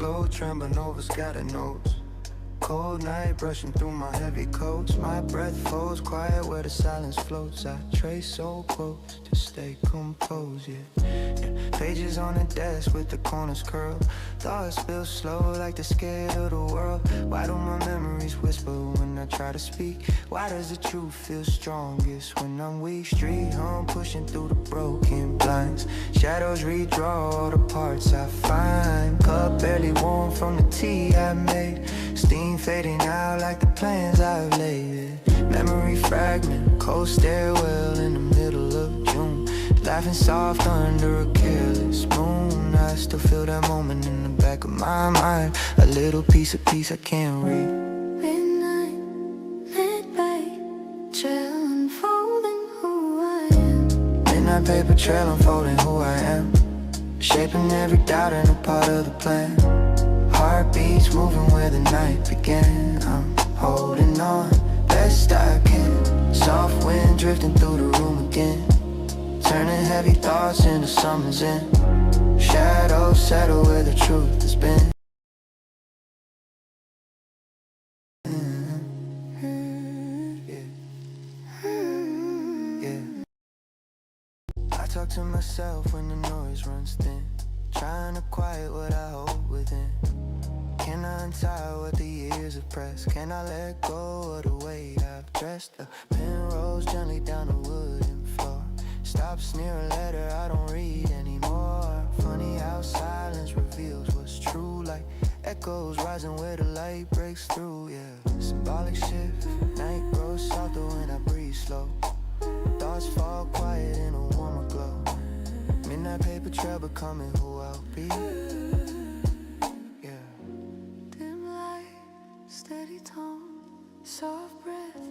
glow, trembling over scattered notes. Cold night brushing through my heavy coats. My breath folds quiet where the silence floats. I trace old quotes to stay composed, yeah. Pages on the desk with the corners curled. Thoughts spill slow like they're scared of the world. Why do my memories whisper when I try to speak? Why does the truth feel strongest when I'm weak? Street home pushing through the broken blinds. Shadows redraw all the parts I find. Cup barely warm from the tea I made. Steam fading out like the plans I've laid. Memory fragment, cold stairwell in the middle of June. Laughing soft under a careless moon. I still feel that moment in the back of my mind. A little piece of peace I can't read. Midnight, mid-bay, trail unfolding who I am. Midnight paper trail unfolding who I am. Shaping every doubt and a part of the plan. Heartbeats moving where the night began. I'm holding on best I can. Soft wind drifting through the room again. Turning heavy thoughts into summer's end. Shadows settle where the truth has been. I talk to myself when the noise runs thin. Trying to quiet what I hold within. Can I untie what the years have pressed? Can I let go of the weight I've dressed? The pen rolls gently down the wooden floor. Stops near a letter I don't read anymore. Funny how silence reveals what's true. Like echoes rising where the light breaks through, yeah. Symbolic shift, night grows softer when I breathe slow. Thoughts fall quiet in a warmer glow. Midnight paper trail becoming who I'll be. Yeah. Dim light, steady tone, soft breath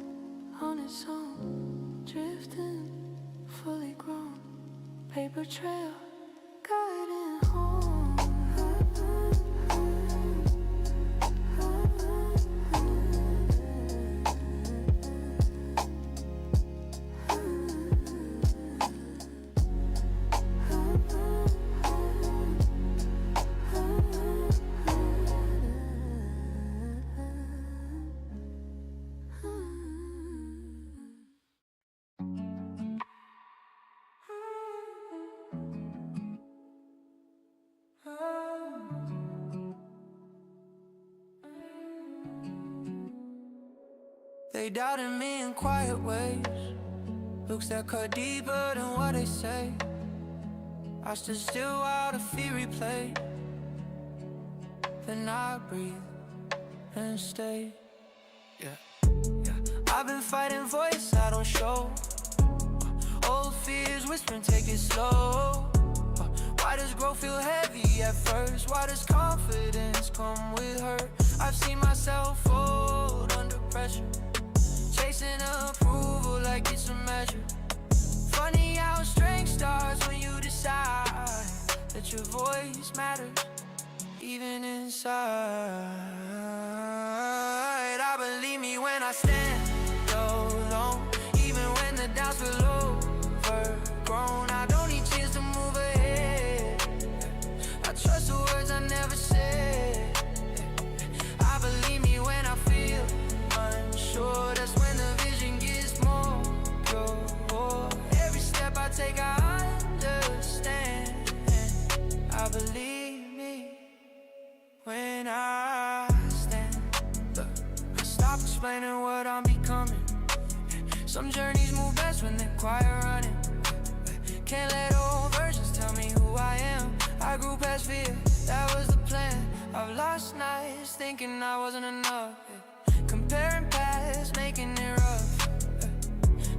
on its own. Drifting, fully grown, paper trail guiding home. They doubted me in quiet ways. Looks that cut deeper than what they say. I stood still while the fear replayed. Then I breathed and stayed. Yeah. I've been fighting voice I don't show. Old fears whispering, take it slow. Why does growth feel heavy at first? Why does confidence come with hurt? I've seen myself fold under pressure, chasing approval like it's a measure. Funny how strength starts when you decide that your voice matters, even inside. I believe me when I stand alone, even when the doubts feel overgrown. I don't need chance to move ahead. I trust the words I never said. I believe me when I feel unsure. That's when the vision gets more pure. Every step I take I understand. I believe me when I stand. I stop explaining what I'm becoming. Some journeys move best when they're quiet running. Can't let old versions tell me who I am. I grew past fear, that was the plan. I've lost nights thinking I wasn't enough. Comparing past, making it rough.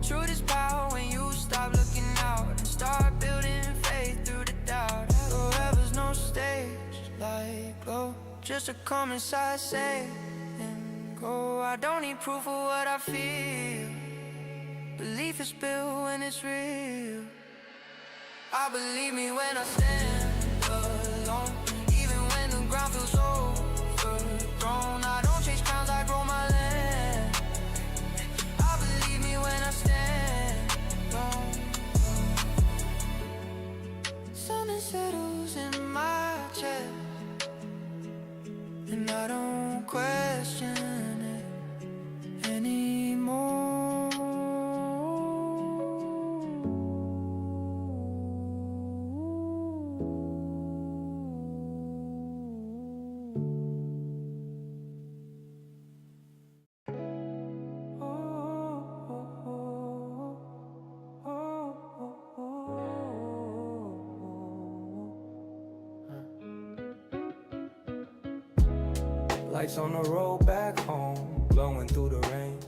Truth is power when you stop looking out and start building faith through the doubt. Forever's no stage like glow, just a come inside, say and go. I don't need proof of what I feel. Belief is built when it's real. I believe me when I stand alone, even when the ground feels overgrown. I don't chase crowns, I grow my land. I believe me when I stand alone. Sun settles in my chest, and I don't question it anymore. Lights on the road back home, glowing through the rain.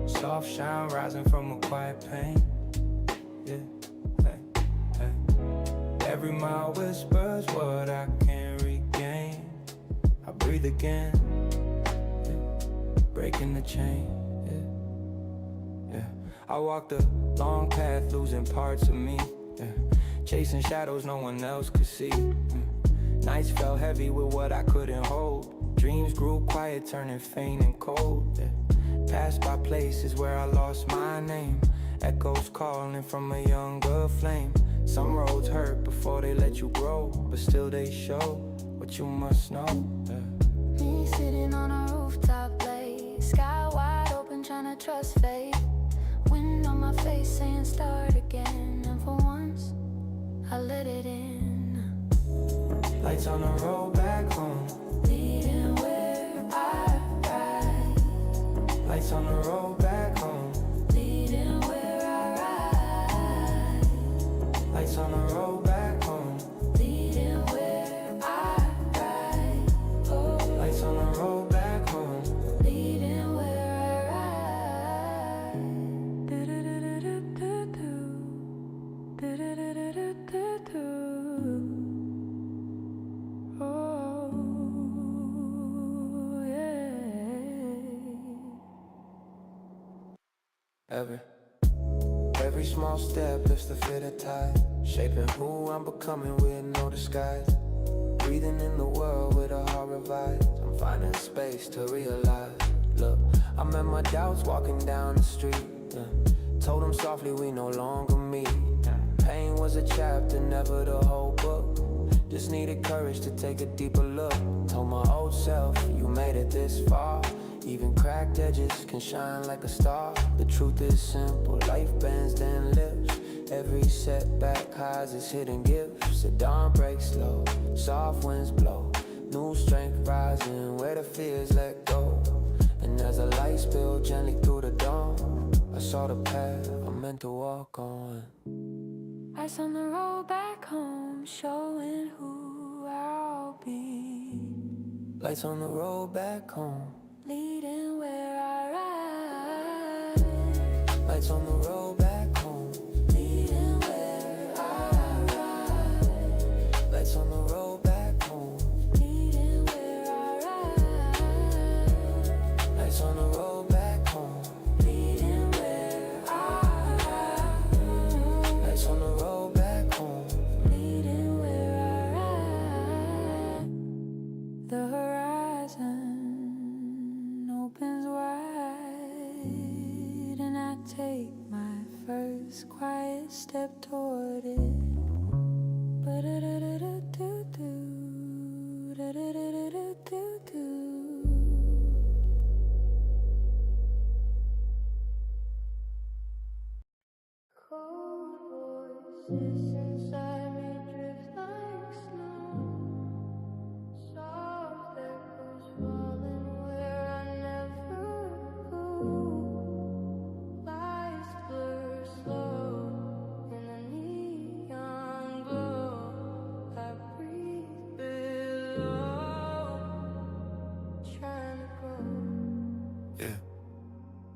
Soft shine rising from a quiet pain. Every mile whispers what I can't regain. I breathe again, breaking the chain. I walk the long path, losing parts of me. Chasing shadows no one else could see. Nights felt heavy with what I couldn't hold. Dreams grew quiet, turning faint and cold. Passed by places where I lost my name. Echoes calling from a younger flame. Some roads hurt before they let you grow, but still they show what you must know. Me sitting on a rooftop place, sky wide open, trying to trust fate. Wind on my face saying start again, and for once I let it in. Lights on the road back home, leading where I ride. Lights on the road back home, leading where I ride. Lights on the road back home, leading where I ride. Oh. Lights on the road back home, leading where I ride. Every small step lifts the fit of tide, shaping who I'm becoming with no disguise. Breathing in the world with a heart revised. I'm finding space to realize. Look, I met my doubts walking down the street. Told them softly we no longer meet. Pain was a chapter, never the whole book. Just needed courage to take a deeper look. Told my old self, you made it this far. Even cracked edges can shine like a star. The truth is simple, life bends then lifts. Every setback hides its hidden gifts. The dawn breaks slow, soft winds blow. New strength rising where the fears let go. And as the light spilled gently through the dawn, I saw the path I'm meant to walk on. Lights on the road back home, showing who I'll be. Lights on the road back home, leading where I ride. lights on the road back home, leading where I ride. lights on the road back home, leading where I ride. lights on the road back home, leading where I ride. lights on the road back home, leading where I ride. The horizon opens wide, and I take my first quiet step toward it. Cold voices inside me drift like snow. Soft echoes falling where I never go. Lights blur slow in the neon glow. I breathe below, trying to grow. yeah.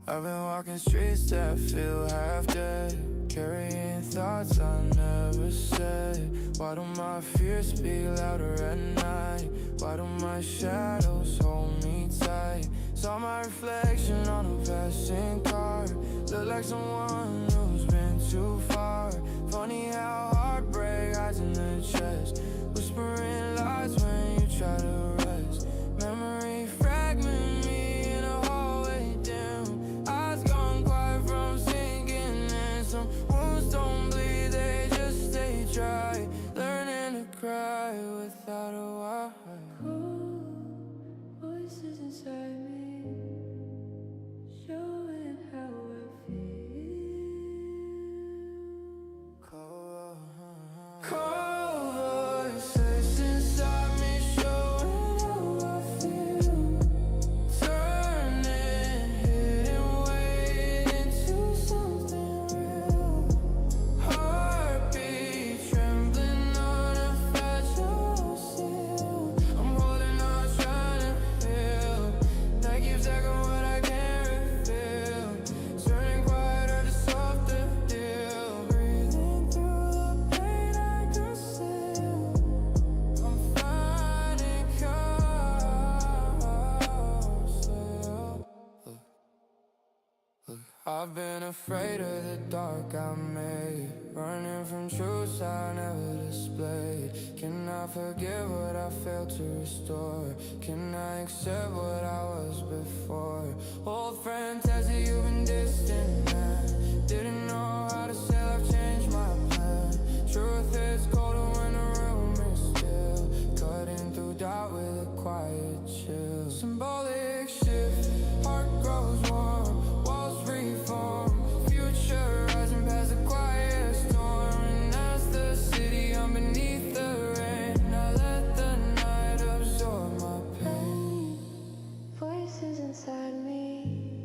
I've been walking streets that feel half dead, carrying thoughts I never said. Why do my fears speak louder at night? Why do my shadows hold me tight? Saw my reflection on a passing car. Look like someone who's been too far. Funny how heartbreak hides in the chest, whispering lies when you try to rest. Memory fragment me in a hallway dim. Eyes gone quiet from sinking, and some wounds don't bleed, they just stay dry. Learning to cry without a why. I've been afraid of the dark I made, running from truths I never displayed. Can I forgive what I failed to restore? Can I accept what I was before? Old friend tells you you've been distant, man. Didn't know how to say I've changed my plan. Truth is colder when the room is still, cutting through doubt with a quiet chill. Symbolic shift, heart grows warm, walls reform, future rising past the quiet storm. And as the city underneath the rain, I let the night absorb my pain. Voices inside me,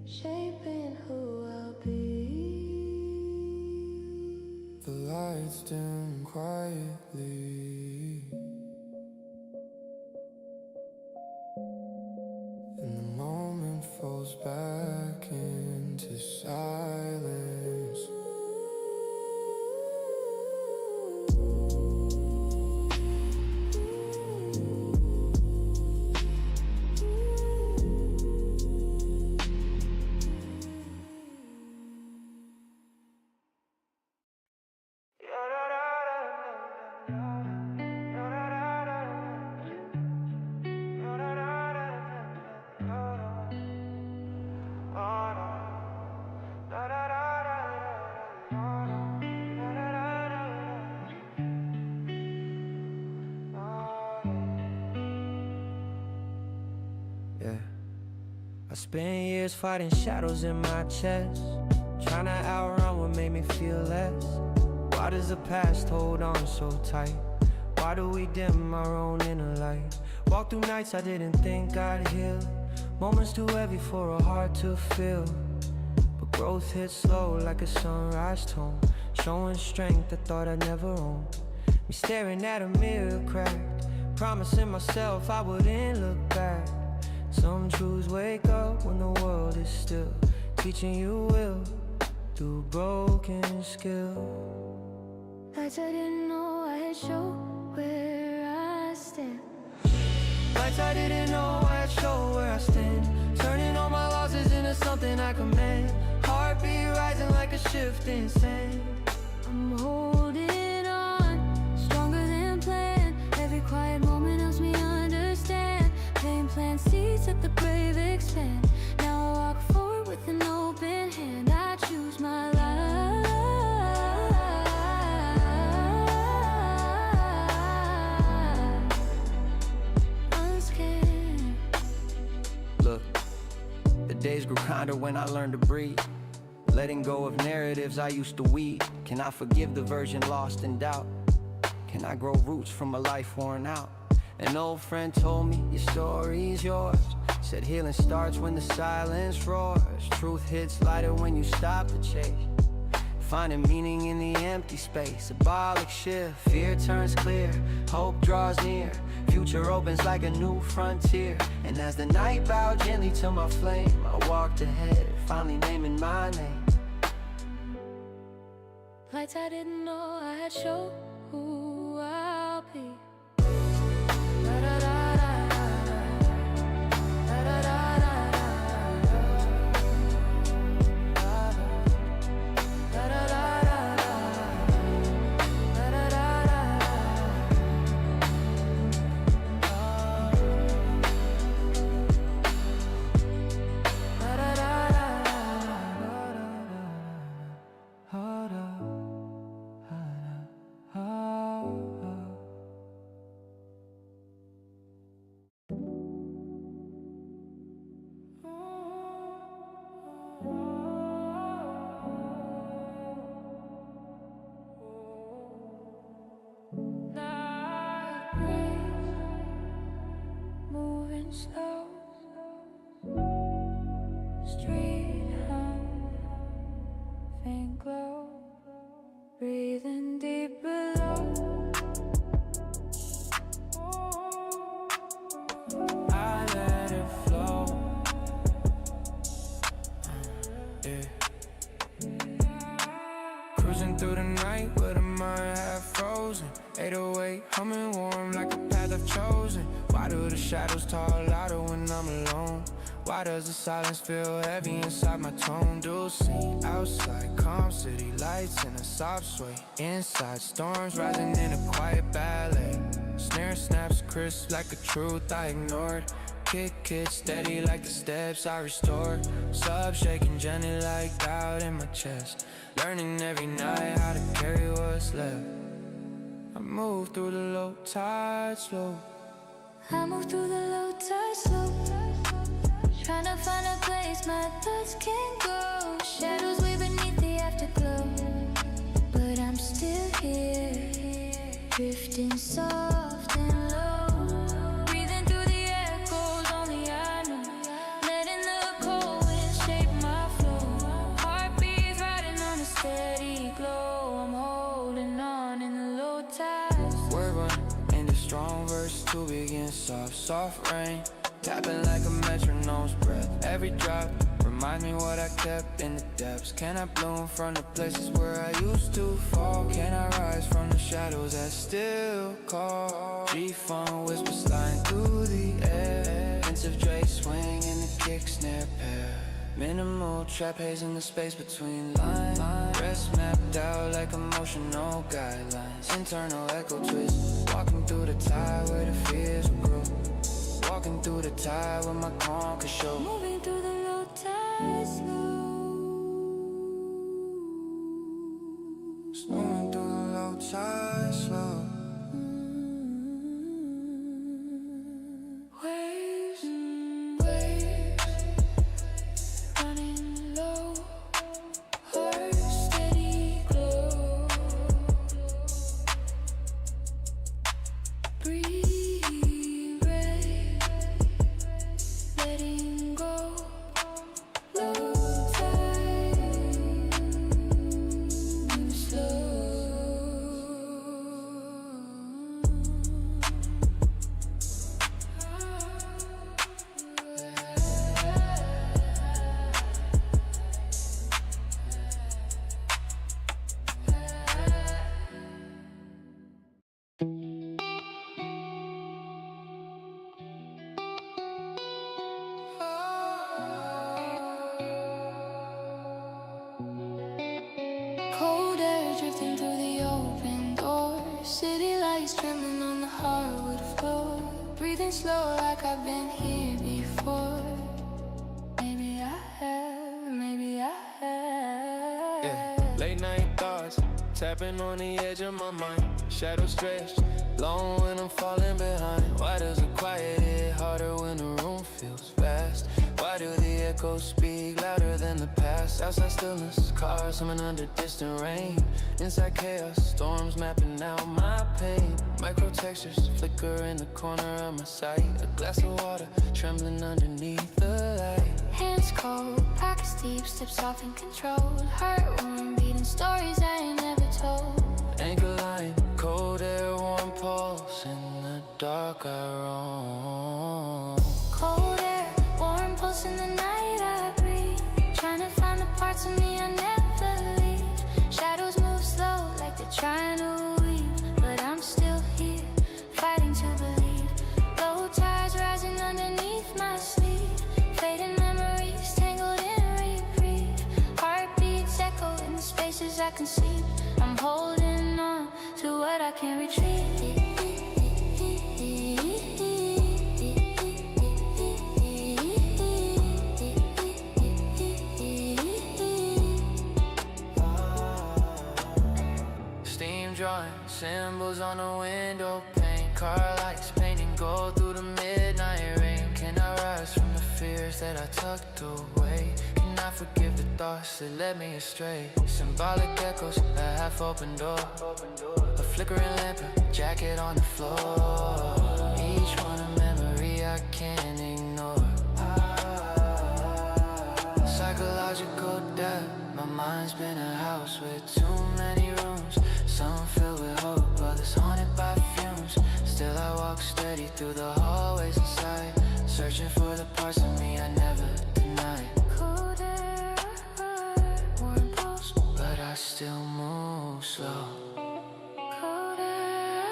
shaping who I'll be. The lights dim quietly, and the moment falls back into silence. Yeah, I spent years fighting shadows in my chest, trying to outrun what made me feel less. Why does the past hold on so tight? Why do we dim our own inner light? Walk through nights I didn't think I'd heal, moments too heavy for a heart to feel. But growth hits slow like a sunrise tone, showing strength I thought I'd never own. Me staring at a mirror cracked, promising myself I wouldn't look back. Some truths wake up when the world is still, teaching you will through broken skill. Lights I didn't know I had show where I stand. Lights I didn't know I had show where I stand, turning all my losses into something I command. Heartbeat rising like a shifting sand. I'm holding on, stronger than planned. Every quiet moment helps me understand. Pain plant seeds at the grave expand. Now I walk forward with an open hand. I choose my life unscared. Look, the days grew kinder when I learned to breathe, letting go of narratives I used to weed. Can I forgive the version lost in doubt? Can I grow roots from a life worn out? An old friend told me, your story's yours. Said healing starts when the silence roars. Truth hits lighter when you stop the chase, finding meaning in the empty space. Symbolic shift, fear turns clear, hope draws near, future opens like a new frontier. And as the night bowed gently to my flame, I walked ahead, finally naming my name. Lights I didn't know I had show who I'll be. Slow, street hum, faint glow, breathing deep below. I let it flow. Yeah. Cruising through the night with a mind half frozen. 808 humming warm like a path I've chosen. Why do the shadows talk louder when I'm alone? Why does the silence feel heavy inside my tone? Do see outside, calm city lights in a soft sway. Inside, storms rising in a quiet ballet. Snare snaps crisp like a truth I ignored. Kick it steady like the steps I restored. Sub shaking gently like doubt in my chest. Learning every night how to carry what's left. I move through the low tide slow. I move through the low tide slow. Trying to find a place my thoughts can go. Shadows way beneath the afterglow. But I'm still here, drifting soft and low. Breathing through the echoes, only I know. Letting the cold wind shape my flow. Heartbeats riding on a steady glow. I'm holding on in the low tides. Word one, into strong verse to begin soft, soft rain. Tapping like a metronome's breath. Every drop reminds me what I kept in the depths. Can I bloom from the places where I used to fall? Can I rise from the shadows that still call? G-funk whispers sliding through the air. Hints of Dre swing in the kick snare pair. Minimal trap haze in the space between lines. Rest mapped out like emotional guidelines. Internal echo twist. Walking through the tide where the fears will grow. Walking through the tide with my conquer show. Moving through the low tide slow. Moving through the low tide slow. Waves, waves, running low. Heart steady glow. Breathe. Cold air drifting through the open door. City lights trembling on the hardwood floor. Breathing slow like I've been here before. Maybe I have, maybe I have. Yeah. Late night thoughts, tapping on the edge of my mind. Shadow stretched, long when I'm falling behind. Why does it quiet hit harder when the room feels vast? Why do the echoes speak louder than the past? Outside stillness, cars humming under distant rain. Inside chaos, storms mapping out my pain. Micro textures flicker in the corner of my sight. A glass of water trembling underneath the light. Hands cold, pockets deep, steps soft and controlled. Heart warm, beating stories I ain't never told. Ankle line, cold air, warm pulse. In the dark I roam. Cold air, warm pulse in the night I breathe. Trying to find the parts of me I never leave. Shadows move slow like they're trying to weave. But I'm still here, fighting to believe. Low tides rising underneath my sleeve. Fading memories tangled in reprieve. Heartbeats echo in the spaces I can see. I'm holding on to what I can't retrieve. Drawing symbols on the window pane. Car lights painting gold through the midnight rain. Can I rise from the fears that I tucked away? Can I forgive the thoughts that led me astray? Symbolic echoes, a half-open door. A flickering lamp, a jacket on the floor. Each one a memory I can't ignore. Psychological death. My mind's been a house with too many rooms. Some filled with hope, others haunted by fumes. Still I walk steady through the hallways inside, searching for the parts of me I never denied. Cold air, warm pulse, but I still move slow. cold air,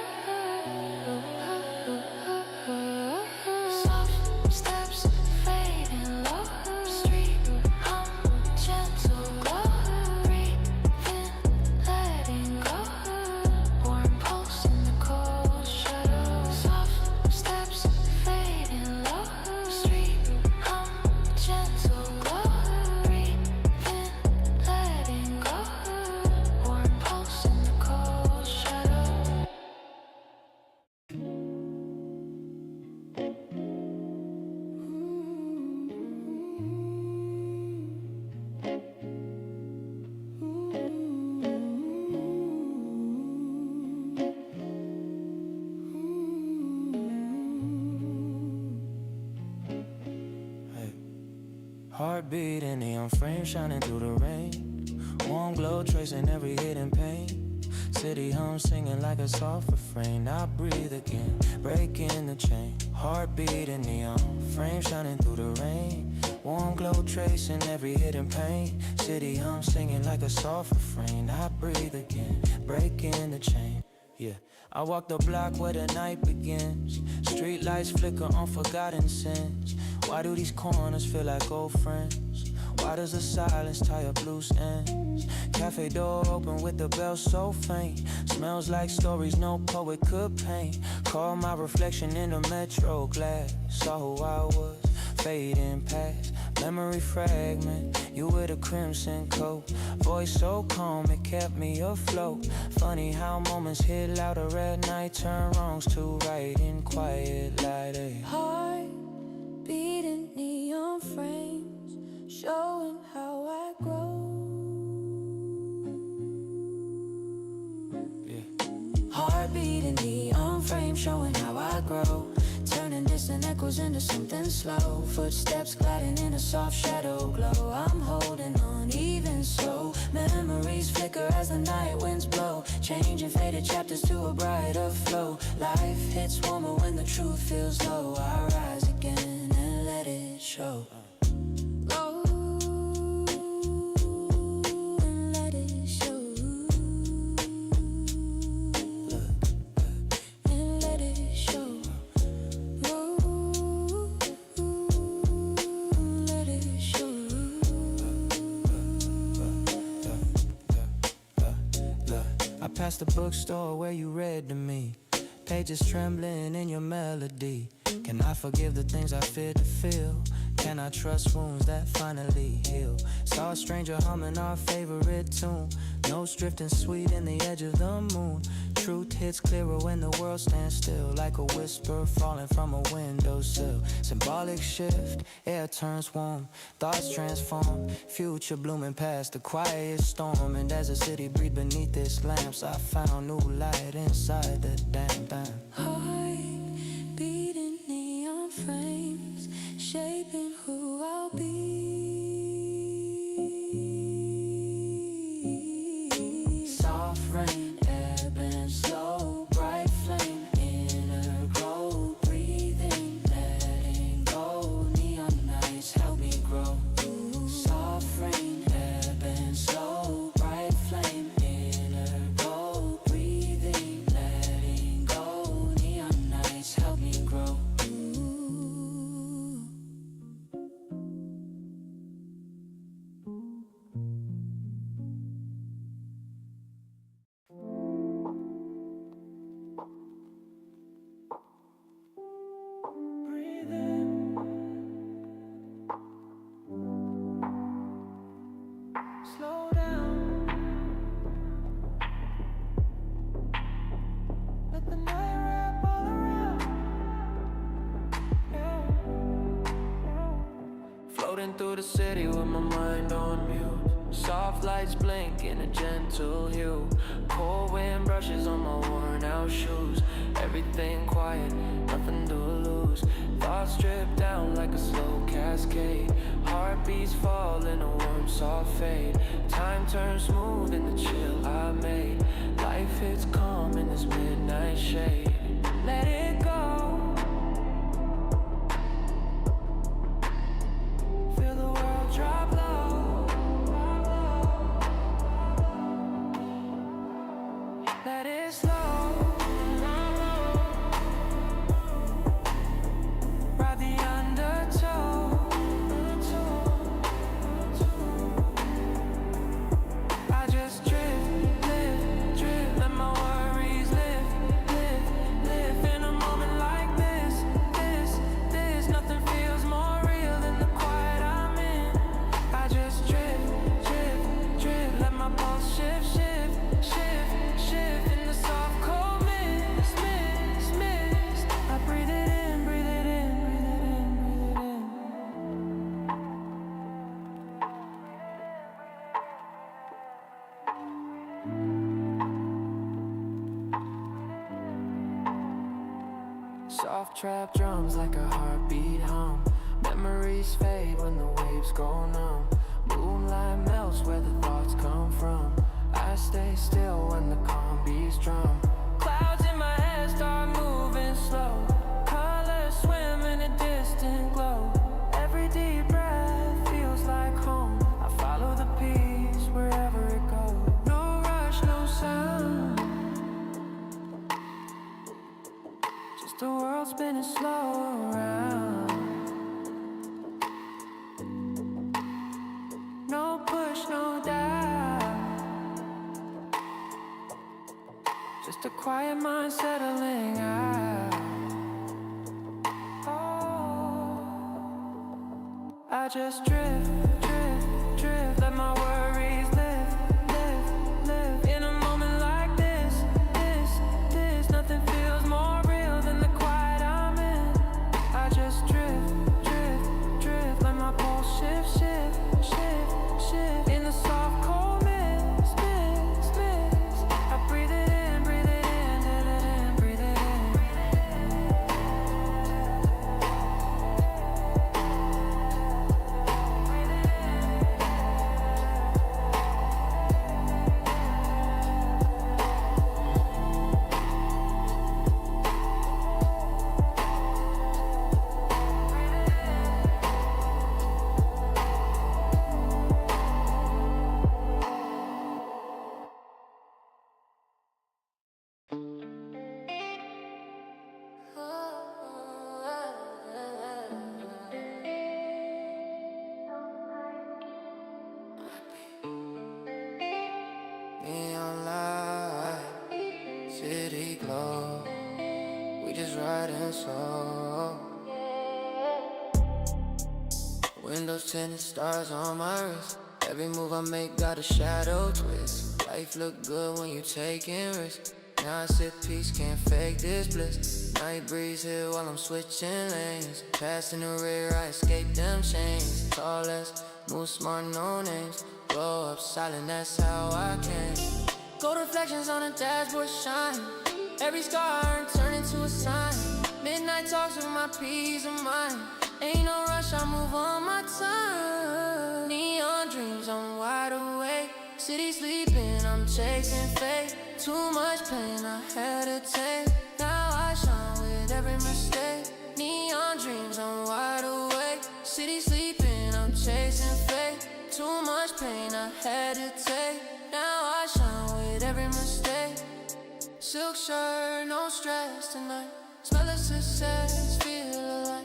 soft steps fading low. Heartbeat in neon frame shining through the rain. Warm glow tracing every hidden pain. City hum singing like a soft refrain. I breathe again, breaking the chain. Heartbeat in neon frame shining through the rain. Warm glow tracing every hidden pain. City hum singing like a soft refrain. I breathe again, breaking the chain. Yeah, I walk the block where the night begins. Street lights flicker on forgotten sins. Why do these corners feel like old friends? Why does the silence tie up loose ends? Cafe door open with the bell so faint. Smells like stories no poet could paint. Call my reflection in the metro glass. Saw who I was, fading past. Memory fragment, you with a crimson coat. Voice so calm, it kept me afloat. Funny how moments hit louder at night. Turn wrongs to right in quiet light. Heart beating neon frames, showing how I grow. Yeah. Heart beating neon frames, showing how I grow. Turning distant echoes into something slow. Footsteps gliding in a soft shadow glow. I'm holding on even so. Memories flicker as the night winds blow. Changing faded chapters to a brighter flow. Life hits warmer when the truth feels low. I rise again and let it show. Low and let it show. And let it show. I passed the bookstore where you read to me. Pages trembling in your melody. Can I forgive the things I fear to feel? Can I trust wounds that finally heal? Saw a stranger humming our favorite tune. Notes drifting sweet in the edge of the moon. Truth hits clearer when the world stands still. Like a whisper falling from a windowsill. Symbolic shift, air turns warm. Thoughts transform, future blooming past the quiet storm. And as the city breathed beneath its lamps, I found new light inside the damn thing. Heart beating neon frames, shaping who I'll be. Soft rain, ebb and slow, bright flame, inner glow, breathing, letting go. Neon nights help me grow. Soft rain, ebb and slow, bright flame, inner glow, breathing, letting go. Neon nights help me grow. Slow down. Let the night wrap all around. Yeah. Floating through the city with my mind on mute. Soft lights blink in a gentle hue. Cold wind brushes on my worn out shoes. Everything quiet, nothing to lose. Thoughts drip down like a slow cascade. Heartbeats fall in a warm soft fade. Time turns smooth in the chill I made. Life hits calm in this midnight shade. Let it go. Feel the world drop low. Let it slow. Ride the undertow. I just drift, live, drift. Let my worries live, live, live. In a moment like this, this. Nothing feels more real than the quiet I'm in. I just drift, drift, drift. Let my pulse shift, shift, shift, shift. In the soft cold mist, mist, mist. I breathe it in, breathe it in, breathe it in, breathe it in. Soft trap drums like a heartbeat hum. Memories fade when the waves go numb. Moonlight melts where the thoughts come from. I stay still when the calm beats drum. Clouds in my head start moving slow. Colors swim in a distant glow. Every deep breath feels like home. I follow the peace wherever it goes. No rush, no sound. Just the world spinning slow around. No push, no doubt. Just a quiet mind settling out. Oh, I just drift, drift, drift. Let my worries live, live, live. In a moment like this, nothing feels more real than the quiet I'm in. I just drift, drift, drift. Let my pulse shift, shift, shift, shift. In the soft cold mist, mist, mist. I breathe it in, breathe it in, let it in, breathe it in. Neon light, city glow. We just riding slow. Windows tinted, stars on my wrist. Every move I make got a shadow twist. Life look good when you taking risks. Now I sip peace, can't fake this bliss. Night breeze here while I'm switching lanes. Passing the rear, I escape them chains. Tallest, move smart, no names. Blow up silent, that's how I came. Gold reflections on the dashboard shine. Every scar turn into a sign. Midnight talks with my peace of mind. Ain't no rush, I move on my time. Neon dreams, I'm wide awake. City sleeping, I'm chasing fate. Too much pain, I had to take. Now I shine with every mistake. Neon dreams, I'm wide awake. City sleeping, I'm chasing fate. Too much pain, I had to take. Now I shine with every mistake. Silk shirt, no stress tonight. Smell of success, feel alive.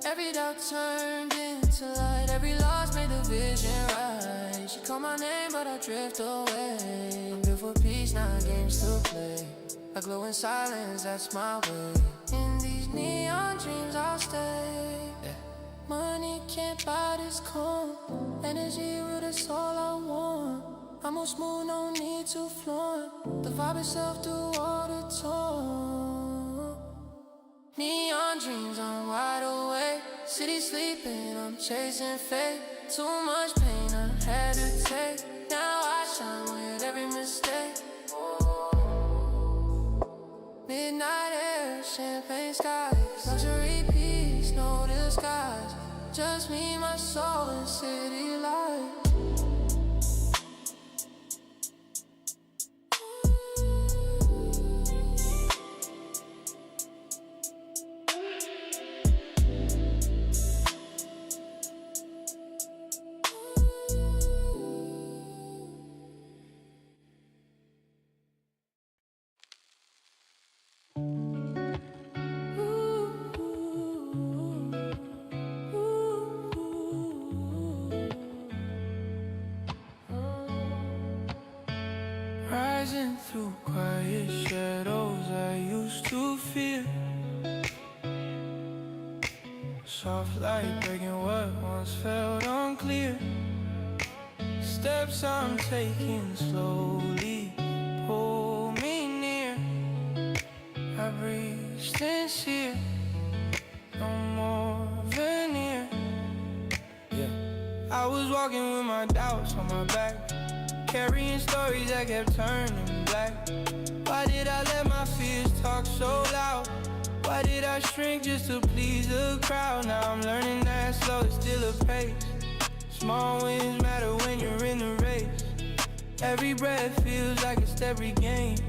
Every doubt turned into light. Every loss made the vision right. She called my name, but I drift away. I'm built for peace, not games to play. I glow in silence, that's my way. In these neon dreams, I'll stay. Money can't buy this calm. Energy real, that's all I want. I'm on smooth, no need to flaunt. The vibe itself through all the tone. Neon dreams, I'm wide awake. City sleeping, I'm chasing fate. Too much pain, I had to take. Now I shine with every mistake. Midnight air, champagne skies. Luxury peace, no disguise. Just me, my soul, and city light. Rising through quiet shadows I used to fear. Soft light breaking what once felt unclear. Steps I'm taking slowly pull me near. I breathe sincere, no more veneer. I was walking with my doubts on my back, carrying stories that kept turning black. Why did I let my fears talk so loud? Why did I shrink just to please the crowd? Now I'm learning that slow is still a pace. Small wins matter when you're in the race. Every breath feels like a step regained.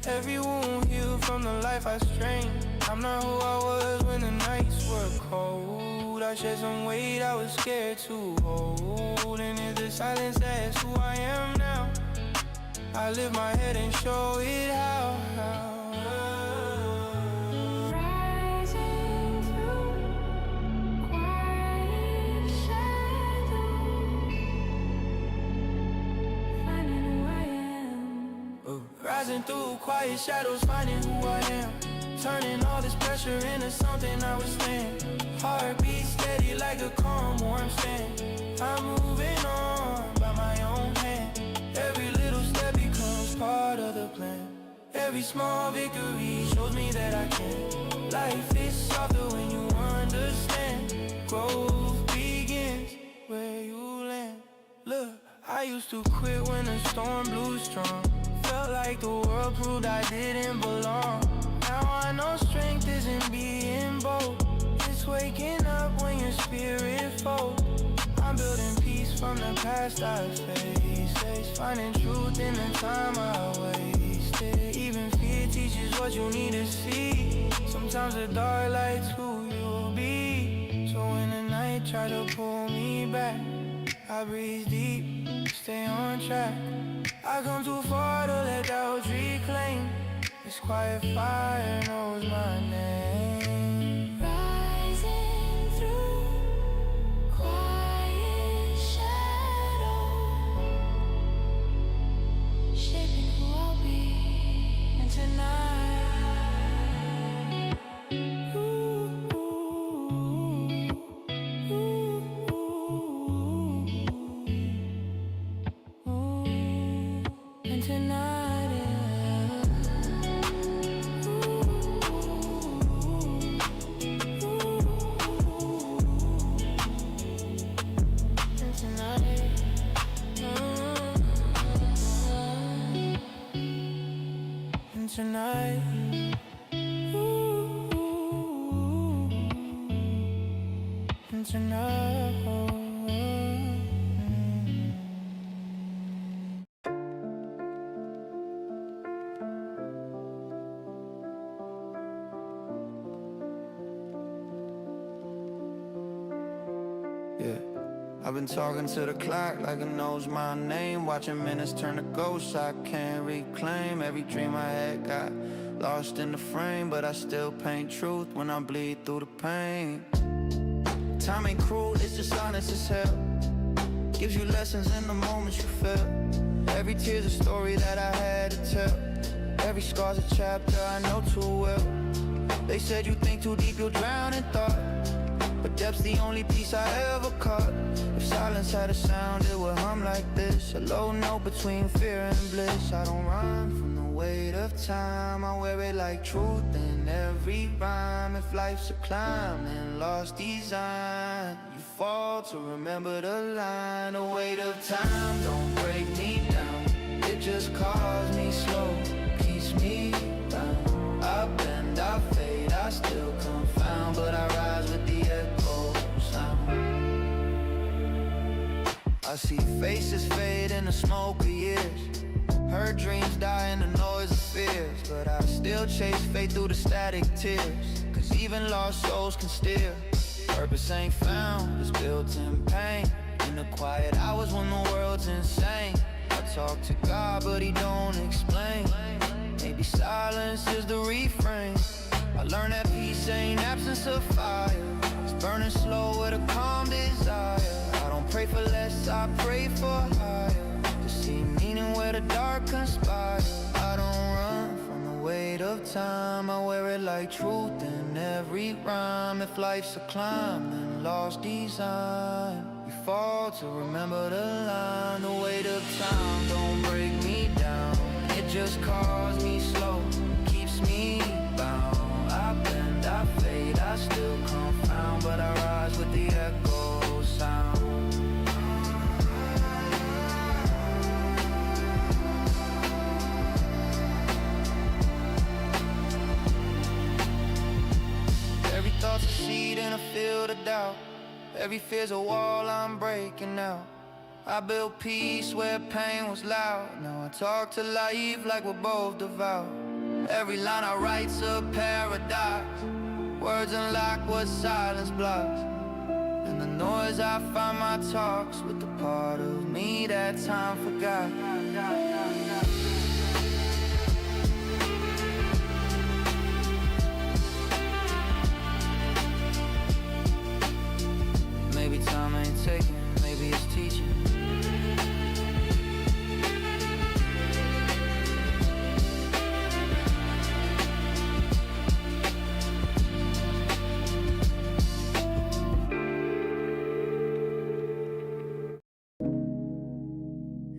Every wound healed from the life I strained. I'm not who I was when the nights were cold. I shed some weight I was scared to hold. And if the silence asks who I am now, I lift my head and show it how. Rising through quiet shadows, finding who I am. Rising through quiet shadows, finding who I am. Turning all this pressure into something I withstand. Heartbeat steady like a calm warm stand. I'm moving on by my own hand. Every little step becomes part of the plan. Every small victory shows me that I can. Life is softer when you understand. Growth begins where you land. Look, I used to quit when the storm blew strong. Felt like the world proved I didn't belong. Now I know strength isn't being bold. It's waking up when your spirit folds. I'm building peace from the past I faced. Finding truth in the time I wasted. Even fear teaches what you need to see. Sometimes the dark light's who you'll be. So when the night try to pull me back, I breathe deep, stay on track. I come too far to let doubt reclaim. This quiet fire knows my name. Rising through quiet shadows, shaping who I'll be. And tonight, ooh, ooh, ooh, ooh. And tonight, yeah. Tonight, ooh, and tonight, yeah. I've been talking to the clock like it knows my name. Watching minutes turn to ghosts I can't reclaim. Every dream I had got lost in the frame, but I still paint truth when I bleed through the pain. Time ain't cruel, it's just honest as hell. Gives you lessons in the moments you feel. Every tear's a story that I had to tell. Every scar's a chapter I know too well. They said you think too deep, you'll drown in thought, but depth's the only piece I ever caught. If silence had a sound, it would hum like this. A low note between fear and bliss. I don't run from the weight of time. I wear it like truth in every rhyme. If life's a climb and lost design, you fall to remember the line. The weight of time don't break me down. It just calls me slow, keeps me bound. I bend, I fade, I still confound, but I rise with the echo sound. I see faces fade in the smoke of years. Heard dreams die in the noise of fears, but I still chase faith through the static tears. Cause even lost souls can steer. Purpose ain't found, it's built in pain. In the quiet hours when the world's insane, I talk to God but he don't explain. Maybe silence is the refrain. I learned that peace ain't absence of fire. It's burning slow with a calm desire. I don't pray for less, I pray for higher. To see meaning where the dark conspires. I don't run from the weight of time. I wear it like truth in every rhyme. If life's a climb and lost design, you fall to remember the line. The weight of time don't break me down. It just calls me slow, keeps me bound. I bend, I fade, I still confound, but I rise with the echo sound. out. Every fear's a wall I'm breaking out. I built peace where pain was loud. Now I talk to life like we're both devout. Every line I write's a paradox. Words unlock what silence blocks. In the noise I find my talks with the part of me that time forgot. Maybe time ain't taking, maybe it's teaching.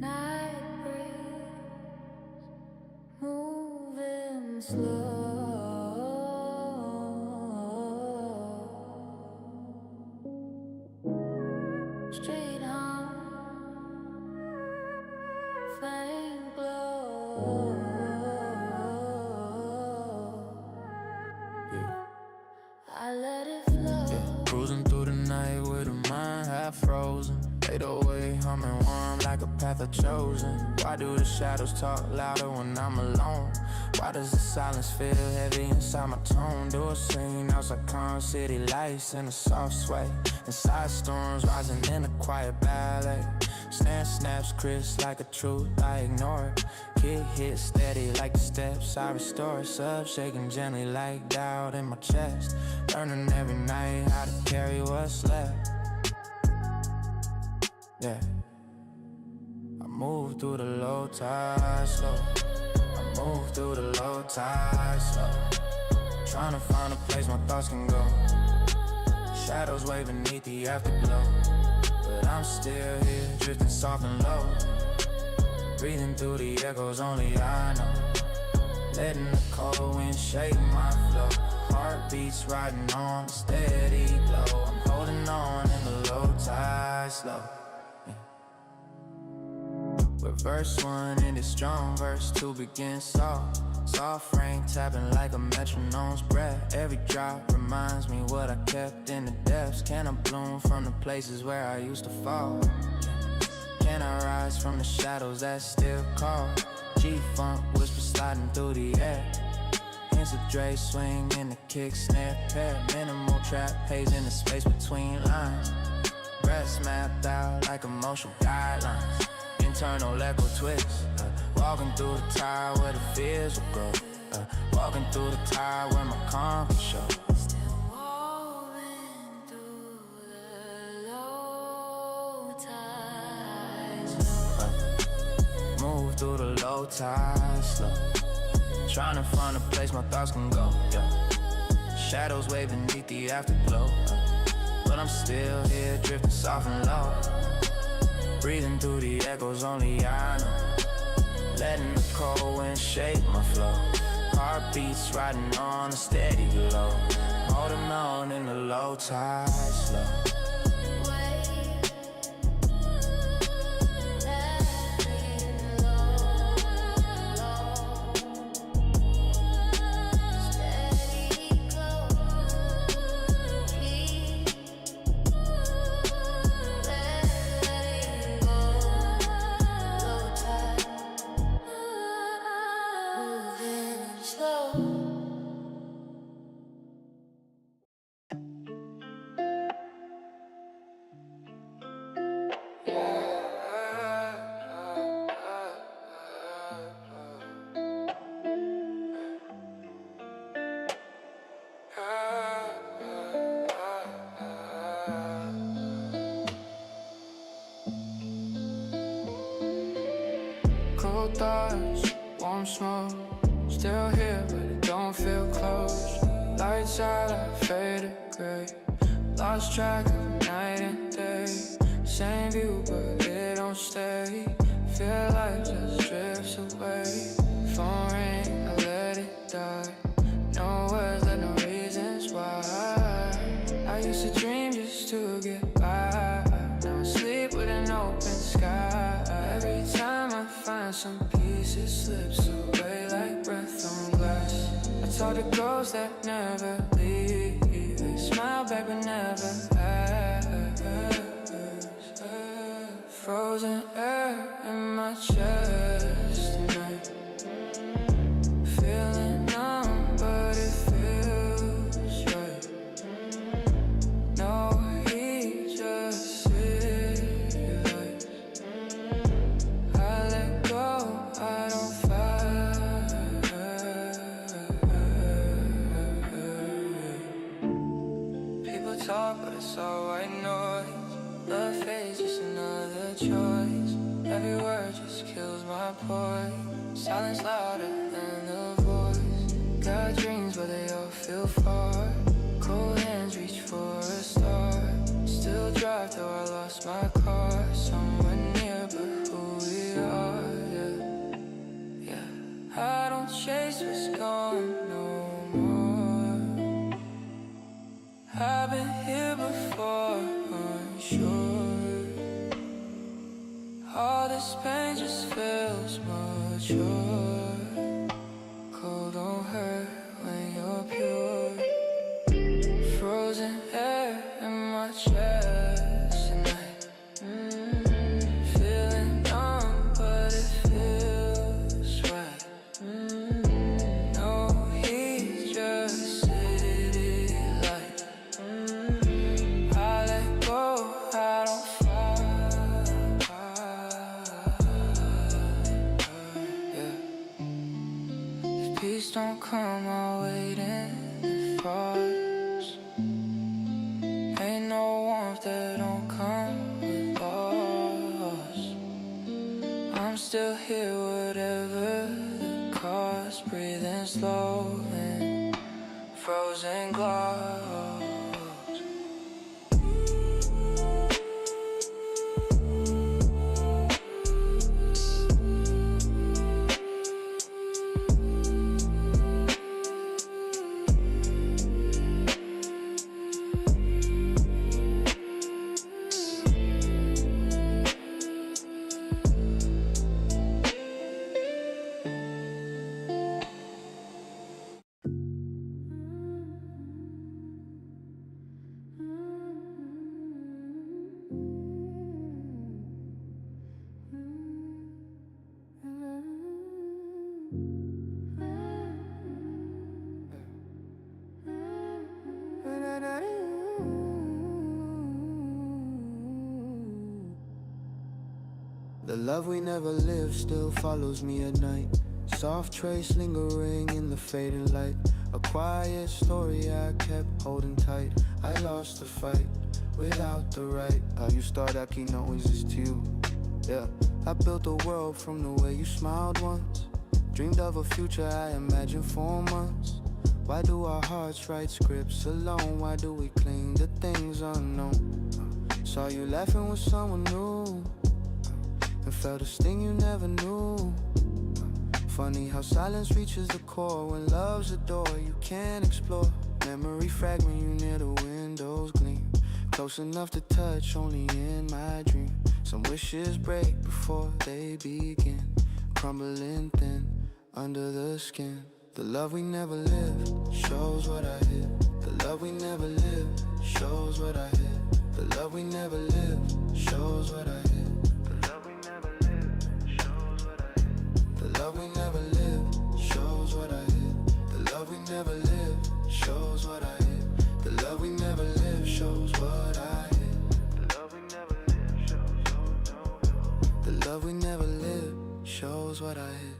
Night breeze, moving slow. Street hum, faint glow. I let it flow. Cruising through the night with a mind half frozen. 808 humming warm like a path I've chosen. Why do the shadows talk louder when I'm alone? Why does the silence feel heavy inside my tone? Do a scene outside Con City lights in a soft sway. Inside storms rising in a quiet ballet. Snare snaps crisp like a truth I ignore it. Kick hits steady like the steps I restore. Sub shaking gently like doubt in my chest. Learning every night how to carry what's left. Yeah, I move through the low tide slow. I move through the low tide slow. Trying to find a place my thoughts can go. Shadows wave beneath the afterglow. But I'm still here, drifting soft and low. Breathing through the echoes only I know. Letting the cold wind shake my flow. Heartbeats riding on a steady glow. I'm holding on in the low tide slow. Where verse 1 ended strong, verse 2 begins soft. Soft frame tapping like a metronome's breath. Every drop reminds me what I kept in the depths. Can I bloom from the places where I used to fall? Can I rise from the shadows that still call? G-funk whisper sliding through the air. Hints of Dre swing in the kick snare pair. Minimal trap haze in the space between lines. Breaths mapped out like emotional guidelines. Internal echo twist, walking through the tire where the fears will grow. Walking through the tire where my calm can show. Still moving through the low tides. Move through the low tide slow. Trying to find a place my thoughts can go. Yeah. Shadows wave beneath the afterglow. But I'm still here drifting soft and low. Breathing through the echoes only I know. Letting the cold wind shape my flow. Heartbeats riding on a steady glow. Holding on in the low tide slow. Cold thoughts, warm smoke, still here but it don't feel close. Lights out, faded gray. Lost track of night and day. Same view but it don't stay. Feel like just drifts away. Phone ring, I let it die. No words, like no reasons why. I used to dream just to get by. Now I sleep with an open sky. Every time I find some peace, it slips away like breath on glass. I talk to ghosts that never leave. They smile smile back but never asked. Frozen air in my chest tonight. Feeling numb but it feels right. No heat, just city lights. I let go, I don't fight. People talk but it's all white noise. Love phase, just another choice. Every word just kills my poise. Silence louder than the voice. Got dreams but they all feel far. Cold hands reach for a star. Still drive though I lost my car. Somewhere near but who we are, yeah, yeah. I don't chase what's gone no more. I've been here before, unsure. All this pain just feels mature. Cold don't hurt when you're pure. Frozen air in my chest tonight. Feeling numb but it feels right. No heat, just city light. I let go, I don't fight. Yeah. If peace don't come, I'll wait in the forest. Ain't no warmth that don't come with loss. I'm still here, whatever the cost. Breathing slow in frozen glass. The love we never lived still follows me at night. Soft trace lingering in the fading light. A quiet story I kept holding tight. I lost the fight without the right. How you start acting noises to you. Yeah, I built a world from the way you smiled once. Dreamed of a future I imagined for months. Why do our hearts write scripts alone? Why do we cling to things unknown? Saw you laughing with someone new and felt a sting you never knew. Funny how silence reaches the core. When love's a door you can't explore. Memory fragment you near the windows gleam. Close enough to touch only in my dream. Some wishes break before they begin. Crumbling thin under the skin. The love we never lived shows what I hid. The love we never lived shows what I hid. The love we never lived shows what I hid. The love we never lived shows what I hid. The love we never lived shows what I hid. The love we never lived shows what I hid. The love we never lived shows what I hid. The love we never lived shows what I hid.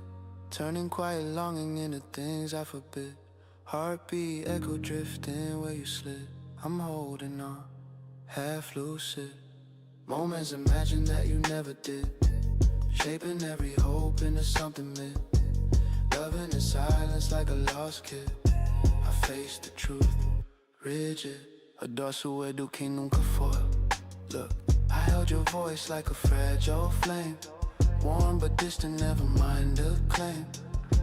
Turning quiet longing into things I forbid. Heartbeat echo drifting where you slid. I'm holding on, half lucid. Moments imagine that you never did. Shaping every hope into something mid. Loving in silence like a lost kid. I face the truth, rigid. A dorsal do quem nunca foil. Look, I held your voice like a fragile flame. Warm but distant, never mind the claim.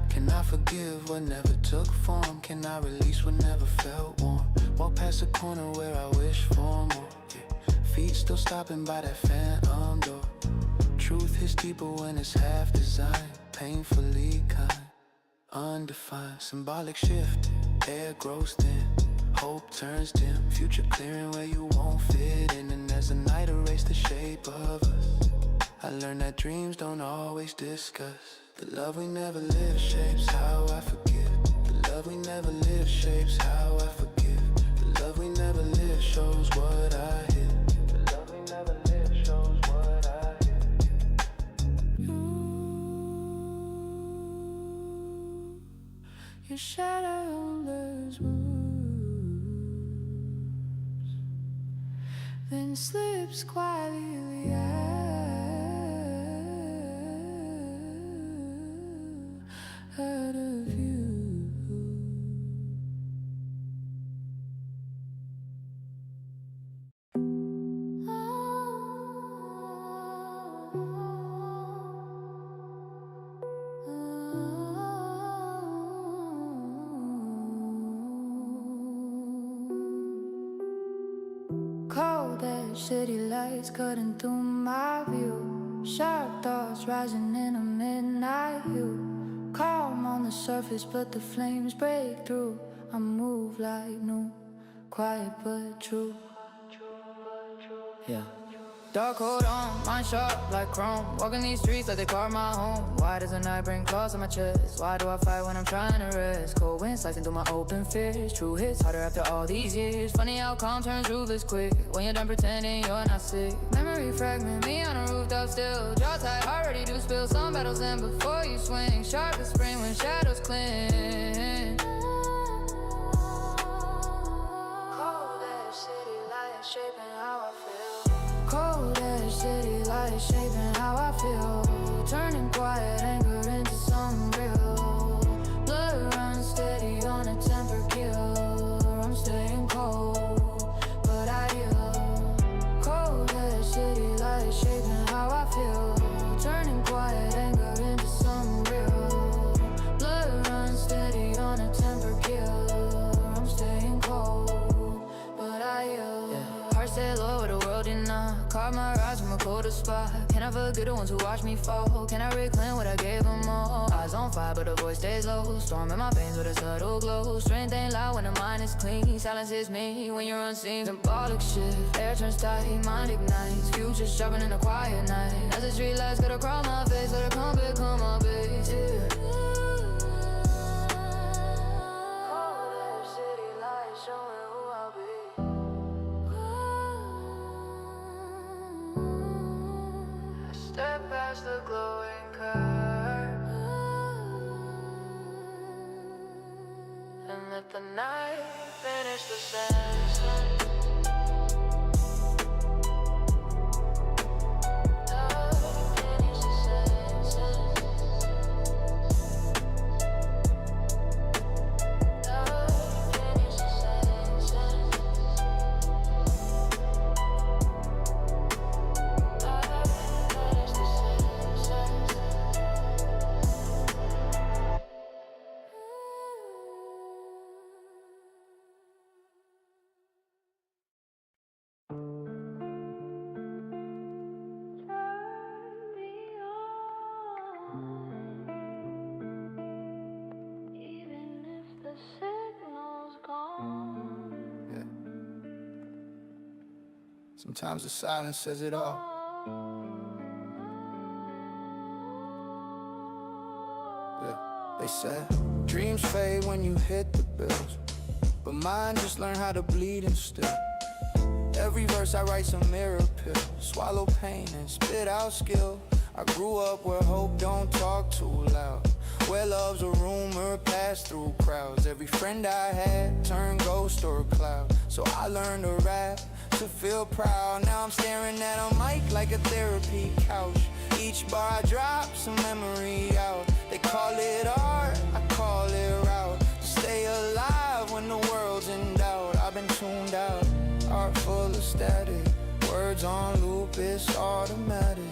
Can I forgive what never took form? Can I release what never felt warm? Walk past the corner where I wish for more, yeah. Feet still stopping by that phantom door. Truth hits deeper when it's half designed. Painfully kind, undefined. Symbolic shift, air grows thin. hope turns dim. Future clearing where you won't fit in. And as the night erased the shape of us, I learned that dreams don't always discuss. The love we never live shapes how I forgive. The love we never live shapes how I forgive. The love we never live shows what I hid. The love we never live shows what I hid. Your shadow lures moves, then slips quietly out of view. Cold as city lights cutting through my view. Sharp thoughts rising in a midnight hue. Calm on the surface but the flames break through. I move like new, quiet but true. Yeah. Dark coat on, mind sharp like chrome. Walking these streets like they carved my home. Why does the night bring claws on my chest? Why do I fight when I'm trying to rest? Cold wind slicing through my open fist. True hits harder after all these years. Funny how calm turns ruthless quick when you're done pretending you're not sick. Memory fragment, me on a rooftop still. Jaw tight, heart ready to spill. Some battles end before you swing. Sharp as spring when shadows cling. Cold as city lights shaping how I feel. Cold as city lights shaping how I feel. Turning quiet anger into something real. Blood runs steady on a temper kill. I'm staying cold, but I heal. Cold as city lights shaping how I feel. Turning quiet anger into something real. Blood runs steady on a temper kill. I'm staying cold, but I heal. Heart stay low with the world did not. Carve my rise from a colder spot. Can I forget the ones who watched me fall? Can I reclaim what I gave them all? Eyes on fire but the voice stays low. Storm in my veins with a subtle glow. Strength ain't loud when the mind is clean. Silence is me when you're unseen. Symbolic shift, air turns tight, mind ignites. Future sharpened in a quiet night. As the street lights cut across my face, let it come become my base, yeah. Cold air, city lights showing who I'll be. Step past the glowing curve and let the night finish the sentence. Finish the sentence. Finish the sentence. Even if the signal's gone. Yeah. Sometimes the silence says it all. Yeah. They say dreams fade when you hit the bills, but mine just learn how to bleed and still. Every verse I write's a mirror pill. Swallow pain and spit out skill. I grew up where hope don't talk too loud, where love's a rumor passed through crowds. Every friend I had turned ghost or cloud. So I learned to rap, to feel proud. Now I'm staring at a mic like a therapy couch. Each bar I drop's a memory out. They call it art, I call it route. To stay alive when the world's in doubt. I've been tuned out, art full of static. Words on loop, it's automatic.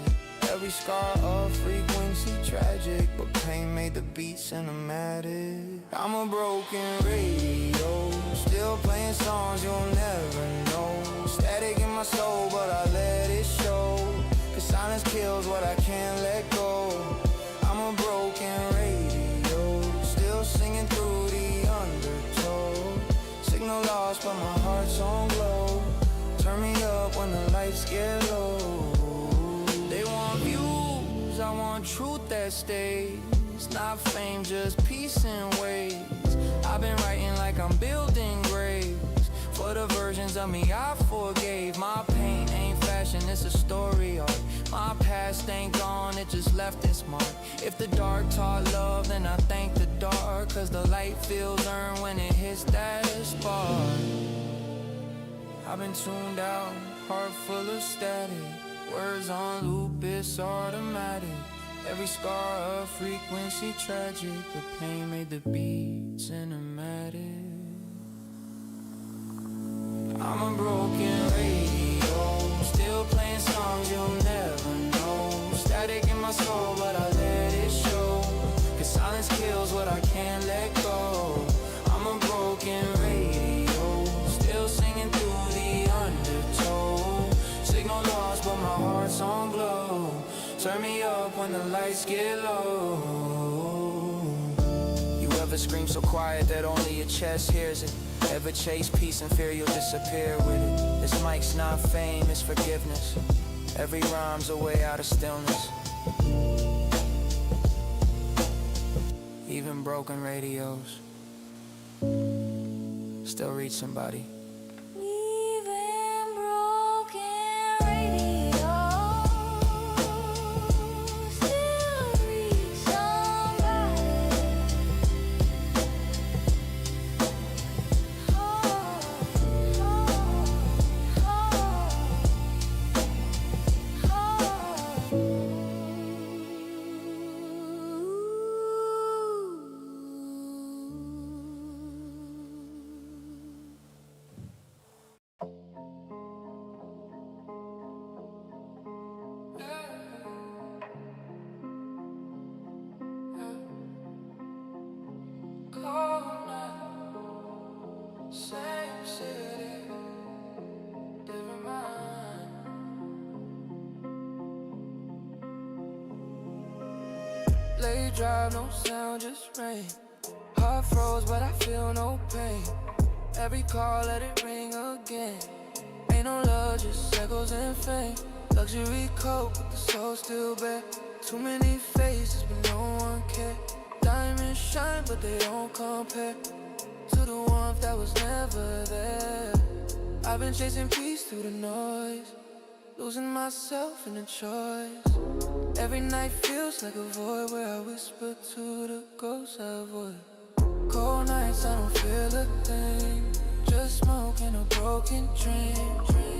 Every scar of frequency tragic, but pain made the beat cinematic. I'm a broken radio, still playing songs you'll never know. Static in my soul, but I let it show. Cause silence kills what I can't let go. I'm a broken radio, still singing through the undertow. Signal lost lost, but my heart's on glow. Turn me up when the lights get low. They want views, I want truth that stays. Not fame, just peace and ways. I've been writing like I'm building graves for the versions of me I forgave. My pain ain't fashion, it's a story arc. My past ain't gone, it just left its mark. If the dark taught love, then I thank the dark, cause the light feels earned when it hits that spark. I've been tuned out, heart full of static. Words on loop, it's automatic. Every scar a frequency tragic. The pain made the beat cinematic. I'm a broken radio, still playing songs you'll never know. Static in my soul, but I let it show. Cause silence kills what I can't let go. I'm a broken radio, still singing through the undertow. Signal lost, but my heart's on glow. Turn me up when the lights get low. You ever scream so quiet that only your chest hears it? Ever chase peace and fear you'll disappear with it? This mic's not fame, it's forgiveness. Every rhyme's a way out of stillness. Even broken radios still reach somebody. Late drive, no sound, just rain. Heart froze, but I feel no pain. Every call, let it ring again. Ain't no love, just echoes and fame. Luxury coat, but the soul still bare. Too many faces, but no one care. Diamonds shine, but they don't compare to the warmth that was never there. I've been chasing peace through the noise, losing myself in the choice. Every night feels like a void where I whisper to the ghosts I avoid. Cold nights, I don't feel a thing, just smoking a broken dream.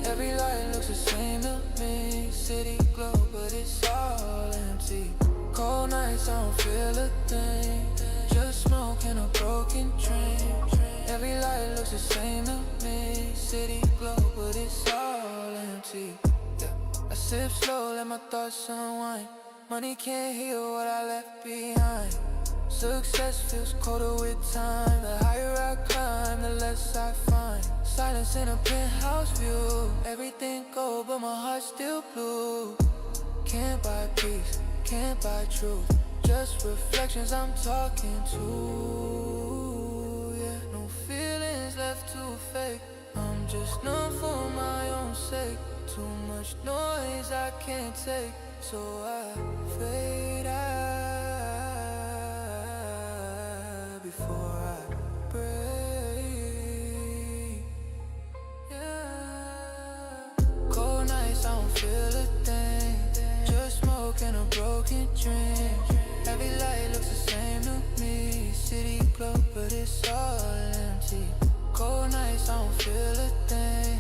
Every light looks the same to me. City glow, but it's all empty. Cold nights, I don't feel a thing, just smoking a broken dream. Every light looks the same to me. City glow, but it's all empty. I sip slow, let my thoughts unwind. Money can't heal what I left behind. Success feels colder with time. The higher I climb, the less I find. Silence in a penthouse view. Everything gold, but my heart's still blue. Can't buy peace, can't buy truth. Just reflections I'm talking to. Yeah, no feelings left to fake. I'm just numb for my own sake. Too much noise I can't take, so I fade out before I break. Yeah. Cold nights, I don't feel a thing, just smoking a broken dream. Every light looks the same to me. City glow, but it's all empty. Cold nights, I don't feel a thing,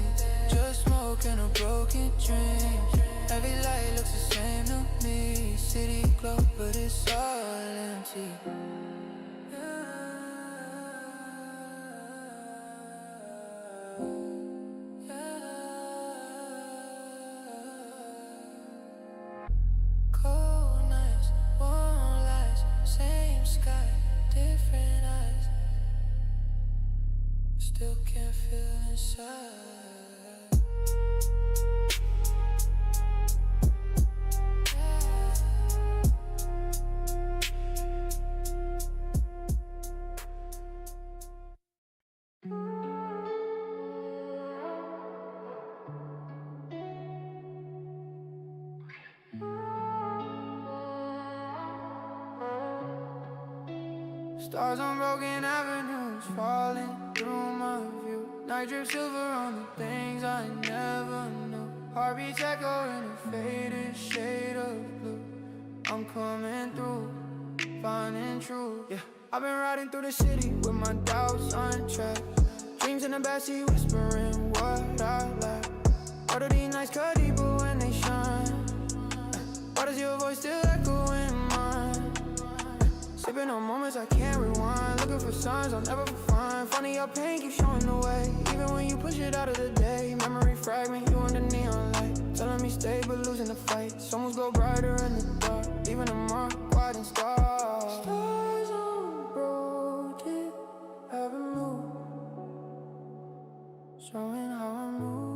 just smoking a broken dream. Every light looks the same to me. City glow, but it's all empty. Cold nights, warm lights, same sky, different eyes. Still can't feel inside. Stars on broken avenues falling through my view. Night drip silver on the things I never knew. Heartbeats echo in a faded shade of blue. I'm coming through, finding truth. Yeah, I've been riding through the city with my doubts unchecked. Dreams in the backseat whispering what I lack. All of these nights cut deeper when they shine. Why does your voice still echo in mine? Sipping on moments I can't rewind. Looking for signs I'll never find. Funny how pain keeps showing the way. Even when you push it out of the day. Memory fragment, you under neon light. Telling me stay but losing the fight. Summers go brighter in the dark. Leaving a mark, quiet and stars. Stars on broken avenue, showing how I move.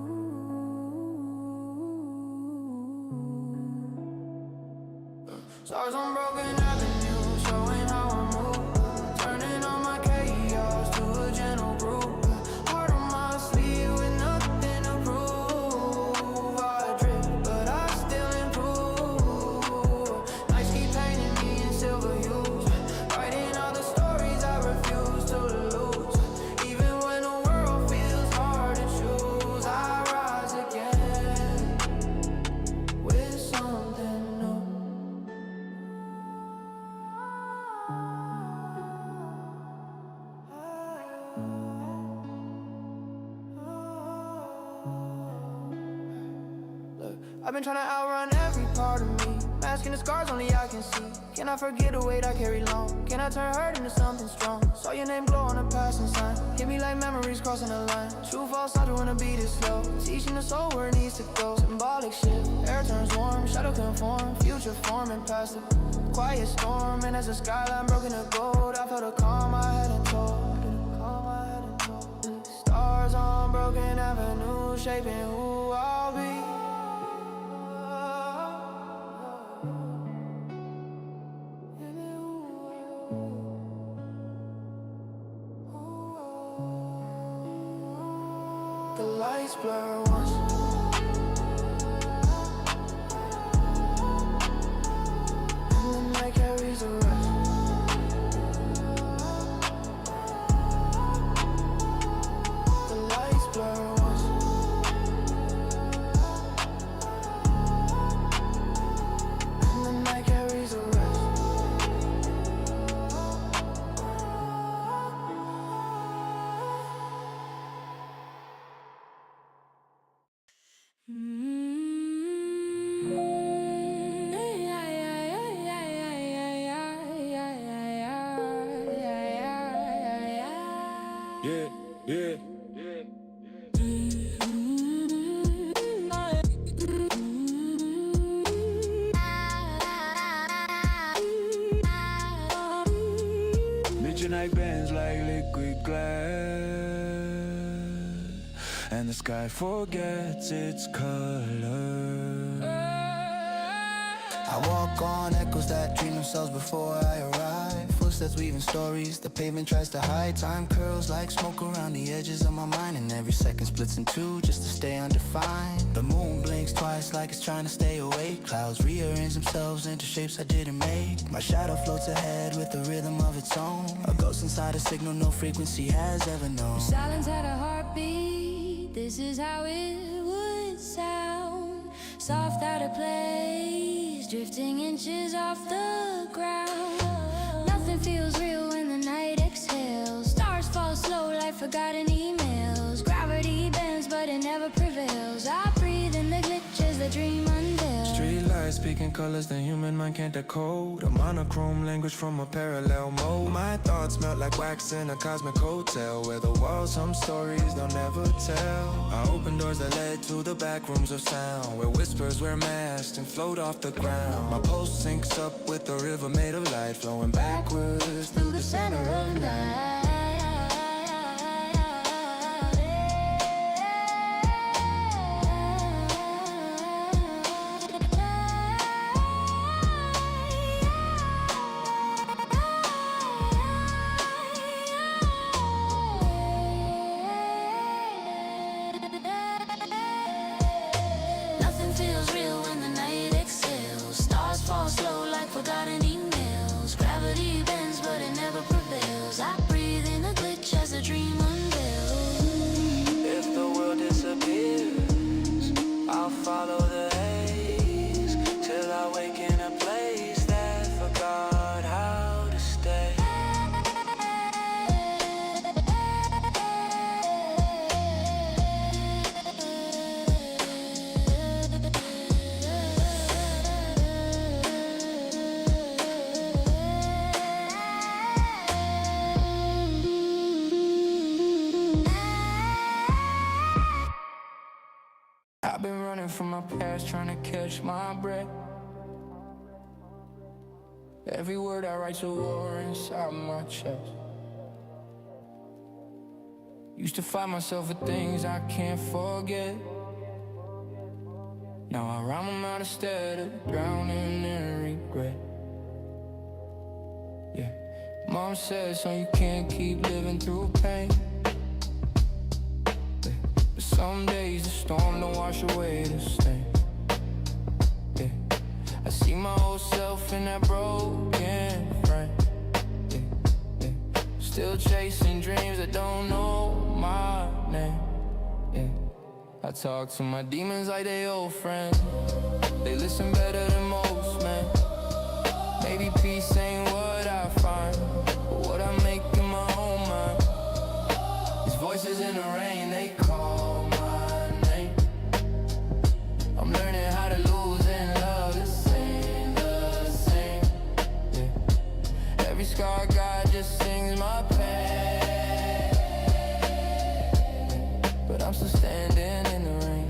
Stars on broken avenue, showing how I move. Turning on my chaos to a gentle groove. Heart on my sleeve with nothing to prove. I drift, but I still improve. Nights keep painting me in silver hues. Writing all the stories I refuse to lose. Even when the world feels hard to choose, I rise again with something new. I've been trying to outrun every part of me. Masking the scars only I can see. Can I forget the weight I carry long? Can I turn hurt into something strong? Saw your name glow on a passing sign. Hit me like memories crossing the line. True false not when the beat is slow. Teaching the soul where it needs to go. Symbolic shift, air turns warm. Shadow conform, future forming past the quiet storm. And as the skyline broken to gold, I felt a calm I hadn't told. Stars on broken avenue, shaping who I'll be. The lights blur once, and the night carries a rest. The lights blur once, and the night carries a rest. Yeah, yeah. Midnight bends like liquid glass, and the sky forgets its color. I walk on echoes that dream themselves before I arrive. Footsteps weaving stories, the pavement tries to hide. Time curls like smoke around the edges of my mind, and every second splits in two just to stay undefined. The moon blinks twice like it's trying to stay awake. Clouds rearrange themselves into shapes I didn't make. My shadow floats ahead with a rhythm of its own. A ghost inside a signal no frequency has ever known. Silence had a heartbeat, this is how it would sound. Soft out of place, drifting inches off the ground. Nothing feels real when the night exhales. Stars fall slow like forgotten emails. Gravity bends but it never prevails. I breathe in the glitches the dream unveils. Street lights speaking colors the human mind can't decode. A monochrome language from a parallel mode. My thoughts melt like wax in a cosmic hotel, where the walls hum stories they'll never tell. I open doors that led to the back rooms of sound, where whispers wear masks and float off the ground. My pulse syncs up with the river made of light, flowing backwards through the center of the night. Nothing feels real when the night exhales. Stars fall slow like forgotten emails. Gravity bends but it never prevails. from my past, trying to catch my breath. Every word I write's a war inside my chest. Used to find myself with things I can't forget. Now I rhyme them out instead of drowning in regret. Yeah, Mom says, son, you can't keep living through pain. Yeah. But some days the storm don't wash away the stain. Yeah, I see my old self in that broken frame. Yeah, yeah. Still chasing dreams that don't know my name. Yeah, I talk to my demons like they old friends. They listen better than most, man. Maybe peace ain't what I find, but what I make in my own mind. These voices in the rain, they call my name. I'm learning how to lose and love the same, yeah. Every scar I got just sings my pain, but I'm still standing in the rain.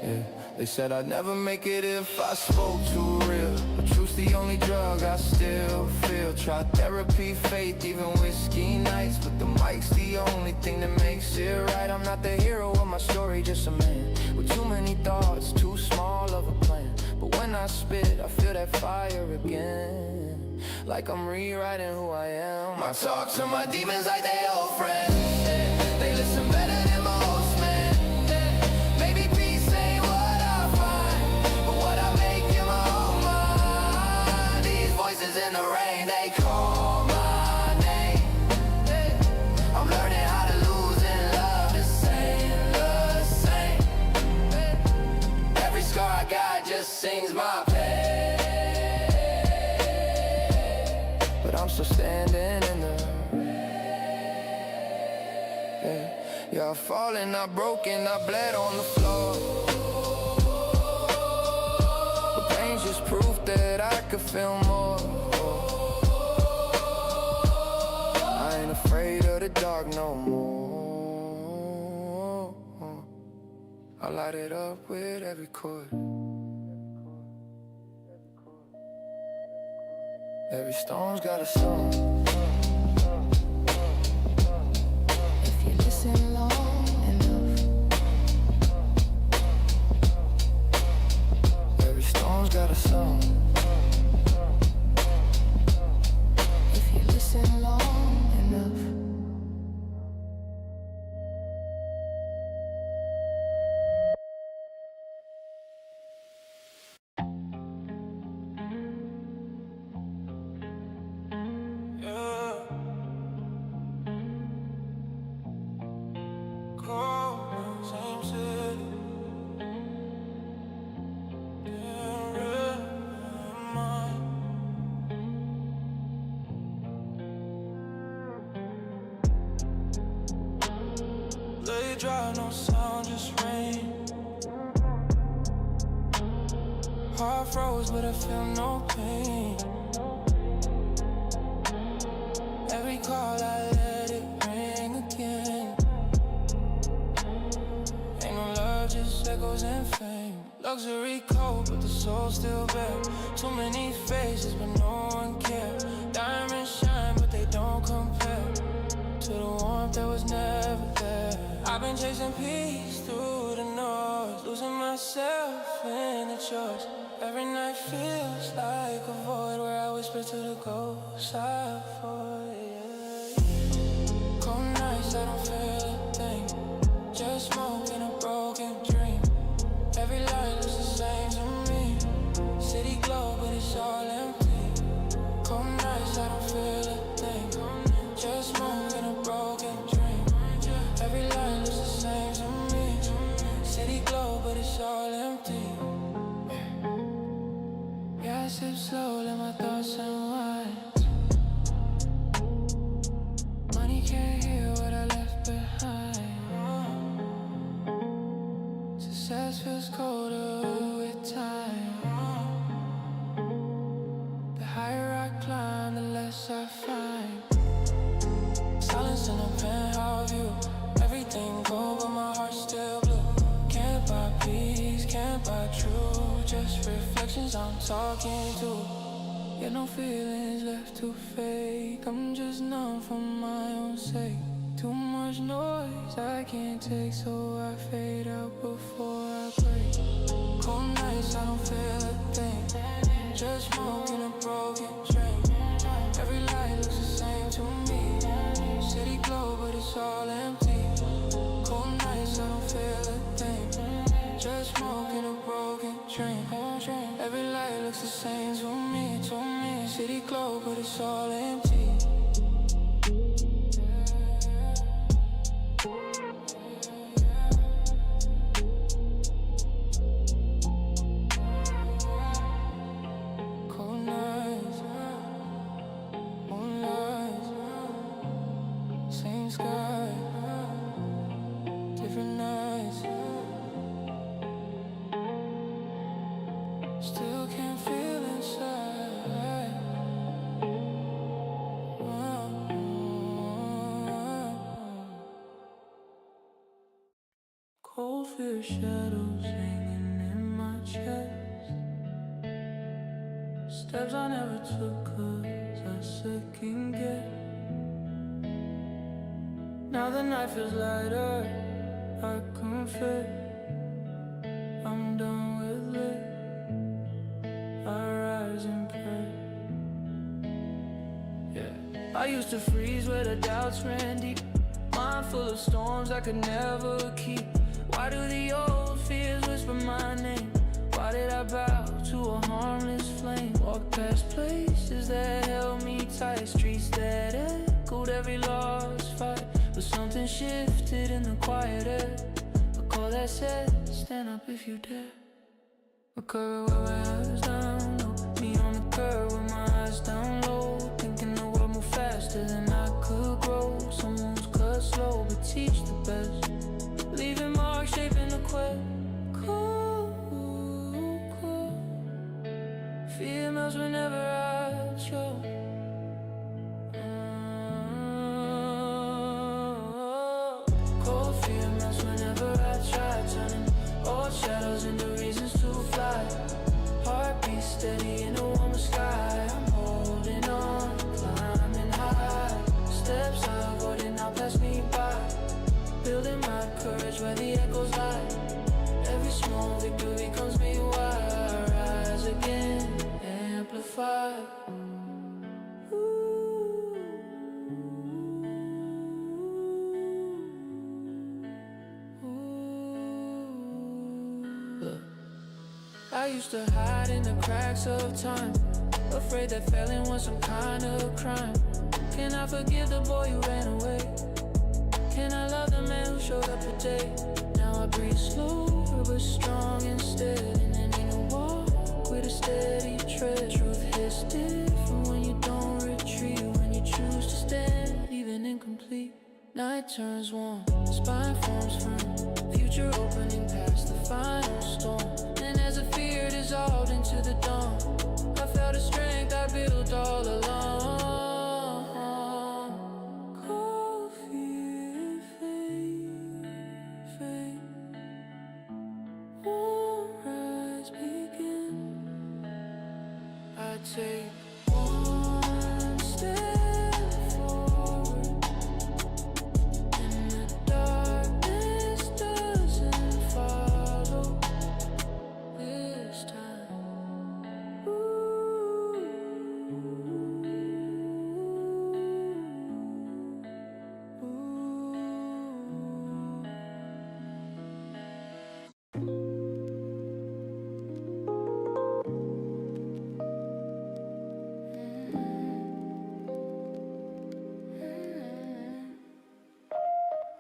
Yeah, they said I'd never make it if I spoke too real, but truth's the only drug I still feel. Try therapy, faith, even whiskey nights, but the mic's the only thing that makes it right. I'm not the hero of my story, just a man with too many thoughts, too small of a plan. But when I spit, I feel that fire again, like I'm rewriting who I am. I talk to my demons like they old friends. Yeah, they listen better than most, man. Yeah, maybe peace ain't what I find, but what I make in my own mind. These voices in the rain, they call my name. Yeah, I'm learning how to lose and love the same, yeah. Every scar I got just sings my pain, but I'm still standing in the rain. Yeah, I fallen, I broken, I bled on the floor. But pain's just proof that I could feel more. I ain't afraid of the dark no more. I light it up with every chord. Every stone's got a song. If you listen long enough, Every stone's got a song. if you listen long enough. Lay dry, no sound, just rain. Heart froze, but I feel no pain. Every call, I let it ring again. Ain't no love, just echoes and fame. Luxury cold, but the soul still bare. Too many faces, but no one cares. Diamonds shine, but they don't compare to the warmth that was never there. I've been chasing peace through the noise, losing myself in the choice. Every night feels like a void where I whisper to the ghosts I avoid. Yeah. Cold nights, I don't feel a thing, just smoke in a broken dream. Every light looks the same to me. City glow, but it's all empty. Cold nights, I don't feel a thing, just smoke in a broken dream. Every light looks the same to me. City glow, but it's all empty. Yeah, I sip slow, let my thoughts unwind. Money can't heal what I left behind. Success feels colder with time. The higher I climb, the less I find. Silence in a penthouse view. Everything cold, but my heart still friends I'm talking to. Yeah, no feelings left to fake. I'm just numb for my own sake. Too much noise I can't take, so I fade out before I break. Cold nights I don't feel a thing, just smoking a broken dream. Every light looks the same to me. City glow but it's all empty. Cold nights I don't feel a thing, just smoking a broken dream. Every light looks the same to me, to me. City glow but it's all empty. Cold fear shadows hanging in my chest. Steps I never took 'cause I second guess. Now the night feels lighter, I confess. I'm done with it, I rise and pray. Yeah, I used to freeze where the doubts ran deep. Mind full of storms I could never keep. Why do the old fears whisper my name? Why did I bow to a harmless flame? Walk past places that held me tight, streets that echoed every lost fight. But something shifted in the quiet air, a call that said, stand up if you dare. A curve where my eyes down low, me on the curve with my eyes down low, thinking the world moved faster than I could grow. Some moves cut slow but teach the best, leaving marks shaping the quest. Cold, cold, fear melts whenever I choke. Cold fear melts whenever I try, turning old shadows into reasons to fly. Heartbeat steady in a warmer sky. I'm holding on, climbing high. Steps I avoided now pass me by, building my courage where the echoes lie. Every small victory comes me wide. I rise again, amplified. Look, I used to hide in the cracks of time, afraid that failing was some kind of crime. Can I forgive the boy who ran away? Can I love the man who showed up today? Now I breathe slower but strong instead, and then ain't no walk with a steady tread. Truth hits different when you don't retreat, when you choose to stand, even incomplete. Night turns warm, spine forms firm, future opening past the final storm. And as the fear dissolved into the dawn, I felt the strength I built all along. Take one step forward, and the darkness doesn't follow this time.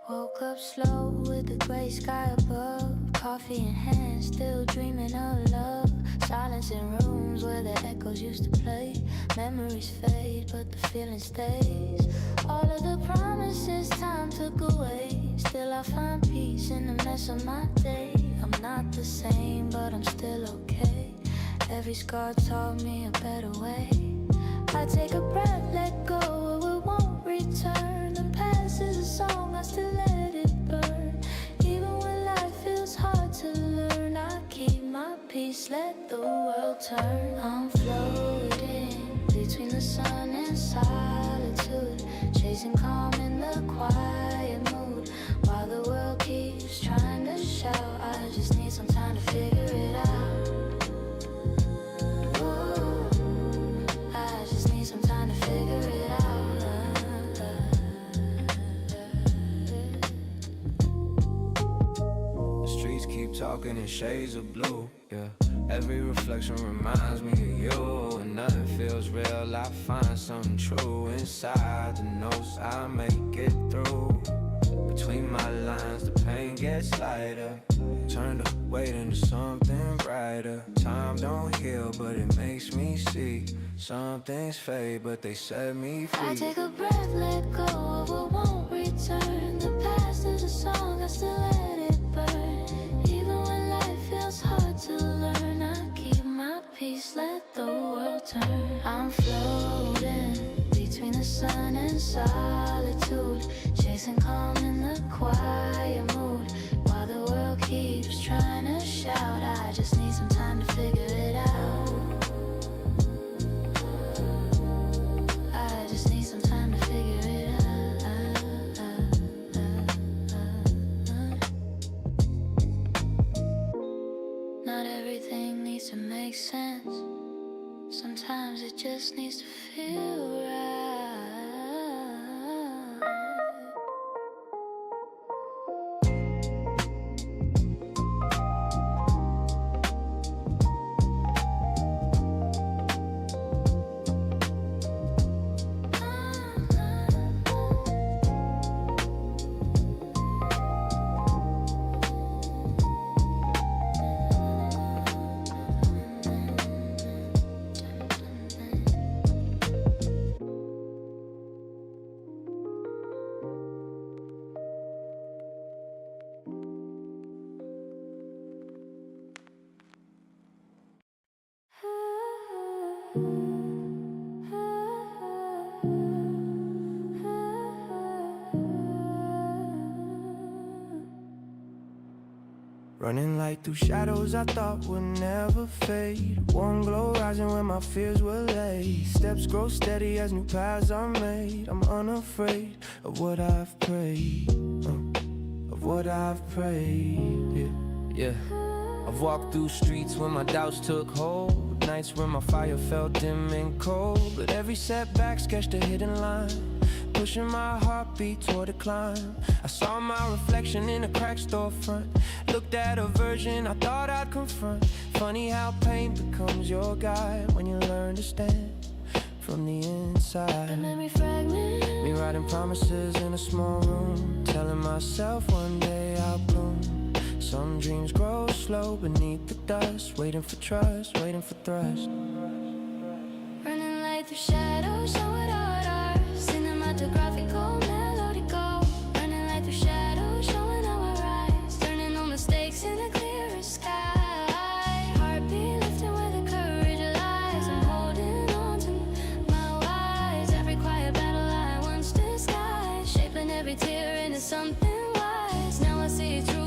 Woke up slow with the gray sky above, coffee in hand, still dreaming of love. Silence in rooms where the echoes used to play. Memories fade, but the feeling stays. All of the promises time took away. Still I find peace in the mess of my day. I'm not the same, but I'm still okay. Every scar taught me a better way. I take a breath, let go, or it won't return. The past is a song, I still let it burn. Even when life feels hard to learn, I keep my peace, let the world turn. I'm floating between the sun and solitude, chasing calm in the quiet mood, while the world keeps trying to shout. I just need some time to figure it out. Ooh, I just need some time to figure it out. The streets keep talking in shades of blue, yeah. Every reflection reminds me of you. And nothing feels real, I find something true inside the notes I make it through. Between my lines, the pain gets lighter. Turn the weight into something brighter. Time don't heal, but it makes me see. Some things fade, but they set me free. I take a breath, let go of what won't return. The past is a song, I still let it burn. Even when life feels hard to learn, I keep my peace, let the world turn. I'm floating between the sun and solitude, chasing calm in the quiet mood, while the world keeps trying to shout. I just need some time to figure it out. I just need some time to figure it out. Not everything needs to make sense. Sometimes it just needs to feel right. Running light through shadows I thought would never fade. Warm glow rising when my fears were laid. Steps grow steady as new paths are made. I'm unafraid of what I've prayed, of what I've prayed, yeah. I've walked through streets when my doubts took hold, nights when my fire felt dim and cold. But every setback sketched a hidden line, pushing my heartbeat toward a climb. I saw my reflection in a cracked storefront, looked at a version I thought I'd confront. Funny how pain becomes your guide when you learn to stand from the inside. The memory fragment, me writing promises in a small room, telling myself one day I'll bloom. Some dreams grow slow beneath the dust, waiting for trust, waiting for thrust. running light through shadows, showing art, cinematographical, melodical. Running light through shadows, showing how I rise, turning all mistakes in a clearer sky. Heartbeat lifting where the courage lies. I'm holding on to my wise. Every quiet battle I once disguised, shaping every tear into something wise. Now I see through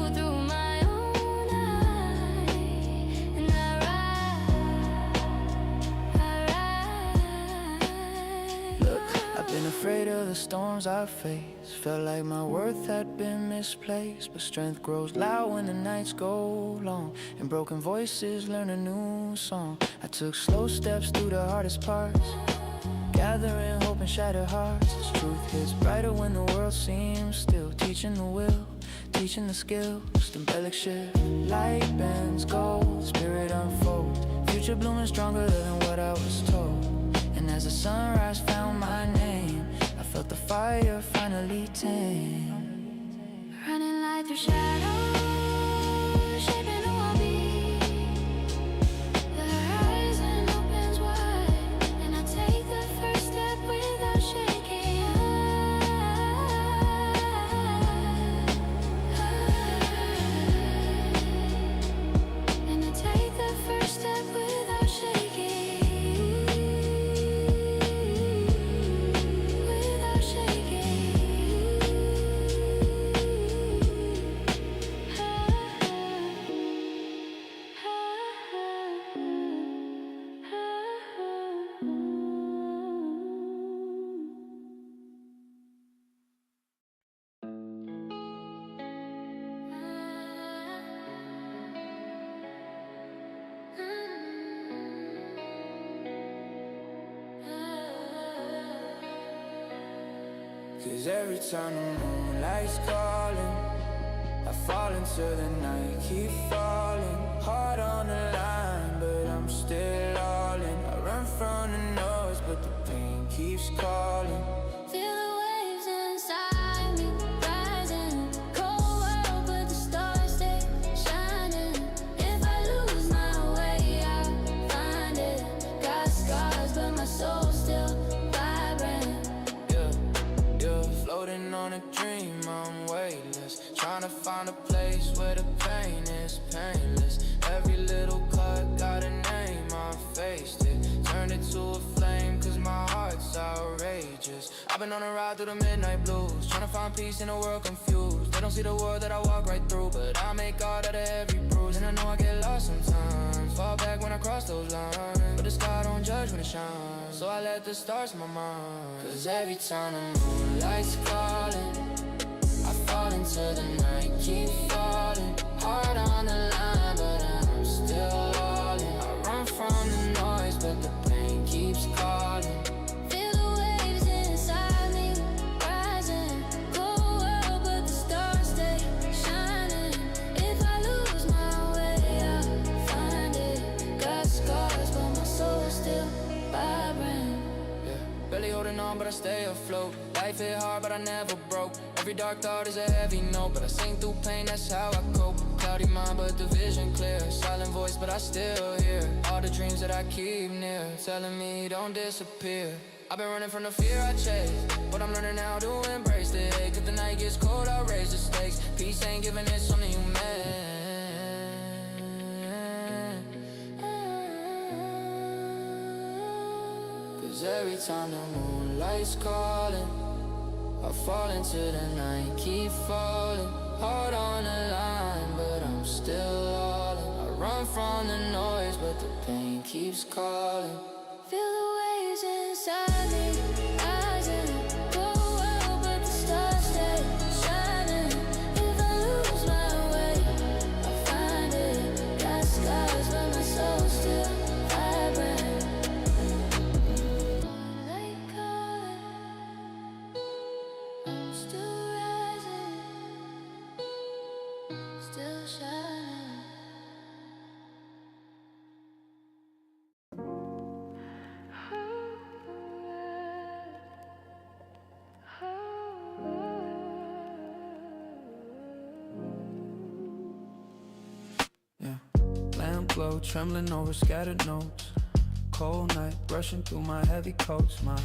my own eye, and I rise. Look, I've been afraid of the storms I faced. Felt like my worth had been misplaced. But strength grows loud when the nights go long, and broken voices learn a new song. I took slow steps through the hardest parts, gathering hope in shattered hearts. As truth hits brighter when the world seems still, teaching the will, teaching the skills to embellish shift. Light bends gold, spirit unfolds, future blooming stronger than what I was told. And as the sunrise found my name, I felt the fire finally tame. Running light through shadows, shaping who I'll be. The horizon opens wide, and I take the first step without shaking. And I take the first step without shaking. Without shaking. Cause every time the moonlight's calling, I fall into the night, keep falling. Heart on the line, but I'm still all in. I run from the noise, but the pain keeps calling. Feel the waves inside me rising. Cold world, but the stars stay shining. If I lose my way, I'll find it. Got scars, but my soul's still vibrant. Yeah, floating on a dream, I'm weightless. Trying to find a place where the pain is painless. Every little cut got a name, I faced it. Turned it to a flame, cause my heart's outrageous. I've been on a ride through the midnight blues, trying to find peace in a world confused. They don't see the world that I walk right through, but I make art out of every bruise. And I know I get lost sometimes, fall back when I cross those lines. But the sky don't judge when it shines, so I let the stars in my mind. Cause every time the moonlight's calling, I fall into the night, keep falling. Heart on the line, but I'm still all in. I run from the noise, but the pain keeps calling. Feel the waves inside me rising. Cold world, but the stars stay shining. If I lose my way, I'll find it. Got scars, but my soul's still vibrant. Yeah, barely holding on, but I stay afloat. Life hit hard, but I never broke. Every dark thought is a heavy note, but I sing through pain, that's how I cope. Cloudy mind, but the vision clear. Silent voice, but I still hear all the dreams that I keep near, telling me don't disappear. I've been running from the fear I chase, but I'm learning now to embrace the hate. If the night gets cold, I'll raise the stakes. Peace ain't giving, it's something you make. Cause every time the moonlight's calling, I fall into the night, keep falling. Heart on the line, but I'm still all in. I run from the noise, but the pain keeps calling. Feel the waves inside me rising. Cold world, but the stars stay shining. If I lose my way, I'll find it. Got scars, but my soul's still vibrant. Moonlight calling, I'm still rising, still shining. Yeah, lamp glow, trembling over scattered notes. Cold night, rushing through my heavy coats. My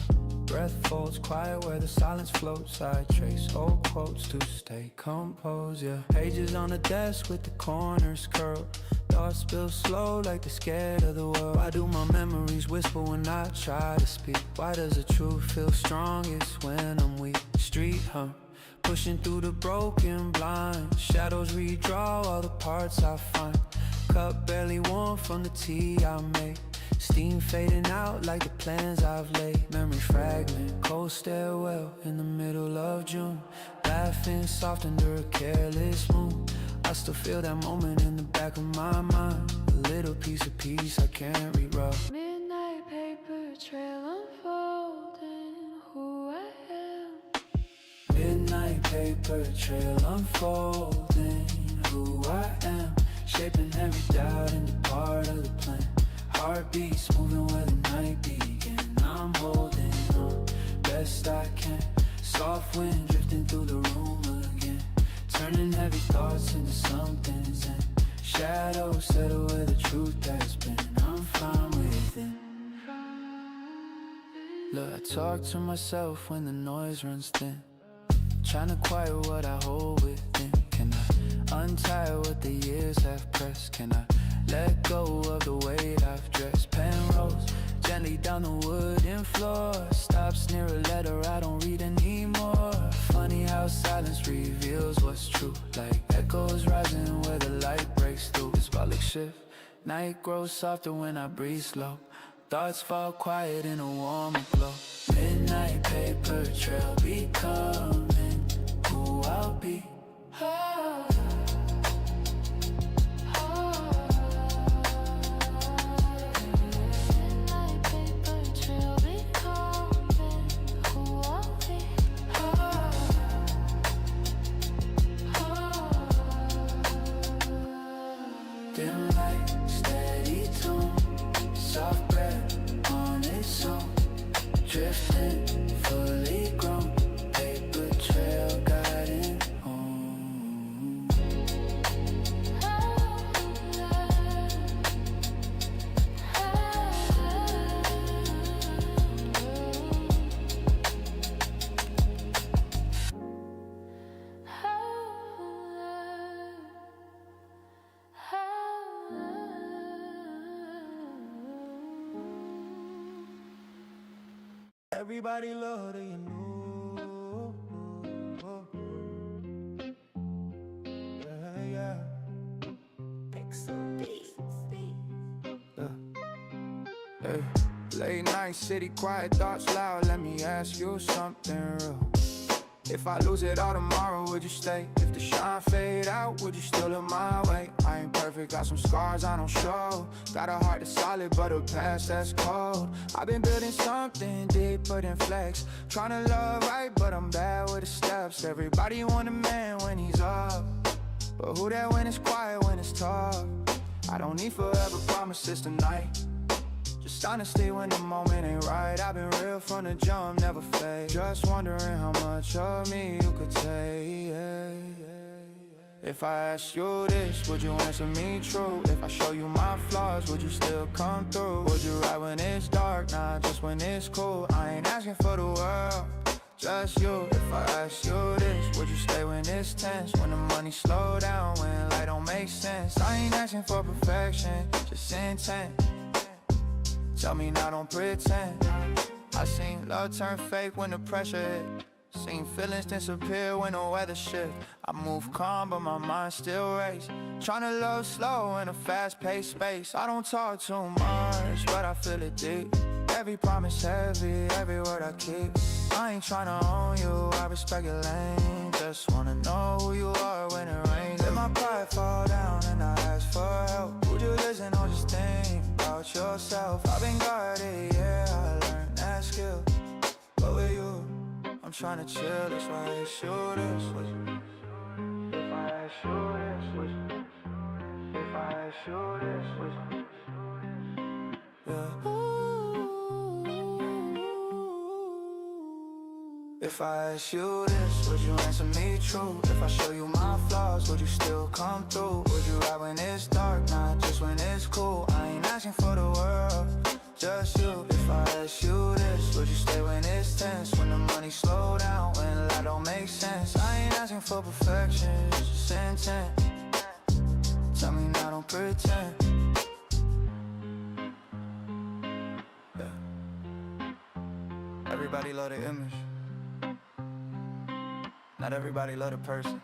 breath folds, quiet where the silence floats. I trace old quotes to stay composed, yeah. Pages on the desk with the corners curled. Thoughts spill slow like they're scared of the world. Why do my memories whisper when I try to speak? Why does the truth feel strongest when I'm weak? Street hum, pushing through the broken blind. Shadows redraw all the parts I find. Cup barely warm from the tea I made. Steam fading out like the plans I've laid. Memory fragment, cold stairwell in the middle of June. Laughing soft under a careless moon. I still feel that moment in the back of my mind. A little piece of peace I can't rewrite. Midnight paper trail unfolding who I am. Midnight paper trail unfolding who I am. Shaping every doubt into part of the plan. Heartbeats moving where the night began. I'm holding on best I can. Soft wind drifting through the room again, turning heavy thoughts into something zen. Shadows settle where the truth has been. I'm fine within. Look, I talk to myself when the noise runs thin, trying to quiet what I hold within. Can I untie what the years have pressed? Can I let go of the weight I've dressed? Pen rolls gently down the wooden floor. Stops near a letter I don't read anymore. Funny how silence reveals what's true, like echoes rising where the light breaks through. Symbolic shift, night grows softer when I breathe slow. Thoughts fall quiet in a warmer glow. Midnight paper trail becoming who I'll be. Midnight paper trail becoming who I'll be. lifted, fully grown, paper trail guiding home. Everybody love that you know. Yeah. Hey. Late night, city, quiet thoughts loud. Let me ask you something real. If I lose it all tomorrow, would you stay? If the shine fade out, would you still look my way? I ain't perfect, got some scars I don't show. Got a heart that's solid, but a past that's cold. I've been building something deeper than flex. Tryna love right, but I'm bad with the steps. Everybody want a man when he's up, but who that when it's quiet, when it's tough? I don't need forever promises tonight. Just honesty when the moment ain't right. I've been real from the jump, never fake. Just wondering how much of me you could take. If I ask you this, would you answer me true? If I show you my flaws, would you still come through? Would you ride when it's dark, not just when it's cool? I ain't asking for the world, just you. If I ask you this, would you stay when it's tense? When the money slow down, when life don't make sense? I ain't asking for perfection, just intent. Tell me now, don't pretend. I seen love turn fake when the pressure hit. Seen feelings disappear when the weather shift. I move calm, but my mind still race. Tryna love slow in a fast-paced space. I don't talk too much, but I feel it deep. Every promise heavy, every word I keep. I ain't tryna own you, I respect your lane. Just wanna know who you are when it rains. Let my pride fall down and I ask for help. Would you listen or just think about yourself? I've been guarded, yeah, I learned that skill. But with you, I'm tryna chill, that's why I shoot this. If I ask you this, if I ask you this, yeah. If I ask you this, would you answer me true? If I show you my flaws, would you still come through? Would you ride when it's dark, not just when it's cool? I ain't asking for the world, just you. If I ask you this, would you stay when it's tense? When the money slow down, when life don't make sense? I ain't asking for perfection, just intent. Tell me now, don't pretend. Yeah. Everybody love the image. Not everybody love the person.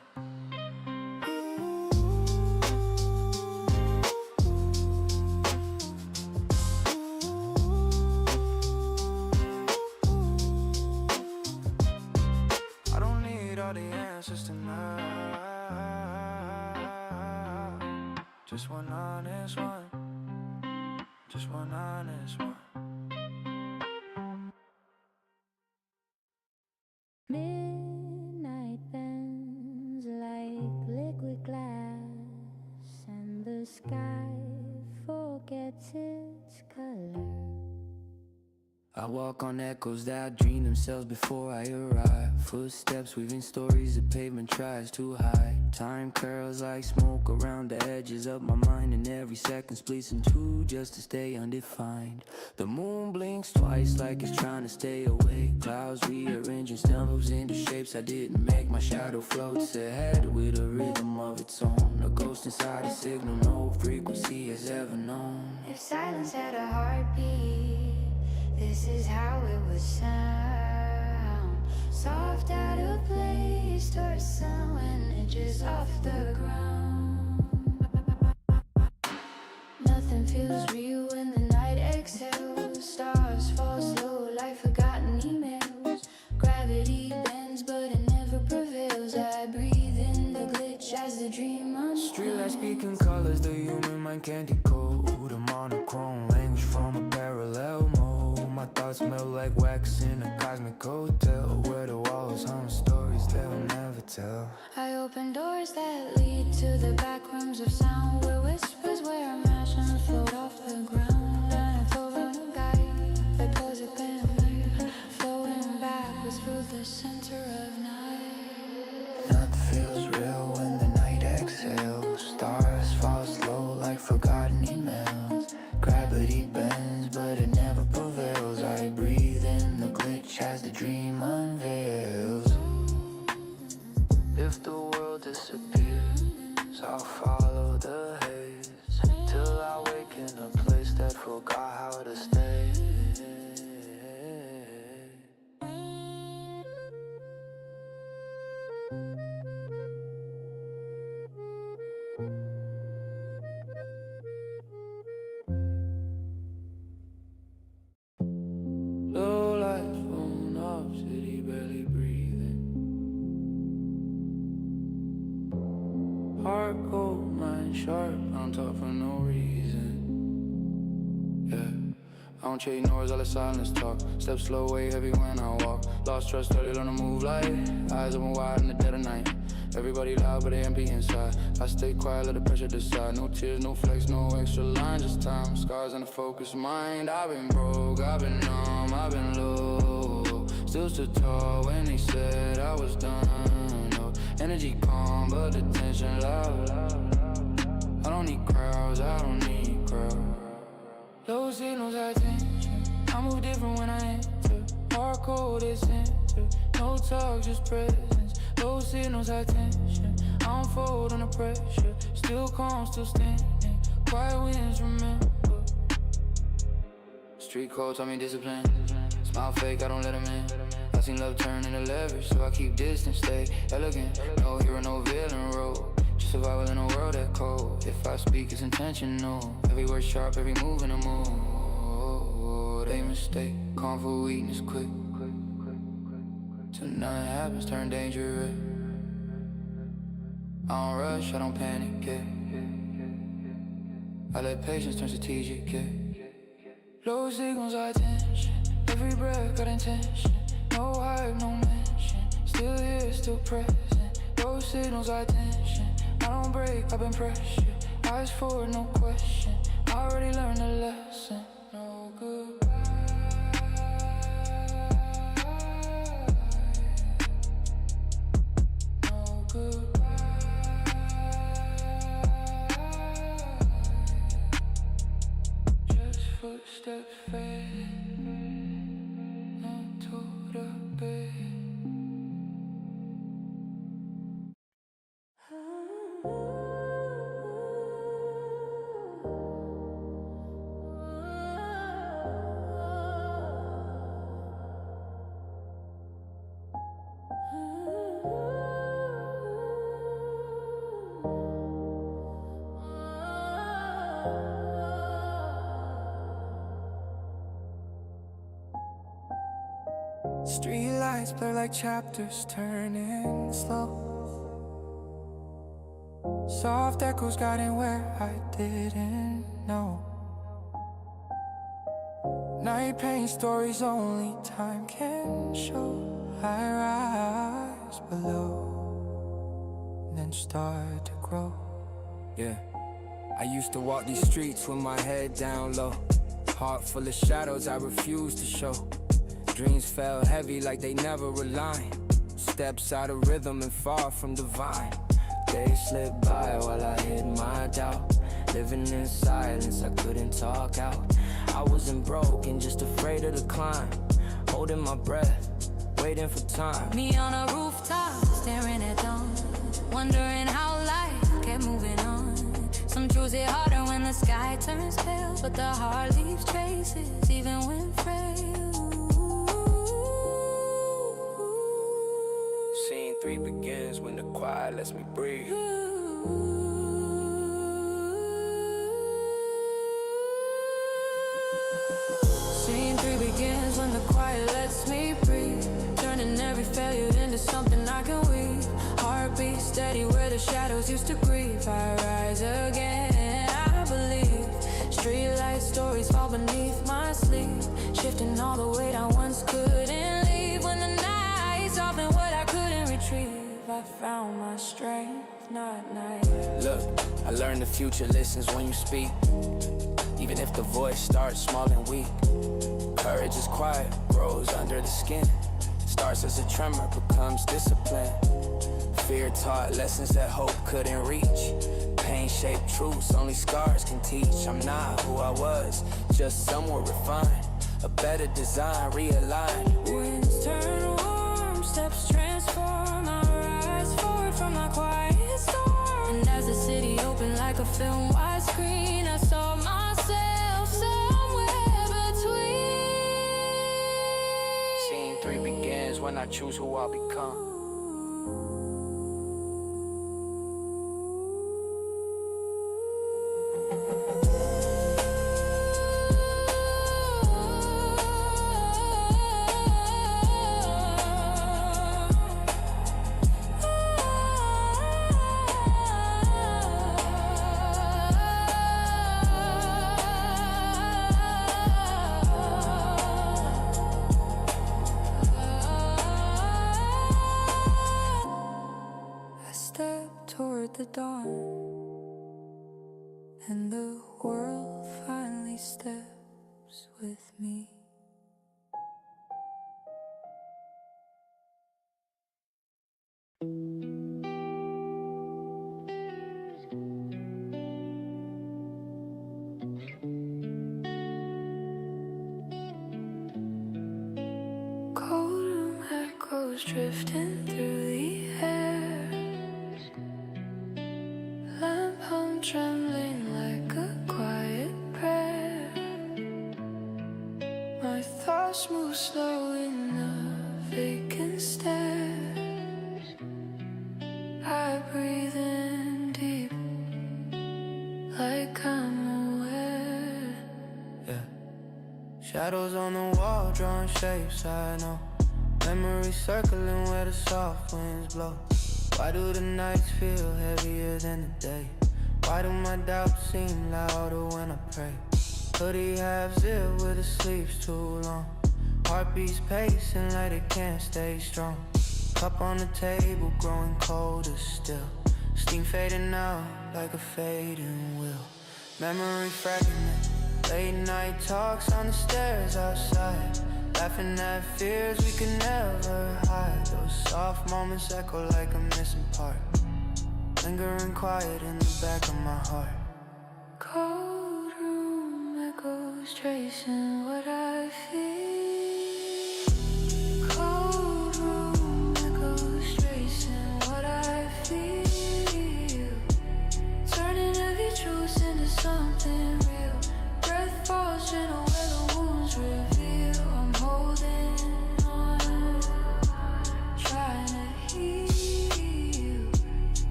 I don't need all the answers tonight. Just one honest one. Just one honest one. Midnight bends like liquid glass, and the sky forgets its color. I walk on echoes that dream themselves before I arrive. Footsteps weaving stories the pavement tries to hide. Time curls like smoke around the edges of my mind, and every second splits in two just to stay undefined. The moon blinks twice like it's trying to stay awake. Clouds rearranging stumbles into shapes I didn't make. My shadow floats ahead with a rhythm of its own. A ghost inside a signal no frequency has ever known. If silence had a heartbeat, this is how it would sound. Soft out of place, towards someone inches off the ground. Nothing feels real when the night exhales. Stars fall slow like forgotten emails. Gravity bends but it never prevails. I breathe in the glitch as the dream unfolds. Streetlights speaking colors the human mind can't decode. A monochrome language from a parallel mode. My thoughts smell like wax in a cosmic hotel, where the walls hum stories they'll never tell. I open doors that lead to the back rooms of sound, where whispers where imagine float off the ground. And I throw on a guy, I pose a pen, float the center of night. Nothing feels real when the night exhales. Stars fall slow like forgotten emails. Gravity bends but it never prevails. I breathe in the glitch as the dream unveils. If the world disappears, I'll follow the haze till I wake in a place that forgot how to stay. Low lights, phone off, city barely breathing. Heart cold, mind sharp, on top for no reason. Yeah, I don't chase noise, all the silence talk. Step slow, way heavy when I walk. Lost trust early, learn to move light. Eyes open wide in the dead of night. Everybody loud, but they empty inside. I stay quiet, let the pressure decide. No tears, no flex, no extra lines, just time. Scars in a focused mind. I've been broke, I've been numb, I've been low. Still stood tall when they said I was done. No energy calm, but the tension loud. I don't need crowds, I don't need crowds. Low signals, high tension. I move different when I enter. Heart cold, it's center. No talk, just presence. Low signals, high tension. I unfold under pressure. Still calm, still standing. Quiet wins, remember. Street code taught me discipline. Smile fake, I don't let them in. I seen love turn into leverage, so I keep distance, stay elegant. No hero, no villain role. Just survival in a world that cold. If I speak, it's intentional. Every word sharp, every move in a mood. They mistake, calm for weakness, quick. Till nothing happens, turn dangerous. I don't rush, I don't panic, yeah. I let patience turn strategic, yeah. Low signals, high tension. Every breath got intention. No hype, no mention. Still here, still present. Low signals, high tension. I don't break, I've been pressured. Eyes forward, no question. I already learned the lesson. No goodbye. No goodbye. Just footsteps fade. Not to the bed. Street lights blur like chapters turning slow. Soft echoes guiding where I didn't know. Night pain stories only time can show. I rise below, then start to grow. Yeah, I used to walk these streets with my head down low. Heart full of shadows I refused to show. Dreams fell heavy like they never aligned. Steps out of rhythm and far from divine. Days slipped by while I hid my doubt. Living in silence, I couldn't talk out. I wasn't broken, just afraid of the climb. Holding my breath, waiting for time. Me on a rooftop, staring at dawn. Wondering how life kept moving on. Some choose it harder when the sky turns pale, but the heart leaves traces even when frail. Scene 3 begins when the quiet lets me breathe. Scene 3 begins when the quiet lets me breathe. Turning every failure into something I can weave. Heartbeat steady where the shadows used to grieve. I rise again, I believe. Street light stories fall beneath my sleeve. Shifting all the weight I once couldn't leave. When the night softened what I couldn't retrieve, I found my strength, not night. Look, I learned the future listens when you speak. Even if the voice starts small and weak. Courage is quiet, grows under the skin. starts as a tremor, becomes discipline. Fear taught lessons that hope couldn't reach. Pain shaped truths only scars can teach. I'm not who I was, just somewhat refined. A better design, realigned. Winds turn warm, steps transform. I rise forward from my quiet storm. And as the city opened like a film widescreen, I saw myself somewhere between. Scene 3 begins when I choose who I'll become. The dawn, and the world finally steps with me. Cold room echoes drifting through the air. Trembling like a quiet prayer. My thoughts move slow in a vacant stare. I breathe in deep, like I'm aware. Yeah. Shadows on the wall, drawing shapes I know. Memories circling where the soft winds blow. Why do the nights feel heavier than the day? Why do my doubts seem louder when I pray? Hoodie half zip with the sleeves too long. Heartbeats pacing like it can't stay strong. Cup on the table growing colder still. Steam fading out like a fading wheel. Memory fragment. Late night talks on the stairs outside. Laughing at fears we could never hide. Those soft moments echo like a missing part. Lingering quiet in the back of my heart. Cold room echoes tracing what I feel. Cold room echoes tracing what I feel. Turning every truth into something real. Breath falls gentle where the wounds reveal. I'm holding on, trying to heal.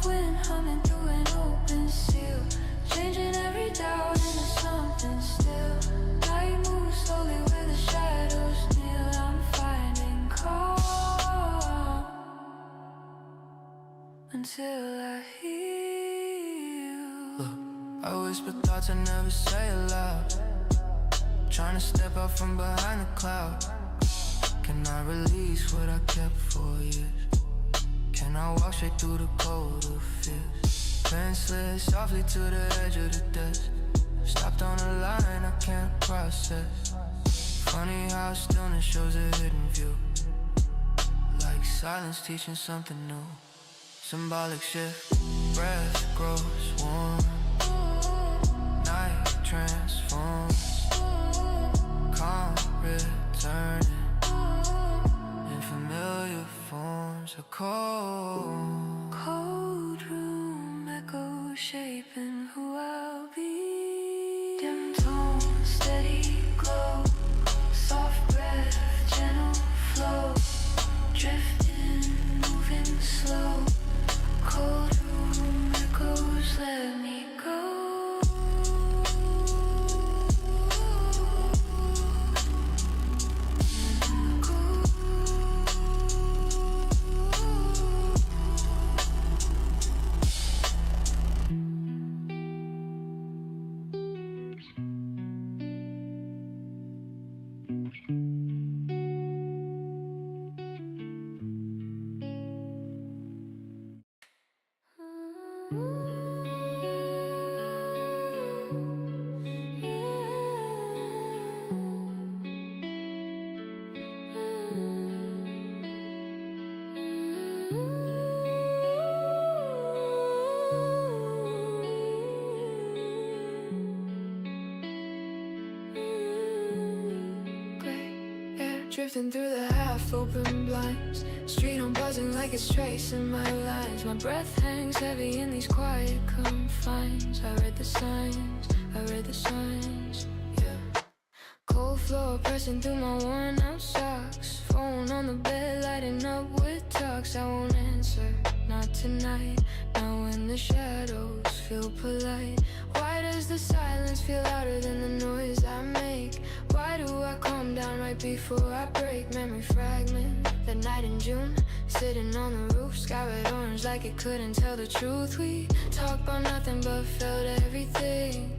Wind humming through an open seal, changing every doubt into something still. Night moves slowly where the shadows kneel. I'm finding calm until I heal. Look, I whisper thoughts I never say aloud. Trying to step out from behind the cloud. Can I release what I kept for years? Can I walk straight through the cold of fears? Pen slid softly to the edge of the desk. Stopped on a line I can't process. Funny how stillness shows a hidden view. Like silence teaching something new. Symbolic shift, breath grows warm. Night transforms. Calm returning. In familiar forms, a cold room echo shaping who I'll be. Dim tone, steady glow. Soft breath, gentle flow. Drifting, moving slow. Cold room echoes, let me go. drifting through the half-open blinds. Street on buzzing like it's tracing my lines. My breath hangs heavy in these quiet confines. I read the signs, I read the signs, yeah. Cold floor pressing through my worn out socks. Phone on the bed lighting up with talks. I won't answer, not tonight. Not when the shadows feel polite. Why does the silence feel louder than the noise I make? Why do I calm down right before I break? Memory fragment, that night in June, sitting on the roof, sky red orange like it couldn't tell the truth. We talked about nothing but felt everything.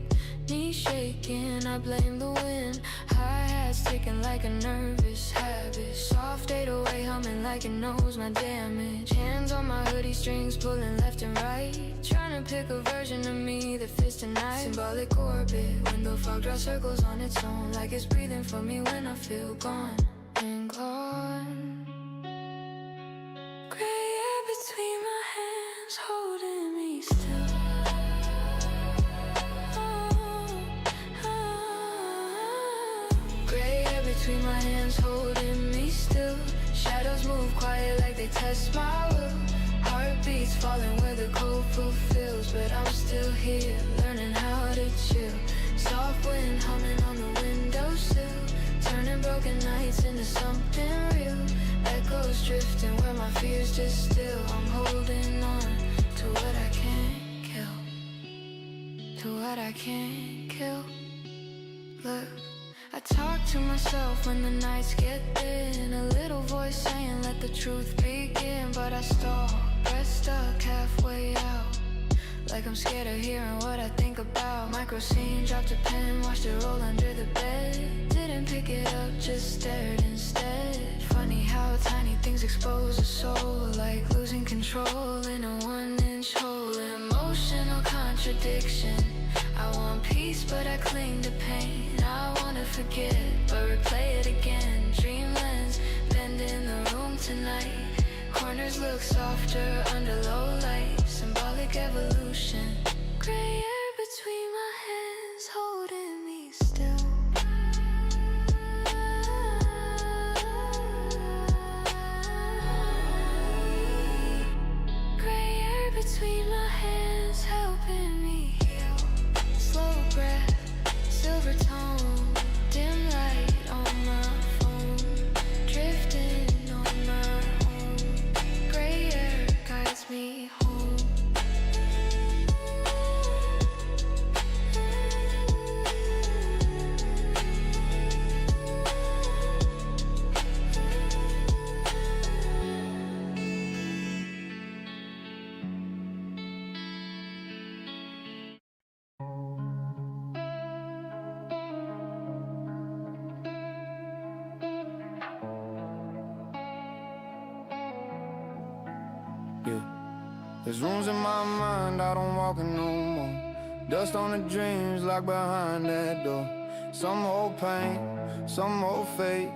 Knees shaking, I blame the wind. Hi-hats ticking like a nervous habit. Soft 808 humming like it knows my damage. Hands on my hoodie strings pulling left and right. Trying to pick a version of me that fits tonight. Symbolic orbit, window fog draws circles on its own. Like it's breathing for me when I feel gone and gone. Gray hair between my hands holding me still. Between my hands holding me still. Shadows move quiet like they test my will. Heartbeats falling where the cold fulfills. But I'm still here, learning how to chill. Soft wind humming on the windowsill. Turning broken nights into something real. Echoes drifting where my fears just still. I'm holding on to what I can't kill. To what I can't kill. Look, I talk to myself when the nights get thin. A little voice saying let the truth begin. But I stall, breath stuck halfway out. Like I'm scared of hearing what I think about. Micro scene, dropped a pen, watched it roll under the bed. Didn't pick it up, just stared instead. Funny how tiny things expose a soul. Like losing control in a 1-inch hole. Emotional contradiction. I want peace but I cling to pain. I wanna forget but replay it again. Dreamlands bend in the room tonight. Corners look softer under low light. Symbolic evolution. Gray hair between my hands holding me still. Gray hair between my hands helping me heal. Slow breath, silver tone, dim light on my phone, drifting on my own. Gray hair guides me home. There's rooms in my mind I don't walk in no more. Dust on the dreams locked behind that door. Some hold pain, some hold fate.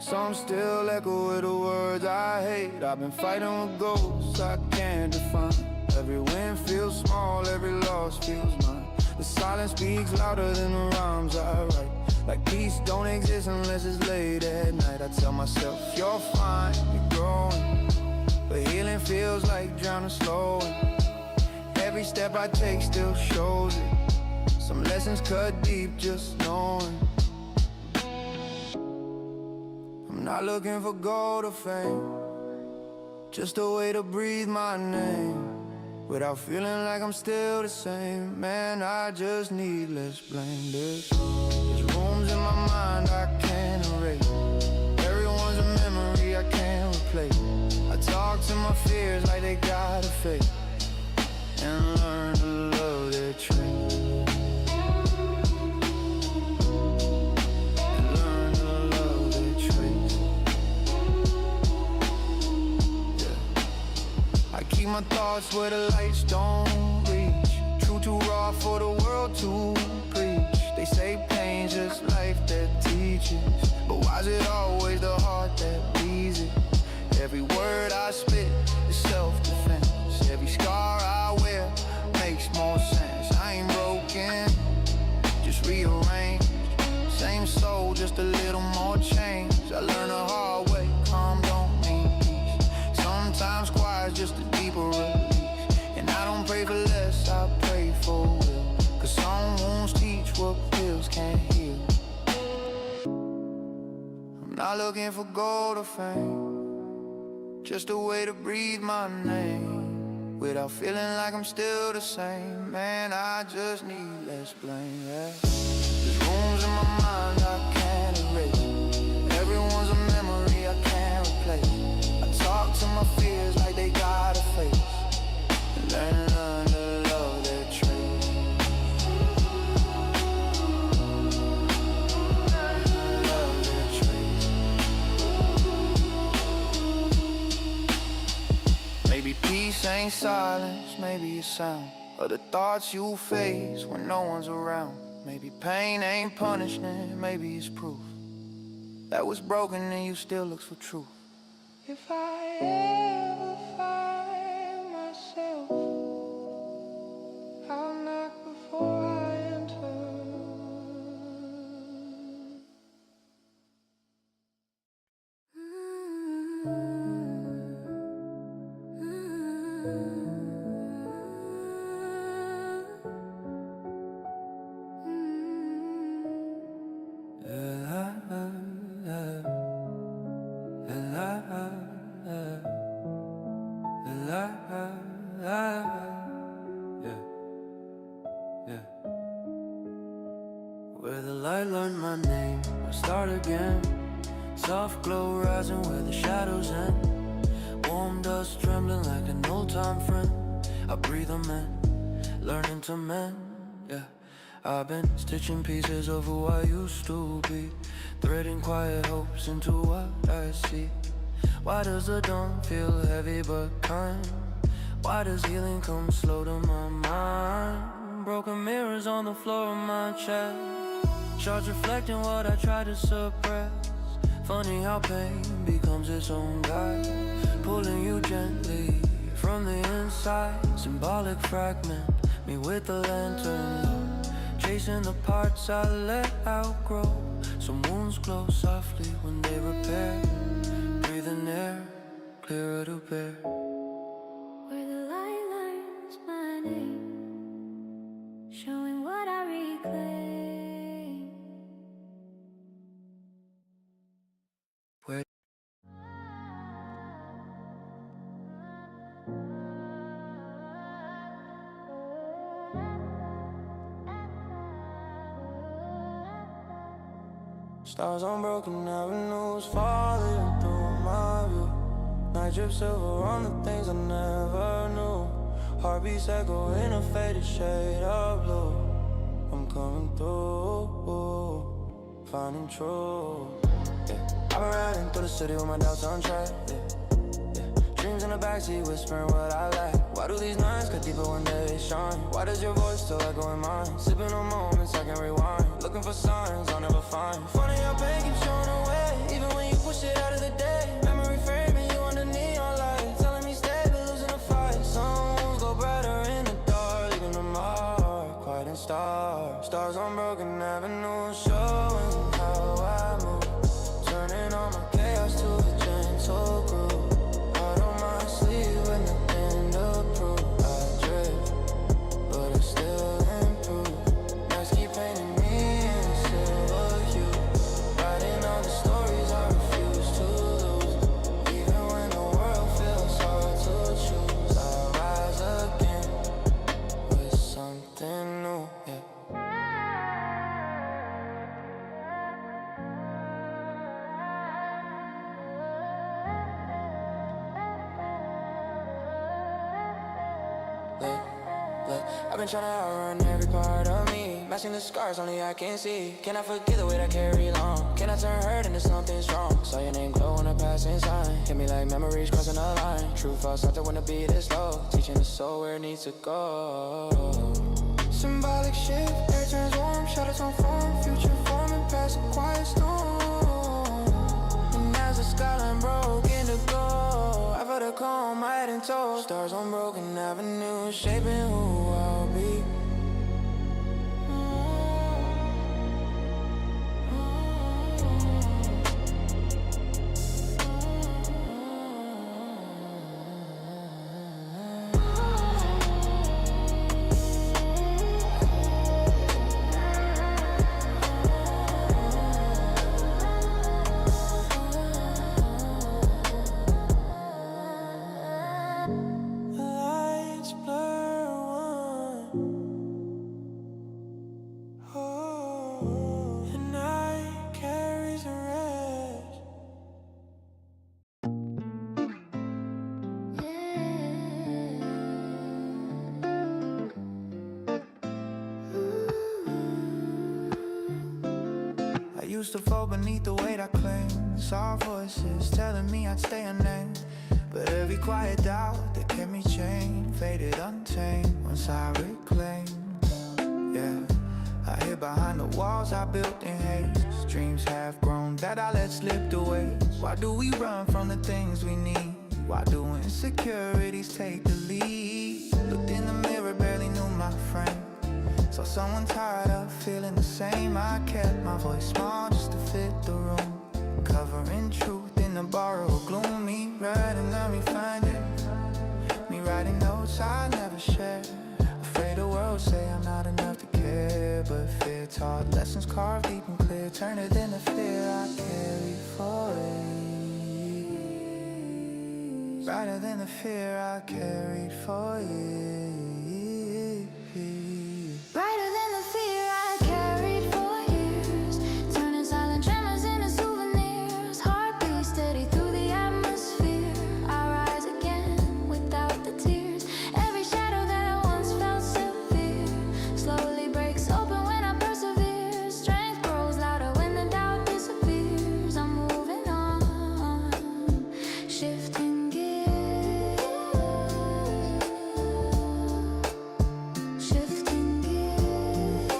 Some still echo with the words I hate. I've been fighting with ghosts I can't define. Every win feels small, every loss feels mine. The silence speaks louder than the rhymes I write. Like peace don't exist unless it's late at night. I tell myself, you're fine, you're growing. But healing feels like drowning slowly. Every step I take still shows it. Some lessons cut deep just knowing. I'm not looking for gold or fame, just a way to breathe my name without feeling like I'm still the same. Man, I just need less blame. There's rooms in my mind I can't erase. Everyone's a memory I can't replace. I talk to my fears like they got a face, and learn to love their traits. And learn to love their traits. Yeah. I keep my thoughts where the lights don't reach. True too raw for the world to preach. They say pain's just life that teaches, but why's it always the heart that bleeds it? Every word I spit is self-defense. Every scar I wear makes more sense. I ain't broken, just rearranged. Same soul, just a little more change. I learned the hard not looking for gold or fame, just a way to breathe my name without feeling like I'm still the same. Man, I just need less blame, yeah. There's rooms in my mind I can't erase, everyone's a memory I can't replace. I talk to my fears like they got a face, and then learn to love their traits. Love their traits. Maybe peace ain't silence, maybe it's sound of the thoughts you face when no one's around. Maybe pain ain't punishment, maybe it's proof that was broken and you still looks for truth. If I ever find myself, I'll knock before I enter. Where the light learned my name, I start again. Soft glow rising where the shadows end. Warm dust trembling like an old time friend. I breathe them in, learning to mend, yeah. I've been stitching pieces of who I used to be, threading quiet hopes into what I see. Why does the dawn feel heavy but kind? Why does healing come slow to my mind? Broken mirrors on the floor of my chest, shards reflecting what I try to suppress. Funny how pain becomes its own guide, pulling you gently from the inside. Symbolic fragment, me with the lantern, chasing the parts I let outgrow. Some wounds glow softly when they repair, breathing air, clearer to bear. Where the light learns my name, showing what I reclaim. Where stars on broken avenues falling through my view. Night drip silver on the things I never knew. Heartbeats echo in a faded shade of blue. I'm coming through, finding true, yeah. I've been riding through the city with my doubts on track, yeah, yeah. Dreams in the backseat whispering what I lack. Why do these nights cut deeper when they shine? Why does your voice still echo in mine? Sipping on moments I can rewind, looking for signs I'll never find. Funny how pain keeps showing away, even when you push it out of the day. Memory framing you under neon light, telling me stay but losing the fight. Some wounds go brighter in the dark, leaving them marked, quiet and star. Stars on broken avenues showing how I move, turning all my chaos to a gentle groove. Heart on my sleeve with nothing to prove. I drift, but I still improve. Nights keep painting me in silver hue, writing all the stories I refuse to lose. Even when the world feels hard to choose, I rise again with something new, yeah. Look, I've been trying to outrun every part of me, matching the scars only I can see. Can I forget the weight I carry long? Can I turn hurt into something strong? Saw your name glow on a passing sign, hit me like memories crossing a line. True false after when the beat is low, teaching the soul where it needs to go. Symbolic shift, air turns warm, shadows on form, future forming past a quiet storm. And as the skyline broke into gold, I felt a calm, my head in tow. Stars on broken avenues, shaping who I'll be. used to fall beneath the weight I claimed. Saw voices telling me I'd stay unnamed, but every quiet doubt that kept me chained faded untamed once I reclaimed. Yeah, I hid behind the walls I built in haste. Dreams half grown that I let slip away. Why do we run from the things we need? Why do insecurities take the lead? Looked in the mirror, barely knew my frame. Saw someone tired of feeling the same. I kept my voice small just to fit the room, covering truth in a borrowed gloom. Me writing, got me finding. Me writing notes I never shared. Afraid the world say I'm not enough to care, but fear taught lessons carved deep and clear. Turn it into fear I carry for it. Brighter than the fear I carried for years. Brighter than the fear I carried for years, turning silent tremors into souvenirs. Heartbeat steady through the atmosphere. I rise again without the tears. Every shadow that once felt severe slowly breaks open when I persevere. Strength grows louder when the doubt disappears. I'm moving on, shifting gears, shifting gears.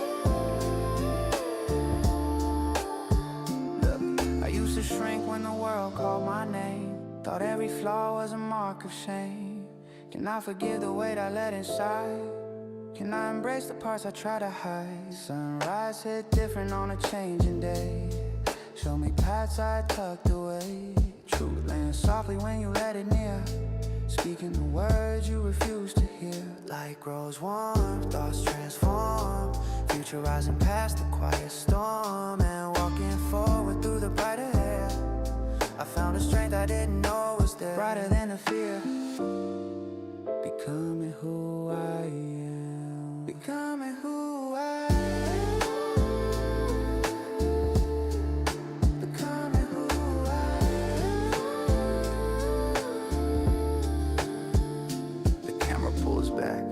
Look, I used to shrink when the world called my name. Thought every flaw was a mark of shame. Can I forgive the weight I let inside? Can I embrace the parts I try to hide? Sunrise hit different on a changing day. Show me paths I tucked away. Truth lands softly when you let it near. Speaking the words you refuse to hear. Light grows warm, thoughts transform. Future rising past the quiet storm, and walking forward through the brighter air. I found a strength I didn't know was there. Brighter than the fear. Becoming who I am. Becoming who I am. Becoming who I am. The camera pulls back,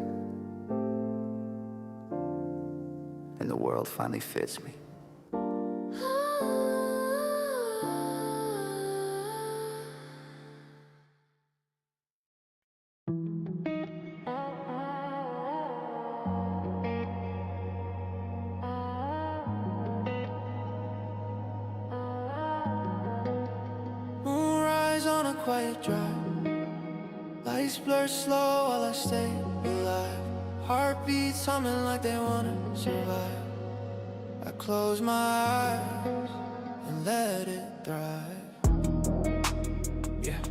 and the world finally fits me. Moonrise on a quiet drive. Lights blur slow while I stay alive. Heartbeats humming like they wanna survive. I close my eyes and let it thrive. Yeah,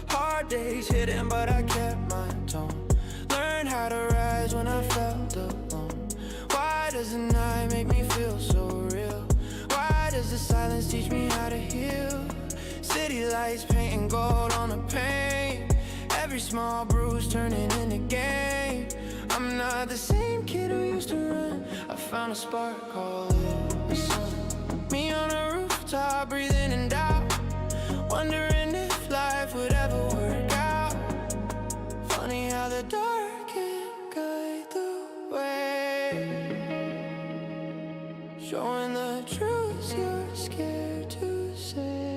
hard days hidden, but I kept my tone. Learned how to rise when I felt alone. Why does the night make me feel so real? Why does the silence teach me how to heal? City lights painting gold on the paint. Every small bruise turning into game. I'm not the same kid who used to run. I found a spark called the sun. Me on a rooftop breathing in doubt, wondering if life would ever work out. Funny how the dark can guide the way, showing the truths you're scared to say.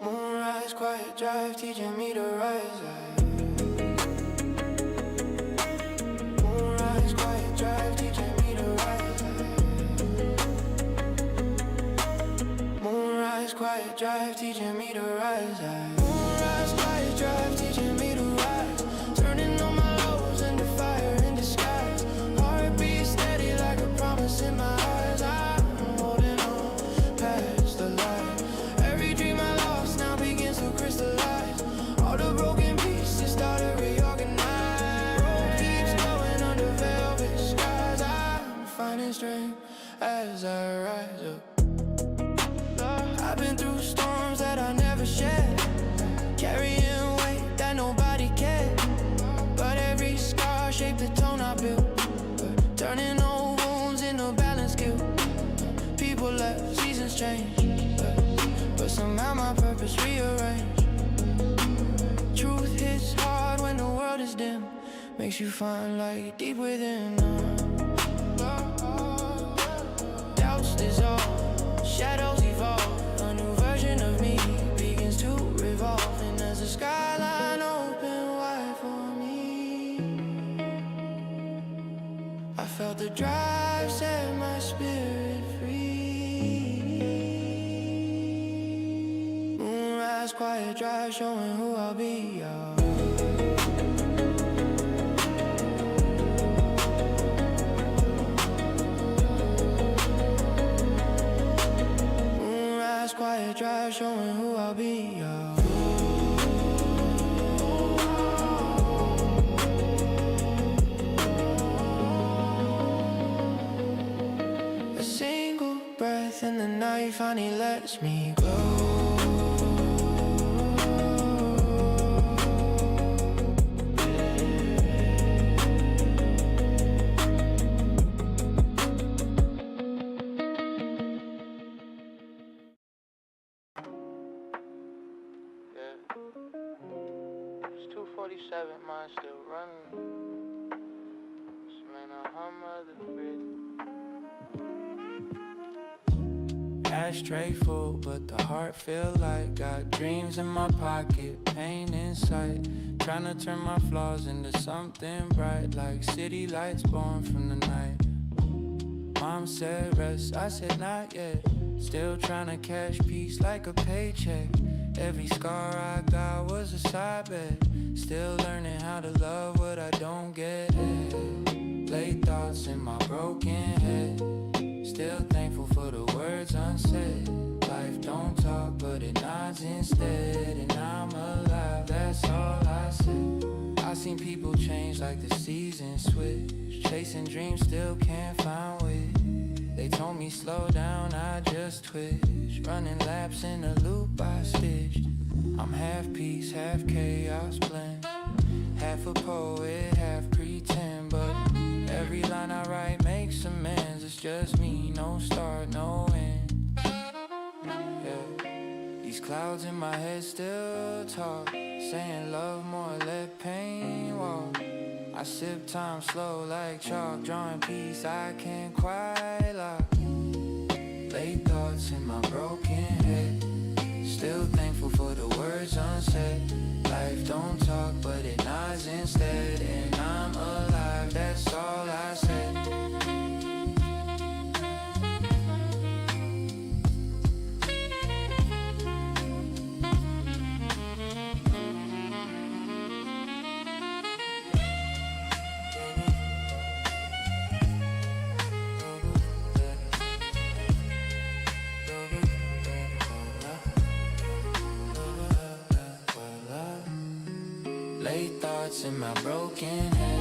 Moonrise, quiet drive, teaching me to rise. Moonrise, quiet drive, teaching me to rise. Moonrise, quiet drive, teaching me to rise. Moonrise, quiet drive, teaching me to rise. Turning all my lows into fire in disguise. Heartbeat steady like a promise in my eyes. I'm holding on past the light. Every dream I lost now begins to crystallize. All the broken pieces start to reorganize. Road keeps going under velvet skies. I'm finding strength as I rise up. I've been through storms that I never shed, carrying weight that nobody cared. But every scar shaped the tone I built, turning old wounds into balance skill. People left, seasons change, but somehow my purpose rearranged. Truth hits hard when the world is dim, makes you find light deep within. shadows evolve, a new version of me begins to revolve. And as the skyline open wide for me, I felt the drive set my spirit free. Moonrise, quiet drive, showing who I'll be, y'all. Quiet drive, showing who I'll be, y'all. A single breath in the night finally lets me go. It's 2:47, mine still running. Man, I'm the bridge. Ashtray full, but the heart feel like got dreams in my pocket, pain in sight. Trying to turn my flaws into something bright, like city lights born from the night. Mom said rest, I said not yet. Still trying to cash peace like a paycheck. Every scar I got was a side bet. Still learning how to love what I don't get. Late thoughts in my broken head. Still thankful for the words unsaid. Life don't talk but it nods instead. And I'm alive, that's all I said. I seen people change like the seasons switch. Chasing dreams, still can't find wit. They told me slow down, I just twitch. Running laps in a loop I stitched. I'm half peace, half chaos blend. Half a poet, half pretend. But every line I write makes amends. It's just me, no start, no end. Yeah. These clouds in my head still talk, saying love more, let pain walk. I sip time slow like chalk, drawing peace I can't quite lock. Late thoughts in my broken head. Still thankful for the words unsaid. Life don't talk but it nods instead. And I'm alive, that's all I said. Late thoughts in my broken head.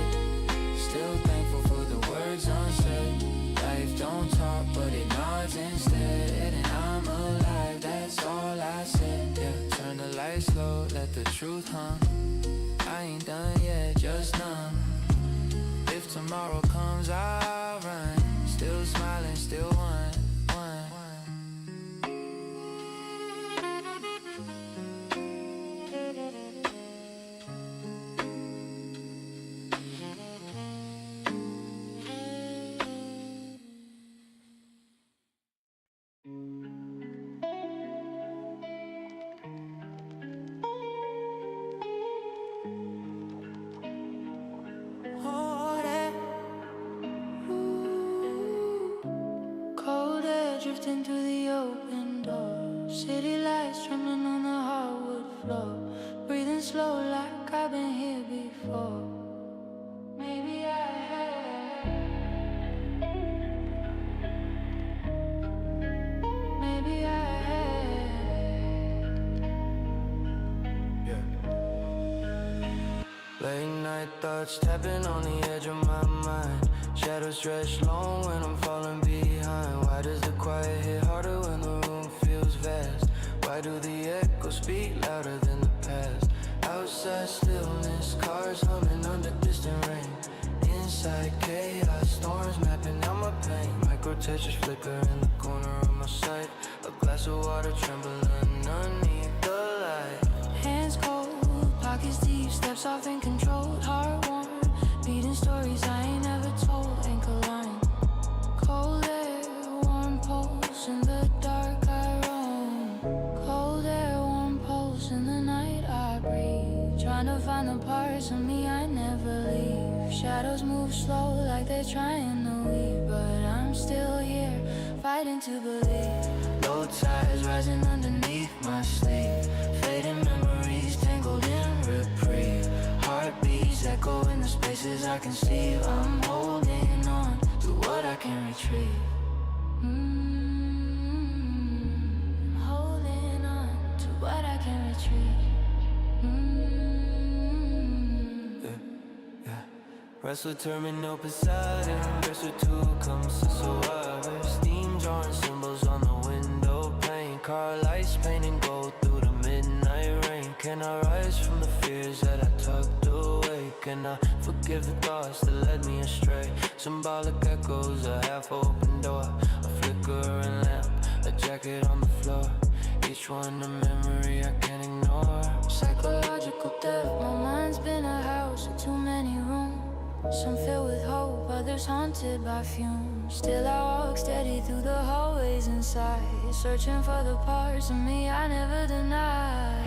Still thankful for the words unsaid. Life don't talk but it nods instead. And I'm alive, that's all I said. Yeah, turn the lights low, let the truth hum. I ain't done yet, just numb. If tomorrow comes, I'll run. Still smiling, still one. Drifting through the open door. City lights trembling on the hardwood floor. Breathing slow like I've been here before. Maybe I have. Maybe I have. Yeah. Late night thoughts tapping on the edge of my mind. Shadows stretch long when I'm falling behind. Why does the quiet hit harder when the room feels vast? Why do the echoes speak louder than the past? Outside stillness, cars humming under distant rain. Inside chaos, storms mapping out my pain. Micro Tetris flicker in the corner of my sight. A glass of water trembling underneath the light. Hands cold, pockets deep, steps off and controlled. Heart warm, beating stories I ain't never told. Ankle line, cold air, warm pulse in the dark. to find the parts of me I never leave. Shadows move slow like they're trying to leave, but I'm still here, fighting to believe. Low tides rising underneath my sleep, fading memories tangled in reprieve. Heartbeats echo in the spaces I can see. I'm holding on to what I can retrieve. Holding on to what I can retrieve. Wrestle terminal Poseidon, verse two comes to suaves. Steam drawing symbols on the window pane. Car lights painting gold through the midnight rain. Can I rise from the fears that I tucked away? Can I forgive the thoughts that led me astray? Symbolic echoes, a half-open door, a flickering lamp, a jacket on the floor. Each one a memory I can't ignore. Psychological depth, my mind's been a house with too many rooms. Some filled with hope, others haunted by fumes. Still I walk steady through the hallways inside, searching for the parts of me I never denied.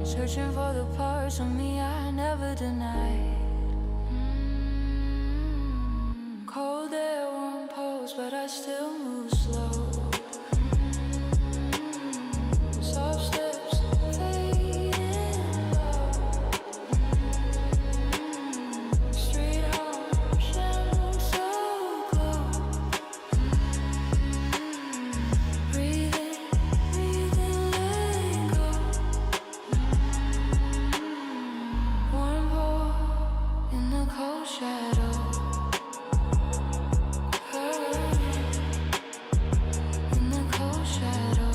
Searching for the parts of me I never denied. Cold air, warm pulse, but I still move slow. Soft steps fading low. Street home, shadows so glow. Breathing, let go. Warm pour in the cold shadow. In the cold shadow.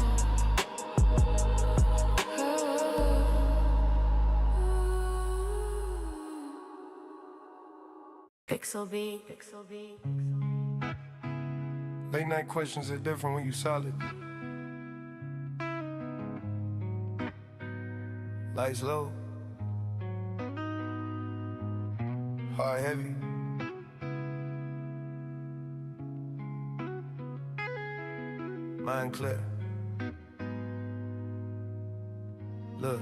Pixel beat, pixel beat. Late night questions are different when you solid. Lights low, heart heavy. Mind clear. Look,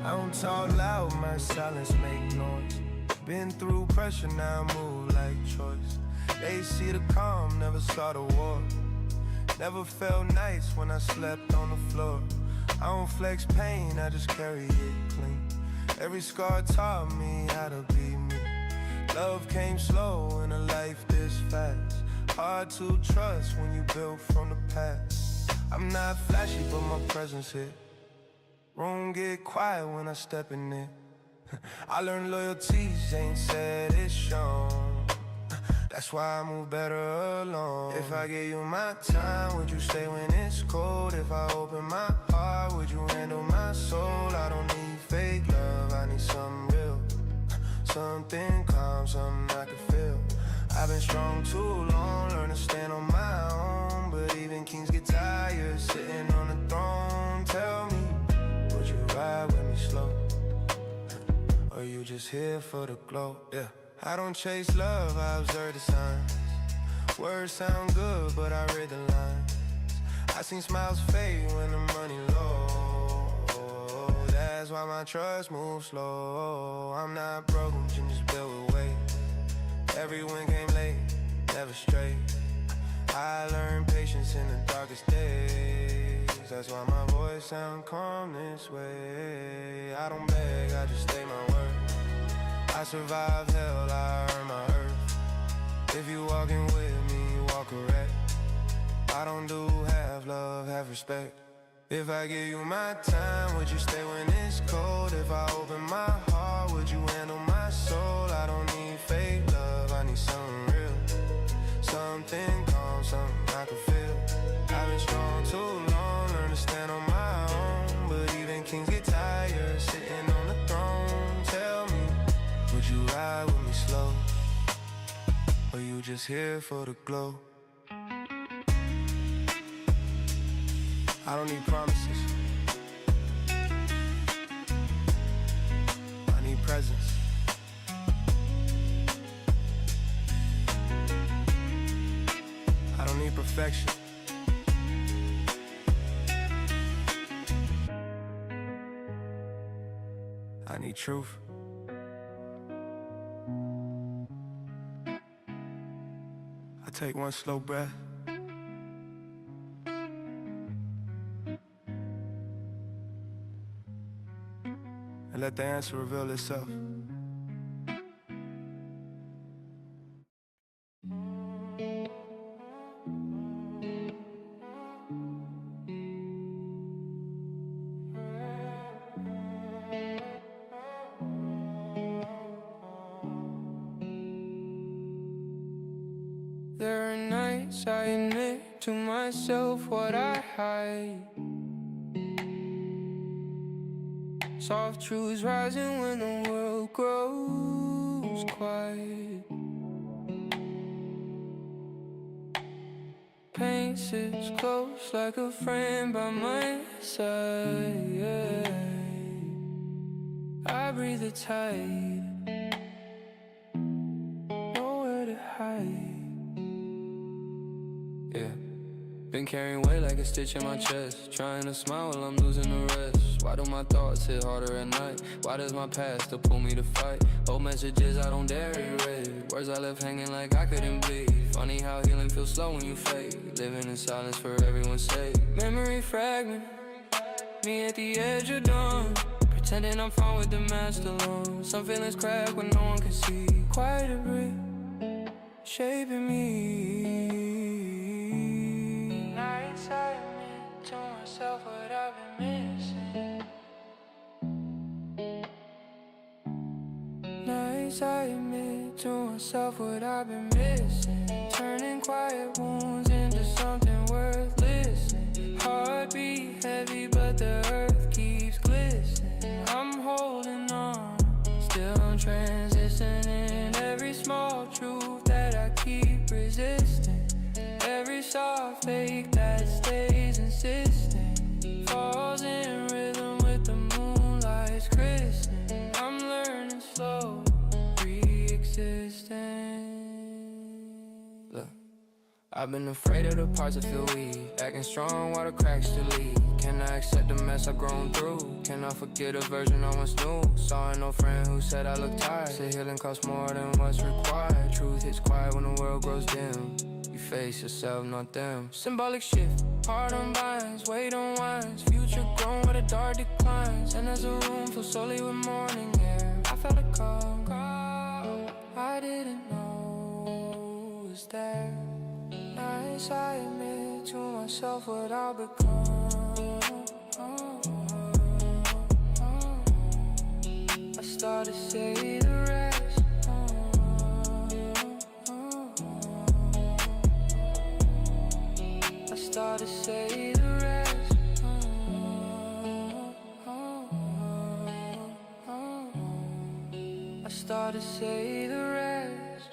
I don't talk loud, my silence make noise. Been through pressure, now I move like choice. They see the calm, never start a war. Never felt nice when I slept on the floor. I don't flex pain, I just carry it clean. Every scar taught me how to be me. Love came slow in a life this fast. Hard to trust when you built from the past. I'm not flashy, but my presence here. Room get quiet when I step in it. I learned loyalties ain't said it's shown. That's why I move better alone. If I gave you my time, would you stay when it's cold? If I open my heart, would you handle my soul? I don't need fake love, I need something real. Something calm, something I can feel. I've been strong too long, learn to stand on my own. But even kings get tired, sitting on the throne. Tell me, would you ride with me slow? Or you just here for the glow? Yeah. I don't chase love, I observe the signs. Words sound good, but I read the lines. I seen smiles fade when the money low. That's why my trust moves slow. I'm not broken, just built with weight. Every win came late, never straight. I learned patience in the darkest days. That's why my voice sound calm this way. I don't beg, I just stay my word. I survived hell, I earned my earth. If you walking with me, you walk correct. I don't do half love, half respect. If I give you my time, would you stay when it's cold? If I open my heart, would you handle my soul? I don't need fake love, I need something real. Something calm, something I can feel. I've been strong too long, learn to stand on my own. But even kings get tired, sitting on the throne. Tell me, would you ride with me slow? Or you just here for the glow? I don't need promises, I need presence. I don't need perfection, I need truth. I take one slow breath. And let the answer reveal itself. There are nights I admit to myself what I hide. Soft truths rising when the world grows quiet. Pain sits close like a friend by my side. I breathe the tide, nowhere to hide. Yeah, been carrying weight like a stitch in my chest. Trying to smile while I'm losing the rest. Why do my thoughts hit harder at night? Why does my past still pull me to fight? Old messages I don't dare erase. Words I left hanging like I couldn't bleed. Funny how healing feels slow when you fade. Living in silence for everyone's sake. Memory fragment, me at the edge of dawn. Pretending I'm fine with the mask alone. Some feelings crack when no one can see. Quiet to breathe, shaping me. Nights I admit to myself what I've been missing. Nights I admit to myself what I've been missing. Turning quiet wounds into something worth listening. Heartbeat heavy but the earth keeps glistening. I'm holding on, still I'm transitioning. Every small truth that I keep resisting. Every soft fake that stays insistent. Falls in rhythm with the moonlight's christening. I'm learning slow, re-existing. Look, I've been afraid of the parts that feel weak. Acting strong while the cracks still leak. Can I accept the mess I've grown through? Can I forget a version I once knew? Saw an old friend who said I looked tired. Said healing costs more than what's required. Truth hits quiet when the world grows dim. You face yourself, not them. Symbolic shift, heart unbinds, weight unwinds. Future grown where the dark declines. And as a room filled solely with morning air, I felt a call I didn't know was there. Nights I admit to myself what I'll become. I start to say the rest. I start to say the rest. I start to say the rest.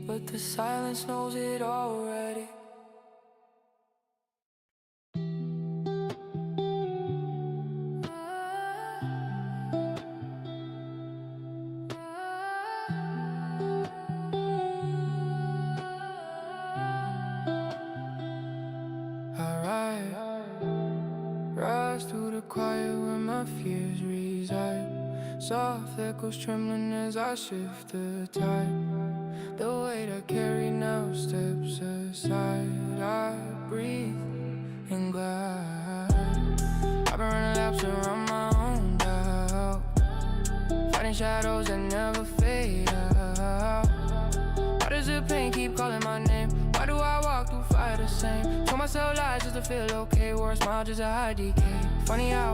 But the silence knows it already. Rise through the quiet where my fears reside. Soft echoes trembling as I shift the tide. The weight I carry now steps aside. I breathe and glide. I've been running laps around my own doubt, fighting shadows that never fade out. Why does the pain keep calling my name? Why do I walk through fire the same? Told myself lies just to feel okay. Wore a smile just to hide decay. Funny how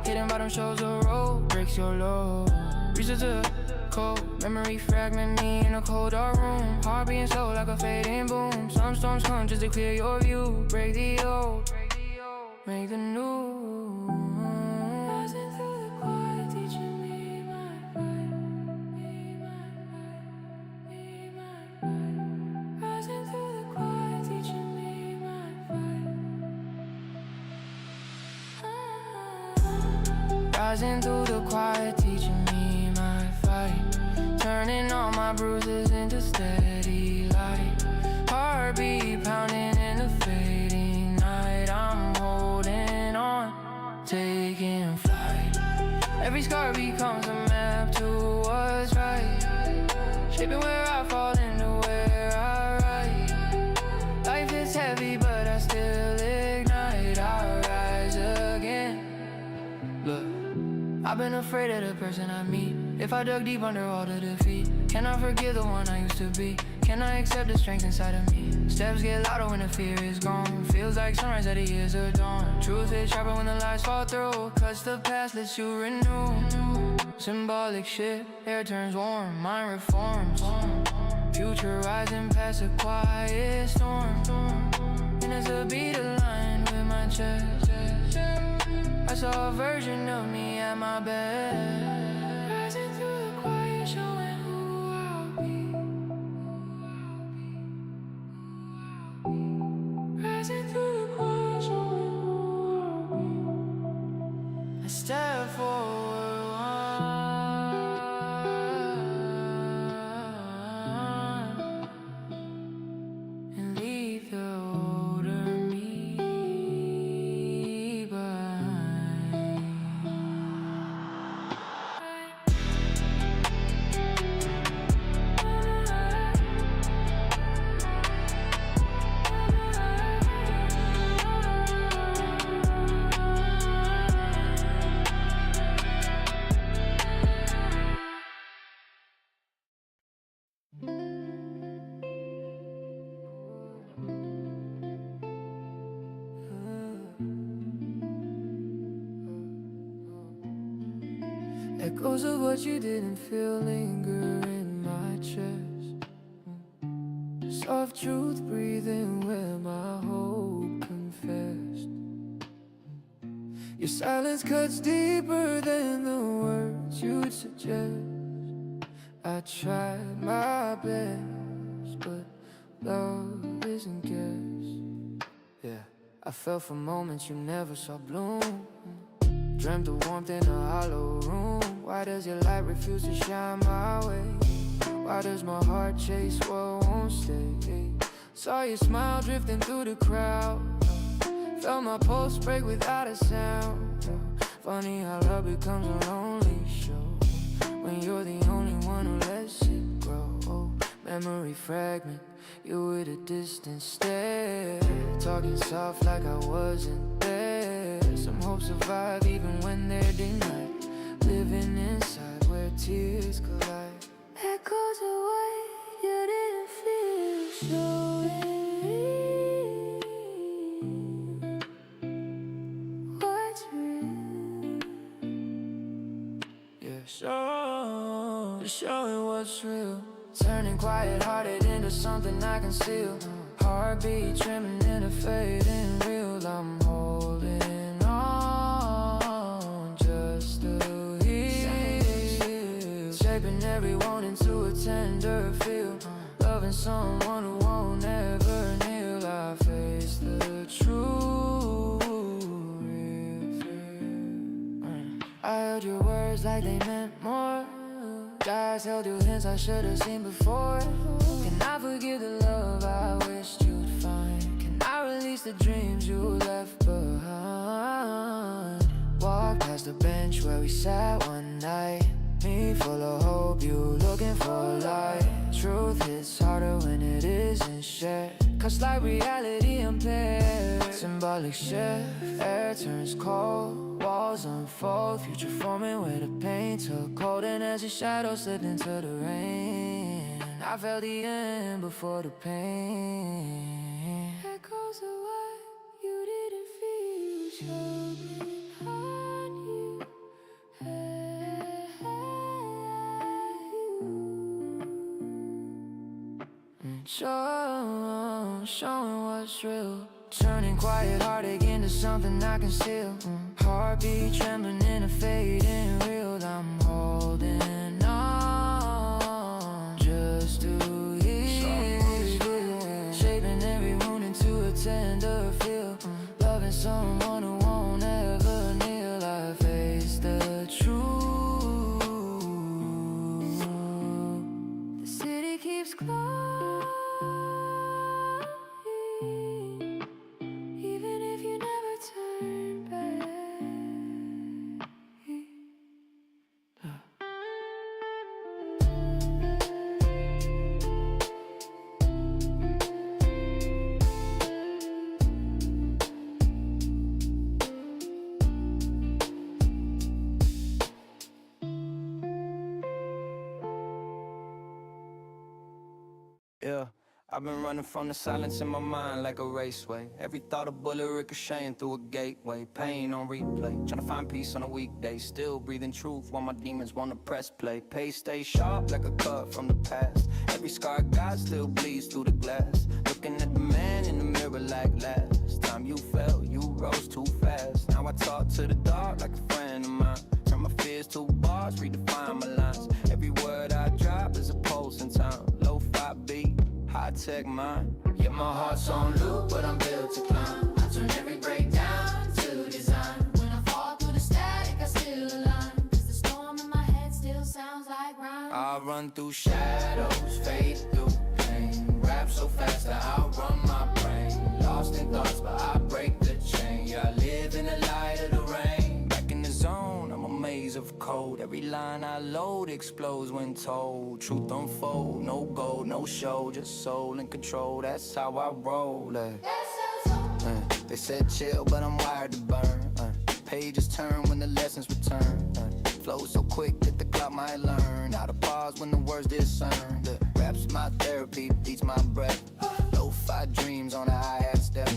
hidden bottom shows the road breaks your load. Reaches to cold memory fragment me in a cold dark room. Heart being slow like a fading boom. Some storms come just to clear your view. Break the old, make the new. Rising through the quiet, teaching me my fight. Rising through the quiet, teaching me my fight. Rising through the quiet, teaching me my fight. Turning all my bruises into steady light. Heartbeat pounding in the fading night. I'm shaping where I fall into where I rise. Life is heavy, but I still ignite. I'll rise again. Look, I've been afraid of the person I meet. If I dug deep under all the defeat, can I forgive the one I used to be? Can I accept the strength inside of me? Steps get louder when the fear is gone. Feels like sunrise at the years of dawn. Truth is sharper when the lies fall through. Cuts the past, lets you renew. Symbolic shit, air turns warm, mind reforms. Future rising past a quiet storm. And as a beat aligned with my chest, I saw a version of me at my best. Rising through the quiet, showing who I'll be. Rising through the quiet, showing who I'll be. I step forward and leave the older me behind. Echoes of what you didn't feel linger in my chest. Soft truth breathing where my hope confessed. Your silence cuts deeper than the words you'd suggest. I tried my best, but love isn't guessed. Yeah, I fell for moments you never saw bloom. Dreamt of warmth in a hollow room. Why does your light refuse to shine my way? Why does my heart chase what won't stay? Saw your smile drifting through the crowd. Felt my pulse break without a sound. Funny how love becomes a lonely show when you're the only one who lets it grow. Memory fragment, you with a distant stare. Talking soft like I wasn't there. Some hope survive even when they're denied. Living inside where tears collide. Echoes of what you didn't feel, showing what's real. Yeah, showing what's real. Turning quiet-hearted into something I conceal. Heartbeat trembling in a fading real. I'm holding on just to heal. Shaping every wound into a tender feel. Loving someone who won't ever kneel. I face the true real fear. I held your words like they meant more. Guys held your hands I should have seen before. Can I forgive the love I wished you'd find? Can I release the dreams you left behind? Walk past the bench where we sat one night. Me full of hope, you looking for light. Truth hits harder when it isn't shared. Cuts like reality impaired. Symbolic shift, air turns cold. Walls unfold, future forming where the pain took hold. And as your shadow slipped into the rain, I felt the end before the pain. Echoes of what you didn't feel, showed behind you. Showing what's real. Turning quiet heartache into something I conceal. Heartbeat trembling in a fading real. I'm holding on just to heal. Shaping every wound into a tender feel. Loving someone who won't ever kneel. I face the truth. The city keeps closing. Yeah, I've been running from the silence in my mind like a raceway. Every thought a bullet ricocheting through a gateway. Pain on replay, trying to find peace on a weekday. Still breathing truth while my demons wanna press play. Pace stay sharp like a cut from the past. Every scar I got still bleeds through the glass. Looking at the man in the mirror like last time you fell, you rose too fast. Now I talk to the dark like a friend of mine. Turn my fears to bars, redefine my lines. Every word I drop is a pulse in time. Lo-fi beat, high-tech mind. Yeah, my heart's on loop, but I'm built to climb. I turn every breakdown to design. When I fall through the static, I still align. Cause the storm in my head still sounds like rhyme. I run through shadows, fade through pain. Rap so fast I outrun my brain. Lost in thoughts, but I break the chain. Yeah, I live in the light of the rain. Back in the zone, I'm a maze of code. Every line I load explodes when told. Truth unfold, no gold, no show. Just soul in control, that's how I roll. They said chill, but I'm wired to burn. Pages turn when the lessons return. Flow so quick that the clock might learn how to pause when the words discern. The rap's my therapy, beats my breath. Lo-fi dreams on a hi-hat step.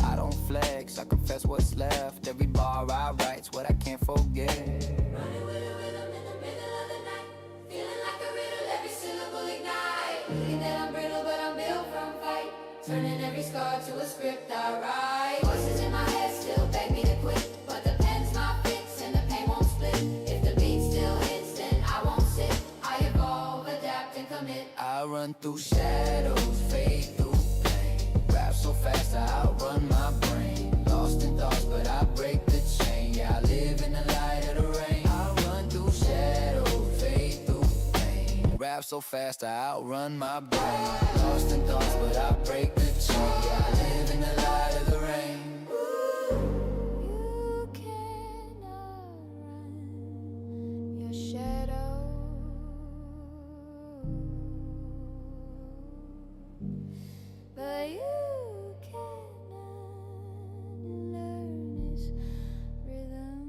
I don't flex, I confess what's left. Every bar I write's what I can't forget. Running with a rhythm in the middle of the night. Feeling like a riddle, every syllable ignite. Thinking that I'm brittle, but I'm built from fight. Turning every scar to a script I write. Voices in my head still beg me to quit, but the pen's my fix and the pain won't split. If the beat still hits, then I won't sit. I evolve, adapt, and commit. I run through shadows, fade through pain. Rap so fast I outrun my brain. Lost in thoughts, but I break the chain. Yeah, I live in the light of the rain. I run through shadows, fade through pain. Rap so fast I outrun my brain. Lost in thoughts, but I break the chain. Yeah, I live in the light of the rain. You cannot run your shadow, but you cannot learn its rhythm.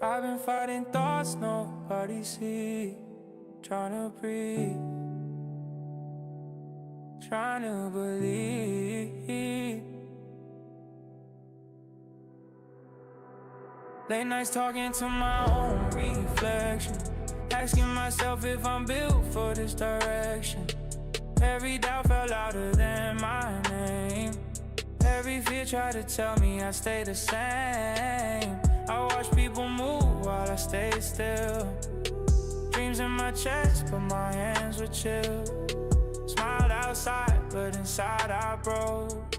I've been fighting thoughts nobody see. Trying to breathe, trying to believe. Late nights talking to my own reflection, asking myself if I'm built for this direction. Every doubt felt louder than my name. Every fear tried to tell me I stay the same. I watch people move while I stay still. Dreams in my chest, but my hands were chill. Smiled outside, but inside I broke.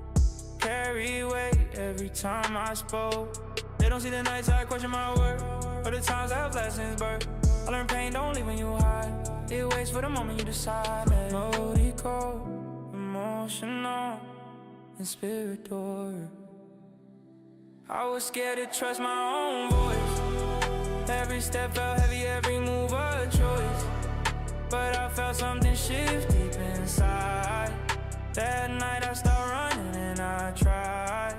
Carry weight every time I spoke. They don't see the nights I question my worth, or the times I have lessons birth. I learned pain don't leave when you hide. It waits for the moment you decide. Melodico, emotional, and spiritual. I was scared to trust my own voice. Every step felt heavy, every move a choice. But I felt something shift deep inside. That night I stopped running and I tried.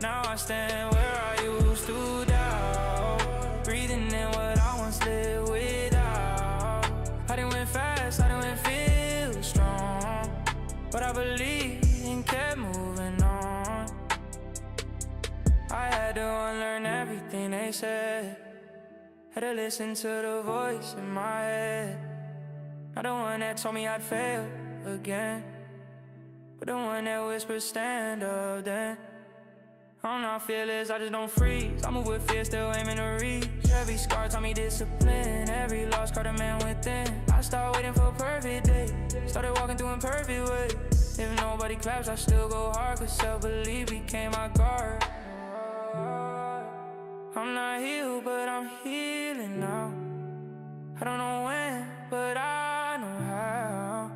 Now I stand where I used to doubt. Breathing in what I once lived without. I didn't win fast, I didn't feel strong, but I believed and kept moving on. I had to unlearn everything they said. Had to listen to the voice in my head. Not the one that told me I'd fail again, but the one that whispered stand up then. I'm not fearless, I just don't freeze. I move with fear, still aiming to reach. Every scar taught me discipline. Every loss caught a man within. I start waiting for a perfect day. Started walking through imperfect ways. If nobody claps, I still go hard, cause self-belief became my guard. I'm not healed, but I'm healing now. I don't know when, but I know how.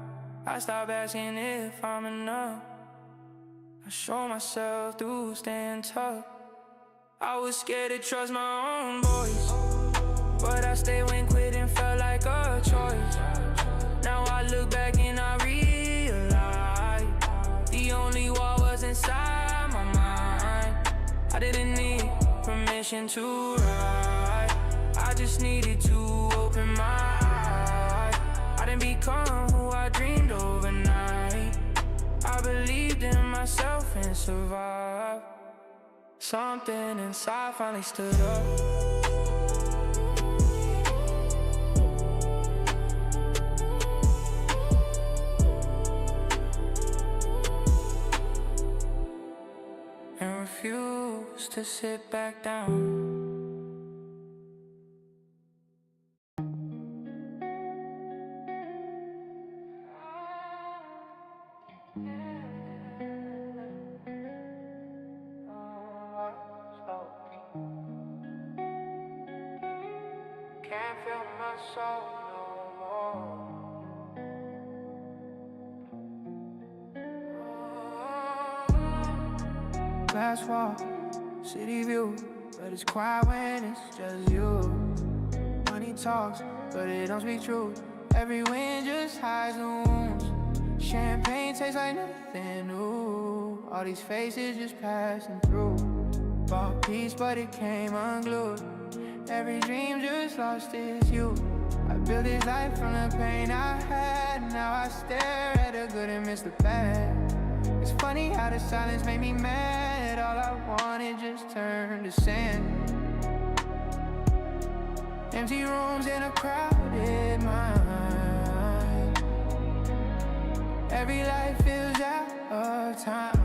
I stop asking if I'm enough. I show myself through staying tough. I was scared to trust my own voice, but I stayed when quitting felt like a choice. Now I look back and I realize the only wall was inside my mind. I didn't need permission to ride, I just needed to open my eyes. I didn't become who I dreamed overnight. I believed in myself and survived. Something inside finally stood up. And refused to sit back down. Can't feel my soul no more. Glass wall, city view, but it's quiet when it's just you. Money talks, but it don't speak true. Every wind just hides the wounds. Champagne tastes like nothing new. All these faces just passing through. Bought peace, but it came unglued. Every dream just lost its you. I built this life from the pain I had. Now I stare at the good and miss the bad. It's funny how the silence made me mad. All I wanted just turned to sand. Empty rooms in a crowded mind. Every life feels out of time.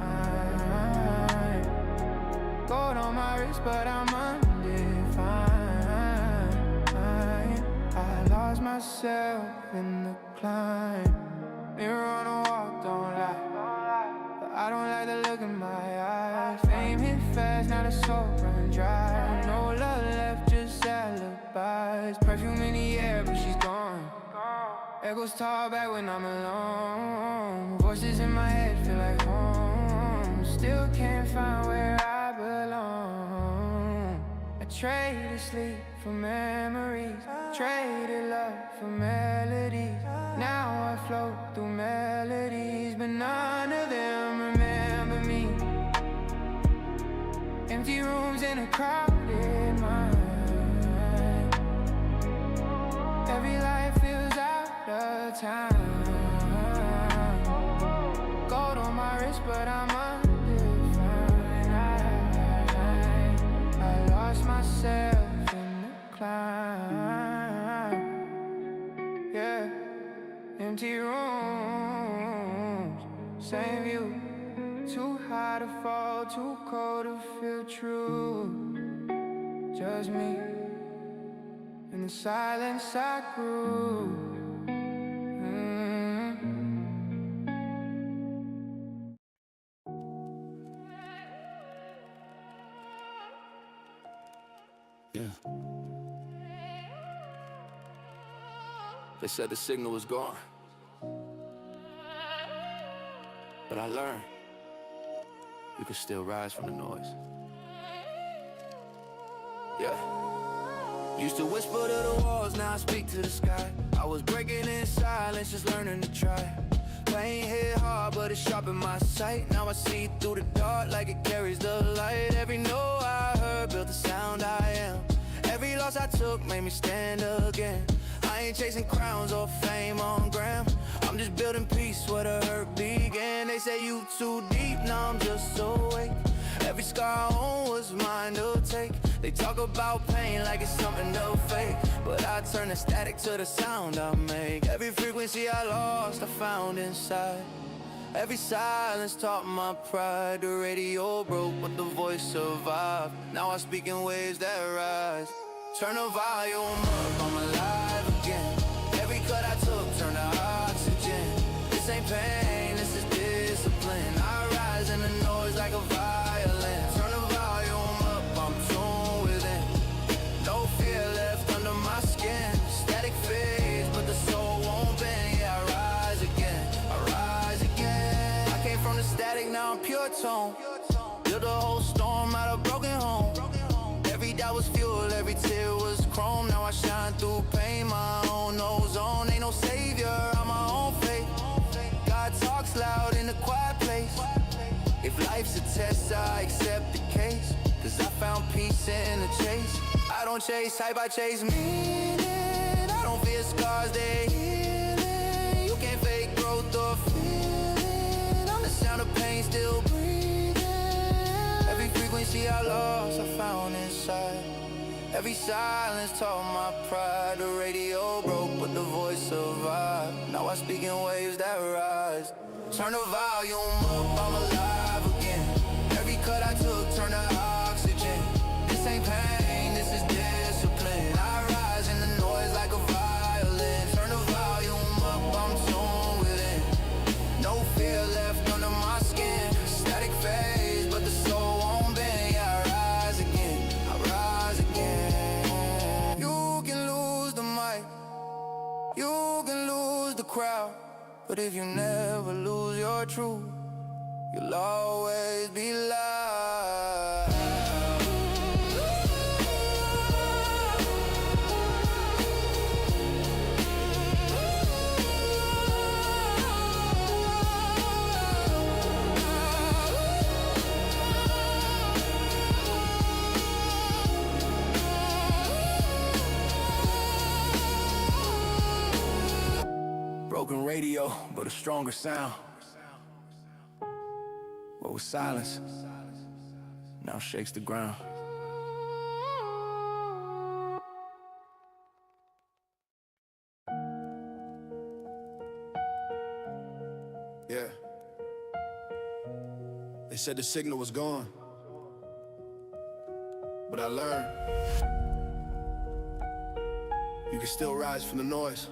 Gold on my wrist, but I'm undefined. I lost myself in the climb. Mirror on the wall, don't lie, but I don't like the look in my eyes. Fame hit fast, now the soul run dry. No love left, just alibis. Perfume in the air, but she's gone. Echoes talk back when I'm alone. Voices in my head feel like home. Still can't find where I belong. I traded sleep for memories, traded love for melodies. Now I float through melodies, but none of them remember me. Empty rooms in a crowded mind. Every life feels out of time. Gold on my wrist, but I'm undefined. I lost myself in the climb. Yeah, empty rooms, same view. Too high to fall, too cold to feel true. Just me, in the silence I grew. Yeah. They said the signal was gone, but I learned you can still rise from the noise. Yeah. Used to whisper to the walls, now I speak to the sky. I was breaking in silence, just learning to try. Pain hit hard, but it sharpened my sight. Now I see through the dark like it carries the light. Every note I heard built the sound I am. Every loss I took made me stand again. I ain't chasing crowns or fame on gram. I'm just building peace where the hurt began. They say you too deep, now I'm just awake. Every scar I own was mine to take. They talk about pain like it's something to fake, but I turn the static to the sound I make. Every frequency I lost, I found inside. Every silence taught my pride. The radio broke, but the voice survived. Now I speak in waves that rise. Turn the volume up, I'm alive again. Every cut I took pure tone. Built a whole storm out of broken home. Every doubt was fuel, every tear was chrome. Now I shine through pain, my own ozone. Ain't no savior, I'm my own fate. God talks loud in a quiet place. If life's a test, I accept the case. Cause I found peace in the chase. I don't chase hype, I chase meaning. I don't fear scars, they're healing. You can't fake growth or feeling. I'm the sound of pain still breathing. Every frequency I lost, I found inside. Every silence taught my pride. The radio broke, but the voice survived. Now I speak in waves that rise. Turn the volume up, I'm alive again. Every cut I took, turn to oxygen. This ain't pain, this is discipline. I rise in the noise like a violin. Turn the volume up, I'm tuned within. No fear left under my skin. Static phase, but the soul won't bend. Yeah, I rise again, I rise again. You can lose the mic, you can lose the crowd, but if you never lose your truth, you'll always be loud. Broken radio, but a stronger sound. What was silence now shakes the ground. Yeah. They said the signal was gone, but I learned you can still rise from the noise.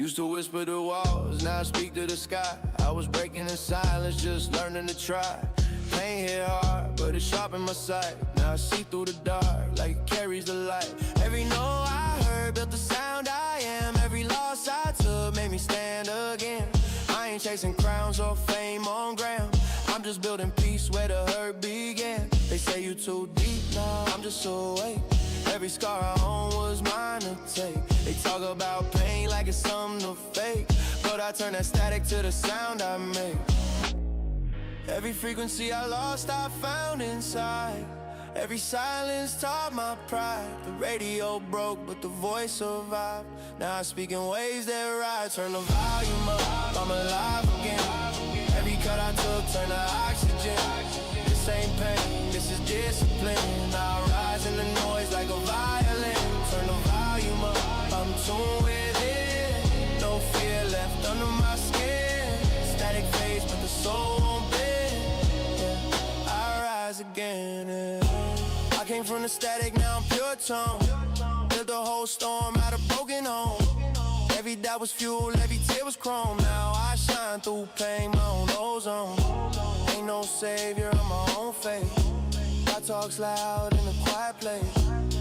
Used to whisper to walls, now I speak to the sky. I was breaking the silence, just learning to try. Pain hit hard, but it sharpened my sight. Now I see through the dark, like it carries the light. Every no I heard built the sound I am. Every loss I took made me stand again. I ain't chasing crowns or fame on ground. I'm just building peace where the hurt began. They say you too deep, now I'm just awake. Every scar I own was mine to take. They talk about pain like it's something to fake, but I turn that static to the sound I make. Every frequency I lost, I found inside. Every silence taught my pride. The radio broke, but the voice survived. Now I speak in ways that rise. Turn the volume up, I'm alive again. Every cut I took, turn to oxygen. This ain't pain, this is discipline. I rise in the noise like a violin. Turn the volume up, I'm tuned with it. No fear left under my skin. Static phase, but the soul won't bend. Yeah, I rise again. Yeah. I came from the static, now I'm pure tone. Built a whole storm out of broken home. Every doubt was fuel, every tear was chrome. Now I shine through pain, my own ozone. Ain't no savior, I'm my own fate. God talks loud in a quiet place.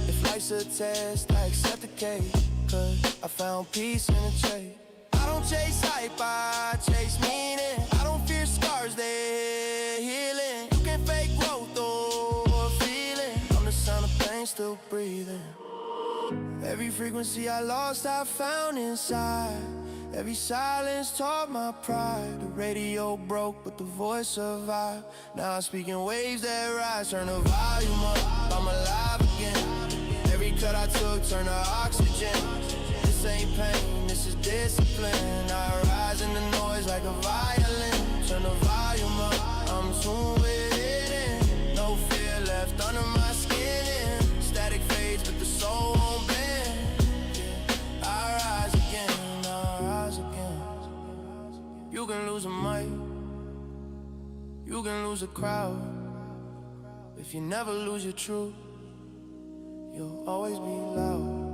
If life's a test, I accept the case. Cause I found peace in the chase. I don't chase hype, I chase meaning. I don't fear scars, they're healing. You can't fake growth or feeling. I'm the sound of pain still breathing. Every frequency I lost, I found inside. Every silence taught my pride. The radio broke, but the voice survived. Now I speak in waves that rise. Turn the volume up, I'm alive again. Every cut I took, turn to oxygen. This ain't pain, this is discipline. I rise in the noise like a violin. Turn the volume up, I'm tuned with it. No fear left under my skin. Static fades, but the soul won't bend. I rise again, I rise again. You can lose a mic, you can lose a crowd. If you never lose your truth, you'll always be loud.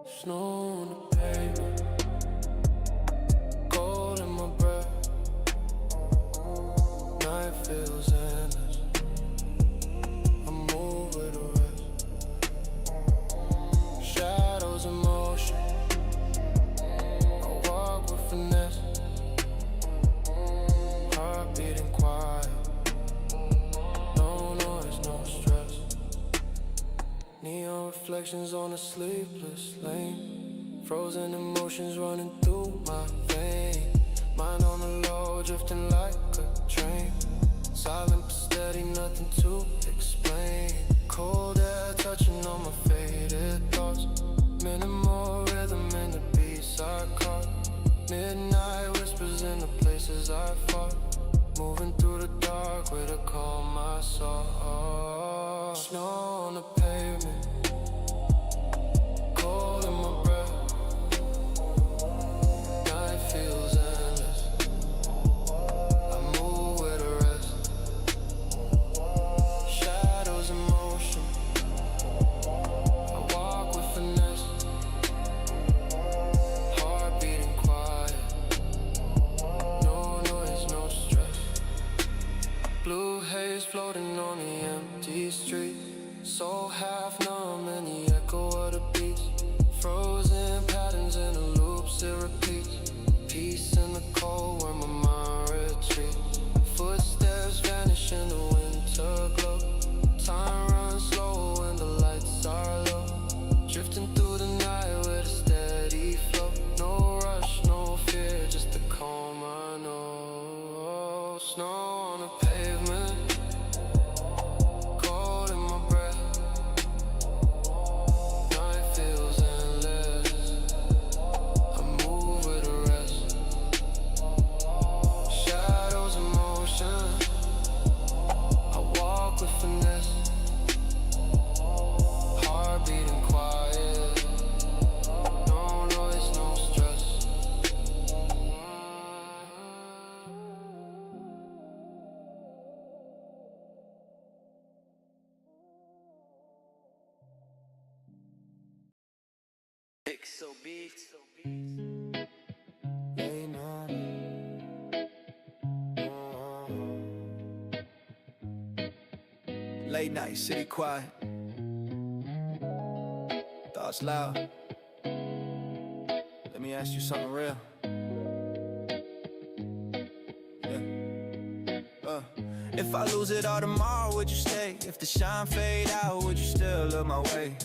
Snow on the pavement, cold in my breath. Night feels endless, I move with the rest. Shadows in motion, I walk with finesse. Heart beating quiet, no noise, no stress. Neon reflections on a sleepless lane, frozen emotions running through my veins. Mind on the low, drifting like a train. Silent but steady, nothing to explain. Cold air touching on my faded thoughts. Minimal rhythm in the beats I caught. Midnight whispers in the places I fought. Moving through the dark with a calm I saw. Snow on the pavement, cold in my breath. Night feels endless, I move with the rest. Shadows in motion, I walk with finesse. Heart beating quiet, no noise, no stress. Blue haze floating on the empty street. Soul half numb in the echo of the beats. Frozen patterns in the loops, it repeats. Peace in the cold where my mind retreats. Footsteps vanish in the winter glow. Time runs slow when the lights are low. Drifting through the night with a steady flow. No rush, no fear, just the calm I know. Snow on the pavement, cold in my breath. Night feels endless, I move with the rest. Shadows in motion, I walk with finesse. Heart beating quiet, no noise, no stress. Pixel beats. Late night. Late night, city quiet. Thoughts loud. Let me ask you something real. Yeah. If I lose it all tomorrow, would you stay? If the shine fade out, would you still look my way?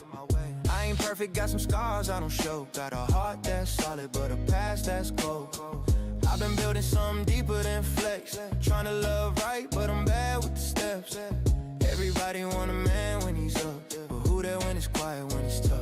I ain't perfect, got some scars I don't show. Got a heart that's solid, but a past that's cold. I've been building something deeper than flex. Trying to love right, but I'm bad with the steps. Everybody want a man when he's up, but who there when it's quiet, when it's tough?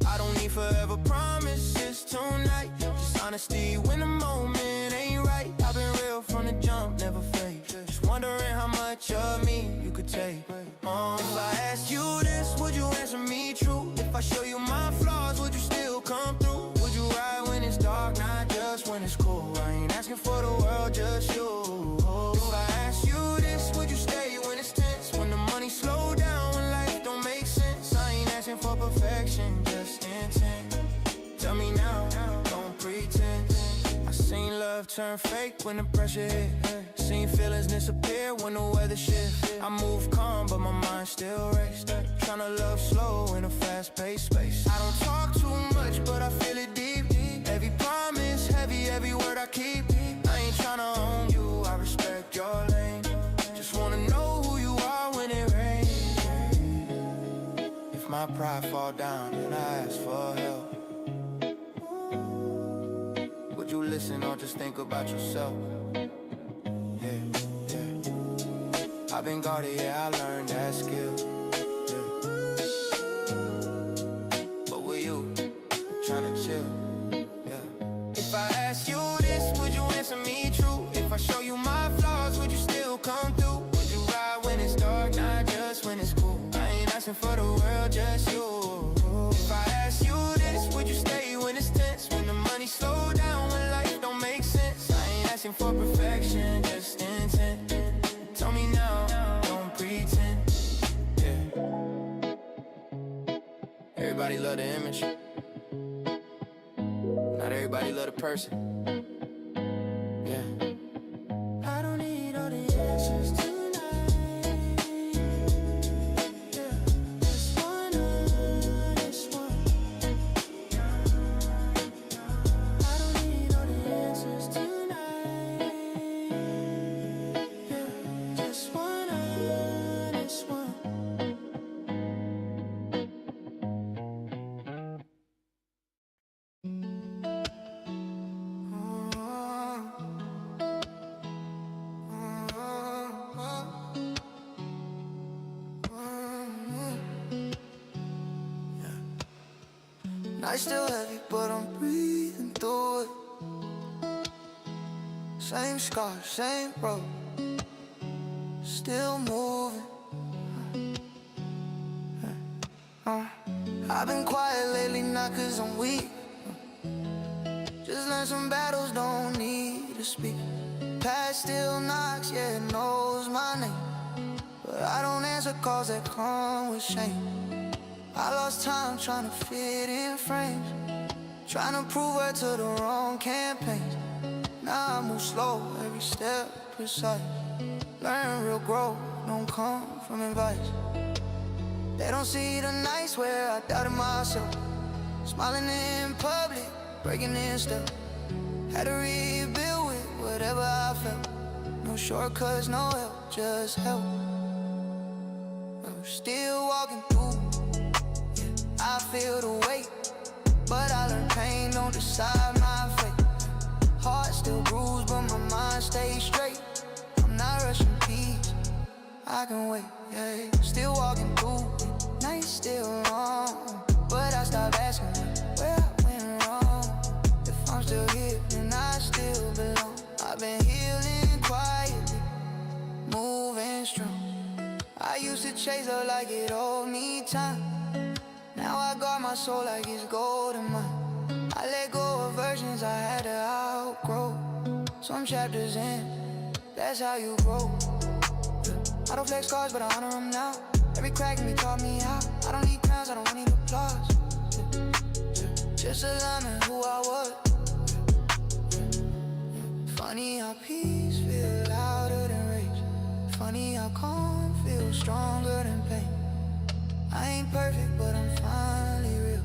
I don't need forever promises tonight. Just honesty when the moment ain't right. I've been real from the jump, never fake. Just wondering how much of me you could take. If I asked you this, would you answer me true? If I show you my flaws, would you still come through? Would you ride when it's dark, not just when it's cool? I ain't asking for the world, just you. If I asked you this, would you stay when it's tense? When the money slow down, when life don't make sense? I ain't asking for perfection, just intent. Tell me now, don't pretend. I seen love turn fake when the pressure hit. Seen feelings disappear when the weather shift. I move calm, but my mind still race. Tryna love slow in a fast-paced space. I don't talk too much, but I feel it deep. Every promise, heavy, every word I keep. I ain't tryna own you, I respect your lane. Just wanna know who you are when it rains. If my pride fall down and I ask for help, would you listen or just think about yourself? I've been guarded, yeah, I learned that skill. But with you, tryna chill, yeah. If I ask you this, would you answer me true? If I show you my flaws, would you still come through? Would you ride when it's dark, not just when it's cool? I ain't asking for the world, just you. If I ask you this, would you stay when it's tense? When the money slow down, when life don't make sense? I ain't asking for perfection, just intent. Tell me now, don't pretend. Yeah. everybody love the image. Not everybody love the person. Yeah. I don't need all the answers tonight. Yeah, just one honest one. I don't need all the answers tonight. Yeah, just one honest one. Night's still heavy, but I'm breathing through it. Same scar, same road, still moving. I've been quiet lately, not cause I'm weak. Just learned some battles don't need to speak. Past still knocks, yeah, it knows my name. But I don't answer calls that come with shame. I lost time trying to fit in frames, trying to prove her to the wrong campaigns. Now I move slow, every step precise. Learn real growth, don't come from advice. They don't see the nights where I doubted myself, smiling in public, breaking in step. Had to rebuild with whatever I felt. No shortcuts, no help, just help. I'm still walking through. I feel the weight, but I learned pain don't decide my fate. Heart still bruised, but my mind stays straight. I'm not rushing peace, I can wait, yeah. Still walking through, night still long, but I stopped asking where I went wrong. If I'm still here, then I still belong. I've been healing quietly, moving strong. I used to chase her like it owed me time. Now I guard my soul like it's gold in mine. I let go of versions I had to outgrow. Some chapters in, that's how you grow. I don't flex scars, but I honor them now. Every crack in me taught me how. I don't need crowns, I don't need applause. Just learning who I was. Funny how peace feels louder than rage. Funny how calm feels stronger than pain. I ain't perfect, but I'm finally real,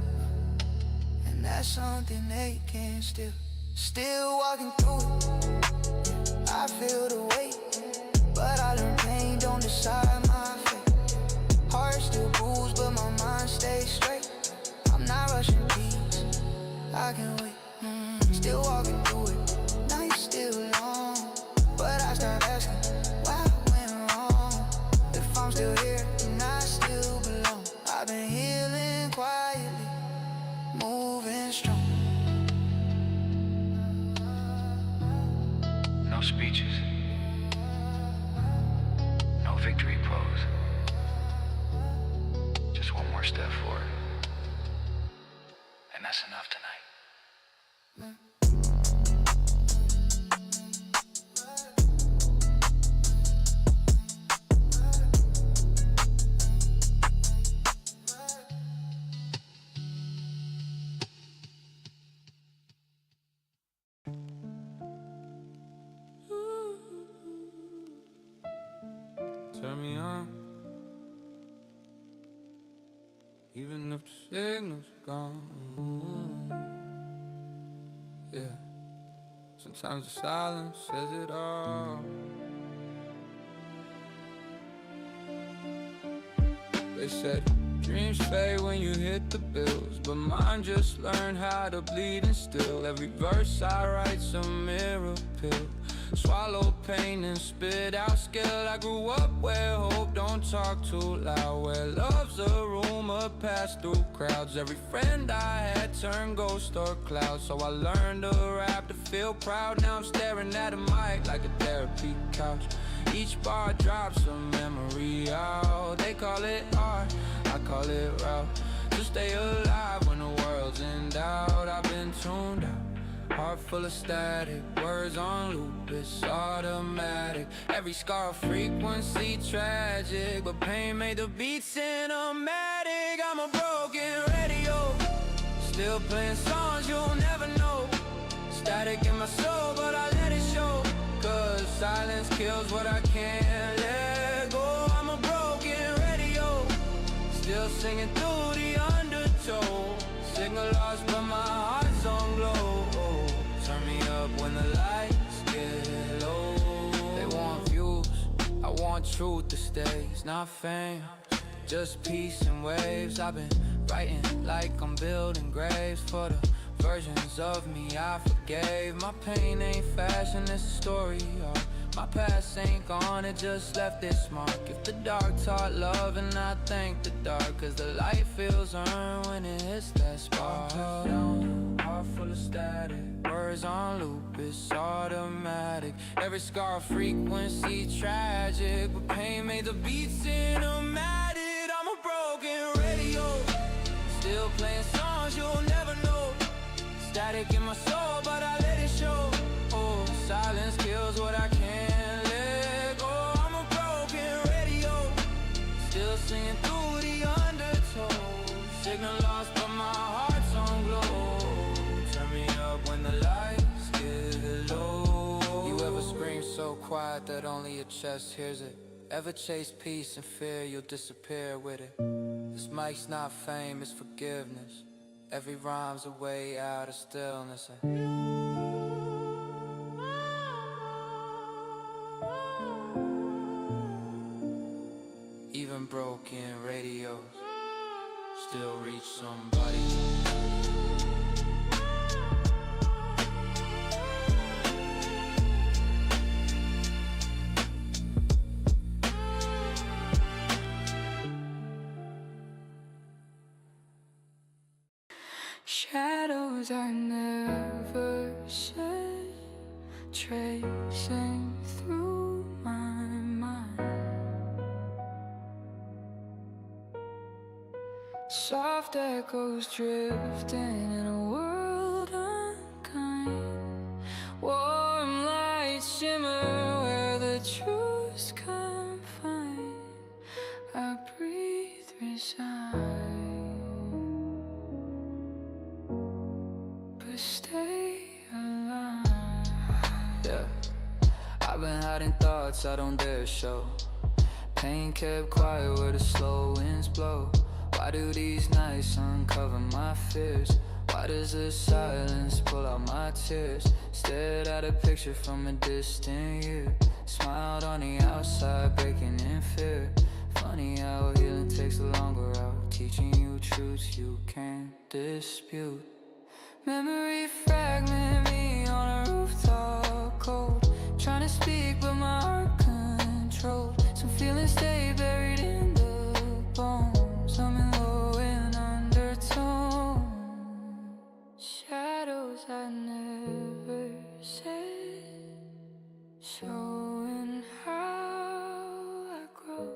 and that's something they can't steal. Still walking through it, I feel the weight, but I learned pain don't decide my fate. Heart still bruised, but my mind stays straight. I'm not rushing peace, I can wait. Still walking through it, night still long, but I start asking why I went wrong. If I'm still here, then I still belong. I've been healing quietly, moving strong. No speeches, no victory pose. Just one more step forward, and that's enough tonight. Turn me on, even if the signal's gone. Yeah, sometimes the silence says it all. They said dreams fade when you hit the bills, but mine just learned how to bleed and still. Every verse I write's a mirror pill. Swallow pain and spit out skill. I grew up where hope don't talk too loud, where love's a rumor passed through crowds. Every friend I had turned ghost or cloud, so I learned to rap to feel proud. Now I'm staring at a mic like a therapy couch. Each bar drops a memory out. They call it art, I call it route. To stay alive when the world's in doubt. I've been tuned out, heart full of static, words on loop, it's automatic. Every scar frequency tragic, but pain made the beat cinematic. I'm a broken radio Still playing songs you'll never know. Static in my soul, but I let it show. Cause silence kills what I can't let go. I'm a broken radio, still singing through the undertow. Signal lost, but my heart's on glow. Turn me up when the lights get low. They want views, I want truth to stay. It's not fame, just peace and waves. I've been writing like I'm building graves for the versions of me I forgave. My pain ain't fashion, it's a story arc. My past ain't gone, it just left its mark. If the dark taught love, and I thank the dark, cause the light feels earned when it hits that spark. Heart full of static, words on loop, it's automatic. Every scar frequency tragic, but pain made the beats cinematic. I'm a broken radio, still playing songs you'll never know. Static in my soul, but I let it show. Oh, silence kills what I can't let go. I'm a broken radio, still singing through the undertow. Signal lost, but my heart's on glow. Turn me up when the lights get low. You ever scream so quiet that only your chest hears it? Ever chase peace and fear, you'll disappear with it. This mic's not fame, it's forgiveness. Every rhyme's a way out of stillness. Even broken radios still reach somebody. Shadows I never said, tracing through my mind. Soft echoes drifting in a world unkind. Warm lights shimmer where the truth's confined. I breathe resigned. Stay alive. Yeah, I've been hiding thoughts I don't dare show. Pain kept quiet where the slow winds blow. Why do these nights uncover my fears? Why does the silence pull out my tears? Stared at a picture from a distant year. Smiled on the outside, breaking in fear. Funny how healing takes a longer route, teaching you truths you can't dispute. Memory fragment me on a rooftop cold. Trying to speak but my heart controlled. Some feelings stay buried in the bones. I'm in low in undertone. Shadows I never said, showing how I grow.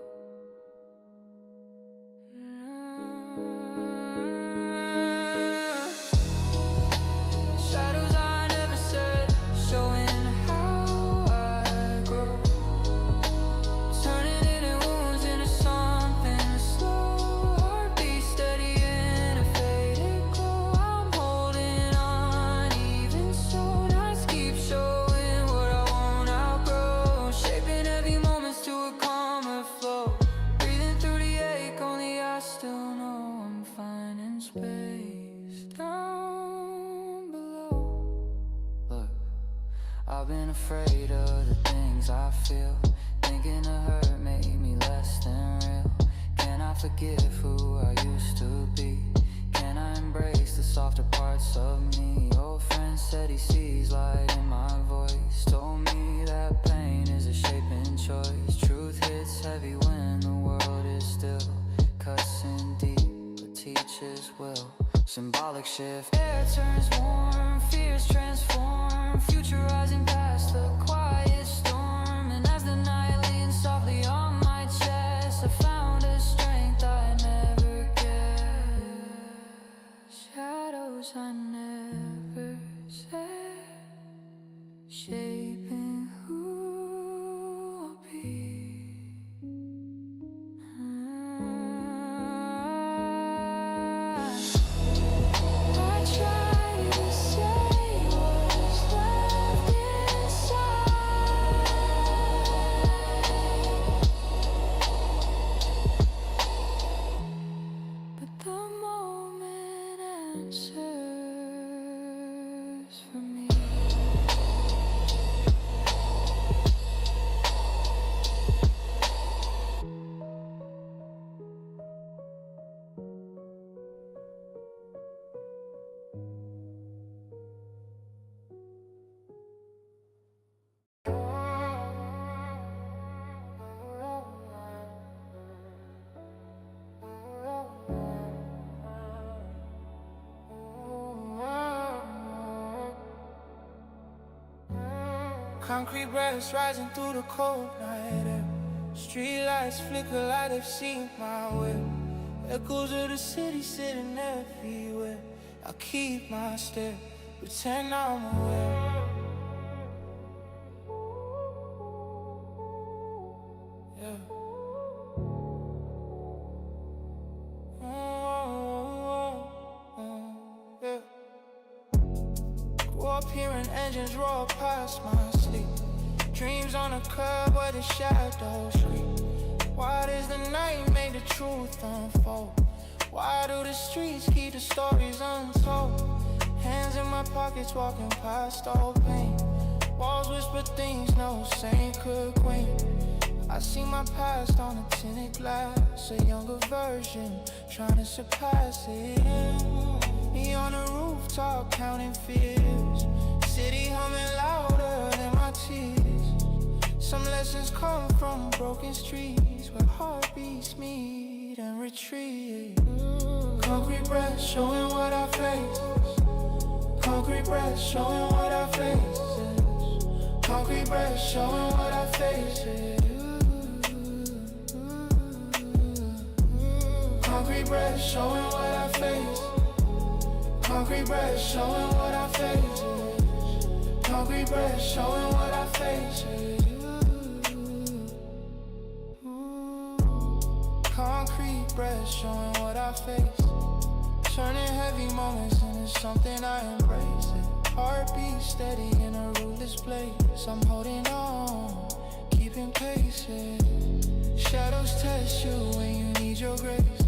I've been afraid of the things I feel. Thinking of hurt made me less than real. Can I forgive who I used to be? Can I embrace the softer parts of me? Old friend said he sees light in my voice. Told me that pain is a shaping choice. Truth hits heavy when the world is still. Cussing deep, but teaches will. Symbolic shift. Air turns warm, fears transform. Future rising past the quiet storm. And as the night leans softly on my chest, I found a strength I never guessed. Shadows I never said, shaping who I'll be. I answers for me. Concrete breaths rising through the cold night air. Street lights flicker like they've seen my way. Echoes of the city sitting everywhere. I keep my stare, pretend I'm aware. Yeah. Yeah. Grew up hearing engines roar past my sleep. Dreams on a curb where the shadows sleep. Why does the night make the truth unfold? Why do the streets keep the stories untold? Hands in my pockets walking past all pain. Walls whisper things no saint could quaint. I see my past on a tinted glass, a younger version trying to surpass it. Me on the rooftop counting fears. City humming louder than my tears. Some lessons come from broken streets where heartbeats meet and retreat. Concrete breath showing what I face. Concrete breath showing what I face. Concrete breath showing what I face. Concrete breath showing what I face. Concrete breath showing what I face. Concrete breath showing what I face. Concrete breath showing what I face. Turning heavy moments into something I embrace. Heartbeat steady in a ruthless place. I'm holding on, keeping pace. Shadows test you when you need your grace.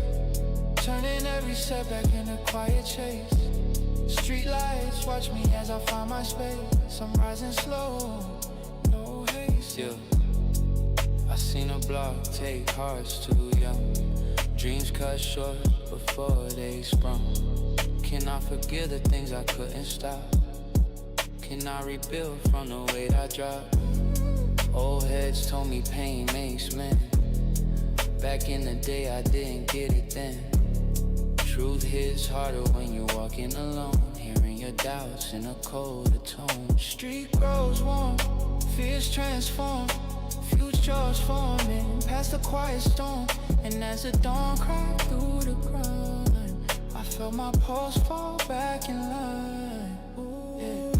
Turning every setback into quiet chase. Street lights watch me as I find my space. I'm rising slow, no haste. Yeah, I seen a block take hearts too young. Dreams cut short before they sprung. Can I forgive the things I couldn't stop? Can I rebuild from the weight I dropped? Old heads told me pain makes men. Back in the day I didn't get it then. Truth hits harder when you're walking alone. Hearing your doubts in a colder tone. Street grows warm, fears transform. Futures forming past the quiet storm. And as the dawn cracked through the grind, I felt my pulse fall back in line. Yeah.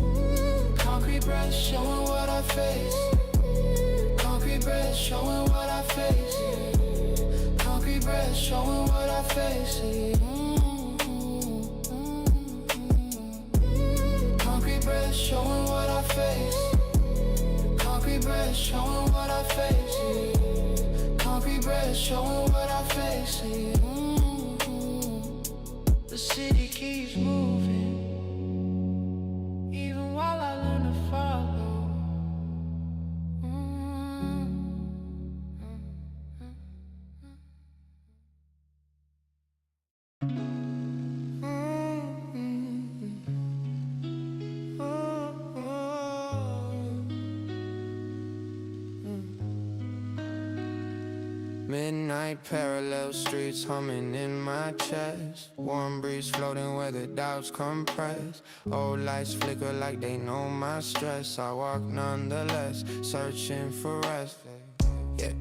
Concrete breath showing what I face. Concrete breath showing what I face. Concrete breath showing what I face. Concrete breath showing what I face. Concrete breath showing what I face. Concrete breath showing what I face. The city keeps moving, even while I learn to follow. Midnight parallel streets humming in my chest. Warm breeze floating where the doubts compress. Old lights flicker like they know my stress. I walk nonetheless, searching for rest. Yeah,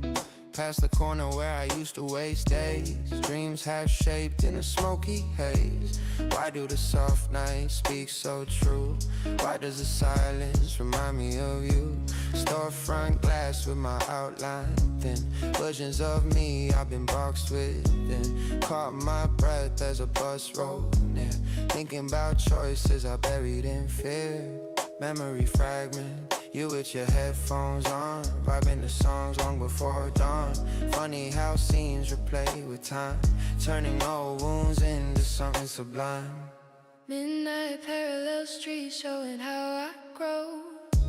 past the corner where I used to waste days. Dreams half-shaped in a smoky haze. Why do the soft nights speak so true? Why does the silence remind me of you? Storefront glass with my outline thin. Versions of me I've been boxed within. Caught my breath as a bus rolled near. Thinking about choices I buried in fear. Memory fragment, you with your headphones on, vibing the songs long before dawn. Funny how scenes replay with time, turning old wounds into something sublime. Midnight parallel streets showing how I grow.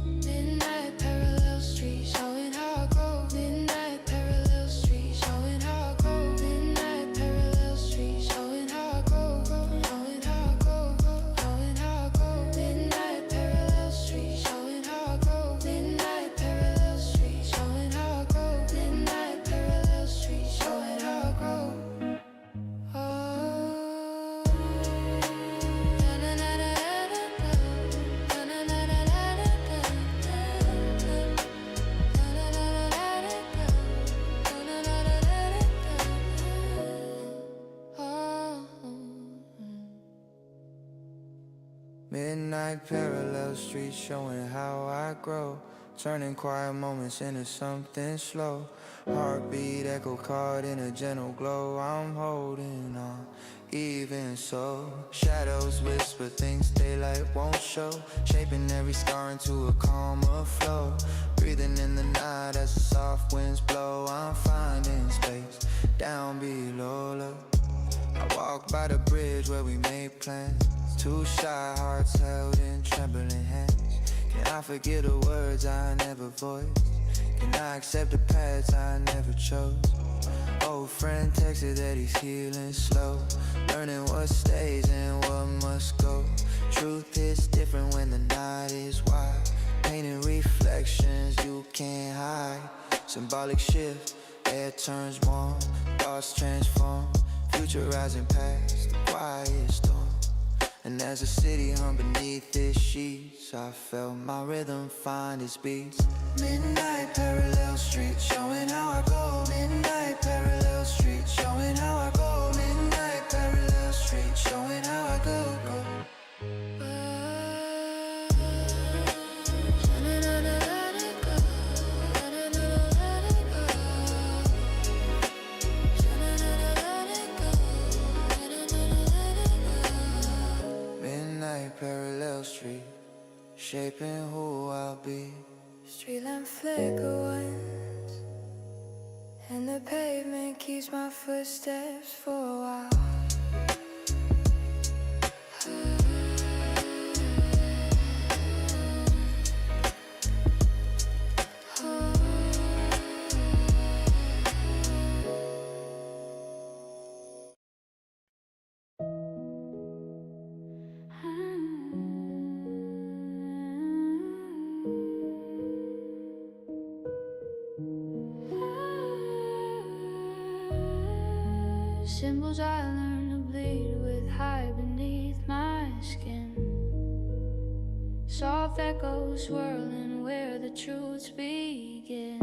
Midnight parallel streets showing how I grow. Midnight parallel streets showing how I grow. Midnight parallel streets showing how I grow. Showing how I grow. Showing how I grow. Midnight parallel streets showing how I grow. Midnight parallel streets showing how I grow. Midnight parallel streets showing how I grow. Midnight parallel streets showing how I grow, turning quiet moments into something slow. Heartbeat echo caught in a gentle glow. I'm holding on, even so. Shadows whisper things daylight won't show, shaping every scar into a calmer flow. Breathing in the night as the soft winds blow. I'm finding space down below. Look, I walk by the bridge where we made plans. Two shy hearts held in trembling hands. Can I forget the words I never voiced? Can I accept the paths I never chose? Old friend texted that he's healing slow, learning what stays and what must go. Truth hits different when the night is wide, painting reflections you can't hide. Symbolic shift, air turns warm, thoughts transform, future rising past the quiet storm. And as the city hung beneath its sheets, I felt my rhythm find its beats. Midnight parallel streets showing how I go. Midnight parallel streets showing how I go. Midnight parallel streets showing how I go. Parallel street, shaping who I'll be. Street lamp flicker once, and the pavement keeps my footsteps for a while. Symbols I learned to bleed with hide beneath my skin. Soft echoes swirling where the truths begin.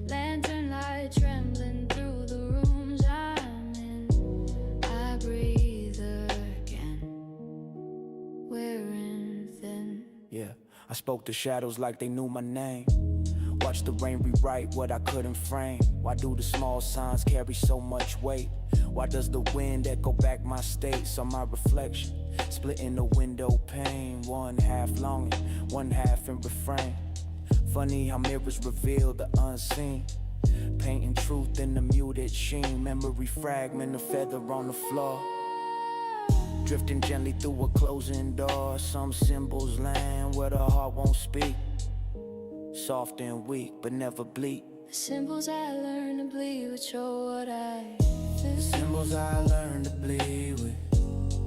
Lantern light trembling through the rooms I'm in. I breathe again, wearing thin. Yeah, I spoke to shadows like they knew my name. Watch the rain rewrite what I couldn't frame. Why do the small signs carry so much weight? Why does the wind echo back my states on my reflection? Splitting the window pane, one half longing, one half in refrain. Funny how mirrors reveal the unseen, painting truth in the muted sheen. Memory fragment, a feather on the floor, drifting gently through a closing door. Some symbols land where the heart won't speak, soft and weak, but never bleak. The symbols I learned to bleed with show what I feel. The symbols I learned to bleed with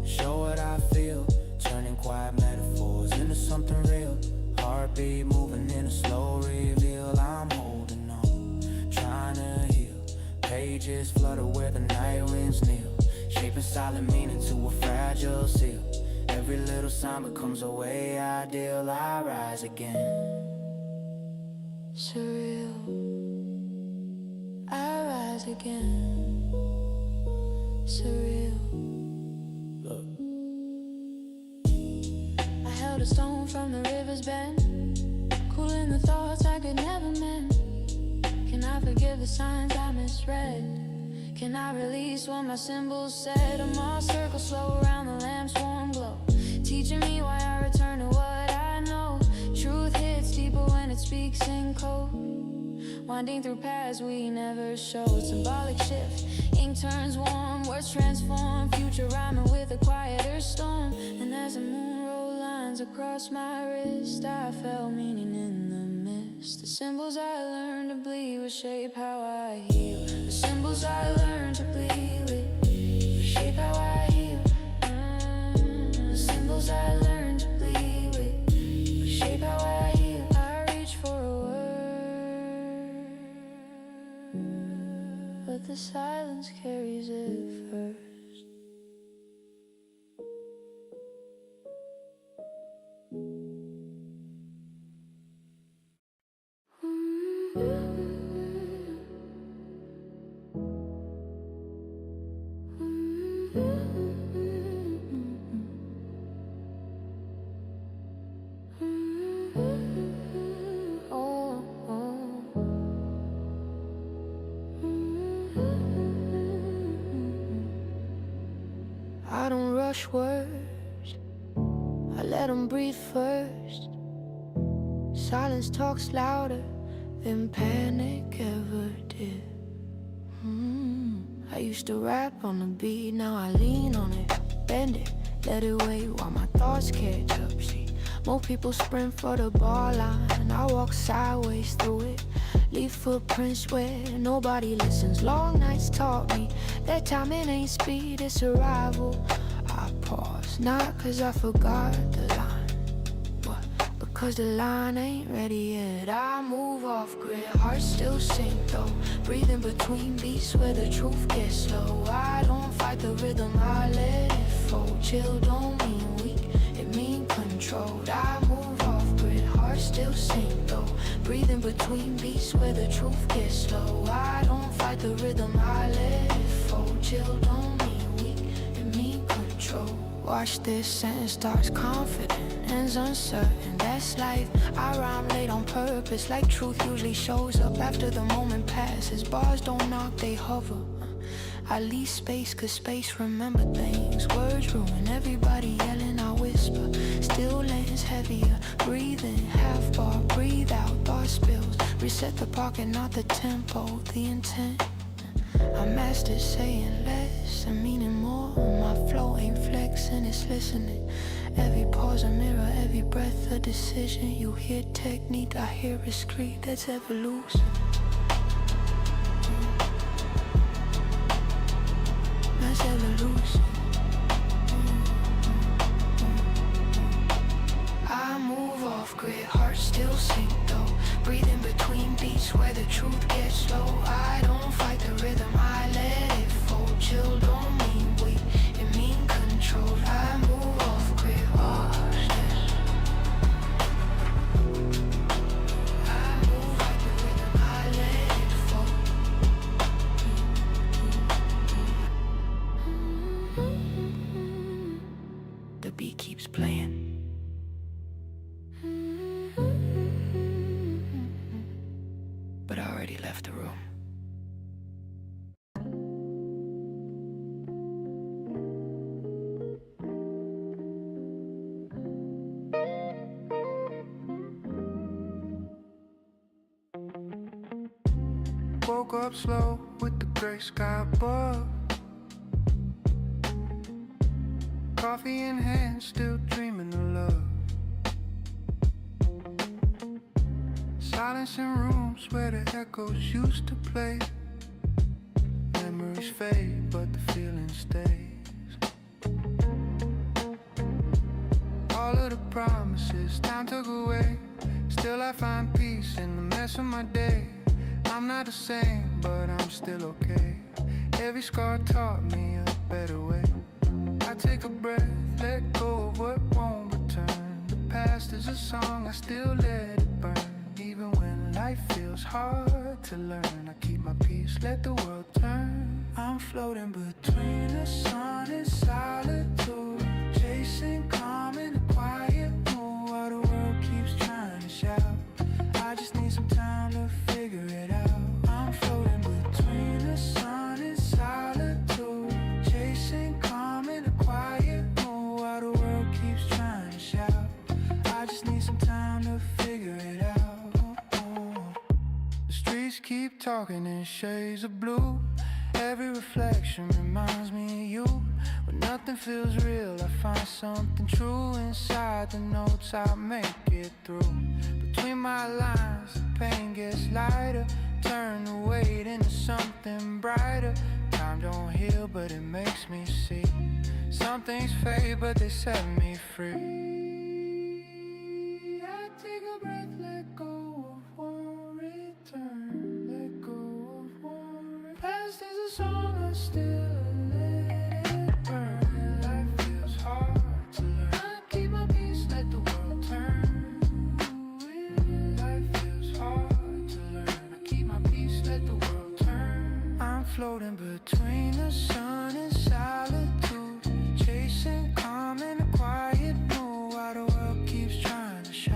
show what I feel, turning quiet metaphors into something real. Heartbeat moving in a slow reveal. I'm holding on, trying to heal. Pages flutter where the night winds kneel, shaping silent meaning to a fragile seal. Every little sign becomes a way ideal. I rise again. Surreal, I rise again. Surreal. Look, I held a stone from the river's bend, cooling the thoughts I could never mend. Can I forgive the signs I misread? Can I release what my symbols said? I'm all circles slow around the lamp's warm glow, teaching me why I return to what I know. Truth hits deeper when it speaks in code, winding through paths we never showed. Symbolic shift, ink turns warm, words Chords transform, future rhyming with a quieter storm. And as the moon rolled lines across my wrist, I felt meaning in the mist. The symbols I learned to bleed would shape how I heal. The symbols I learned to bleed with shape how I heal. The symbols I learned to bleed with shape how I heal. I reach for a word, but the silence carries it first. I don't rush words, I let them breathe first. Silence talks louder than panic ever did. I used to rap on the beat, now I lean on it, bend it, let it wait while my thoughts catch up. See, more people sprint for the ball line, I walk sideways through it, leave footprints where nobody listens. Long nights taught me that timing ain't speed, it's arrival. I pause, not cause I forgot the line, but because the line ain't ready yet. I move off grid, heart still sink though, breathing between beats where the truth gets low. I don't fight the rhythm, I let it flow. Chill don't mean weak, it mean controlled. I move off grid, heart still sink though, breathing between beats where the truth gets low. I don't fight the rhythm, I let it flow. Chill don't mean weak, it mean control. Watch this sentence starts confident, ends uncertain, that's life. I rhyme late on purpose, like truth usually shows up after the moment passes. Bars don't knock, they hover. I leave space cause space remember things. Words ruin, everybody yelling, I whisper. Still lands heavier, breathing, half bar, breathe out, thought spills. Reset the pocket, not the tempo, the intent. I mastered saying less and meaning more. My flow ain't flexing, it's listening. Every pause a mirror, every breath a decision. You hear technique, I hear a scream, that's evolution. That's evolution. I move off grid, heart still sink though, breathing between beats where the truth gets low. I don't fight the rhythm, I let it fold. Chill don't mean weak, it mean control. I move off grid, I move like the rhythm, I let it fold. The beat keeps playing. But I already left the room. Woke up slow with the gray sky above, coffee in hand, still dreaming of love. Silence in rooms where the echoes used to play. Memories fade, but the feeling stays. All of the promises time took away. Still I find peace in the mess of my day. I'm not the same, but I'm still okay. Every scar taught me a better way. I take a breath, let go of what won't return. The past is a song, I still let it burn. Even when life feels hard to learn, I keep my peace, let the world turn. I'm floating between the sun and solitude, chasing calm in a quiet mood while the world keeps trying to shout. I just need some time to figure it out. I'm floating between the sun and solitude, chasing calm in a quiet mood while the world keeps trying to shout. I just need some time to figure it out. The streets keep talking in shades of blue. Every reflection reflection reminds me of you. When nothing feels real, I find something true inside the notes. I make it through. Between my lines, the pain gets lighter. Turn the weight into something brighter. Time don't heal, but it makes me see. Some things fade, but they set me free. I take a breath, let go of worry, turn, let go of worry. Past is a song, I still let it burn. Life feels hard to learn. I keep my peace, let the world turn. Life feels hard to learn. I keep my peace, let the world turn. I'm floating between the sun and solitude, chasing calm in a quiet mood while the world keeps trying to shout.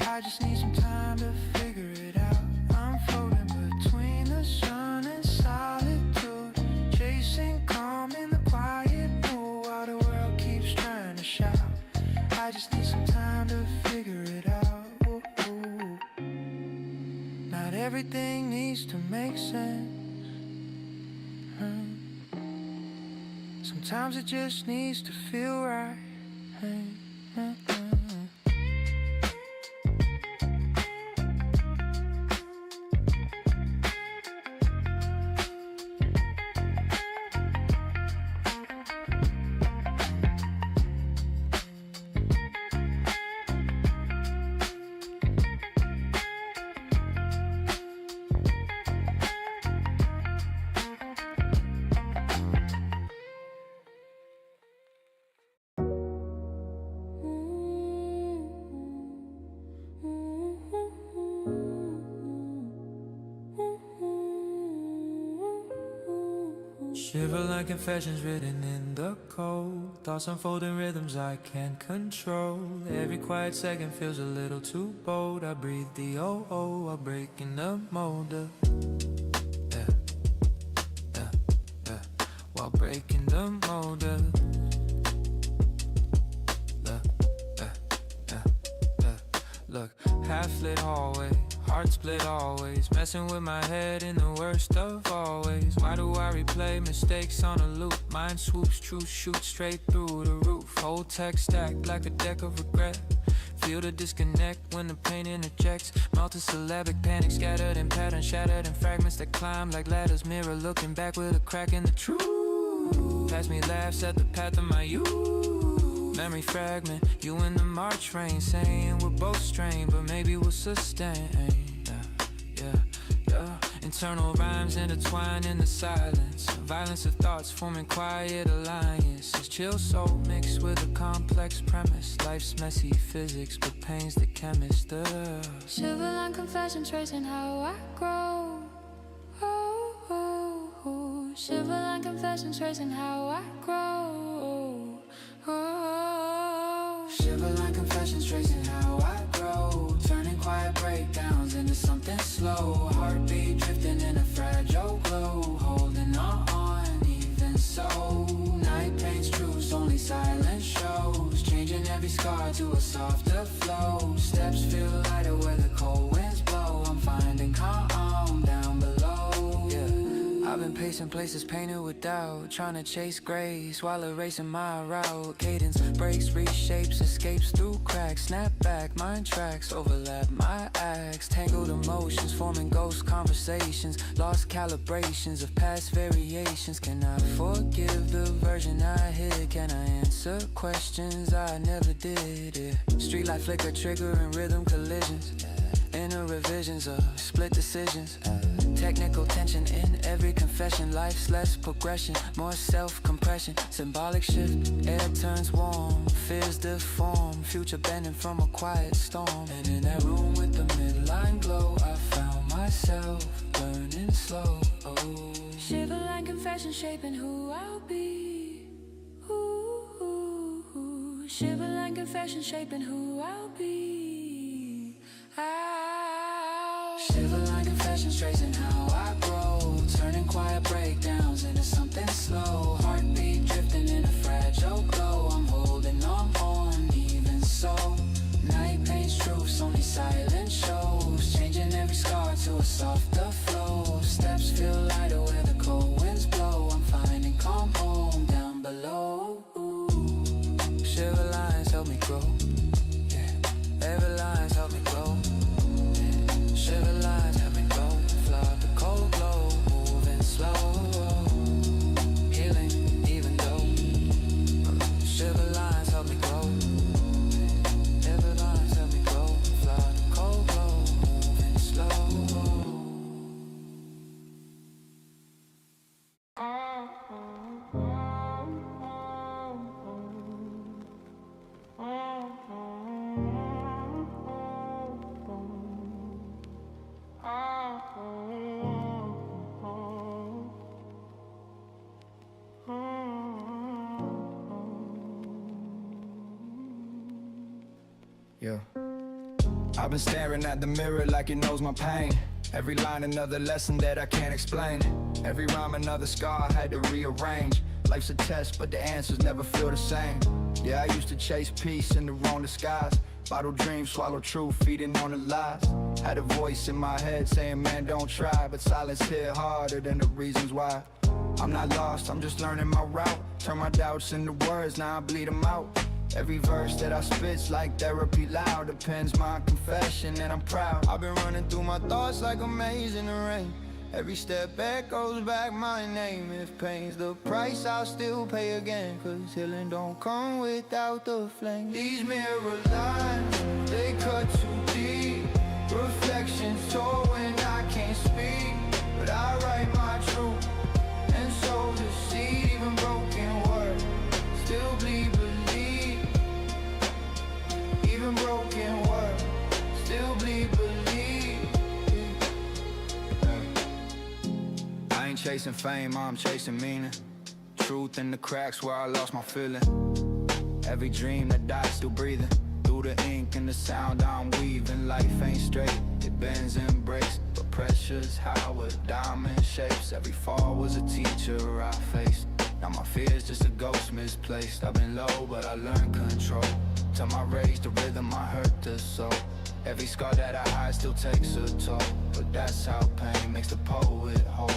I just need some time to figure it out. I'm floating between the sun and solitude, chasing calm in the quiet mood while the world keeps trying to shout. I just need some time to figure it out. Ooh, ooh. Not everything needs to make sense. Sometimes it just needs to feel right. Shiver like confessions written in the cold. Thoughts unfolding rhythms I can't control. Every quiet second feels a little too bold. I breathe the oh-oh while breaking the mold. While breaking the mold. Look, half-lit hallway, heart split always, messing with my head in the worst of all ways. Why do I replay mistakes on a loop? Mind swoops, truth shoots straight through the roof. Whole text stacked like a deck of regret. Feel the disconnect when the pain interjects. Multisyllabic panic scattered in patterns, shattered in fragments that climb like ladders. Mirror looking back with a crack in the truth. Past me laughs at the path of my youth. Memory fragment, you in the March rain, saying we're both strained, but maybe we'll sustain. Internal rhymes intertwined in the silence. Violence of thoughts forming quiet alliances. Chill soul mixed with a complex premise. Life's messy physics, but pain's the chemist. Silver line confession tracing how I grow. Oh, oh, oh. Silver line confession tracing how I grow. Oh, Shiver like confessions tracing how I grow. Turning quiet breakdowns into something slow. Heartbeat drifting in a fragile glow. Holding on, even so. Night paints truths, only silence shows. Changing every scar to a softer flow. Steps feel lighter where the cold winds blow. I'm finding calm down below. I've been pacing places painted with doubt, trying to chase grace while erasing my route. Cadence breaks, reshapes, escapes through cracks. Snap back, mind tracks, overlap my acts. Tangled emotions, forming ghost conversations. Lost calibrations of past variations. Can I forgive the version I hid? Can I answer questions I never did? Streetlight flicker, triggering rhythm collisions. Inner revisions of split decisions. Technical tension in every confession. Life's less progression, more self-compression. Symbolic shift, air turns warm. Fears deform, future bending from a quiet storm. And in that room with the midline glow, I found myself burning slow. Oh. shiver like confession shaping who I'll be. Ooh, ooh, ooh. Shiver like confession shaping who I'll be. Shiver like confessions tracing how I grow. Turning quiet breakdowns into something slow. Heartbeat drifting in a fragile glow. I'm holding on, even so. Night paints truths, only silence shows. Changing every scar to a softer flow. Steps feel lighter where the cold winds blow. I'm fine. Yeah. I've been staring at the mirror like it knows my pain. Every line another lesson that I can't explain. Every rhyme another scar I had to rearrange. Life's a test, but the answers never feel the same. Yeah, I used to chase peace in the wrong disguise. Bottle dreams, swallow truth, feeding on the lies. Had a voice in my head saying, man, don't try. But silence hit harder than the reasons why. I'm not lost, I'm just learning my route. Turn my doubts into words, now I bleed them out. Every verse that I spit's like therapy loud. The pen's my confession and I'm proud. I've been running through my thoughts like a maze in the rain. Every step echoes back my name. If pain's the price, I'll still pay again. Cause healing don't come without the flame. These mirror lines, they cut too deep. Reflections told when I can't speak. But I write my truth, and so the seed. Even broken words still bleed believe. Even broken words still bleed believe. I ain't chasing fame, I'm chasing meaning. Truth in the cracks where I lost my feeling. Every dream that died still breathing. Through the ink and the sound I'm weaving. Life ain't straight, it bends and breaks. But precious how a diamond shapes. Every fall was a teacher I faced. Now my fear's just a ghost misplaced. I've been low but I learned control. Till my rage, the rhythm, I hurt the soul. Every scar that I hide still takes a toll. But that's how pain makes the poet whole.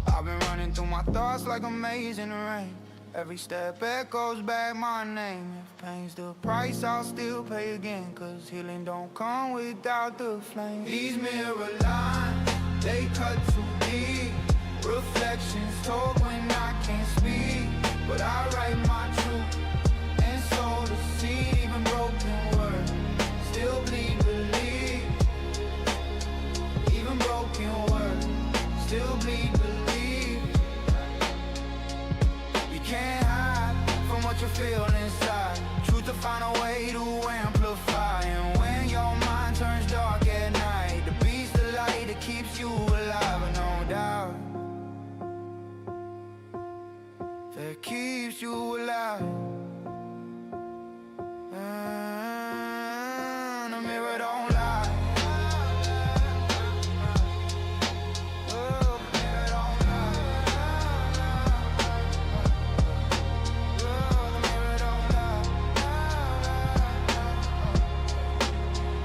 I've been running through my thoughts like a maze in the rain. Every step echoes back my name. If pain's the price, I'll still pay again. Cause healing don't come without the flame. These mirror lines, they cut too deep. Reflections told when I can't speak. But I write my truth, and so the seed. Even broken words still bleed believe. Even broken words still bleed believe. You can't hide from what you feel inside. Truth to find a way to amplify. And when your mind turns dark at night, the beat's the light that keeps you alive. And no doubt that keeps you alive. And the mirror don't lie. Oh, the mirror don't lie. Oh, the mirror don't lie.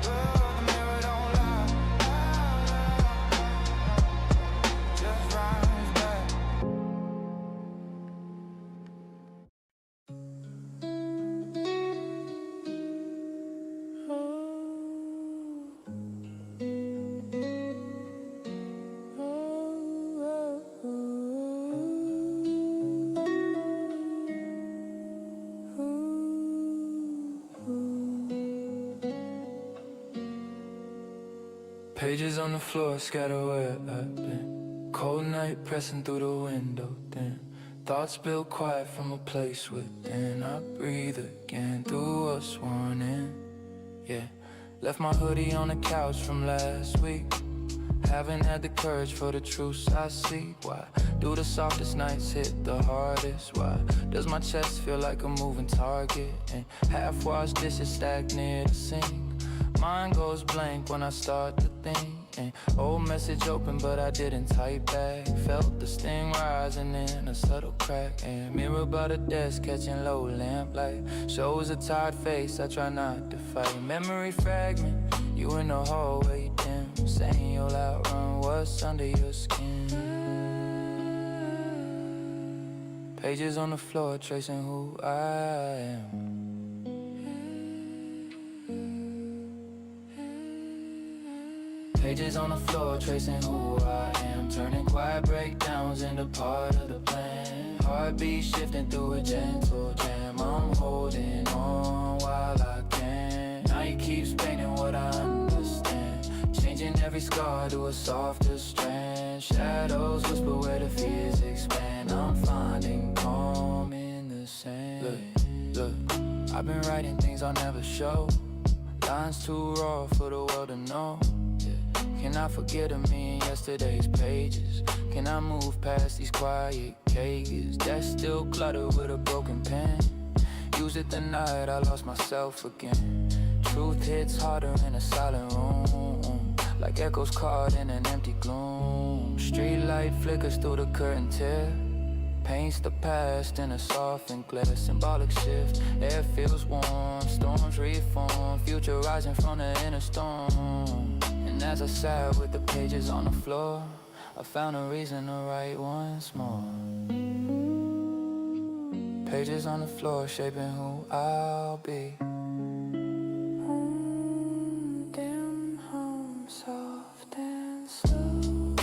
Oh, the mirror don't lie. Just rhymes back. Pages on the floor, scatter where I've been. Cold night pressing through the window, then thoughts build quiet from a place within. I breathe again through what's warning. Yeah, left my hoodie on the couch from last week. Haven't had the courage for the truths I see. Why do the softest nights hit the hardest? Why does my chest feel like a moving target? And half-washed dishes stacked near the sink. Mind goes blank when I start to think. And old message open but I didn't type back. Felt the sting rising in a subtle crack. And mirror by the desk catching low lamplight. Shows a tired face I try not to fight. Memory fragment, you in the hallway dim. Saying you'll outrun what's under your skin. Pages on the floor tracing who I am. Pages on the floor tracing who I am. Turning quiet breakdowns into part of the plan. Heartbeat shifting through a gentle jam. I'm holding on while I can. Now he keeps painting what I understand. Changing every scar to a softer strand. Shadows whisper where the fears expand. I'm finding calm in the sand. Look, I've been writing things I'll never show. Lines too raw for the world to know. Can I forget of me in yesterday's pages? Can I move past these quiet cages that's still cluttered with a broken pen? Use it the night I lost myself again. Truth hits harder in a silent room, like echoes caught in an empty gloom. Streetlight flickers through the curtain tear, paints the past in a softened glare. Symbolic shift, air feels warm, storms reform, future rising from the inner storm. And as I sat with the pages on the floor, I found a reason to write once more. Pages on the floor shaping who I'll be. Dim hum, soft and slow.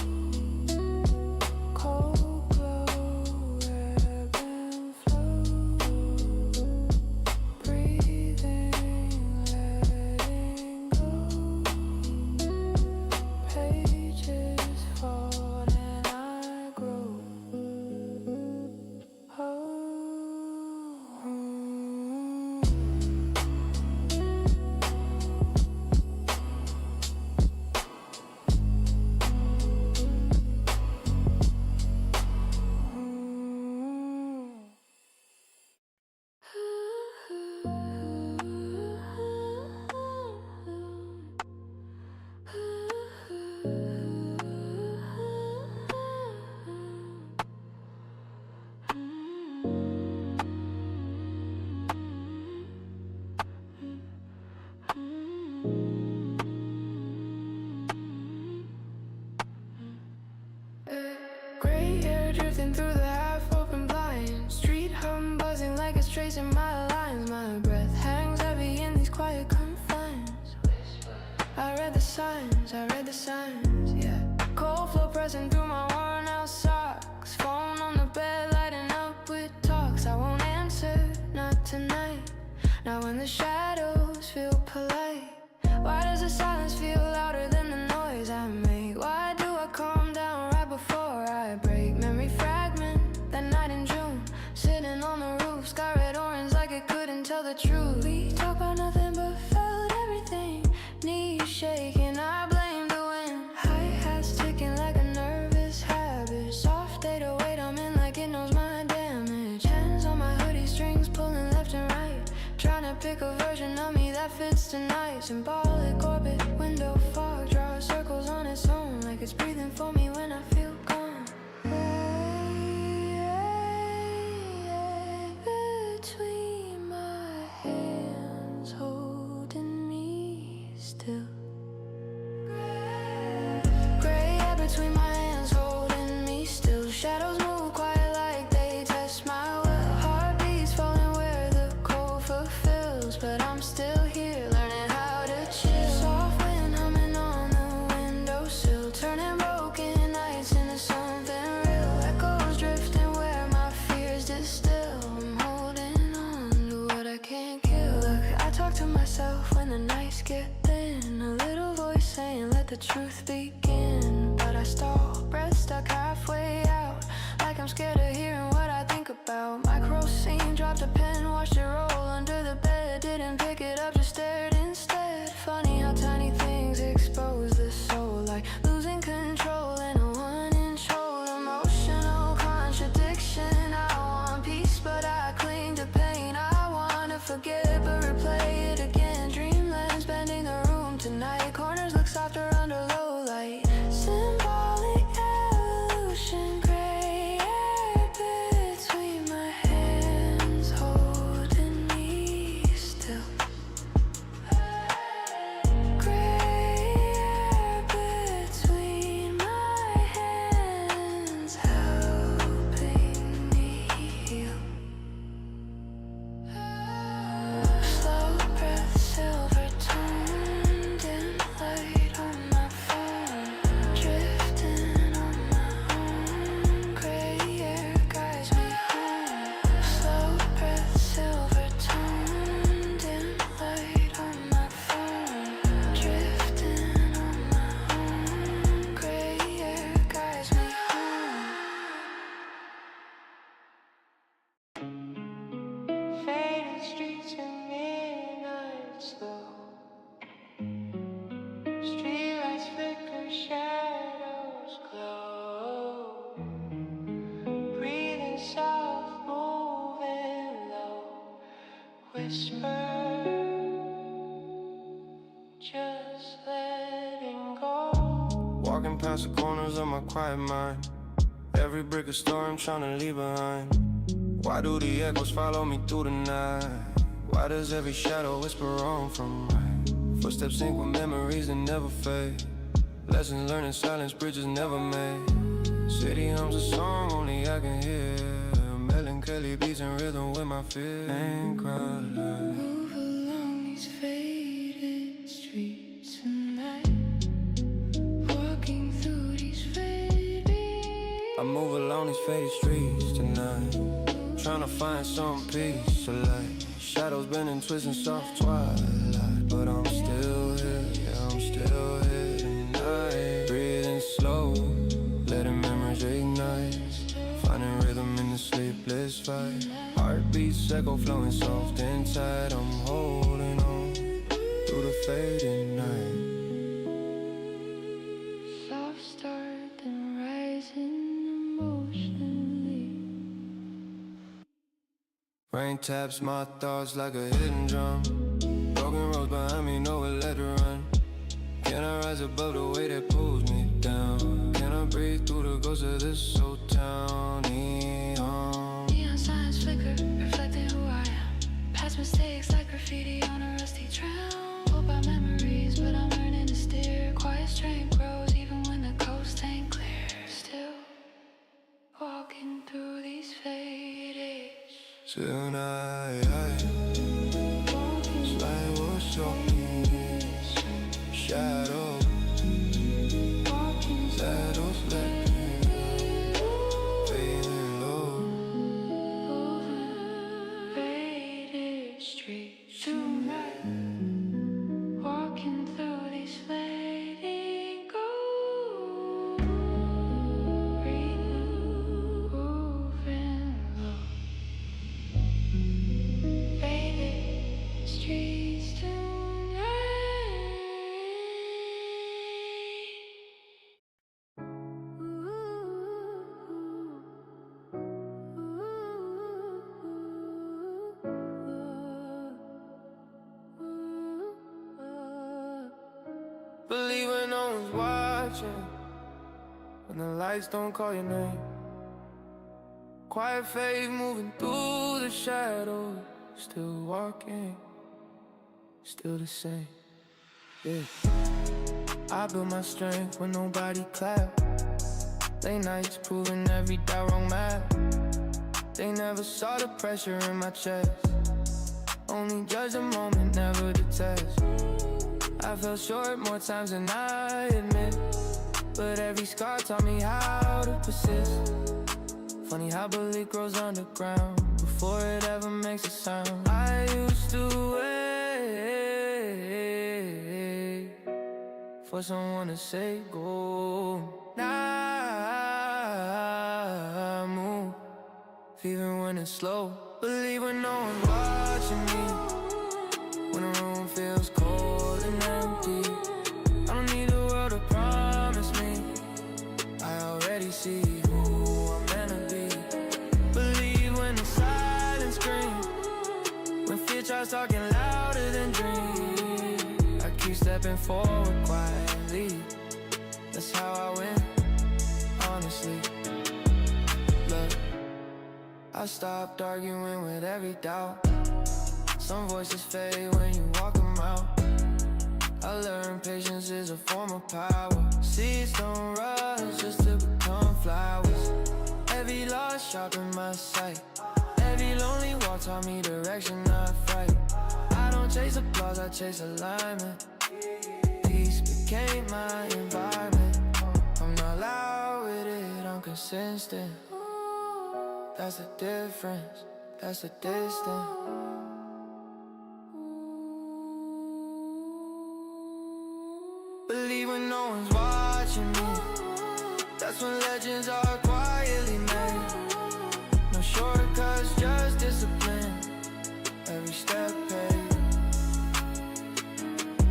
Cold glow, ebb and flow. Breathing, letting go. Pages fall and I grow. Gray hair drifting through the half-open blinds. Street hum buzzing like it's tracing my lines. My breath hangs heavy in these quiet confines. I read the signs, yeah. Cold flow pressing through my worn out socks. Phone on the bed lighting up with talks. I won't answer, not tonight. Not when the shadows feel polite. Why does the silence feel louder than the noise I make? Why do I calm down right before I break? Memory fragment, that night in June. Sitting on the roof, sky red orange like it couldn't tell the truth. We talk about nothing but felt everything. Knees shaking, I blame the wind. Hi-hats ticking like a nervous habit. Soft data weight, I'm in like it knows my damage. Hands on my hoodie strings, pulling left and right. Trying to pick a version of me that fits tonight. Symbolic orbit, window fog, draw circles on its own, like it's breathing for me when I feel gone. Between my hands, holding me still. Gray hair between my hands, holding me still. Shadows move quiet like they test my will. Heartbeats falling where the cold fulfills, but I'm still here learning how to chill. Soft wind humming on the windowsill, turning broken nights into something real. Echoes drifting where my fears distill. I'm holding on to what I can't kill. Look, I talk to myself when the nights get thin. A little voice saying let the truth begin, but I stall, breath stuck halfway out, like I'm scared of hearing what I think about. Micro scene, dropped a pen, watched it roll under the bed. Didn't pick it up, just stared instead. Funny how tiny things expose the soul, like losing control in a one-inch hole. Emotional contradiction, I want peace but I cling to pain. I wanna forget but replay it again. Dreamlands bending the room tonight. Corners look softer under low light. Symbolic evolution, gray hair between my hands, holding me still. Gray hair between my hands, helping me heal. Slow breath, silver tone, dim light on my phone. Drifting on my own, gray hair guides me home. Slow breath, silver tone, dim light on my phone. Drifting on my own, gray hair guides me home. Faded streets and midnight slow. Streetlights flicker, shadows glow. Breathing soft, moving low. Whisper. walking past the corners of my quiet mind. Every brick a story I'm trying to leave behind. Why do the echoes follow me through the night? Why does every shadow whisper wrong from right? Footsteps sync with memories that never fade. Lessons learned in silence, bridges never made. City hums a song only I can hear. Melancholy beats and rhythm with my fear. Ain't crowded. Move along these faded streets tonight. Walking through these faded. I move along these faded streets tonight, trying to find some peace of light. Shadows bending, twisting, soft twilight. But I'm still here, yeah, I'm still here tonight. Breathing slow, letting memories ignite. Finding rhythm in the sleepless fight. Heartbeats echo flowing soft and tight. I'm holding on through the fading night. Soft start then rising emotionally. Rain taps my thoughts like a hidden drum. Broken roads behind me, nowhere left to run. Can I rise above the weight that pulls me down? Can I breathe through the ghosts of this old town? Neon signs flicker, reflecting who I am. Past mistakes like graffiti on a rusty tram. Pulled by memories, but I'm learning to steer. Quiet strength grows even when the coast ain't clear. Still walking through these faded. Tonight, slide was soaking, shadow, shadows left, fading low. Faded streets tonight. Walking through these fading gold. Moving low. Faded streets tonight. Believe when no one's watching, when the lights don't call your name. Quiet faith moving through the shadows. Still walking, still the same. Yeah. I built my strength when nobody clapped. Late nights proving every doubt wrong map. They never saw the pressure in my chest. Only judge the moment, never the test. I fell short more times than I admit, but every scar taught me how to persist. Funny how belief grows underground before it ever makes a sound. I used to wait for someone to say go. Now I move, even when it's slow. Believe when no one's watching me, when the room feels cold and empty. I don't need the world to promise me. I already see who I'm meant to be. Believe when the silence screams, when fear tries talking louder than dreams. I keep stepping forward quietly. That's how I win, honestly. Look, I stopped arguing with every doubt. Some voices fade when you walk them out. I learned patience is a form of power. Seeds don't rush just to become flowers. Every loss sharpened my sight. Every lonely walk taught me direction, not fright. I don't chase applause, I chase alignment. Peace became my environment. I'm not loud with it, I'm consistent. That's the difference, that's the distance. Believe when no one's watching me. That's when legends are quietly made. No shortcuts, just discipline. Every step paid.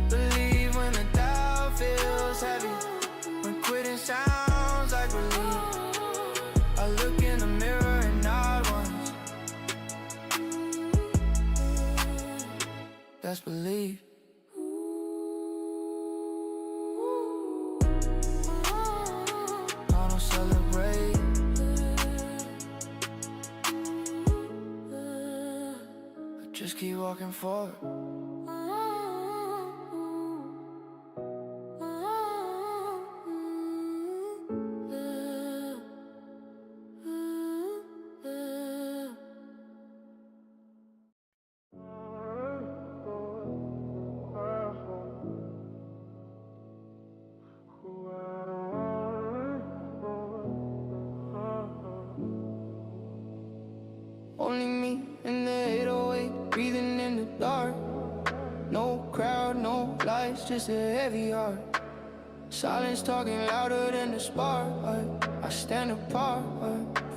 Believe when the doubt feels heavy. When quitting sounds like relief. I look in the mirror and nod once. That's belief. just keep walking forward. Only me in the 808, breathing in the dark. No crowd, no lights, just a heavy heart. Silence talking louder than the spark. I stand apart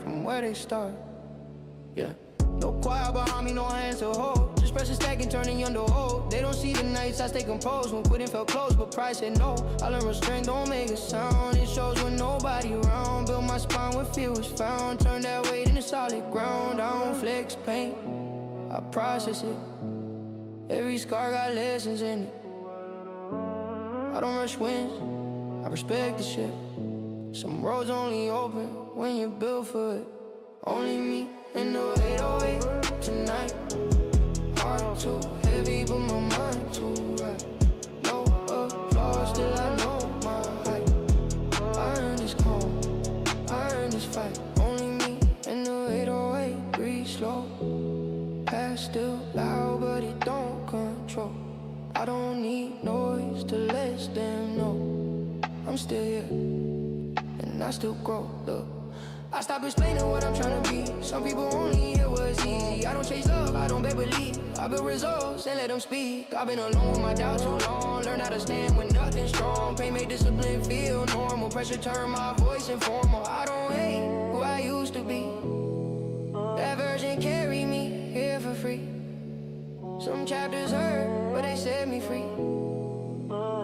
from where they start. Yeah. No choir behind me, no hands to hold. Just press a stack and turning young to old. They don't see the nights I stay composed. When quitting felt close, but pride said no. I learned restraint, don't make a sound. It shows when nobody around. Build my spine where fear was found. Turn that weight into solid ground. I don't flex pain, I process it. Every scar got lessons in it. I don't rush wins, I respect the shit. Some roads only open when you're built for it. Only me in the 808 tonight. Heart too heavy, but my mind too right. No applause, still I know my height. I earned this calm, I earned this fight. Only me in the 808, breathe slow. Past still loud, but it don't control. I don't need noise to let them know I'm still here, and I still grow, look. I stop explaining what I'm trying to be. Some people only hear what's easy. I don't chase love, I don't beg believe. I build results and let them speak. I've been alone with my doubt too long. Learn how to stand when nothing's strong. Pain made discipline feel normal. Pressure turn my voice informal. I don't hate who I used to be. That version carried me here for free. Some chapters hurt, but they set me free.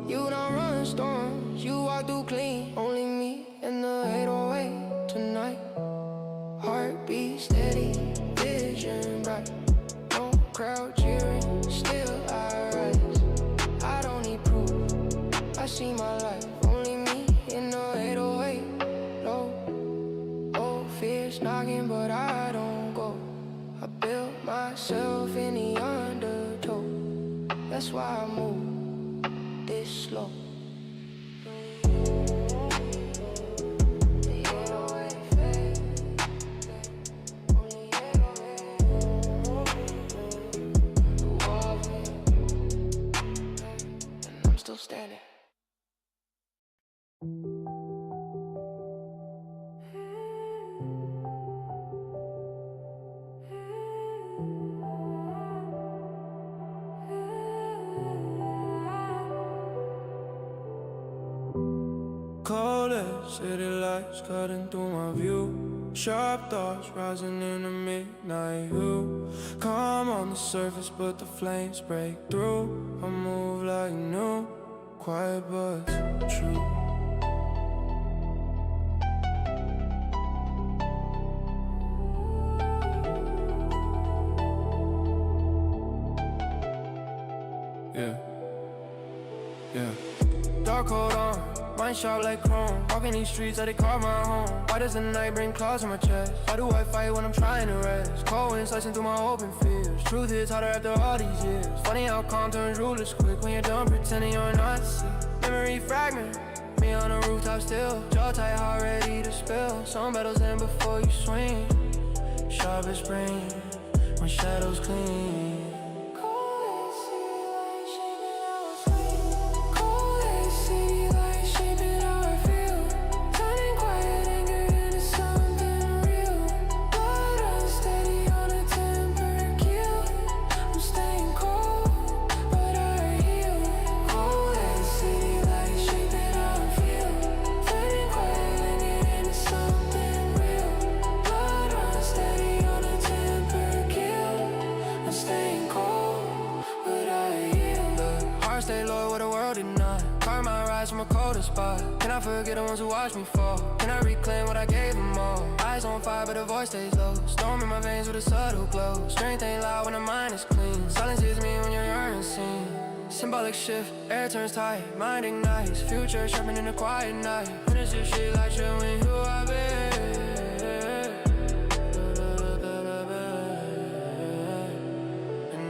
You don't run storms, you walk through clean. Only me in the 808 tonight. Heartbeat steady, vision bright. No crowd cheering, still I rise. I don't need proof, I see my life. Only me in the 808 low. Oh, fears knocking, but I don't go. I built myself in the undertow. That's why I move this slow. Standing. Cold as city lights cutting through my view. Sharp thoughts rising in the midnight hue. Calm on the surface, but the flames break through. I move like new, quiet but true. Yeah. Dark coat on, mind sharp like chrome. Walking these streets like they carve my home. Why does the night bring claws in my chest? Why do I fight when I'm trying to rest? Cold wind slicing through my open fears. Truth is harder after all these years. Funny how calm turns rulers quick when you're done pretending you're not sick. Memory fragment, me on the rooftop still. Jaw tight, heart ready to spill. Some battles end before you swing. Sharp as brain, when shadows clean. From a colder spot. Can I forget the ones who watched me fall? Can I reclaim what I gave them all? Eyes on fire but the voice stays low. Storm in my veins with a subtle glow. Strength ain't loud when the mind is clean. Silence hits me when you're unseen. Symbolic shift, air turns tight, mind ignites. Future sharpened in the quiet night. Finish this shit like showing who I've been. And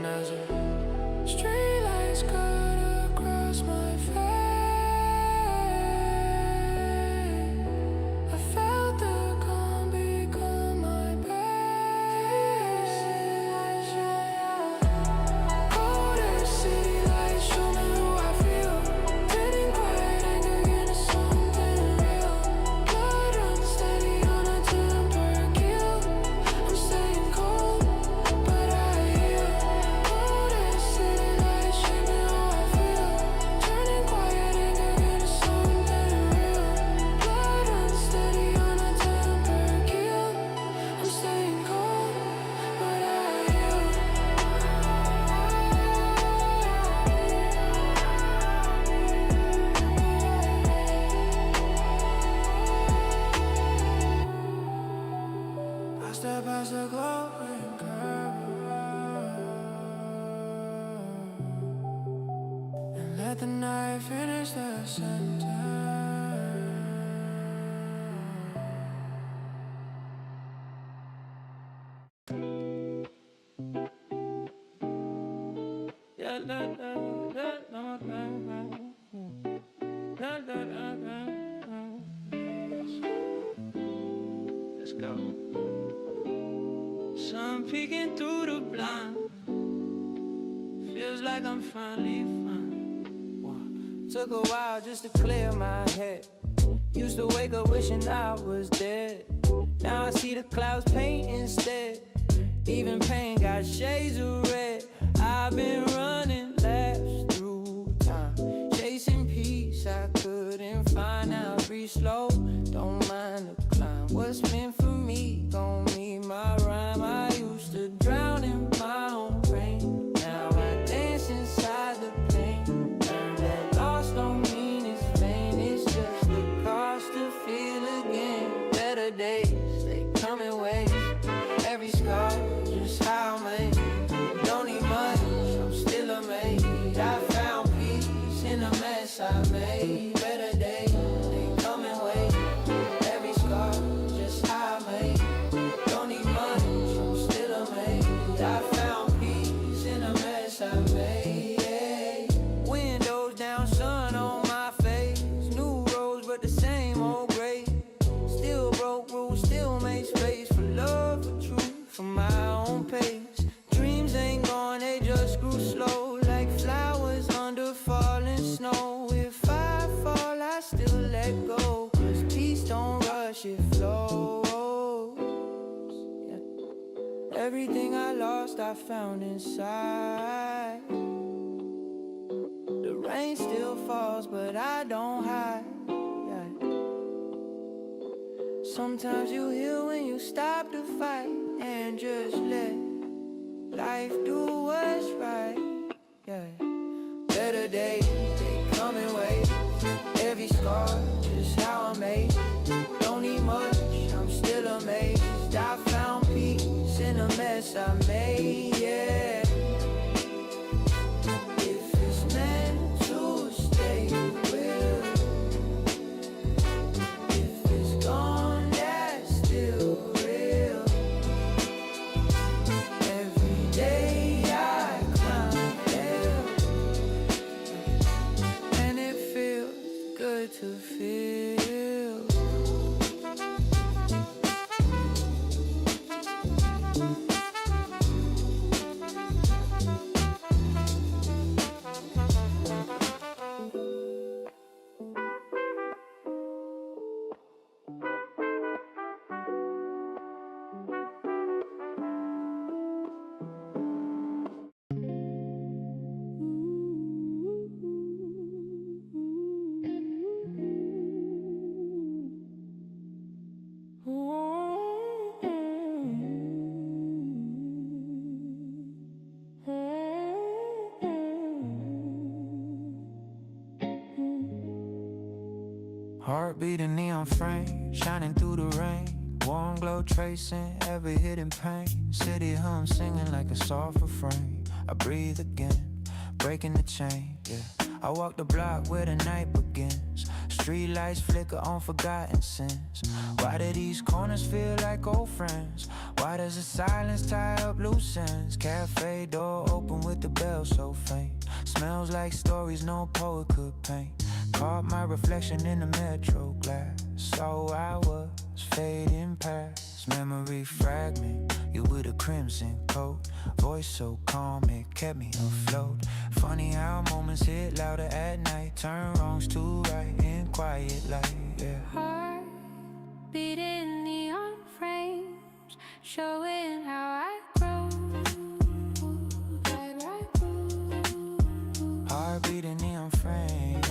let the night finish the sentence. Let's go. Sun peeking through the blind. Feels like I'm finally fine. Took a while just to clear my head. Used to wake up wishing I was dead. Now I see the clouds paint instead. Even pain got shades of red. I've been running laps through time, chasing peace I couldn't find. Now I breathe slow, don't mind the climb. What's meant for me gon' meet my rhyme. I used to drown in my own pain. Now I dance inside the pain. Learn that loss don't mean it's vain. It's just the cost to feel again. Better days, they come in waves. Every scar, just how I made. Don't need much, I'm still amazed. I found peace in the mess I made. Better days, they come in waves. Every scar, just how I made. Don't need much, I'm still amazed. I found peace in the mess I made. Windows down, sun on my face. New roads, but the same old gray. Still broke rules, still make space for love, for truth, for my own pace. Dreams ain't gone, they just grew slow, like flowers under falling snow. If I fall, I still let go, 'cause peace don't rush, it flows. Yeah. Everything I lost, I found inside. The rain still falls, but I don't hide. Yeah. Sometimes you heal when you stop the fight and just let life do what's right. Yeah. Better days, they come in waves. Every scar, just how I made. Don't need much, I'm still amazed. I found peace in the mess I made. Yeah. If it's meant to stay, it will. If it's gone, that's still real. Every day I climb hill, and it feels good to feel. Heartbeat in neon frame, shining through the rain. Warm glow tracing every hidden pain. City hum singing like a soft refrain. I breathe again, breaking the chain, yeah. I walk the block where the night begins. Street lights flicker on forgotten sins. Why do these corners feel like old friends? Why does the silence tie up loose ends? Cafe door open with the bell so faint. Smells like stories no poet could paint. Caught my reflection in the metro glass. So I was fading past. Memory fragment, you with a crimson coat. Voice so calm, it kept me afloat. Funny how moments hit louder at night. Turn wrongs to right in quiet light, yeah. Heart beating neon frames, showing how I grow. Heart beating neon frame.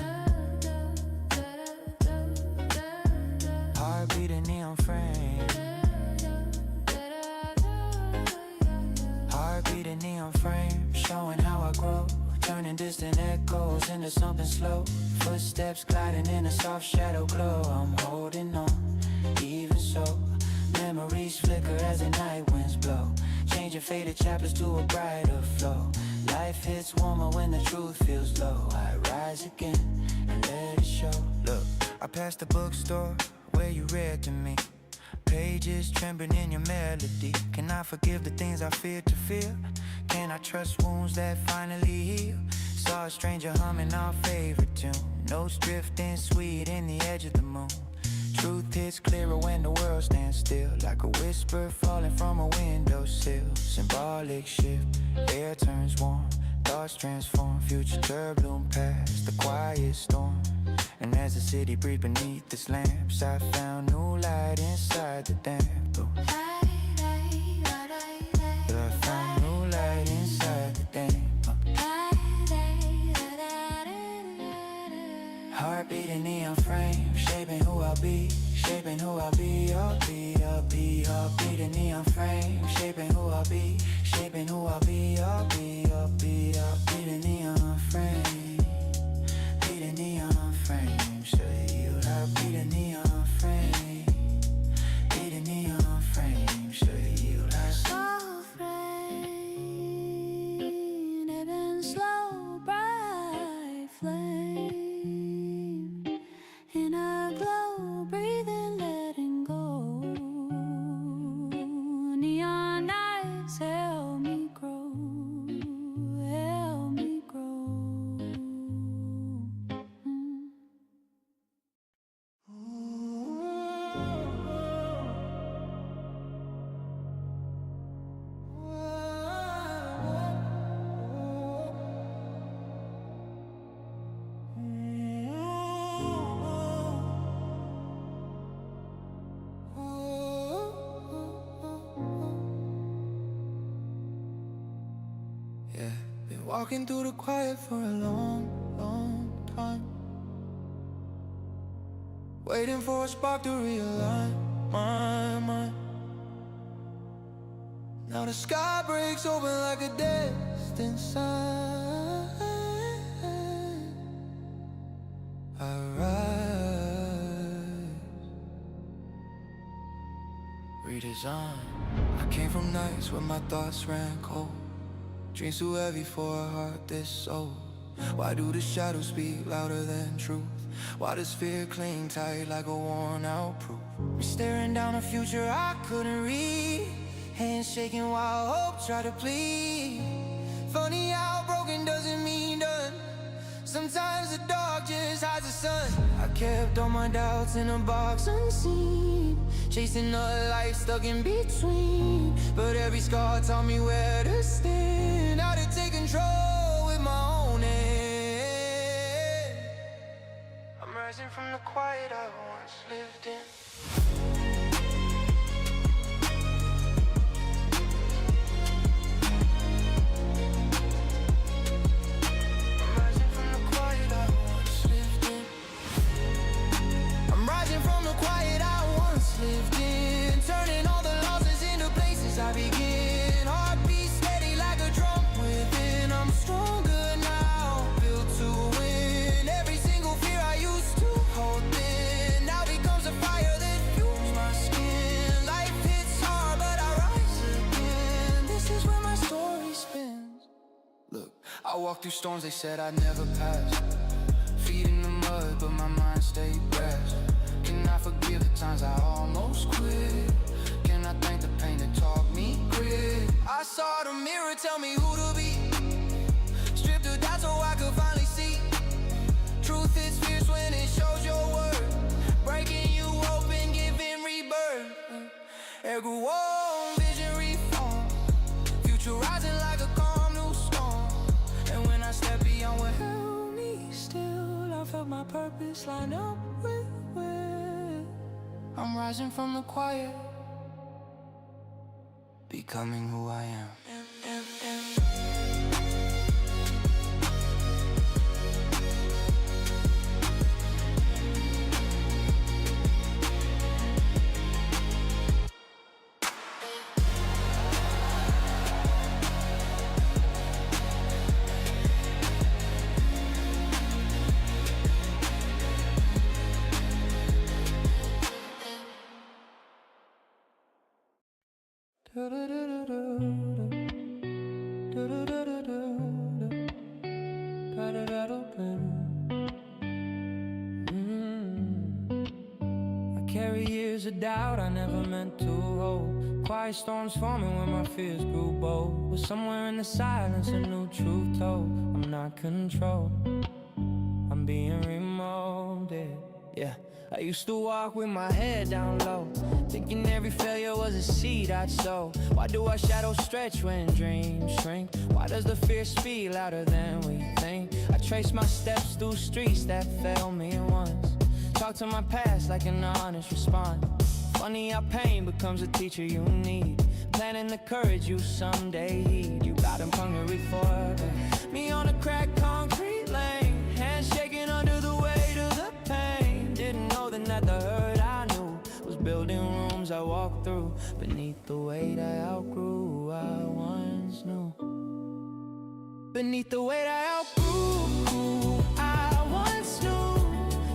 Heart beating neon frame. Heart beating neon frame, showing how I grow. Turning distant echoes into something slow. Footsteps gliding in a soft shadow glow. I'm holding on, even so. Memories flicker as the night winds blow, changing faded chapters to a brighter flow. Life hits warmer when the truth feels low. I rise again and let it show. Look, I passed the bookstore where you read to me. Pages trembling in your melody. Can I forgive the things I feared to feel? Can I trust wounds that finally heal? Saw a stranger humming our favorite tune. Notes drifting sweet in the edge of the moon. Truth hits clearer when the world stands still. Like a whisper falling from a windowsill. Symbolic shift, air turns warm. Thoughts transform, future turbulent past the quiet storm. And as the city breathes beneath its lamps, I found new light inside the damp. Oh. I found new light inside the damp. Heartbeat in neon frame, shaping who I'll be, shaping who I'll be, I'll be, I'll be. Heartbeat in neon frame, shaping who I'll be, shaping who I'll be, I'll be, I'll be. Heartbeat in neon frame, beat in neon frame, say you'll heartbeat in neon frame, beat in neon frame, say you'll Soft rain, ebb and slow, bright flame. In a glow, breathing, letting go. Neon nights help me grow, help me grow. yeah, been walking through the quiet for a long, long time. Waiting for a spark to realign my mind. Now the sky breaks open like a distant sign. I rise, redesign. I came from nights where my thoughts ran cold. Dreams too heavy for a heart this old. Why do the shadows speak louder than truth? Why does fear cling tight like a worn out proof? I'm staring down a future I couldn't read. Hands shaking while hope tried to plead. Funny how broken doesn't mean done. Sometimes the dark just hides the sun. I kept all my doubts in a box unseen, chasing a life stuck in between. But every scar taught me where to stand, how to take control with my own hand. I'm rising from the quiet I once lived in. Turning all the losses into places I begin. Heartbeat steady like a drum within. I'm stronger now, built to win. Every single fear I used to hold in now becomes a fire that fuels my skin. Life hits hard but I rise again. This is where my story spins. Look, I walked through storms they said I'd never pass. Feet in the mud but my mind stayed brass. Can I forgive the times I almost quit? Can I thank the pain that taught me grit? I saw the mirror tell me who to be. Stripped of doubt so I could finally see. Truth is fierce when it shows your worth. Breaking you open, giving rebirth. Air grew old, vision reformed. Future rising like a calm new storm. And when I step beyond what held me still, I felt my purpose line up with I'm rising from the quiet, becoming who I am. doubt I never meant to hold. Quiet storms forming when my fears grew bold. But somewhere in the silence a new truth told. I'm not controlled, I'm being remolded. Yeah, I used to walk with my head down low, thinking every failure was a seed I'd sow. Why do our shadows stretch when dreams shrink? Why does the fear speak louder than we think? I trace my steps through streets that failed me once. Talk to my past like an honest response. Funny how pain becomes a teacher you need, planting the courage you someday heed. You got him hungry for me on a cracked concrete lane, hands shaking under the weight of the pain. Didn't know then that the hurt I knew was building rooms I walked through beneath the weight I outgrew. I once knew beneath the weight I outgrew. I once knew,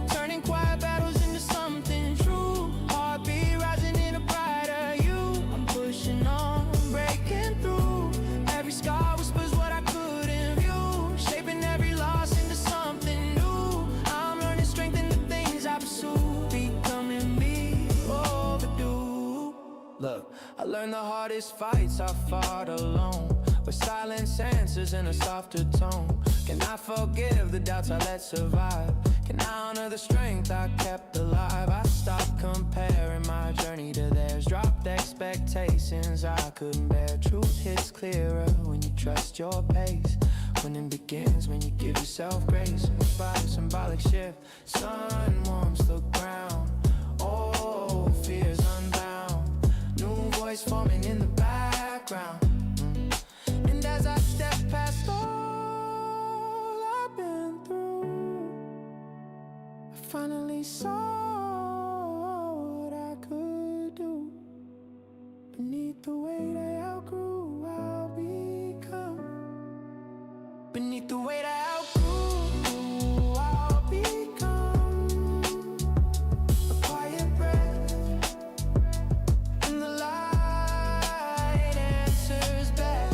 turning quiet battles into something true. Heartbeat rising in a brighter you. I'm pushing on, breaking through. Every scar whispers what I couldn't view, shaping every loss into something new. I'm learning strength in the things I pursue, becoming me overdue. Look, I learned the hardest fights I fought alone, with silence answers in a softer tone. Can I forgive the doubts I let survive? Can I honor the strength I kept alive? I stopped comparing my journey to theirs, dropped expectations I couldn't bear. Truth hits clearer when you trust your pace. When it begins, when you give yourself grace. By a symbolic shift, sun warms the ground. Oh, fears unbound. New voice forming in the background. And as I step past all I've been through, I finally saw what I could do. Beneath the weight I outgrew, I'll become. Beneath the weight I outgrew, I'll become. A quiet breath in the light answers back.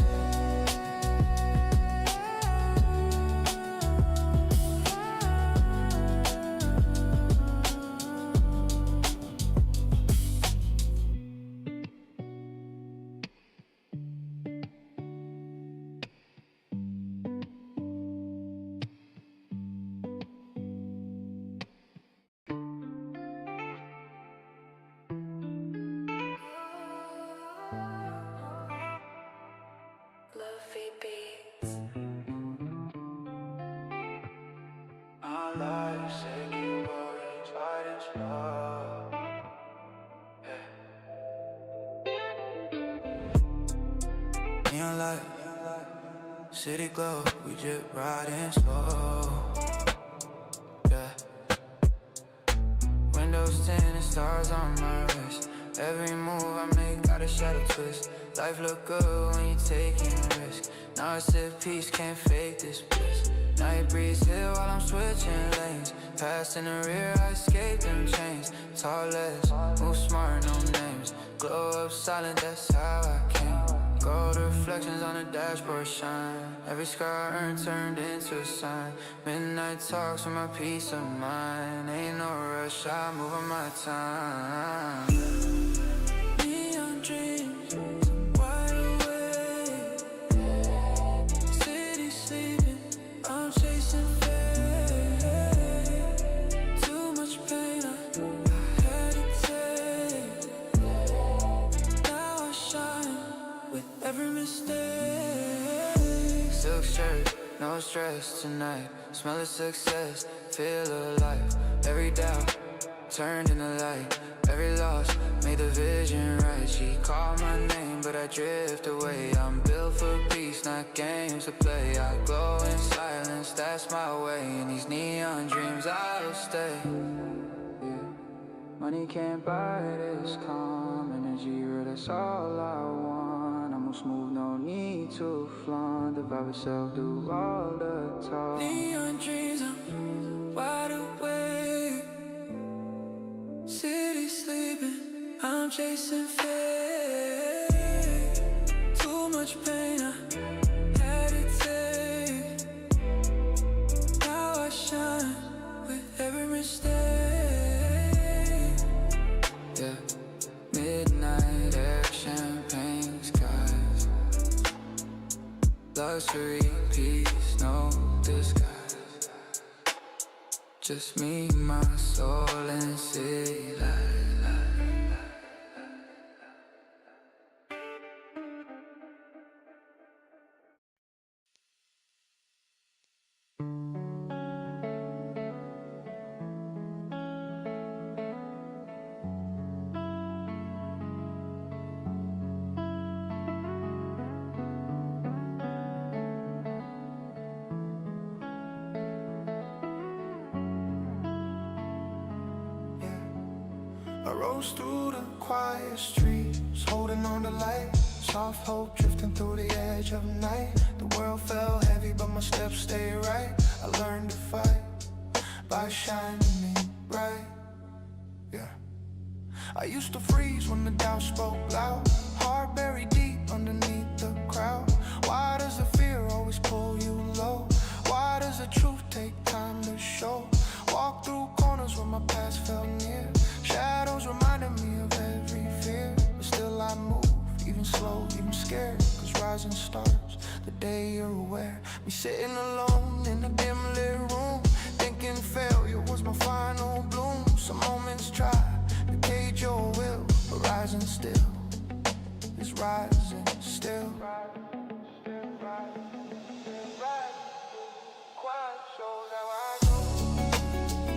Lofi beats. Our lives taking worries, fighting slow. Neon light, city glow, we just riding slow. Yeah. Windows tinted, stars on my wrist. Every move I make got a shadow twist. Life look good when you taking risks. Now I sip peace, can't fake this bliss. Night breeze here while I'm switching lanes. Past in the rear, I escape them chains. Tall legs, move smart, no names. Glow up silent, that's how I came. Gold reflections on the dashboard shine. Every scar earned turned into a sign. Midnight talks for my peace of mind. Ain't no rush, I move on my time. Neon dreams, wide awake. City sleeping, I'm chasing fate. Too much pain, I had to take. Now I shine with every mistake. Silk shirt, no stress tonight. Smell of success, feel alive. Every doubt turned into light. Every loss made the vision right. She called my name, but I drift away. I'm built for peace, not games to play. I glow in silence, that's my way. In these neon dreams, I'll stay. Yeah. Money can't buy this calm energy, real, that's all I want. I'm smooth, no need to flaunt. The vibe itself, do all the talk. Neon dreams, I'm wide awake. City sleeping, I'm chasing fate. Too much pain, I had to take. Now I shine with every mistake. Yeah. Luxury, peace, no disguise. Just me, my soul, and city life. I rose through the quiet streets, holding on to light. Soft hope drifting through the edge of night. The world felt heavy, but my steps stayed right. I learned to fight by shining bright. Yeah. I used to freeze when the doubt spoke loud. Heart buried deep underneath the crowd. Why does the fear always pull you low? Why does the truth take time to show? Walk through corners where my past felt near. Shadows reminding me of every fear. But still I move, even slow, even scared. Cause rising stars, the day you're aware. Me sitting alone in a dim lit room, thinking failure was my final bloom. Some moments try to cage your will, but rising still is rising still.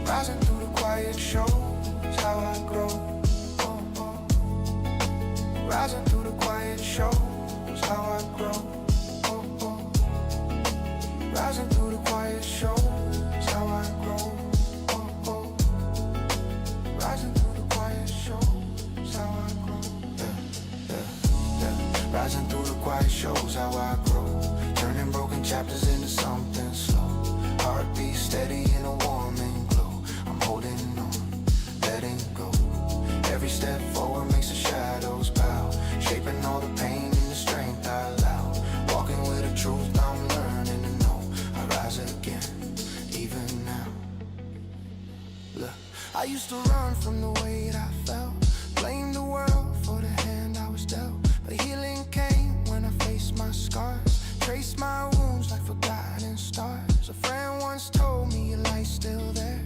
Rising through the quiet shows how I grow. Oh, oh. Rising through the quiet shows how I grow. Oh, oh. Rising through the quiet shows how I grow. Oh, oh. Rising through the quiet shows how I grow. Yeah. Rising through the quiet shows how I grow. Turning broken chapters into something slow. Heartbeat steady in a warm and glow. I'm holding on, letting go. Every step forward makes the shadows bow, shaping all the pain and the strength I allow. Walking with the truth I'm learning to know. I rise again, even now. Look, I used to run from the weight I felt, blame the world for the hand I was dealt. But healing came when I faced my scars, traced my wounds like forgotten stars. A friend once told me your light's still there,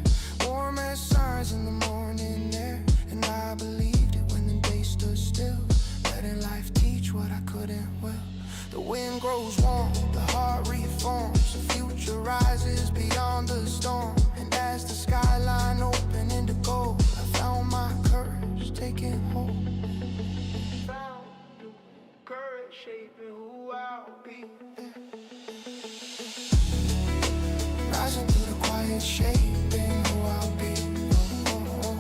warm as stars in the morning air. And I believed it when the day stood still, letting life teach what I couldn't will. The wind grows warm, the heart reforms, the future rises beyond the storm. And as the skyline opened into gold, I found my courage taking hold. Found courage shaping who I'll be. Rising through the quiet, shaping who I'll be. Oh, oh, oh.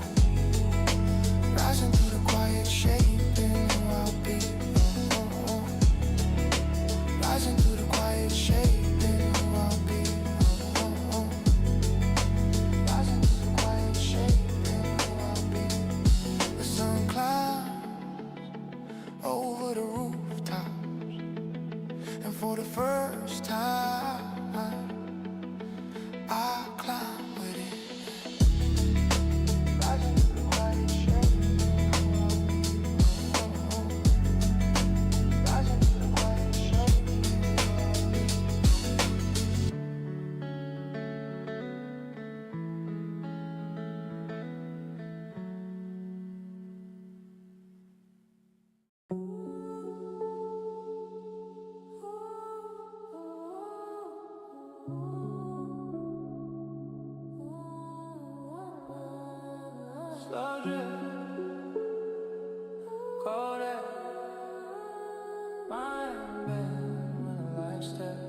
Rising through the quiet, shaping who I'll be. Oh, oh, oh. Rising through the quiet, shaping who I'll be. Oh, oh, oh. Rising through the quiet, shaping who I'll be. The sun clouds over the rooftops, and for the first time I climb with it. Rising through the quiet shade. Oh, oh, oh. Rising through the quiet shade. Slow drip, cold air, mind bend when the lights stare.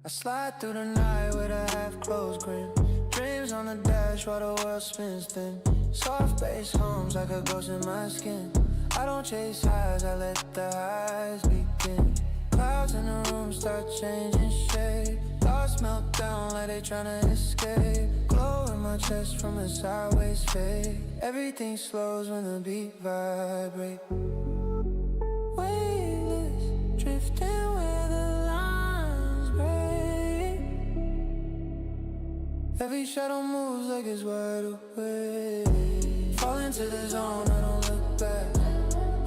I slide through the night with a half-closed grin, dreams on the dash while the world spins thin. Soft bass hums like a ghost in my skin. I don't chase highs, I let the highs begin. Clouds in the room start changing shape. Thoughts melt down like they tryna escape. Glow in my chest from a sideways fade. Everything slows when the beat vibrates. Weightless, drifting where the lines break. Every shadow moves like it's wide awake. Fall into the zone, I don't look back.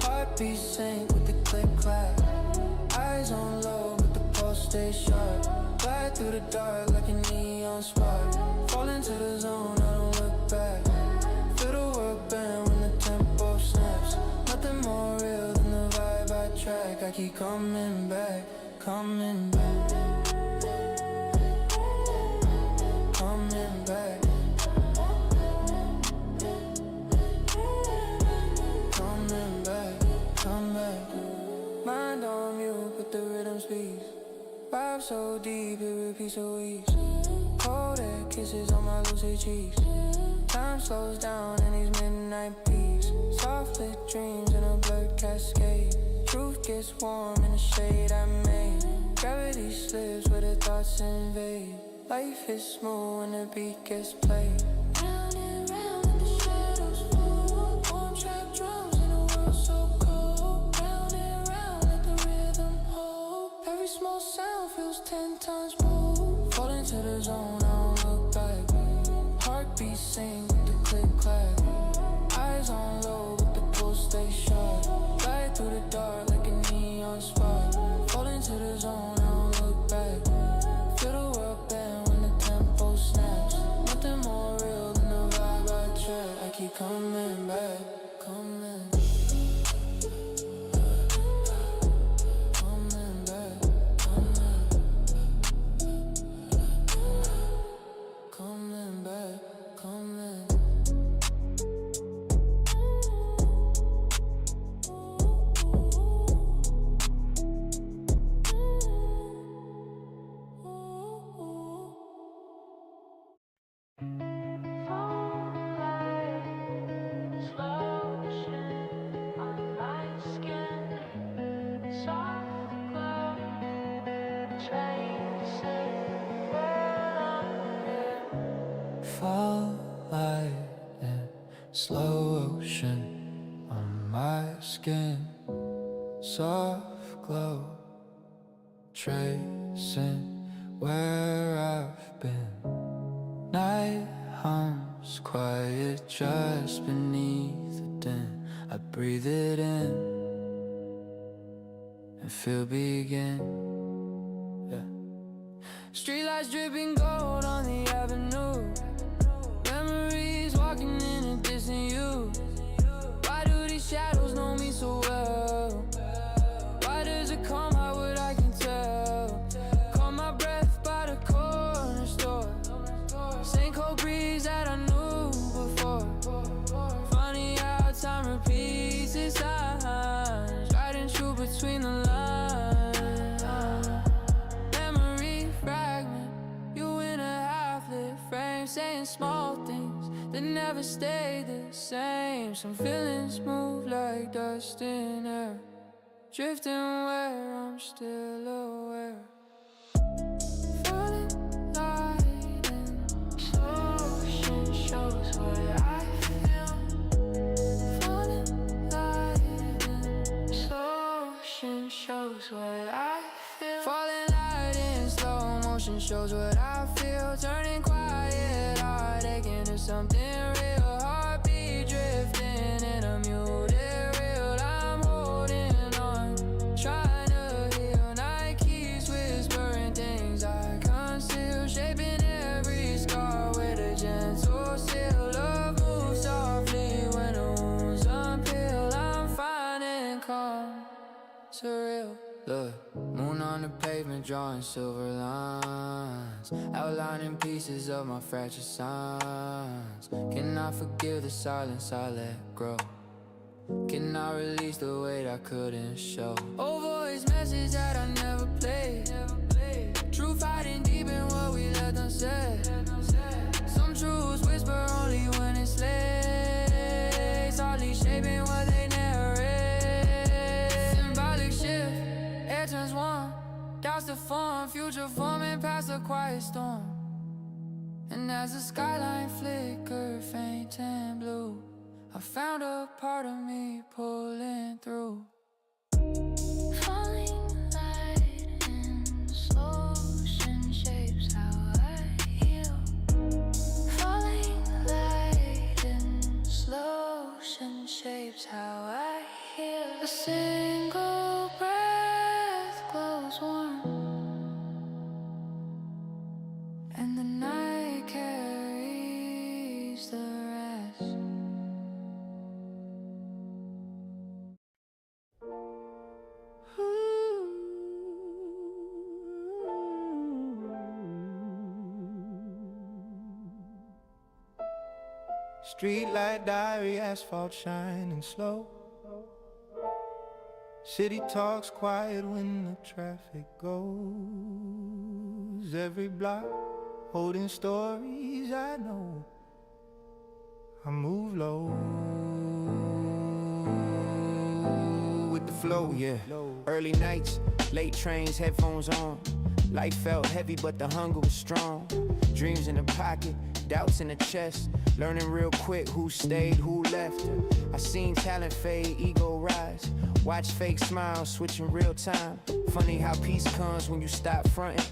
Heartbeat sync with the click clap. stay sharp. Glide through the dark like a neon spark. Fall into the zone, I don't look back. Feel the world bend when the tempo snaps. Nothing more real than the vibe I track. I keep coming back, coming back, coming back, coming back, come back. Mind on mute, but the rhythm speaks. Vibe so deep, it repeats so easy. Cold air kisses on my lucid cheeks. Time slows down in these midnight peaks. Soft lit dreams in a blurred cascade. Truth gets warm in the shade I made. Gravity slips where the thoughts invade. Life is smooth when the beat gets played. Round and round in the shadows fall. Warm trap drums in a world so cold. Round and round let the rhythm hold. Every small sound feels 10 times more. Fall into the zone, I don't look back. Heartbeat sing with the click clack. Eyes on low, but the pulse stay sharp. Glide through the dark like a neon spark. Fall into the zone, I don't look back. Feel the world bend when the tempo snaps. Nothing more real than the vibe I track. I keep coming back, coming back. Coming back, coming. Fall light in slow ocean on my skin. Soft glow tracing where I've been. Night hums quiet just beneath the din. I breathe it in and feel begin. Yeah. Streetlights dripping gold on the avenue. Memories walking in a distant you. Why do these shadows know me so well? Why does it come out what I can tell? Caught my breath by the corner store. Same cold breeze that I knew before. Funny how time repeats its signs. Riding true between the lines. Memory fragment, you in a half-lit frame, saying small things that never stay the same. Some feelings move like dust in air, drifting where I'm still aware. Falling light in slow motion shows what I feel. Falling light in slow motion shows what I feel. Falling light in slow motion shows what I feel. Turning quiet heartache into something real. Heartbeat drifting in a muted reel. I'm holding on, trying to heal. Night keeps whispering things I conceal, shaping every scar with a gentle seal. Love moves softly when the wounds unpeel. I'm finding calm, surreal. Look, moon on the pavement, drawing silver lines, outlining pieces of my fractured signs. Can I forgive the silence I let grow? Can I release the weight I couldn't show? Oh, voice message that I never played. Truth hiding deep in what we left unsaid. Some truths whisper only when it's late. Softly shaping what they narrate. Symbolic shift, air turns warm. Doubts to form, future forming past a quiet storm. And as the skyline flickered faint and blue, I found a part of me pulling through. Falling light in slow motion shapes how I heal. Falling light in slow motion shapes how I heal. A single breath glows warm. Streetlight diary, asphalt shining slow. City talks quiet when the traffic goes. Every block holding stories I know. I move low with the flow, yeah. Early nights, late trains, headphones on. Life felt heavy but the hunger was strong. Dreams in the pocket, doubts in the chest. Learning real quick who stayed, who left. I seen talent fade, ego rise. Watch fake smiles switch in real time. Funny how peace comes when you stop fronting.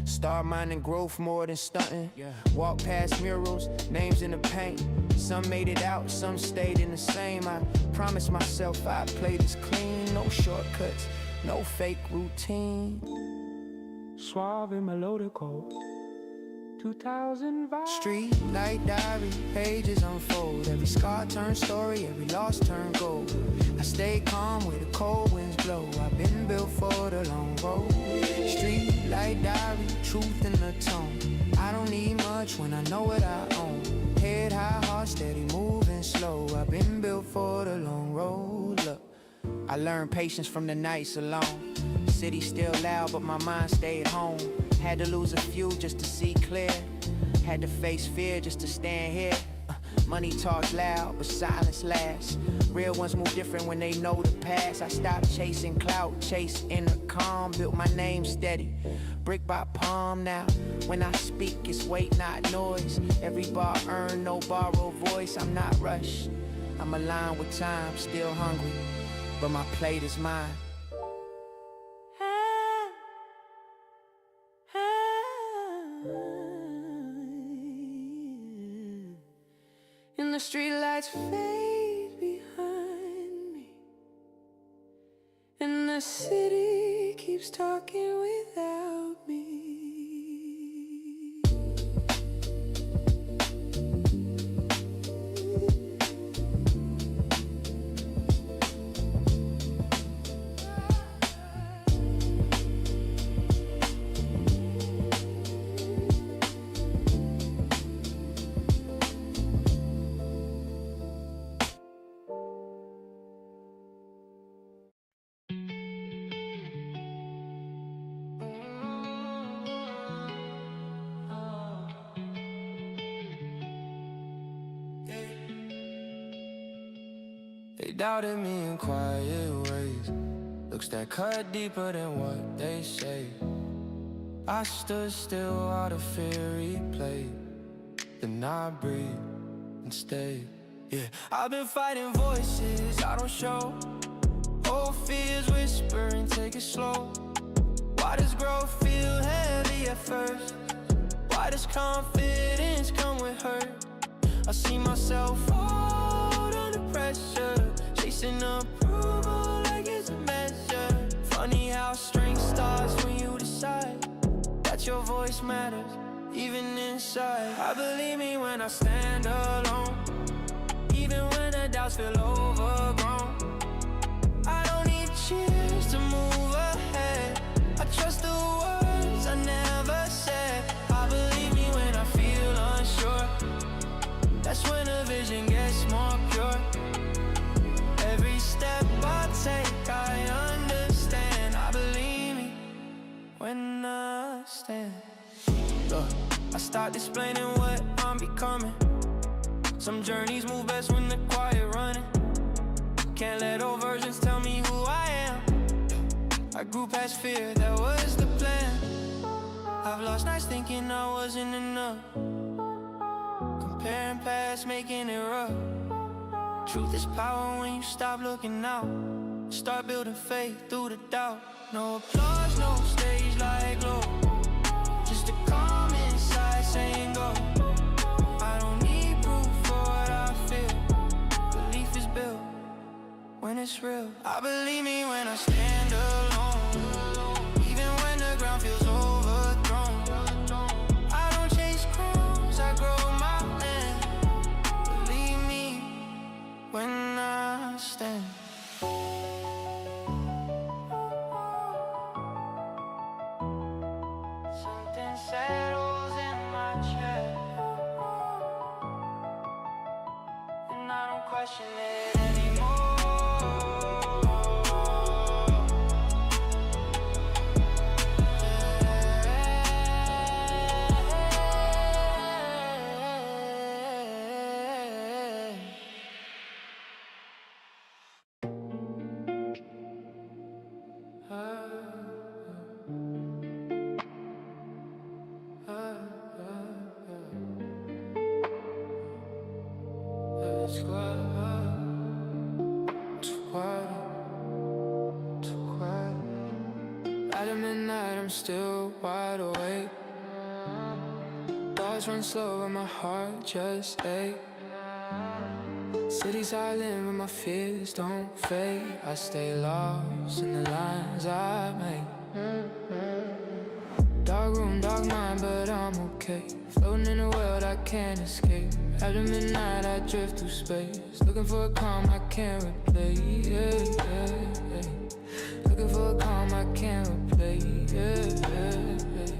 Start minding growth more than stunting. Walk past murals, names in the paint. Some made it out, some stayed in the same. I promised myself I'd play this clean. No shortcuts, no fake routine. Suave melodico 2000 vibes. Street light diary, pages unfold. Every scar turns story, every loss turn gold. I stay calm where the cold winds blow. I've been built for the long road. Street light diary, truth in the tone. I don't need much when I know what I own. Head high, heart steady, moving slow. I've been built for the long road. Look, I learned patience from the nights alone. City still loud, but my mind stayed home. Had to lose a few just to see clear. Had to face fear just to stand here. Money talks loud, but silence lasts. Real ones move different when they know the past. I stopped chasing clout, chase inner calm. Built my name steady, brick by palm now. When I speak, it's weight, not noise. Every bar earned, no borrowed voice. I'm not rushed, I'm aligned with time. Still hungry, but my plate is mine. And the streetlights fade behind me, and the city keeps talking without me. They doubted me in quiet ways. Looks that cut deeper than what they say. I stood still while the fear replayed. Then I breathed and stayed. Yeah, I've been fighting voices I don't show. Old fears whisper and take it slow. Why does growth feel heavy at first? Why does confidence come with hurt? I see myself fold under pressure, chasing approval like it's a measure. Funny how strength starts when you decide that your voice matters, even inside. I believe me when I stand alone, even when the doubts feel overgrown. I don't need cheers to move ahead. I trust the words I never said. I believe me when I feel unsure. That's when the vision gets more pure. Every step I take, I understand. I believe me when I stand. Look, I start explaining what I'm becoming. Some journeys move best when the quiet running. Can't let old versions tell me who I am. I grew past fear, that was the plan. I've lost nights thinking I wasn't enough. Comparing past, making it rough. Truth is power when you stop looking out. Start building faith through the doubt. No applause, no stage like glow. Just a calm inside saying go. I don't need proof for what I feel. Belief is built when it's real. I believe me when I stand alone, even when the ground feels overthrown. I don't chase crowns, I grow my land. Believe me when I stand. Something settles in my chest. It's quiet, too quiet, too quiet. At midnight I'm still wide awake. Thoughts run slow but my heart just ache. City silent but my fears don't fade. I stay lost in the lines I make. Dark room, dark mind, but I'm okay. Floating in a world I can't escape. After midnight I drift through space, looking for a calm I can't replace. Yeah, yeah, yeah. Looking for a calm I can't replace. Yeah, yeah, yeah.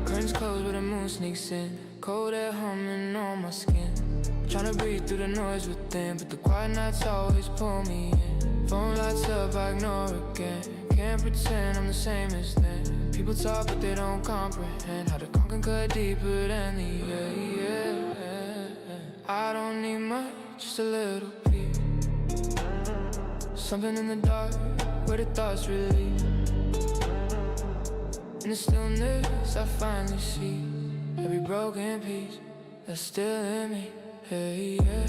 Curtains closed but the moon sneaks in. Cold air humming on my skin. Trying to breathe through the noise within, but the quiet nights always pull me in. Phone lights up, I ignore again. Can't pretend I'm the same as then. People talk but they don't comprehend how the calm can cut deeper than the air. Yeah, yeah, yeah. I don't need much, just a little peace. Something in the dark where the thoughts release. In the stillness I finally see every broken piece that's still in me. Hey, yeah.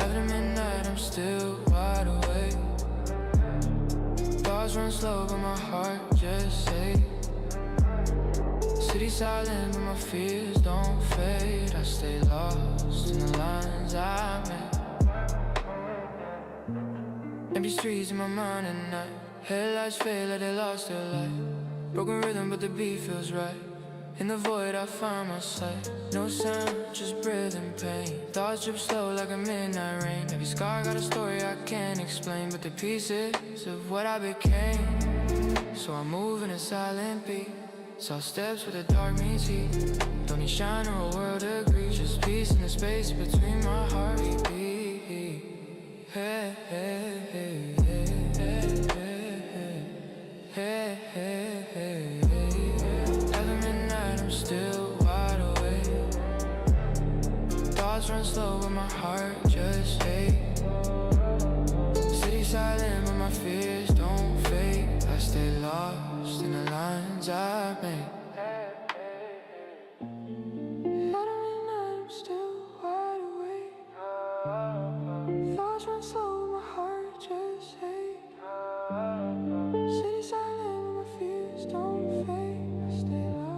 After midnight I'm still wide awake. Thoughts run slow but my heart just aches. City silent but my fears don't fade. I stay lost in the lines I make. Empty streets in my mind at night. Headlights fade like they lost their light. Broken rhythm but the beat feels right. In the void I find my sight. No sound, just breathing pain. Thoughts drip slow like a midnight rain. Every scar got a story I can't explain, but the pieces of what I became. So I move in a silent beat. Soft steps where the dark meets heat. Don't need shine or a world agree. Just peace in the space between my heartbeat. Hey, hey, hey, hey, hey, hey, hey, hey, hey. I'm still wide awake. Thoughts run slow but my heart just aches. City silent but my fears don't fade. I stay lost in the lines I make. I'm still wide awake. Thoughts run slow but my heart just aches. City silent but my fears don't fade. I stay lost.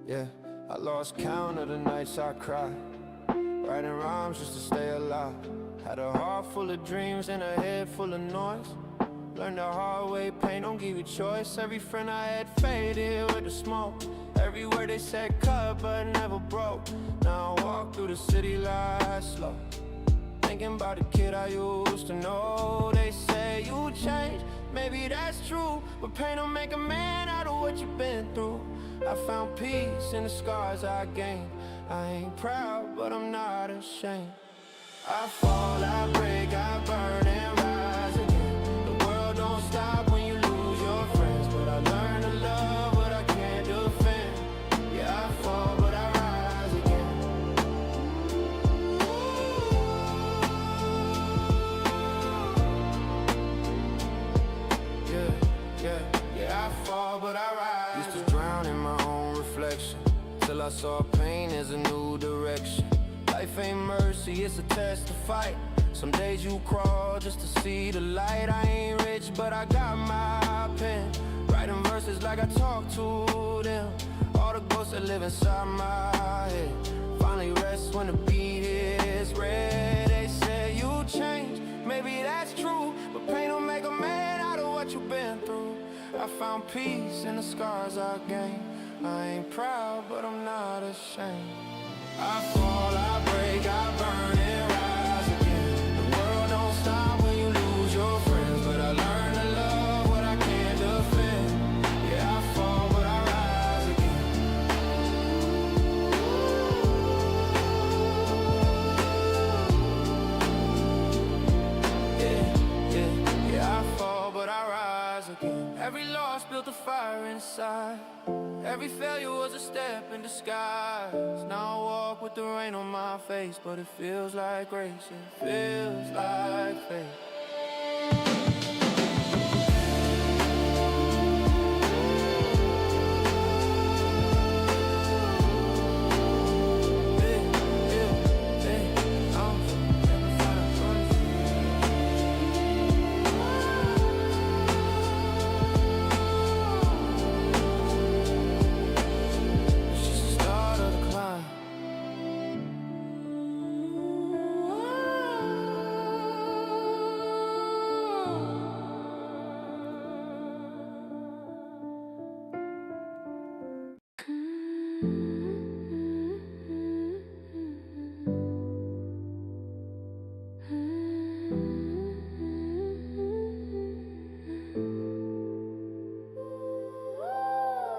Yeah, I lost count of the nights I cried, writing rhymes just to stay alive. Had a heart full of dreams and a head full of noise. Learned the hard way, pain don't give you choice. Every friend I had faded with the smoke. Every word they said cut but never broke. Now I walk through the city lights slow, thinking about the kid I used to know. They say you changed, maybe that's true, but pain don't make a man out of what you've been through. I found peace in the scars I gained. I ain't proud, but I'm not ashamed. I fall, I break, I burn and rise again. The world don't stop when you lose your friends, but I learn to love what I can't defend. Yeah, I fall, but I rise again. Yeah, yeah, yeah, I fall, but I rise. Used to drown in my own reflection, till I saw pain as a new direction. Life ain't mercy, it's a test to fight. Some days you crawl just to see the light. I ain't rich, but I got my pen, writing verses like I talk to them. All the ghosts that live inside my head finally rest when the beat is red. They say you change, maybe that's true, but pain don't make a man out of what you've been through. I found peace in the scars I gained. I ain't proud, but I'm not ashamed. I fall, I break, I burn and rise again. The world don't stop when you lose your friends, but I learn to love what I can't defend. Yeah, I fall, but I rise again. Every loss built a fire inside. Every failure was a step in disguise. Now I walk with the rain on my face, but it feels like grace, it feels like faith.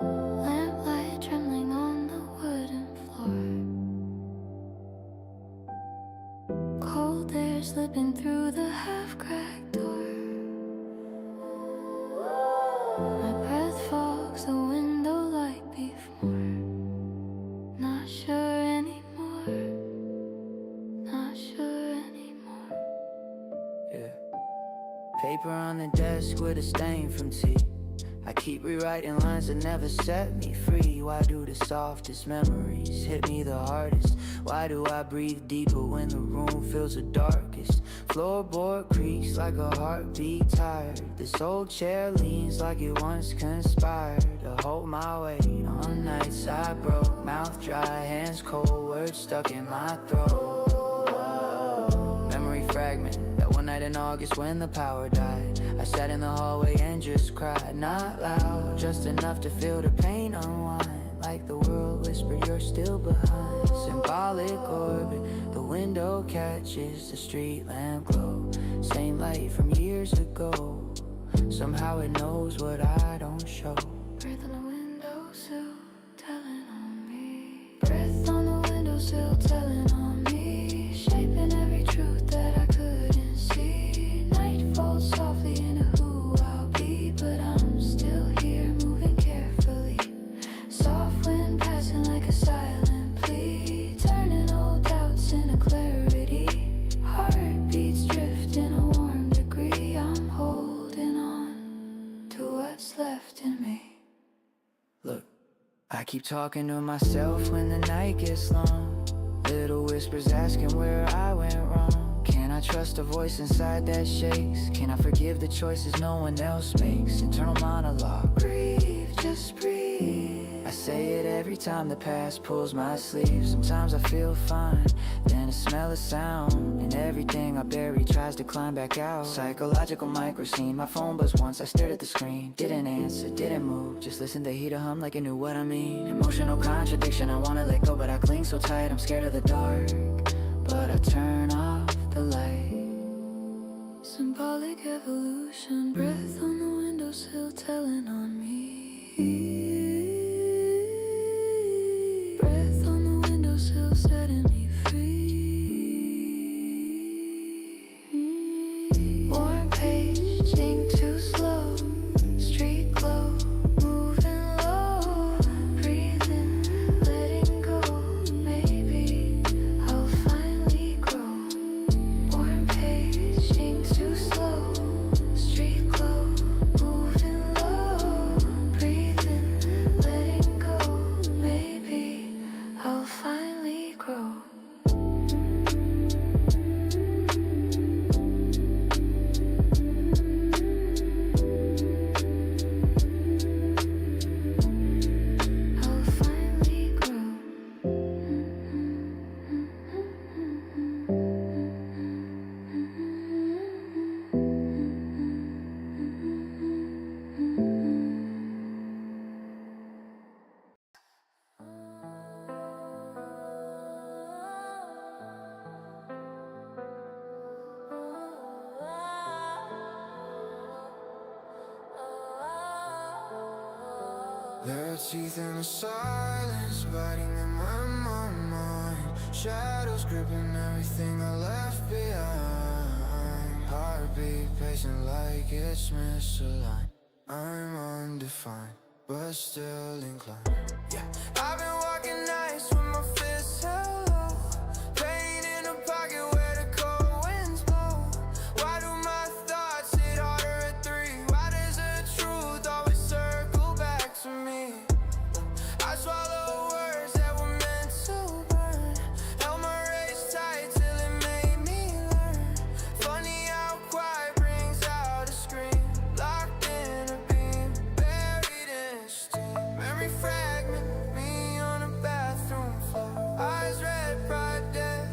Lamplight trembling on the wooden floor. Cold air slipping through the half-cracked door. My breath fogs the window like before. Not sure anymore. Not sure anymore. Yeah. Paper on the desk with a stain from tea. I keep rewriting lines that never set me free. Why do the softest memories hit me the hardest? Why do I breathe deeper when the room feels the darkest? Floorboard creaks like a heartbeat tired. This old chair leans like it once conspired to hold my weight on nights I broke. Mouth dry, hands cold, words stuck in my throat. Memory fragment. One night in August when the power died, I sat in the hallway and just cried. Not loud, just enough to feel the pain unwind. Like the world whispered, you're still behind. Symbolic orbit, the window catches the street lamp glow. Same light from years ago. Somehow it knows what I don't show. Breath on the windowsill, telling on me. Breath on the windowsill, telling on me. Shaping every truth that I couldn't see. Night falls softly into who I'll be, but I'm still here, moving carefully. Soft wind passing like a silent plea, turning old doubts into clarity. Heartbeats drifting a warm degree. I'm holding on to what's left in me. Look, I keep talking to myself when the night gets long. Little whispers asking where I went wrong. Can I trust a voice inside that shakes? Can I forgive the choices no one else makes? Internal monologue. Breathe, just breathe. I say it every time the past pulls my sleeve. Sometimes I feel fine, then I smell a sound, and everything I bury tries to climb back out. Psychological micro scene. My phone buzzed once, I stared at the screen. Didn't answer, didn't move, just listened to the heater hum like it knew what I mean. Emotional contradiction, I wanna let go but I cling so tight. I'm scared of the dark, but I turn off the light. Symbolic evolution, breath on the windowsill telling on me. Breath on the windowsill setting me free. Warm page, ink too slow. Street glow, moving low. Breathing, letting go. Maybe I'll finally grow. Warm page, ink too slow. Street glow, moving low. Breathing, letting go. Maybe I'll finally grow. I'll finally grow. There are teeth in the silence, biting in my mind. Shadows gripping everything I left behind. Heartbeat pacing like it's misaligned. I'm undefined, but still inclined. Yeah, I've been walking nights with my fists held low, pain in the pocket where the cold winds blow. Why do my thoughts hit harder at 3? Why does the truth always circle back to me? I swallow words that were meant to burn, held my rage tight till it made me learn. Funny how quiet brings out a scream, locked in a beam, buried in steam. Memory fragment, me on a bathroom floor, eyes red, pride dead,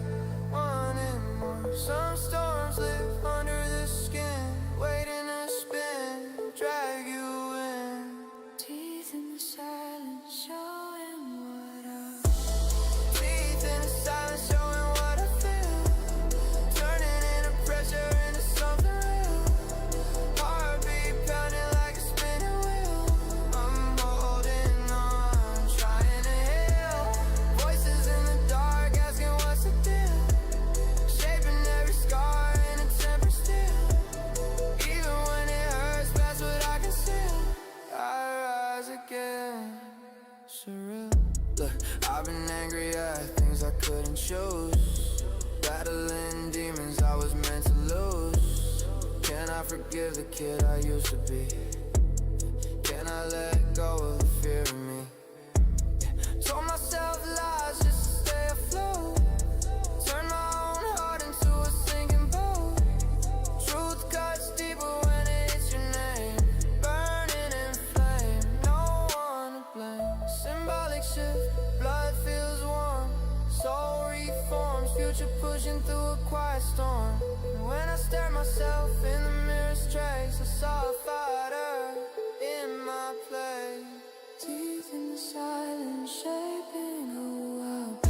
wanting more. Some storms live under the skin, waiting to spin, drag you in. Teeth in the silence, showing what I Teeth in the silence, showing what I feel, turning into pressure into something real. Heartbeat pounding like a spinning wheel. I'm holding on, trying to heal. Voices in the dark asking what's the deal, shaping every scar in a temper still. Even when it hurts past what I can see, I rise again. Surreal. Look, I've been angry at things I couldn't choose, battling demons I was meant to lose. Can I forgive the kid I used to be? Can I let go of the fear of me? Told myself lies just to stay afloat, turn my own heart into a sinking boat. Truth cuts deeper when it hits your name, burning in flame, no one to blame. Symbolic shift, blood feels warm, soul reforms, future pushing through a quiet storm. And when I stare myself in the mirror's trace, I saw a fighter in my place. teeth in the silence, shaping who I'll be.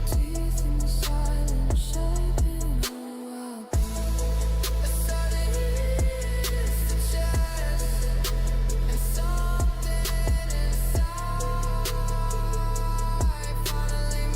Teeth in the silence, shaping who I'll be. A sudden hits the chest, and something inside finally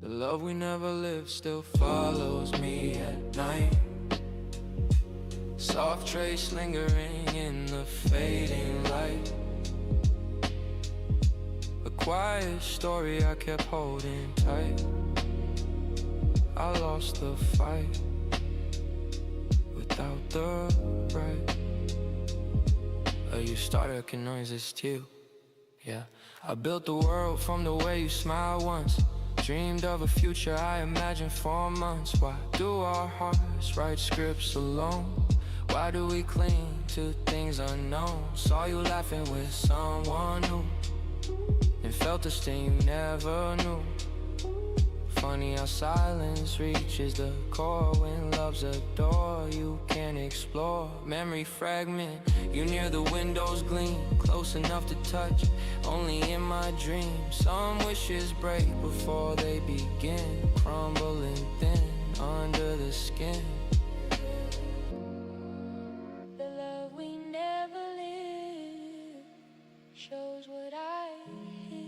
The love we never lived still follows me at night. Soft trace lingering in the fading light. A quiet story I kept holding tight. I lost the fight without the right. You started making noises too. Yeah, I built the world from the way you smiled once. Dreamed of a future I imagined for months. Why do our hearts write scripts alone? Why do we cling to things unknown? Saw you laughing with someone new, and felt the sting you never knew. Funny how silence reaches the core. When love's a door you can't explore. Memory fragment, you near the windows gleam, close enough to touch, only in my dreams. Some wishes break before they begin, crumbling thin under the skin. The love we never lived shows what I hid.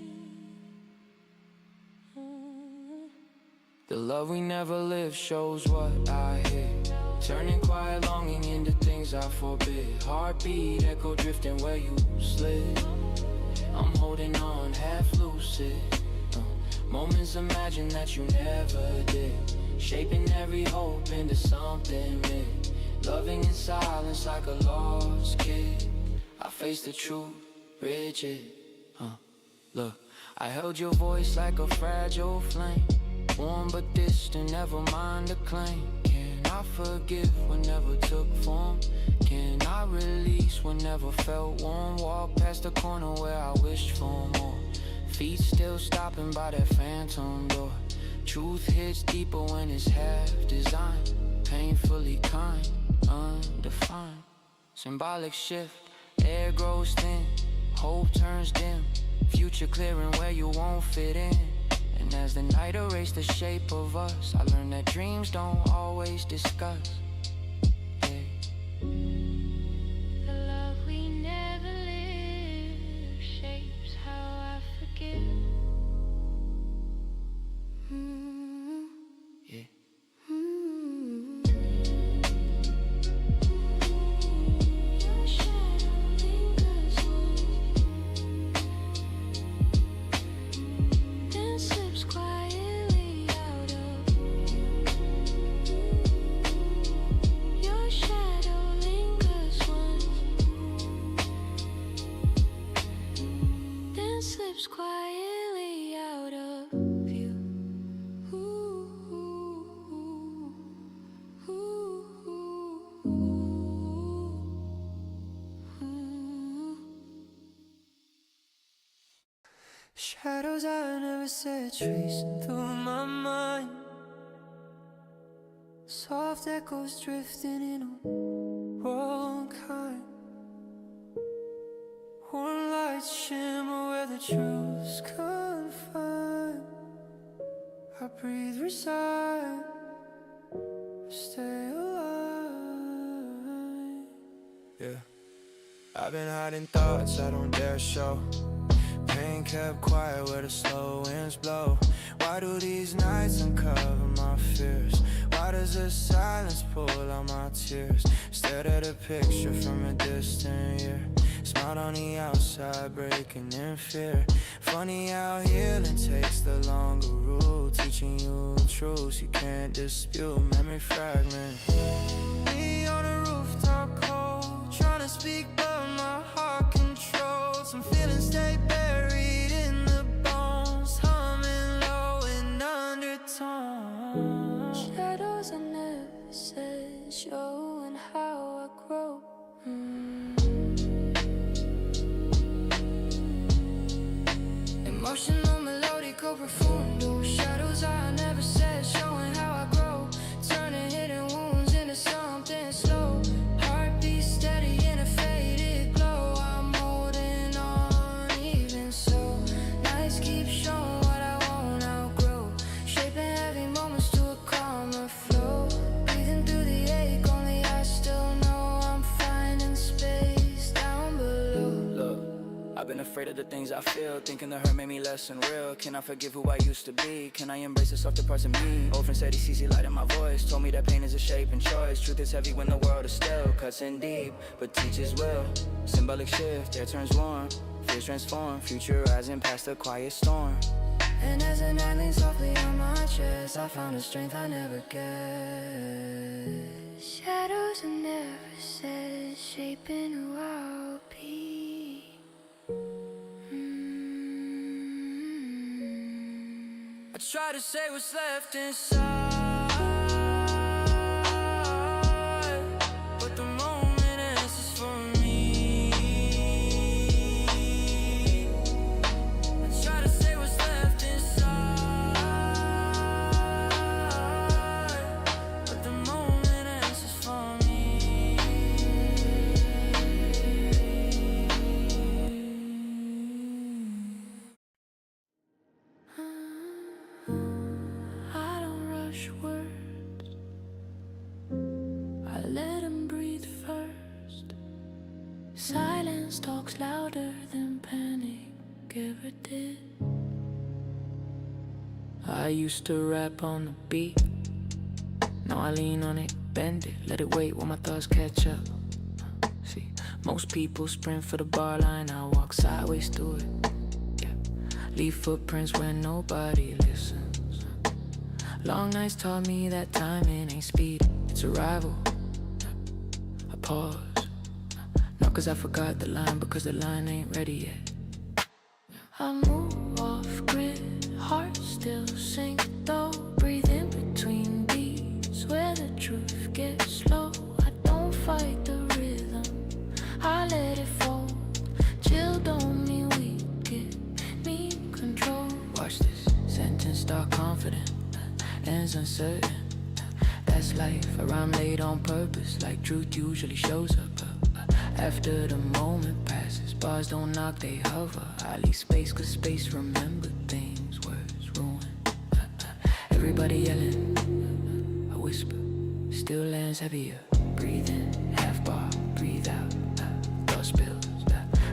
The love we never lived shows what I hid, turning quiet longing into things I forbid. Heartbeat echo drifting where you slid. I'm holding on half lucid, moments imagine that you never did, shaping every hope into something mid. Loving in silence like a lost kid. I face the truth, rigid. Look, I held your voice like a fragile flame, warm but distant, never mind the claim. Can't I forgive what never took form? Can I release what never felt warm? Walk past the corner where I wished for more. Feet still stopping by that phantom door. Truth hits deeper when it's half designed. Painfully kind, undefined. Symbolic shift, air grows thin. Hope turns dim. Future clearing where you won't fit in. And as the night erased the shape of us, I learned that dreams don't always discuss. Yeah. The love we never live shapes how I forgive. Yeah. Your shadow lingers then slips quietly out of your shadow lingers then slips quietly out of you. Shadows I never said tracing through my mind. Soft echoes drifting in a world kind. Warm lights shimmer where the truth's confined. I breathe, resign, stay alive. Yeah, I've been hiding thoughts I don't dare show. Pain kept quiet where the slow winds blow. Why do these nights uncover my fears? Why does the silence pull out my tears? Stared at a picture from a distant year. Smiled on the outside, breaking in fear. Funny how healing takes the longer route. Teaching you truths you can't dispute. Memory fragment. Me on a rooftop cold, trying to speak but my heart controls. Some feelings stay buried in the bones, humming low in undertones. Shadows I never said, showing how I grow. Emotional, melodical, profundo. Shadows I never said, showing how I grow. Turning hidden wounds into something slow. Heartbeat steady in a faded glow. I'm holding on even so. Nights keep showing what I won't outgrow. Shaping heavy moments to a calmer flow. Breathing through the ache, only I still know I'm finding space down below. Look, I've been afraid of the things I feel. Thinking the hurt made me less than real. Can I forgive who I used to be? Can I embrace the softer parts of me? Old friend said he sees the light in my voice. Told me that pain is a shape and choice. Truth is heavy when the world is still. Cuts in deep, but teaches will. Symbolic shift, air turns warm. Fears transform, future rising past the quiet storm. And as the night leans softly on my chest, I found a strength I never guessed. Shadows I never said, shaping who I'll be. I try to say what's left inside, but the moment answers for me. I try to say what's left inside, but the moment answers for me. I don't rush words, I let them breathe first. Silence talks louder than panic ever did. I used to rap on the beat. Now I lean on it, bend it, let it wait while my thoughts catch up. See, most people sprint for the bar line, I walk sideways through it. Yeah, leave footprints where nobody listens. Long nights taught me that timing ain't speed, it's arrival. I pause, not cause I forgot the line, because the line ain't ready yet. I move off grid, heart still sink though. Breathe in between beats where the truth ends uncertain. That's life, I rhyme late on purpose, like truth usually shows up. After the moment passes, bars don't knock, they hover. I leave space, cause space remember things, words ruin. Everybody yelling, I whisper, still lands heavier. Breathe in, half bar, breathe out, thought spills.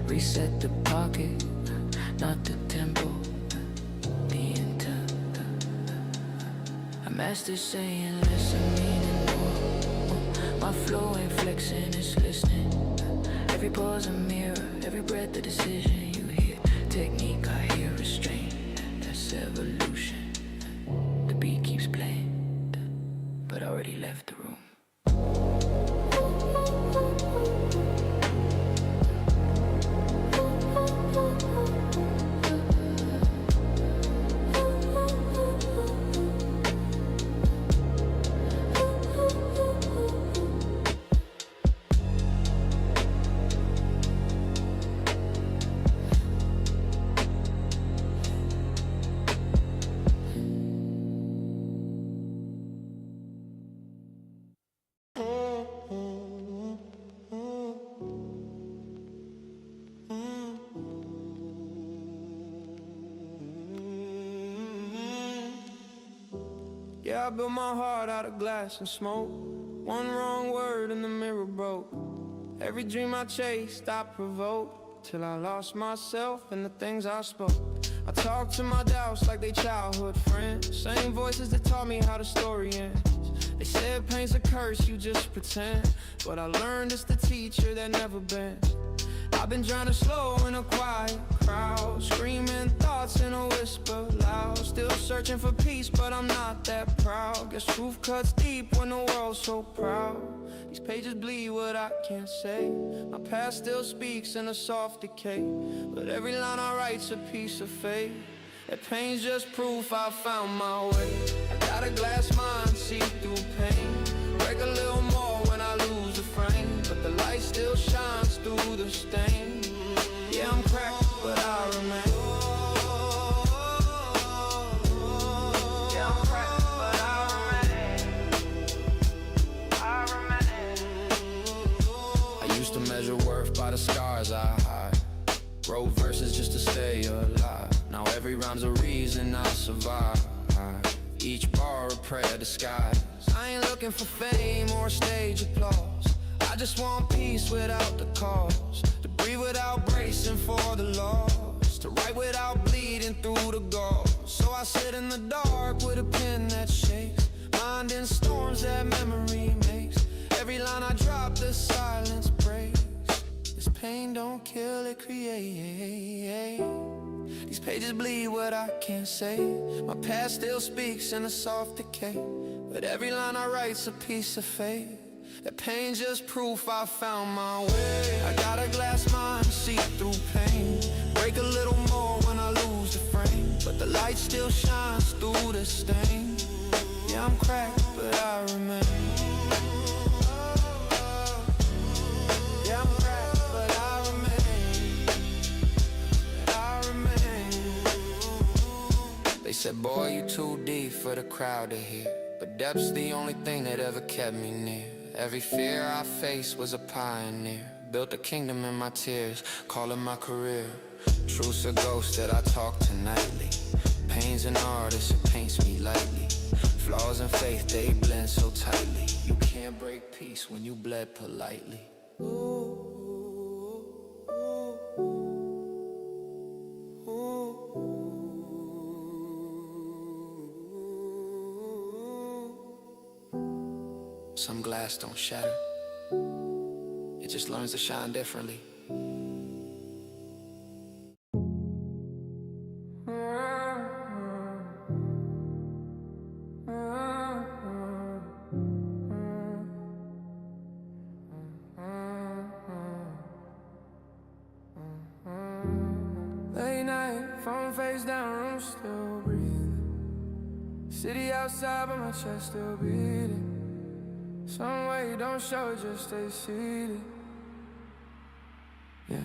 Reset the pocket, not the tempo, the intent. I master saying less and meaning more. My flow ain't flexing, it's listening. Every pause a mirror, every breath a decision. You hear technique, I hear restraint. That's evolution. The beat keeps playing, but I already left the room. Yeah, I built my heart out of glass and smoke. One wrong word and the mirror broke. Every dream I chased, I provoked, till I lost myself in the things I spoke. I talk to my doubts like they childhood friends. Same voices that taught me how the story ends. They said pain's a curse, you just pretend. But I learned it's the teacher that never bends. I've been trying to slow in a quiet crowd, screaming thoughts in a whisper loud. Still searching for peace, but I'm not that proud. Guess truth cuts deep when the world's so proud. These pages bleed what I can't say. My past still speaks in a soft decay, but every line I write's a piece of faith. That pain's just proof I found my way. I got a glass mind, see through pain. Break a little more when I lose the frame, but the light still shines through the stain. Yeah, I'm cracked, but I remain. Yeah, I'm cracked, but I remain. I used to measure worth by the scars I hide. Wrote verses just to stay alive. Now every rhyme's a reason I survive. Each bar a prayer disguised. I ain't looking for fame or stage applause. I just want peace without the cause. To breathe without bracing for the loss. To write without bleeding through the gauze. So I sit in the dark with a pen that shakes. Mind in storms that memory makes. Every line I drop, the silence breaks. This pain don't kill, it creates. These pages bleed what I can't say. My past still speaks in a soft decay, but every line I write's a piece of faith. That pain's just proof I found my way. I got a glass mind, see through pain. Break a little more when I lose the frame, but the light still shines through the stain. Yeah, I'm cracked, but I remain. Yeah, I'm cracked, but I remain. I remain. They said, boy, you too deep for the crowd to hear, but depth's the only thing that ever kept me near. Every fear I faced was a pioneer. Built a kingdom in my tears, call it my career. Truth's a ghost that I talk to nightly. Pain's an artist, it paints me lightly. Flaws and faith, they blend so tightly. You can't break peace when you bled politely. Some glass don't shatter, it just learns to shine differently. Late night, phone face down, room still breathing. City outside, but my chest still beating. Some way don't show, just stay seated. Yeah.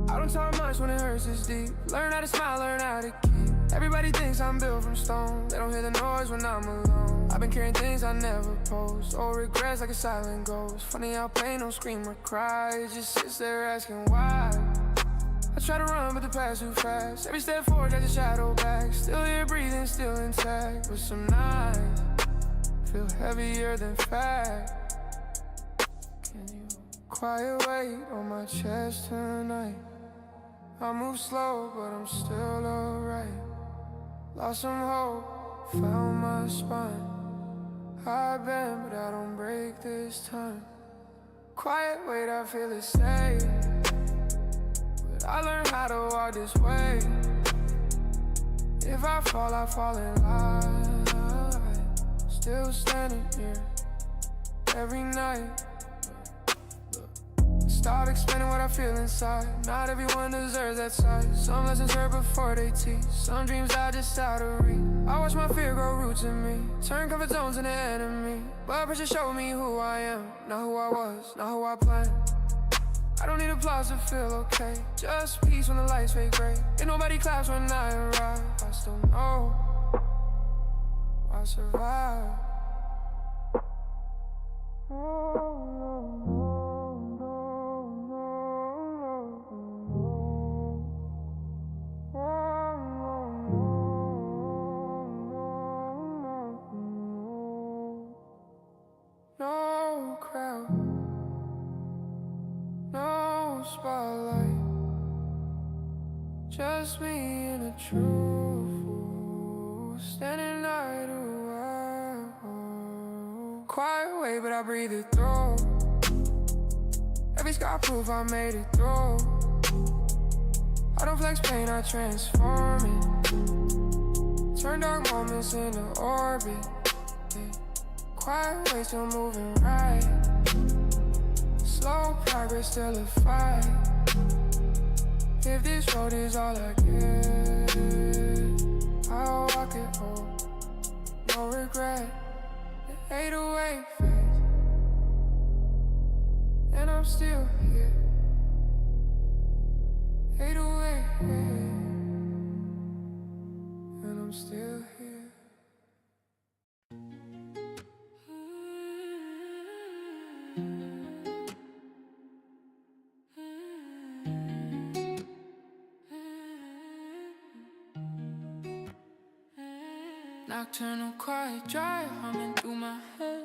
I don't talk much when it hurts this deep. Learn how to smile, learn how to keep Everybody thinks I'm built from stone. They don't hear the noise when I'm alone. I've been carrying things I never post. Old regrets like a silent ghost. Funny how pain don't scream or cry. It just sits there asking why. I try to run but the past too fast. Every step forward there's a shadow back. Still here breathing, still intact. But some nights feel heavier than fact. Can you quiet weight on my chest tonight? I move slow but I'm still alright. Lost some hope, found my spine. I bend but I don't break this time. Quiet weight, I feel it stay. But I learned how to walk this way. If I fall in line. Still standing here every night. Stop explaining what I feel inside. Not everyone deserves that sight. Some lessons heard before they teach. Some dreams die just out of reach. I watch my fear grow roots in me. Turn comfort zones into enemy. But pressure showed me who I am. Not who I was, not who I planned. I don't need applause to feel okay. Just peace when the lights fade gray. Ain't nobody claps when I arrive. I still know I survive. No crowd, no spotlight, just me and the truth, standing eye to eye. Quiet way, but I breathe it through. Every scar proof I made it through. I don't flex pain, I transform it. Turn dark moments into orbit. Quiet way, still moving right. Slow progress, still a fight. If this road is all I get, I'll walk it home, no regret. The 808 fades, and I'm still here. 808, and I'm still here. Nocturnal quiet drive humming through my head.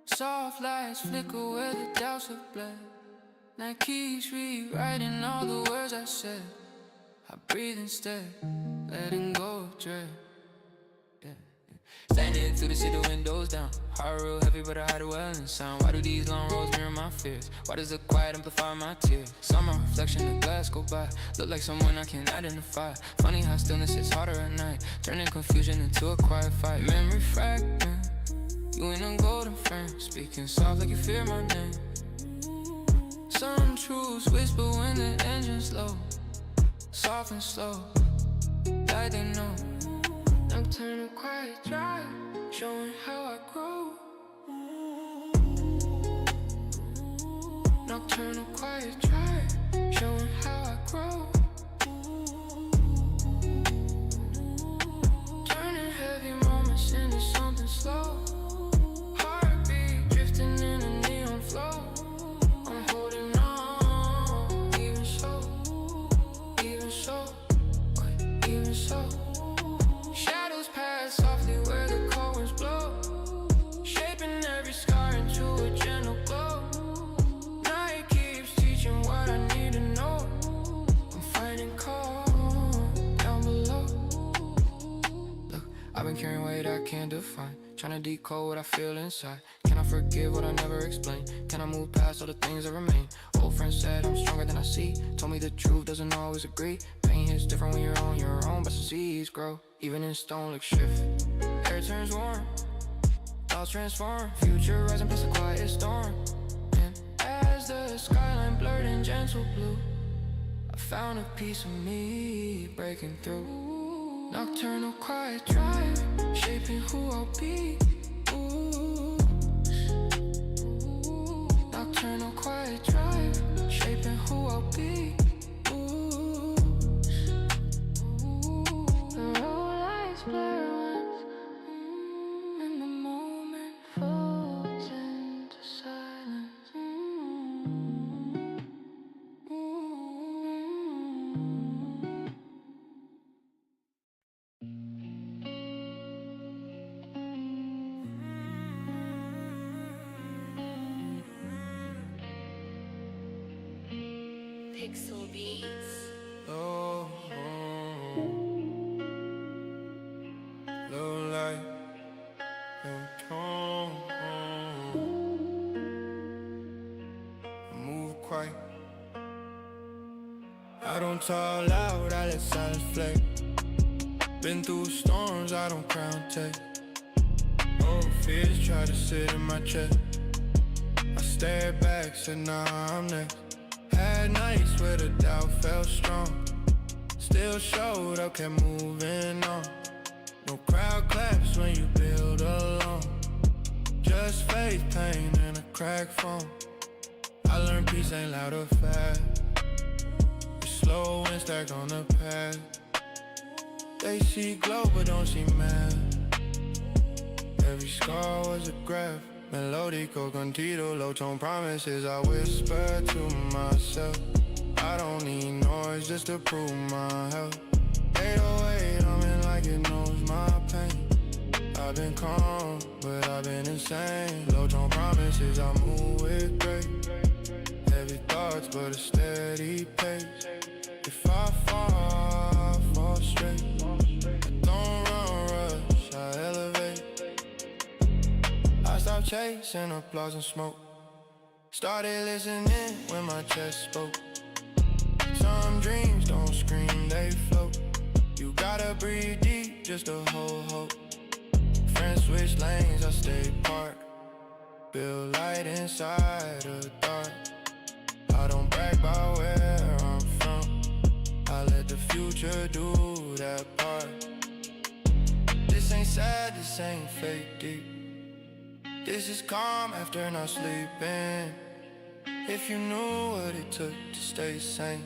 Soft lights flicker where the doubts have bled. Night keeps rewriting all the words I said. I breathe instead, letting go of dread. Standing to the city windows down. Heart real heavy but I hide it well in sound. Why do these long roads mirror my fears? Why does the quiet amplify my tears? Saw my reflection in glass go by. Look like someone I can't identify. Funny how stillness is harder at night. Turning confusion into a quiet fight. Memory fragment, you in a golden frame. Speaking soft like you fear my name. Some truths whisper when the engine's low. Soft and slow, like they know. Nocturnal quiet drive, showing how I grow. Nocturnal quiet drive, showing how I grow. Turning heavy moments into something slow. Heartbeat drifting in a neon flow. I'm holding on, even so, even so, even so. Shadows pass softly where the cold winds blow, shaping every scar into a gentle glow. Night keeps teaching what I need to know. I'm finding calm down below. Look, I've been carrying weight I can't define. Trying to decode what I feel inside. Can I forgive what I never explained? Can I move past all the things that remain? Old friends said I'm stronger than I see. Told me the truth doesn't always agree. Pain hits different when you're on your own, but some seeds grow. Even in stone look shift. Air turns warm, thoughts transform. Future rising past the quiet storm. And as the skyline blurred in gentle blue, I found a piece of me breaking through. Nocturnal quiet drive, shaping who I'll be. Ooh. Nocturnal quiet drive, shaping who I'll be. Ooh. Pixel Beats. Oh, low light, no tone. Move quiet. I don't talk loud, I let silence flake. Been through storms, I don't crown take. Old fears try to sit in my chest. I stared back, said nah, I'm next. Had nights where the doubt felt strong. Still showed up, kept moving on. No crowd claps when you build alone. Just faith, pain, and a crack phone. I learned peace ain't loud or fast. It's slow and stacked on the past. They see glow but don't see mad. Every scar was a graph. Melodico, contido, low tone promises I whisper to myself. I don't need noise just to prove my health. 808, I'm in like it knows my pain. I've been calm, but I've been insane. Low tone promises I move with grace. Heavy thoughts, but a steady pace. If I fall straight. I don't run rush, I elevate. I stopped chasing applause and smoke. Started listening when my chest spoke. Some dreams don't scream, they float. You gotta breathe deep just to hold hope. Friends switch lanes, I stay parked. Build light inside the dark. I don't brag about where I'm from. I let the future do that part. This ain't sad, this ain't fake deep. This is calm after not sleeping. If you knew what it took to stay sane,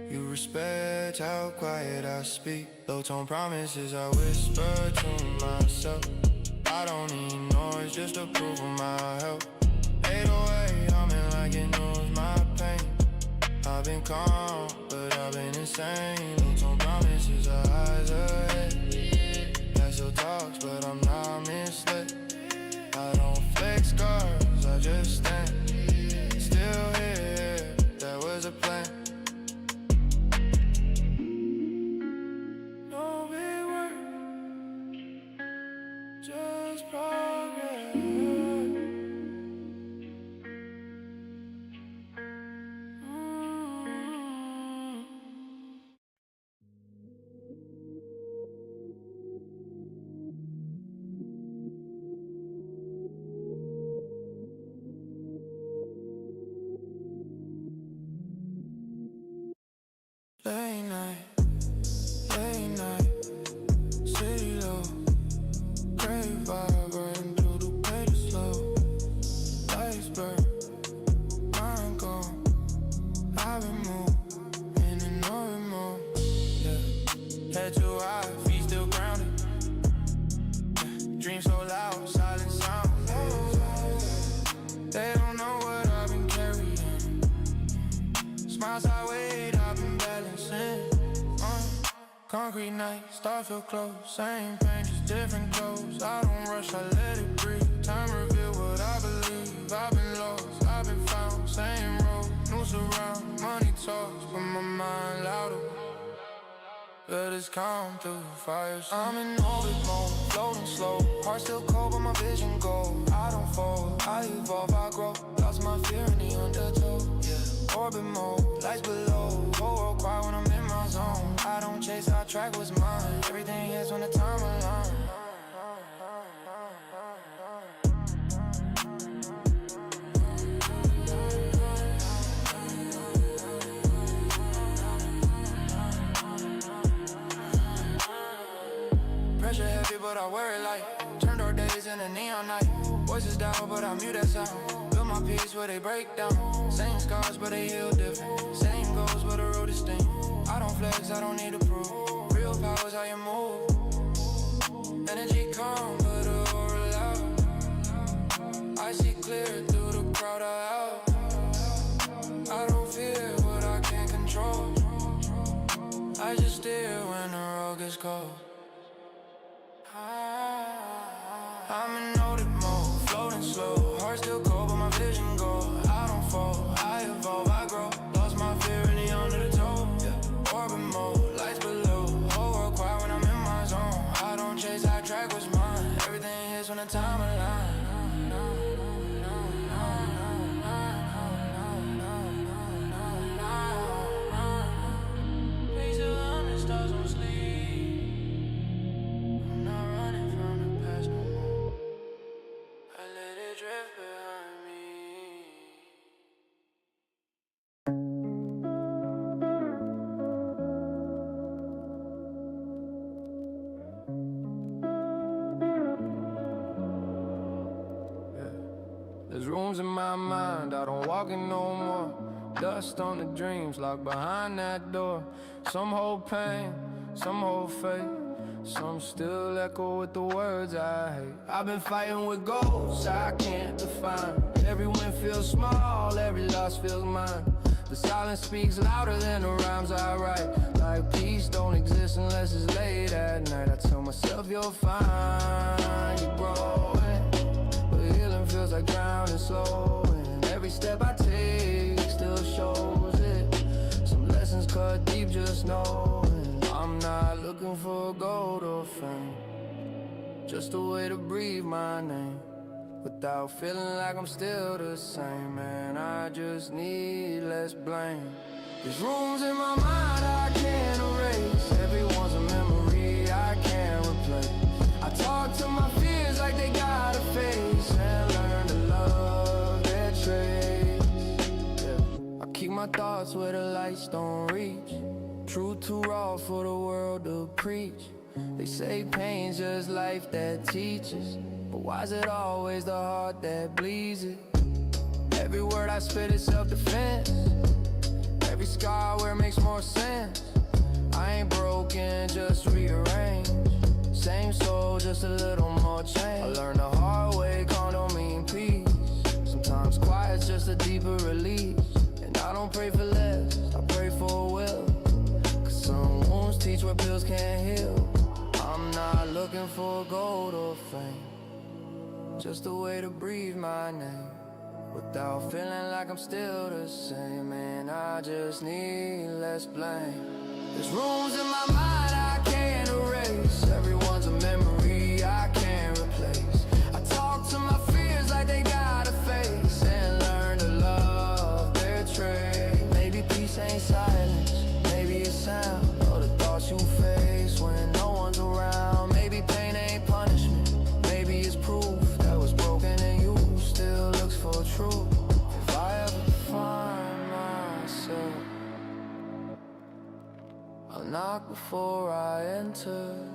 you respect how quiet I speak. Low tone promises I whisper to myself. I don't need noise just to prove my health. 808, I'm in like it knows my pain. I've been calm, but I've been insane. Low tone promises are eyes ahead. That still talks, but I'm not misled. I don't flex scars, I just stand. Still here, that was a plan. No big work, just progress. Late night, city low, crave vibe, riding through the pages slow. Lights blur, mind gone, I've been moving in orbit mode, yeah. Head too high, feet still grounded, yeah. Dreams so loud, silent sound, yeah. They don't know what I've been carrying. Smiles I wait, I've been balancing. Concrete night, start feel close. Same pain, just different clothes. I don't rush, I let it breathe. Time reveal what I believe. I've been lost, I've been found. Same road, noose around. Money talks, but my mind louder. But it's calm through fire. I'm in orbit mode, floating slow. Heart still cold, but my vision gold. I don't fall, I evolve, I grow. Lost my fear in the undertow, yeah. Orbit mode, lights below. Whole world quiet when I'm in my zone. I don't chase, I track what's mine. Everything hits when the time aligns. Pressure heavy, but I wear it light. Turned our days into neon night. Voices down, but I mute that sound. Build my peace where they break down. Same scars, but they heal different. Same goals, but the road is distinct. I don't flex, I don't need to prove. Real power's how you move. Energy calm, but the aura loud. I see clear through the crowd out. I don't fear what I can't control. I just steer when the road gets cold. I'm in orbit mode, floating slow. Heart still cold, but my vision gold. I don't fall, I evolve, I grow. Lost my fear in the face when the time aligns. There's rooms in my mind, I don't walk in no more. Dust on the dreams locked behind that door. Some hold pain, some hold faith, some still echo with the words I hate. I've been fighting with ghosts I can't define. Every win feels small, every loss feels mine. The silence speaks louder than the rhymes I write. Like peace don't exist unless it's late at night. I tell myself you're fine, you're growing. Healing feels like drowning slow, and every step I take still shows it. Some lessons cut deep, just knowing I'm not looking for gold or fame, just a way to breathe my name without feeling like I'm still the same. Man, I just need less blame. There's rooms in my mind I can't erase. Everyone's a memory I can't replace. I talk to my fears like they got a face, and learn to love their traits. I keep my thoughts where the lights don't reach. Truth too raw for the world to preach. They say pain's just life that teaches, but why is it always the heart that bleeds it? Every word I spit is self-defense. Every scar where it makes more sense. I ain't broken, just rearranged. Same soul, just a little more change. I learned the hard way, calm don't mean peace. Sometimes quiet's just a deeper release. And I don't pray for less, I pray for a will. Cause some wounds teach where pills can't heal. I'm not looking for gold or fame, just a way to breathe my name without feeling like I'm still the same. Man, I just need less blame. There's rooms in my mind I can't erase. Everyone's a memory I can't replace. I talk to my fears like they got a face, and learn to love their trade. Maybe peace ain't silence, maybe it's sound, or the thoughts you face when no one's around. Maybe pain ain't punishment, maybe it's proof that was broken and you still looks for truth. If I ever find myself, I'll knock before I enter.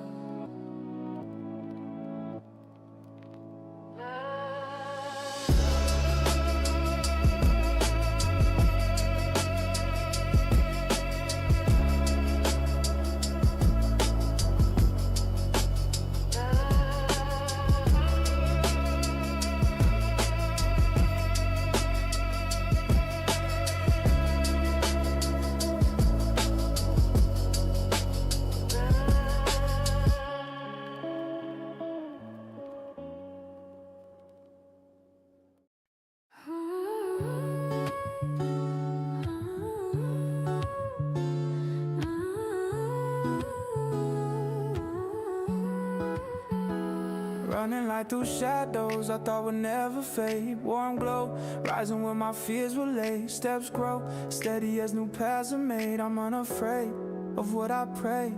Running light through shadows I thought would never fade. Warm glow, rising when my fears were laid. Steps grow, steady as new paths are made. I'm unafraid of what I pray.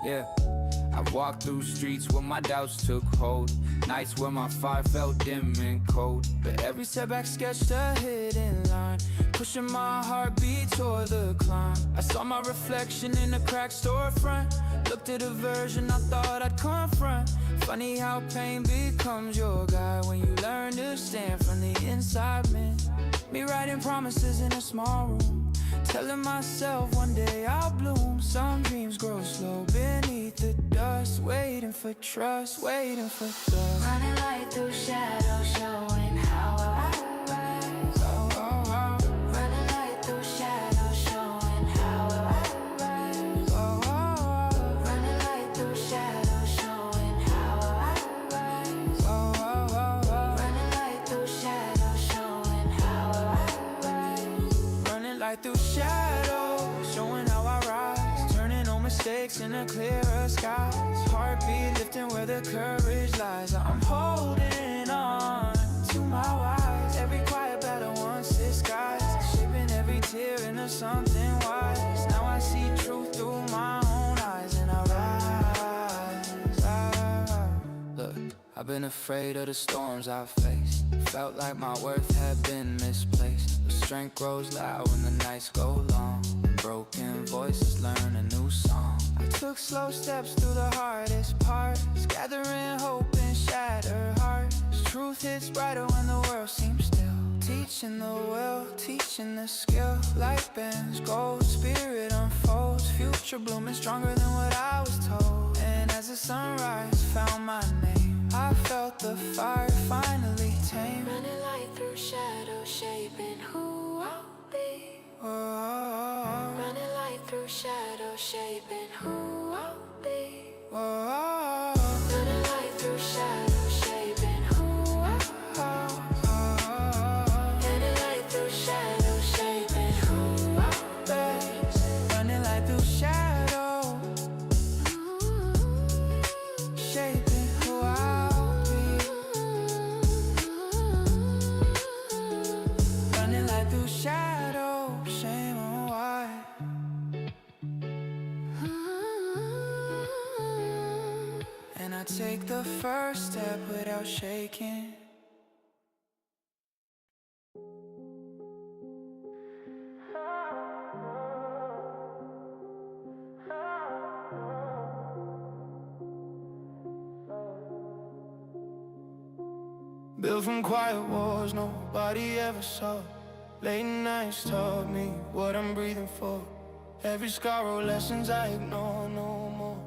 Yeah, I've walked through streets where my doubts took hold. Nights where my fire felt dim and cold. But every setback sketched a hidden line, pushing my heartbeat toward the climb. I saw my reflection in a cracked storefront. Looked at a version I thought I'd confront. Funny how pain becomes your guide when you learn to stand from the inside, man. Me writing promises in a small room, telling myself one day I'll bloom. Some dreams grow slow beneath the dust, waiting for trust, waiting for dust. Running light through shadows, showing how I rise. Running light through shadows, showing how I rise. Running light through shadows, showing how I rise. Running light through shadows, showing how I rise. Running light through shadows, showing how I rise. Turning on mistakes in a clearer skies. Heartbeat lifting where the courage lies. I'm holding something wise. Now I see truth through my own eyes, and I rise. Look, I've been afraid of the storms I've faced. Felt like my worth had been misplaced. The strength grows loud when the nights go long, and broken voices learn a new song. I took slow steps through the hardest parts, gathering hope in shattered hearts. Truth hits brighter when the world seems still. Teaching the will, teaching the skill. Light bends, gold, spirit unfolds. Future blooming stronger than what I was told. And as the sunrise found my name, I felt the fire finally tame. Running light through shadow, shaping who I'll be. Whoa, Running light through shadow, shaping who I'll be. whoa, Running light through shadow, shaping who I'll be. Running light through shadow, shaping who I'll be. running light through shadow, shaping who I'll be. Running light through shadow, shame on why. And I take the first step without shaking. Built from quiet walls nobody ever saw. Late nights taught me what I'm breathing for. Every scar wrote lessons I ignore no more.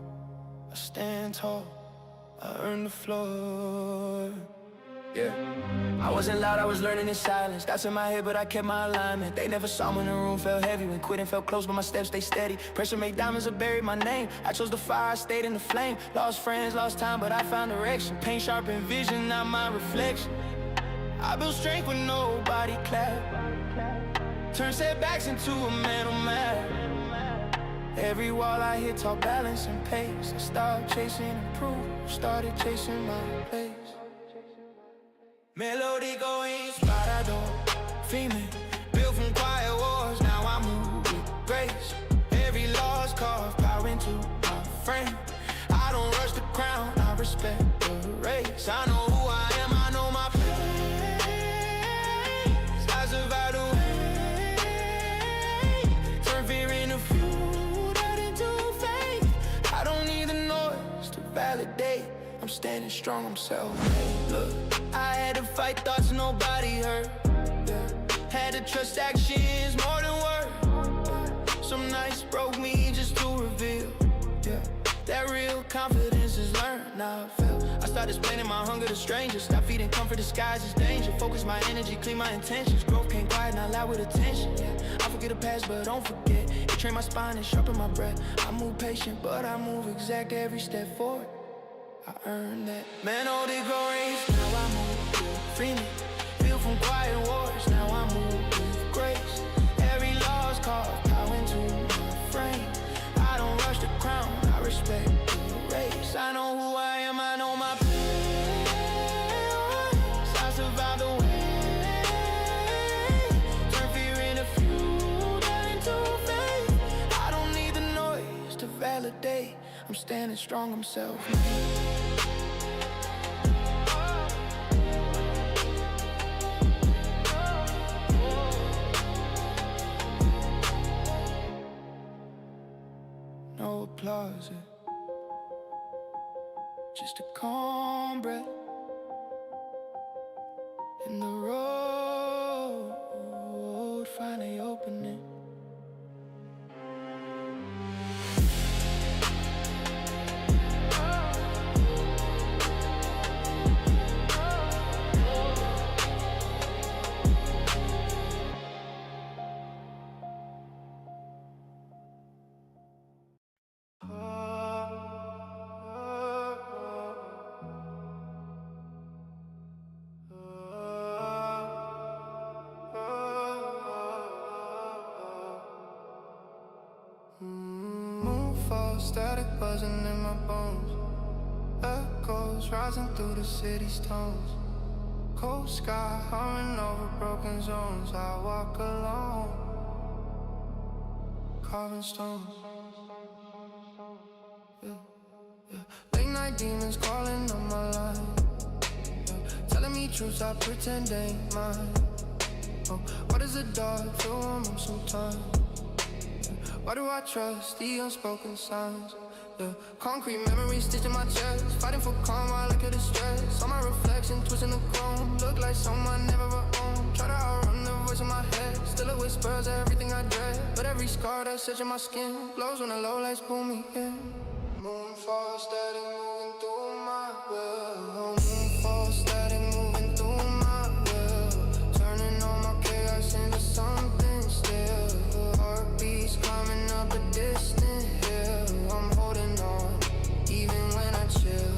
I stand tall, I earn the floor. Yeah, I wasn't loud, I was learning in silence. That's in my head, but I kept my alignment. They never saw me when the room felt heavy. When quitting felt close, but my steps stayed steady. Pressure made diamonds that buried my name. I chose the fire, I stayed in the flame. Lost friends, lost time, but I found direction. Pain sharpened vision, not my reflection. I built strength when nobody clapped. Turned setbacks into a mental map. Every wall I hit taught balance and pace. I stopped chasing improvement, started chasing my place. Melody going inspirado, female. Built from quiet wars, now I move with grace. Every lost cause, power into my frame. I don't rush the crown, I respect the race. I know who I am, I know my place. I survive the way. Turn fear into fuel, that into faith. I don't need the noise to validate. I'm standing strong, I'm self-made. Look, I had to fight thoughts nobody heard. Yeah. Had to trust actions more than words. Some nights broke me just to reveal. Yeah. That real confidence is learned, now I feel. I started explaining my hunger to strangers. Stop feeding comfort, disguise is danger. Focus my energy, clean my intentions. Growth came quiet, not loud with attention. Yeah. I forget the past, but don't forget. It trained my spine and sharpened my breath. I move patient, but I move exact every step forward. I earned that. Man, all the glories, now I move freely. Feel from quiet wars, now I move with grace. Every lost cause, power into my frame. I don't rush the crown, I respect the race. I know who I am, I know my place. I survive the way. Turn fear into fuel, that into faith. I don't need the noise to validate. I'm standing strong, I'm self-made. No applause, just a calm breath in the road, finally opening. Static buzzing in my bones. Echoes rising through the city's tones. Cold sky hovering over broken zones. I walk alone. carving stone. Late night demons calling on my line, telling me truths I pretend ain't mine. Oh, why does the dark feel warm sometimes? Why do I trust the unspoken signs? Concrete memories stitched in my chest, fighting for karma like a distress. Saw my reflection twisting the chrome, look like someone never owned. Try to outrun the voice in my head, still it whispers everything I dread. But every scar that's etched in my skin glows when the low lights pull me in. Moonfall steady moving through my will. Moonfall steady moving through my will. Turning all my chaos into something still. Heartbeats climbing up a distant hill. I'm holding on, even when I chill.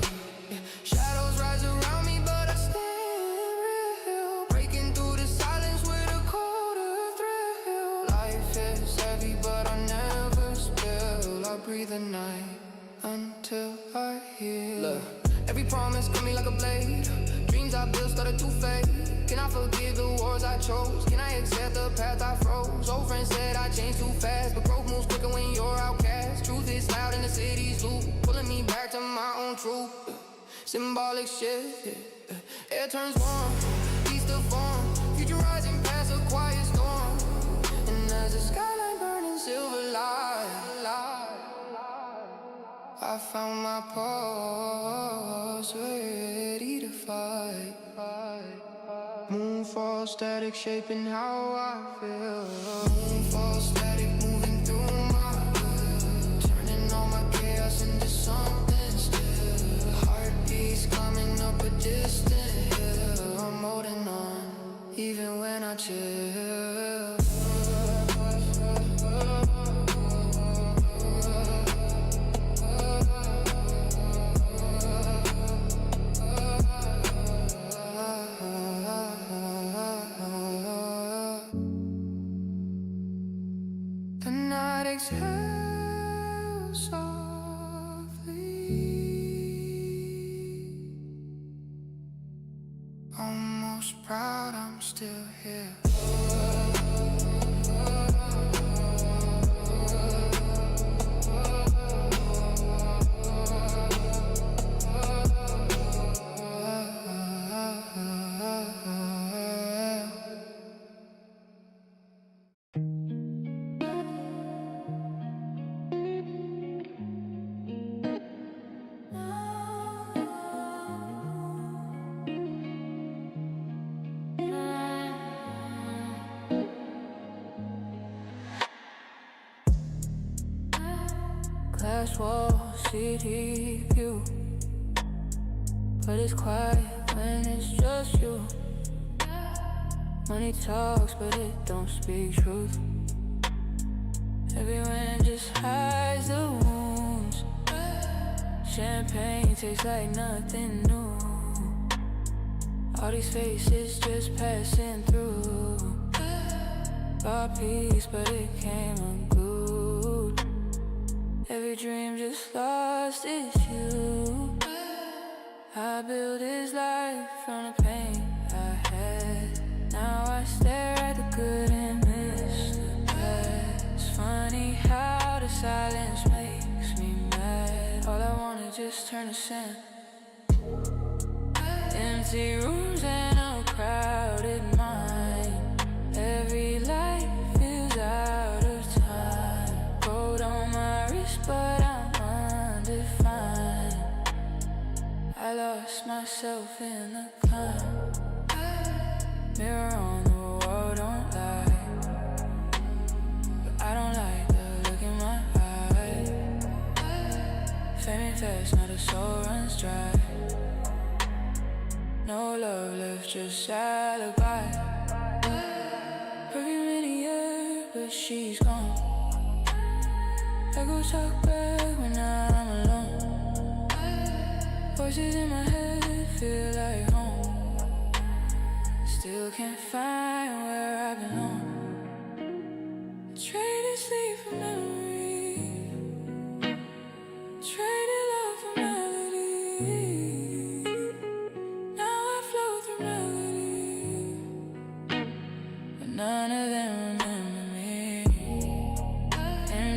Shadows rise around me, but I stand real. Breaking through the silence with a colder thrill. Life is heavy, but I never spill. I breathe the night until I heal. Look, every promise cut me like a blade. Dreams I built started to fade. Can I forgive the wars I chose? Can I accept the path I froze? Old friends said I changed too fast, but growth moves quicker when you're outcast. Truth is loud in the city's loop, pulling me back to my own truth. Symbolic shit, air turns warm, peace to form. Future rising past a quiet storm, and as the skyline burning silver light, I found my pulse, ready to fight. Moonfall static shaping how I feel. Moonfall static moving through my will. Turning all my chaos into something still. Heartbeats climbing up a distant hill. I'm holding on, even when I chill. Exhale softly. Almost proud I'm still here. Glass wall, city view, but it's quiet when it's just you. Money talks, but it don't speak truth. Every wind just hides the wounds. Champagne tastes like nothing new. All these faces just passing through. Got peace, but it came unglued. Every dream just lost its hue. I built his life from the pain I had. Now I stare at the good and miss the bad. It's funny how the silence makes me mad. All I want is just turn to sand. Empty rooms and a crowded mind. Every light feels out of time. Gold on my wrist, but I'm undefined. I lost myself in the climb. Mirror on the wall, don't lie. But I don't like the look in my eye. Fading fast, now the soul runs dry. No love left, just alibi. Perfume in the air, but she's gone. Echoes talk back when I'm alone. Voices in my head feel like home. Still can't find where I belong. Traded sleep for memory. Traded love for melody. Now I flow through melody, but none of them remember me. And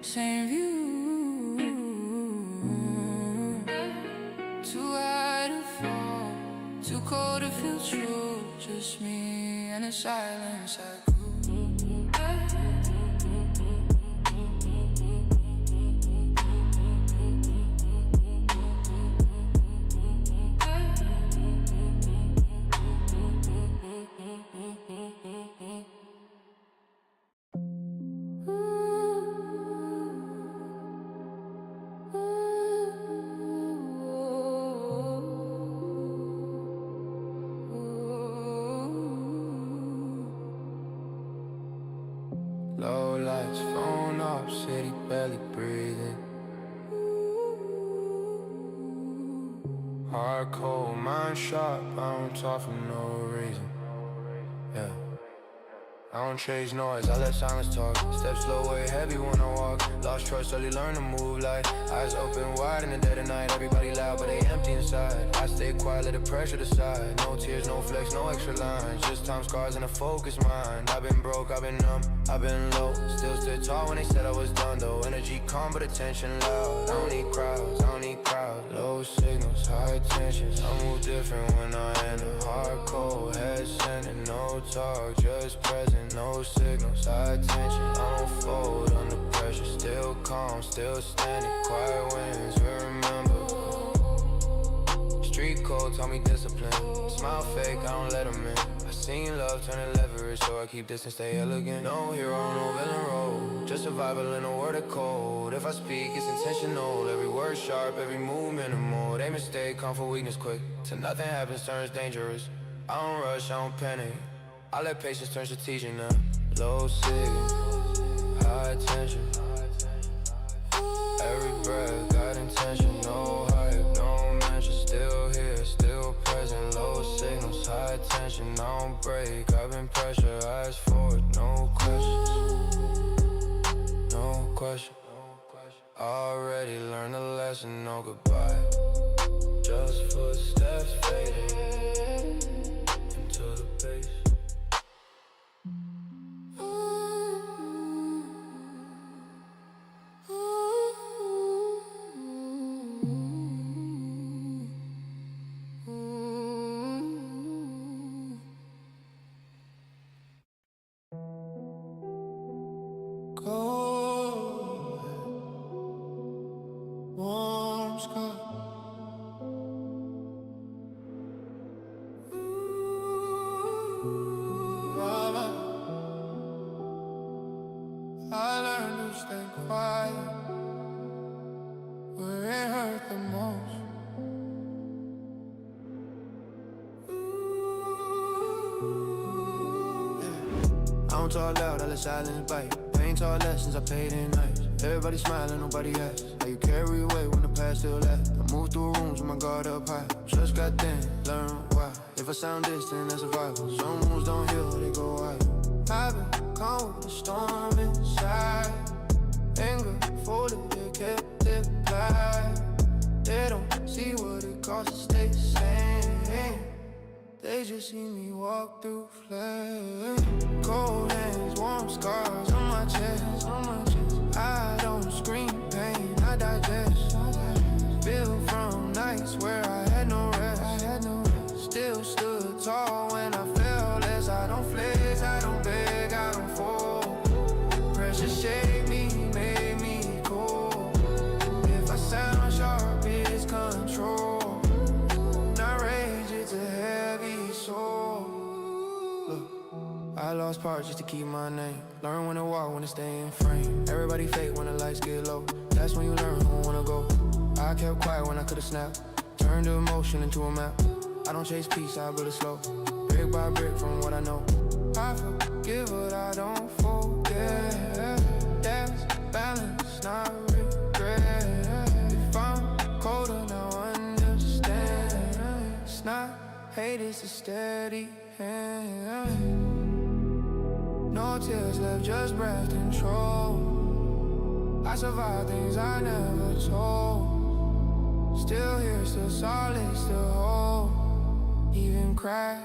same view. Too high to fall, too cold to feel true. Just me and the silence I grew. Low lights, phone off, city barely breathing. Hard cold, mind sharp, I don't talk for no reason. Yeah, I don't chase noise, I let silence talk. Steps slow, way heavy when I walk. Lost trust, slowly learn to move like eyes open wide in the dead of night. Everybody loud, but they empty inside. I stay quiet, let the pressure decide. No tears, no flex, no extra lines. Just time scars and a focused mind. I've been broke, I've been numb, I've been low. Still stood tall when they said I was done though. Energy calm, but attention loud. I don't need crowds, I don't need crowds. Low signals, high tensions. I move different when I enter. Hard cold, head sending. No talk, just present. No signals, high tension. I don't fold under pressure. Still calm, still standing. Quiet wins, we remember. Street code taught me discipline. Smile fake, I don't let them in. I seen love turning leverage, so I keep distance, stay elegant. No hero, no villain role. Just survival in a word of code. If I speak, it's intentional. Every word sharp, every move minimal. They mistake, come for weakness quick. Till nothing happens, turns dangerous. I don't rush, I don't panic. I let patience turn strategic now. Low signal, high tension. Every breath got intention. No hype, no mention. Still here, still present. Low signals, high tension. I don't break, I've been pressurized forward. No questions, no question. Already learned the lesson, no goodbye. Just footsteps fading into the bass. Warm sky. Mama, I learned to stay quiet where it hurt the most. I don't talk loud, I let silence bite. Pain taught lessons I paid in nights. Everybody smiling, nobody asks how you carry away when the past still lasts. I move through rooms with my guard up high. Trust got thin, learn why. If I sound distant, that's survival. Some wounds don't heal, they go wild. I've been calm with the storm inside. Anger folded, they kept it blind. They don't see what it costs to stay sane. They just see me walk through flames. Cold hands, warm scars on my chest, on my chest. I don't scream pain, I digest. Built from nights where I had no rest. Still stood tall when I fell less. I don't flex, I don't beg, I don't fold. Pressure shaped me, made me cold. If I sound sharp, it's control. Not rage, it's a heavy soul. Look, I lost parts just to keep my name. Learn when to walk, when to stay in frame. Everybody fake when the lights get low. That's when you learn who wanna go. I kept quiet when I could've snapped. Turned the emotion into a map. I don't chase peace, I build it slow. Brick by brick from what I know. I forgive but I don't forget. That's balance, not regret. If I'm colder, now understand. It's not hate, it's a steady hand. No tears left, just breath control. I survived things I never told. Still here, still solid, still whole. Even crack,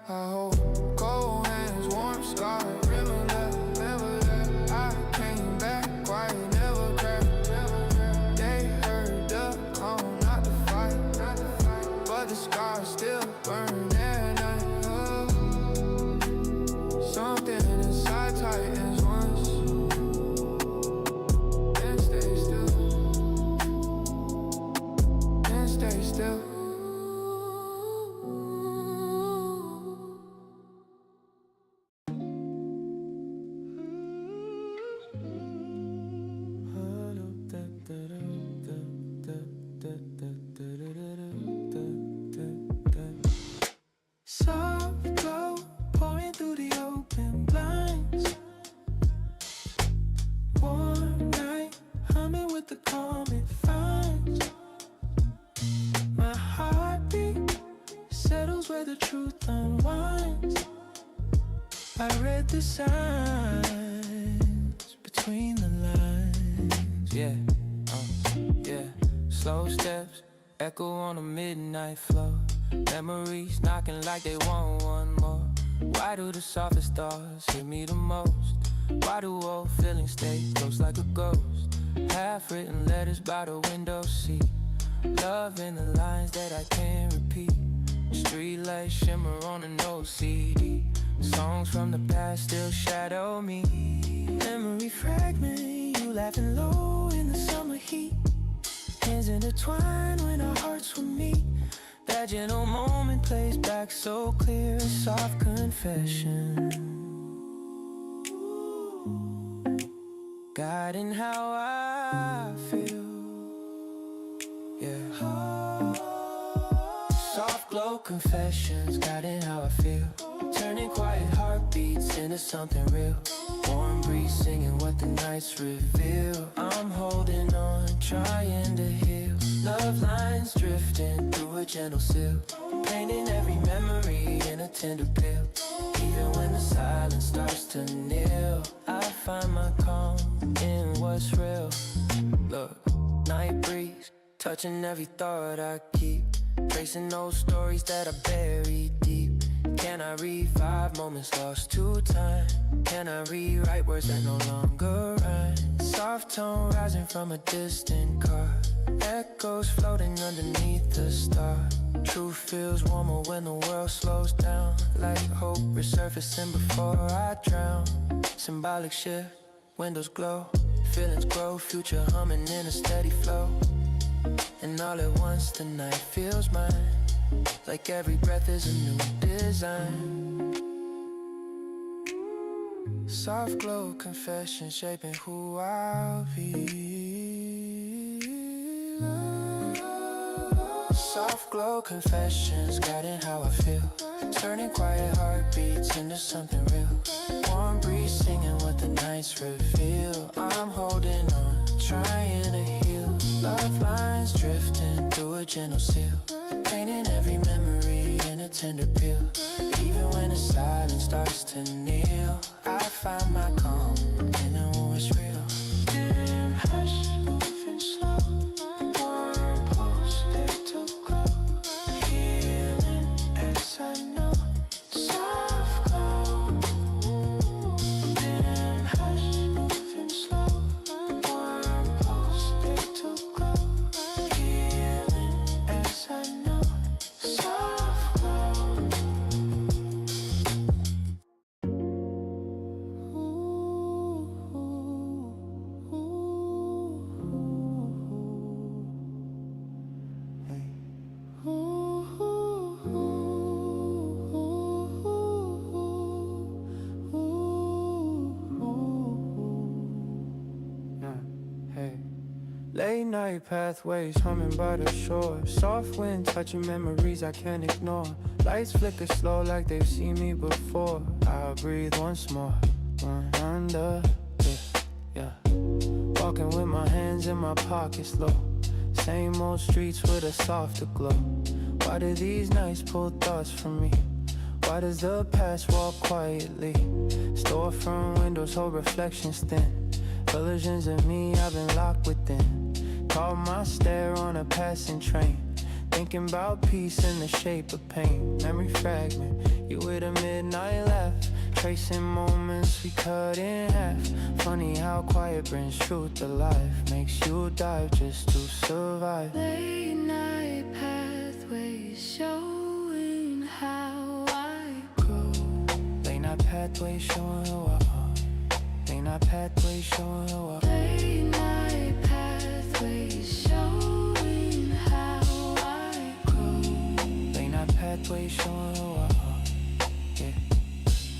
I hope. Cold hands, warm scars. Remember that I came back quiet. Warm night, humming with the calm it finds. My heartbeat settles where the truth unwinds. I read the signs between the lines. Yeah, yeah. Slow steps echo on a midnight floor. Memories knocking like they want one more. Why do the softest stars hit me the most? Why do old feelings stay close like a ghost? Half-written letters by the window seat. Love in the lines that I can't repeat. Street lights shimmer on an old CD. Songs from the past still shadow me. Memory fragment, you laughing low in the summer heat. Hands intertwined when our hearts will meet. That gentle moment plays back so clear, a soft confession, guiding how I feel. Yeah. Soft glow confessions, guiding how I feel. Turning quiet heartbeats into something real. Warm breeze singing what the nights reveal. I'm holding on, trying to heal. Love lines drifting through a gentle seal. Painting every memory in a tender pill. Even when the silence starts to kneel, I find my calm in what's real. Look, night breeze, touching every thought I keep. Tracing those stories that I buried deep. Can I revive moments lost to time? Can I rewrite words that no longer rhyme? Soft tone rising from a distant car. Echoes floating underneath the star. Truth feels warmer when the world slows down. Like hope resurfacing before I drown. Symbolic shift, windows glow. Feelings grow, future humming in a steady flow. And all at once the night feels mine. Like every breath is a new design. Soft glow confession shaping who I'll be. Soft glow confessions guiding how I feel. Turning quiet heartbeats into something real. Warm breeze singing what the nights reveal. I'm holding on, trying to heal. Love lines drifting through a gentle seal. Painting every memory in a tender peel. Even when the silence starts to kneel, I find my calm in what's real. Dim hush, moving slow. Warm pulse, stick to glow. Healing as I know. Soft glow. Dim hush, moving slow. Warm pulse, stick to glow. Healing as I know. Soft glow. Late night pathways humming by the shore. Soft wind touching memories I can't ignore. Lights flicker slow like they've seen me before. I'll breathe once more, one under, yeah. Walking with my hands in my pockets low. Same old streets with a softer glow. Why do these nights pull thoughts from me? Why does the past walk quietly? Storefront windows hold reflections thin. Illusions of me I've been locked within. Caught my stare on a passing train. Thinking about peace in the shape of pain. Memory fragment, you with a midnight laugh. Tracing moments we cut in half. Funny how quiet brings truth to life. Makes you dive just to survive. Late night pathways showing how I grow. Late night pathways showing who I are. Late night pathways showing who I are. Late night pathways showing how I grow. Late night pathways showing who I are. Yeah.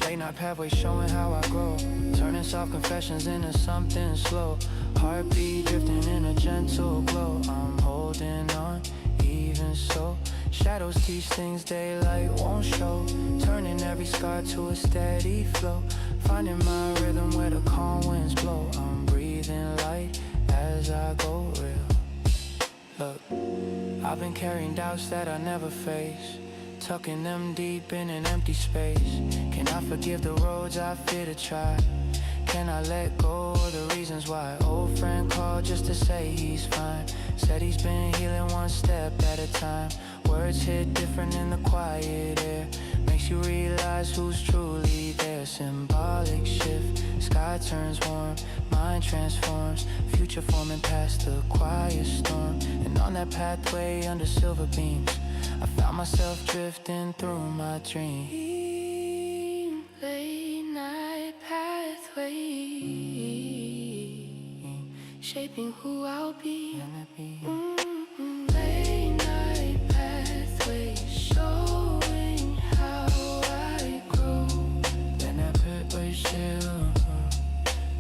Late night pathways showing how I grow. Turning soft confessions into something slow. Heartbeat drifting in a gentle glow. I'm holding on, even so. Shadows teach things daylight won't show. Turning every scar to a steady flow. Finding my rhythm where the calm winds blow. I'm breathing I've been carrying doubts that I never face, tucking them deep in an empty space. Can I forgive the roads I fear to try? Can I let go of the reasons why? Old friend called just to say he's fine. Said he's been healing one step at a time. Words hit different in the quiet air. Makes you realize who's truly there. Symbolic shift, sky turns warm, mind transforms, future forming past the quiet storm. And on that pathway under silver beams, I found myself drifting through my dream. Late night pathway, shaping who I'll be. Late night pathway, showing how I grow. Then I put my shield,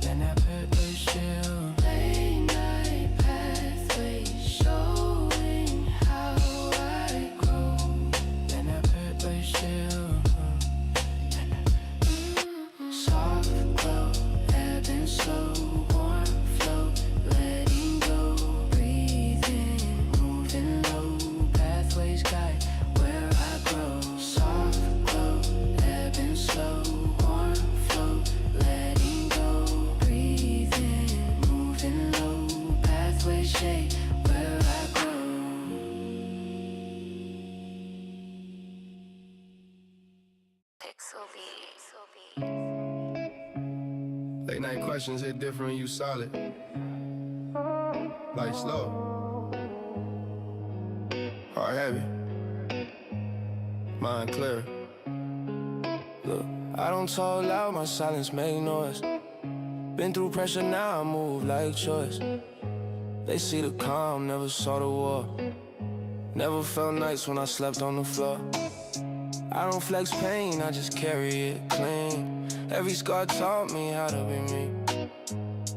then I put my shield. Late night pathway, showing how I grow. Then I put my shield. Soft glow, ebb and slow, warm flow, letting go, breathing, moving low, pathways guide where I grow. Soft glow, ebb and slow, warm flow, letting go, breathing, moving low, pathways shape where I grow. Pixel beat. Late night questions hit different when you solid. Like slow. Heart heavy. Mind clear. Look, I don't talk loud, my silence make noise. Been through pressure, now I move like choice. They see the calm, never saw the war. Never felt nice when I slept on the floor. I don't flex pain, I just carry it clean. Every scar taught me how to be me.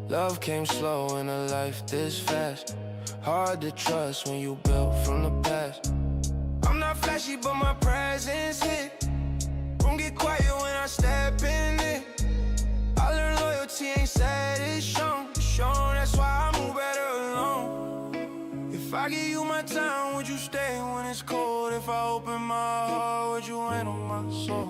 Love came slow in a life this fast. Hard to trust when you built from the past. I'm not flashy, but my presence hit. Room get quiet when I step in it. I learned loyalty ain't said, it's shown. It's shown, that's why I move better alone. If I give you my time, would you stay when it's cold? If I open my heart, would you handle my soul?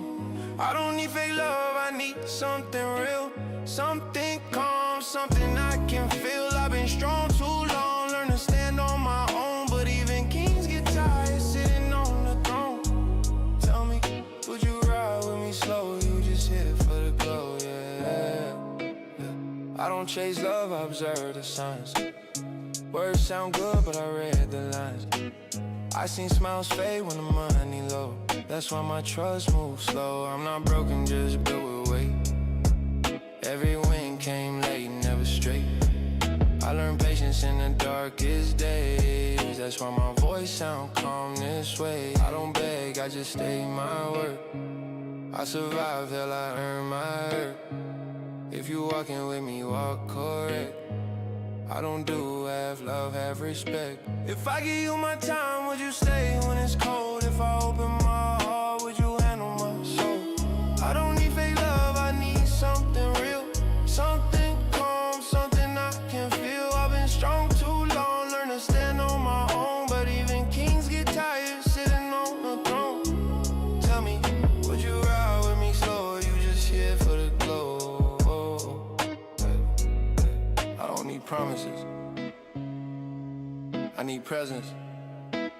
I don't need fake love, I need something real. Something calm, something I can feel. I've been strong too long, learn to stand on my own. But even kings get tired sitting on the throne. Tell me, would you ride with me slow? You just here for the glow, yeah. I don't chase love, I observe the signs. Words sound good, but I read the lines. I seen smiles fade when the money low. That's why my trust moves slow. I'm not broken, just built with weight. Every win came late, never straight. I learned patience in the darkest days. That's why my voice sound calm this way. I don't beg, I just stay my word. I survive hell, I earn my hurt. If you walking with me, walk correct. I don't do half love, half respect. If I give you my time, would you stay when it's cold? If I open my heart, would you handle my soul? I don't need fake love, I need something real. Something calm, something I can feel. I've been strong too long, learn to stand on my own. But even kings get tired sitting on the throne. Tell me, would you ride with me slow? Or you just here for the glow? I don't need promises, I need presence. I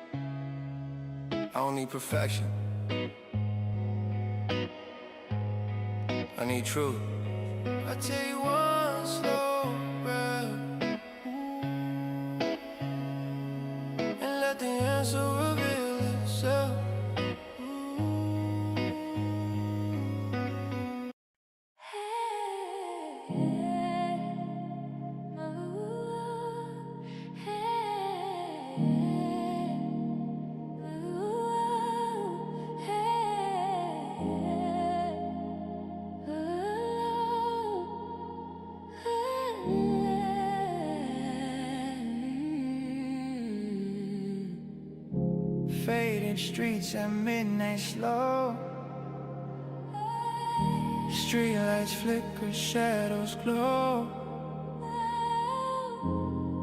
don't need perfection, I need truth. I tell you one slow breath and let the answer reveal itself. Faded streets at midnight slow. Streetlights flicker, shadows glow.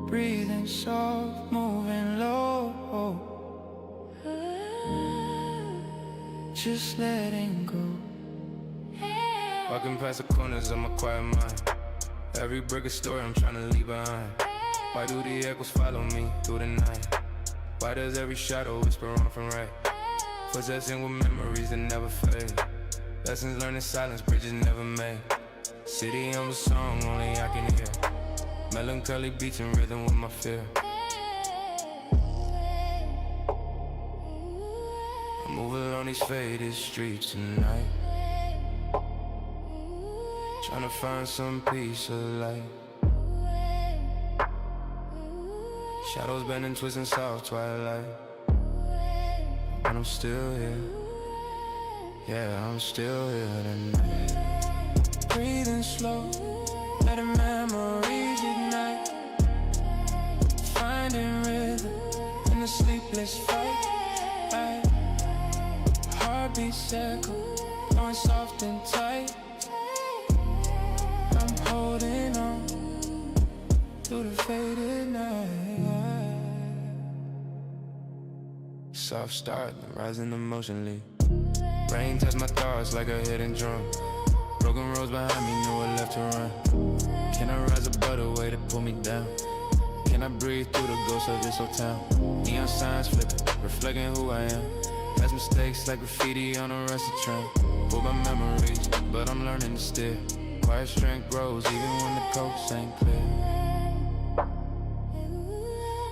Breathing soft, moving low. just letting go. Walking past the corners of my quiet mind. Every brick a story I'm trying to leave behind. Why do the echoes follow me through the night? Why does every shadow whisper on from right? Possessing with memories that never fade. Lessons learned in silence, bridges never made. City of a song only I can hear. Melancholy beats in rhythm with my fear. I'm moving on these faded streets tonight, trying to find some peace of light. Shadows bending, twisting, soft twilight. But I'm still here. Yeah, I'm still here tonight. Breathing slow, letting memories ignite. Finding rhythm in the sleepless fight. Heartbeats echo, going soft and tight. I'm holding on through the faded night. Soft start, rising emotionally. Rain touched my thoughts like a hidden drum. Broken roads behind me, knew I left to run. Can I rise above the way that pull me down? Can I breathe through the ghost of this old town? Neon signs flipping, reflecting who I am. Past mistakes like graffiti on a rusty tram. Pull my memories, but I'm learning to steer. Quiet strength grows even when the coast ain't clear.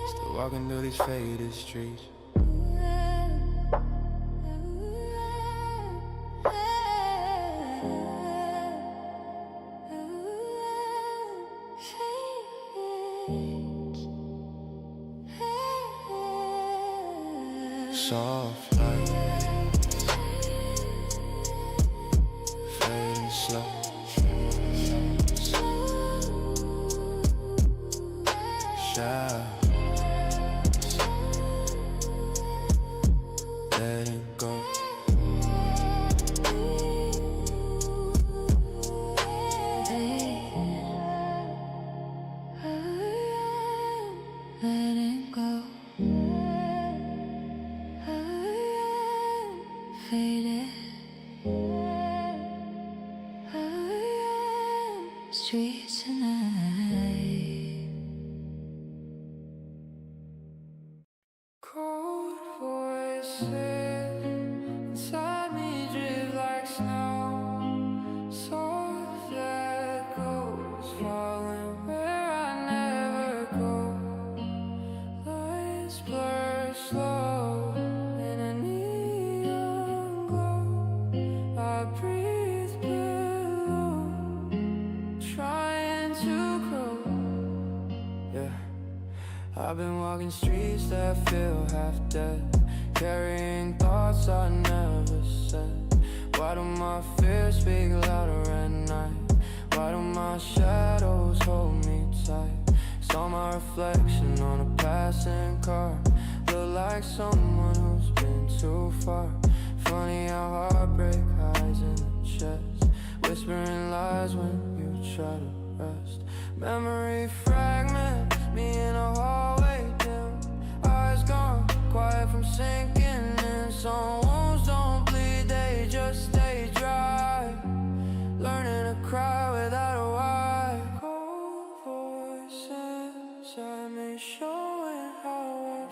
Still walking through these faded streets. Soft light, fading slow. Shadows, letting go. Letting go. Faded streets tonight. Cold voices inside me drift like snow. Soft echoes falling where I never go. Lights blur slow in a neon glow. I breathe below, trying to grow. Yeah, I've been walking streets that feel half dead, carrying thoughts I never said. Why do my fears speak louder at night? Why do my shadows hold me tight? Saw my reflection on a passing car. Look like someone who's been too far. Funny how heartbreak hides in the chest, whispering lies when you try to rest. Memory fragments, me in a hallway dim. Eyes gone, quiet from sinking in. Some wounds don't bleed, they just stay dry. Learning to cry without a why. Cold voices inside me showing how I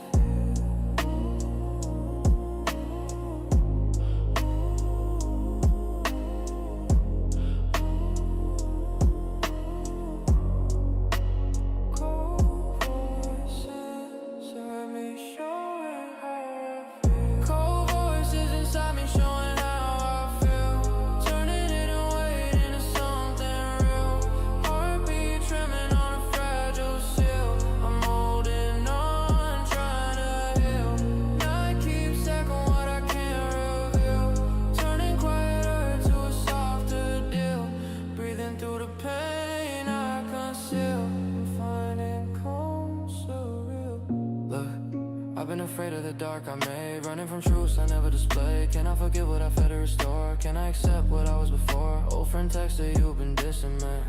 afraid of the dark I made, running from truths I never displayed. Can I forget what I failed to restore? Can I accept what I was before? Old friend texted, you've been dissing, man.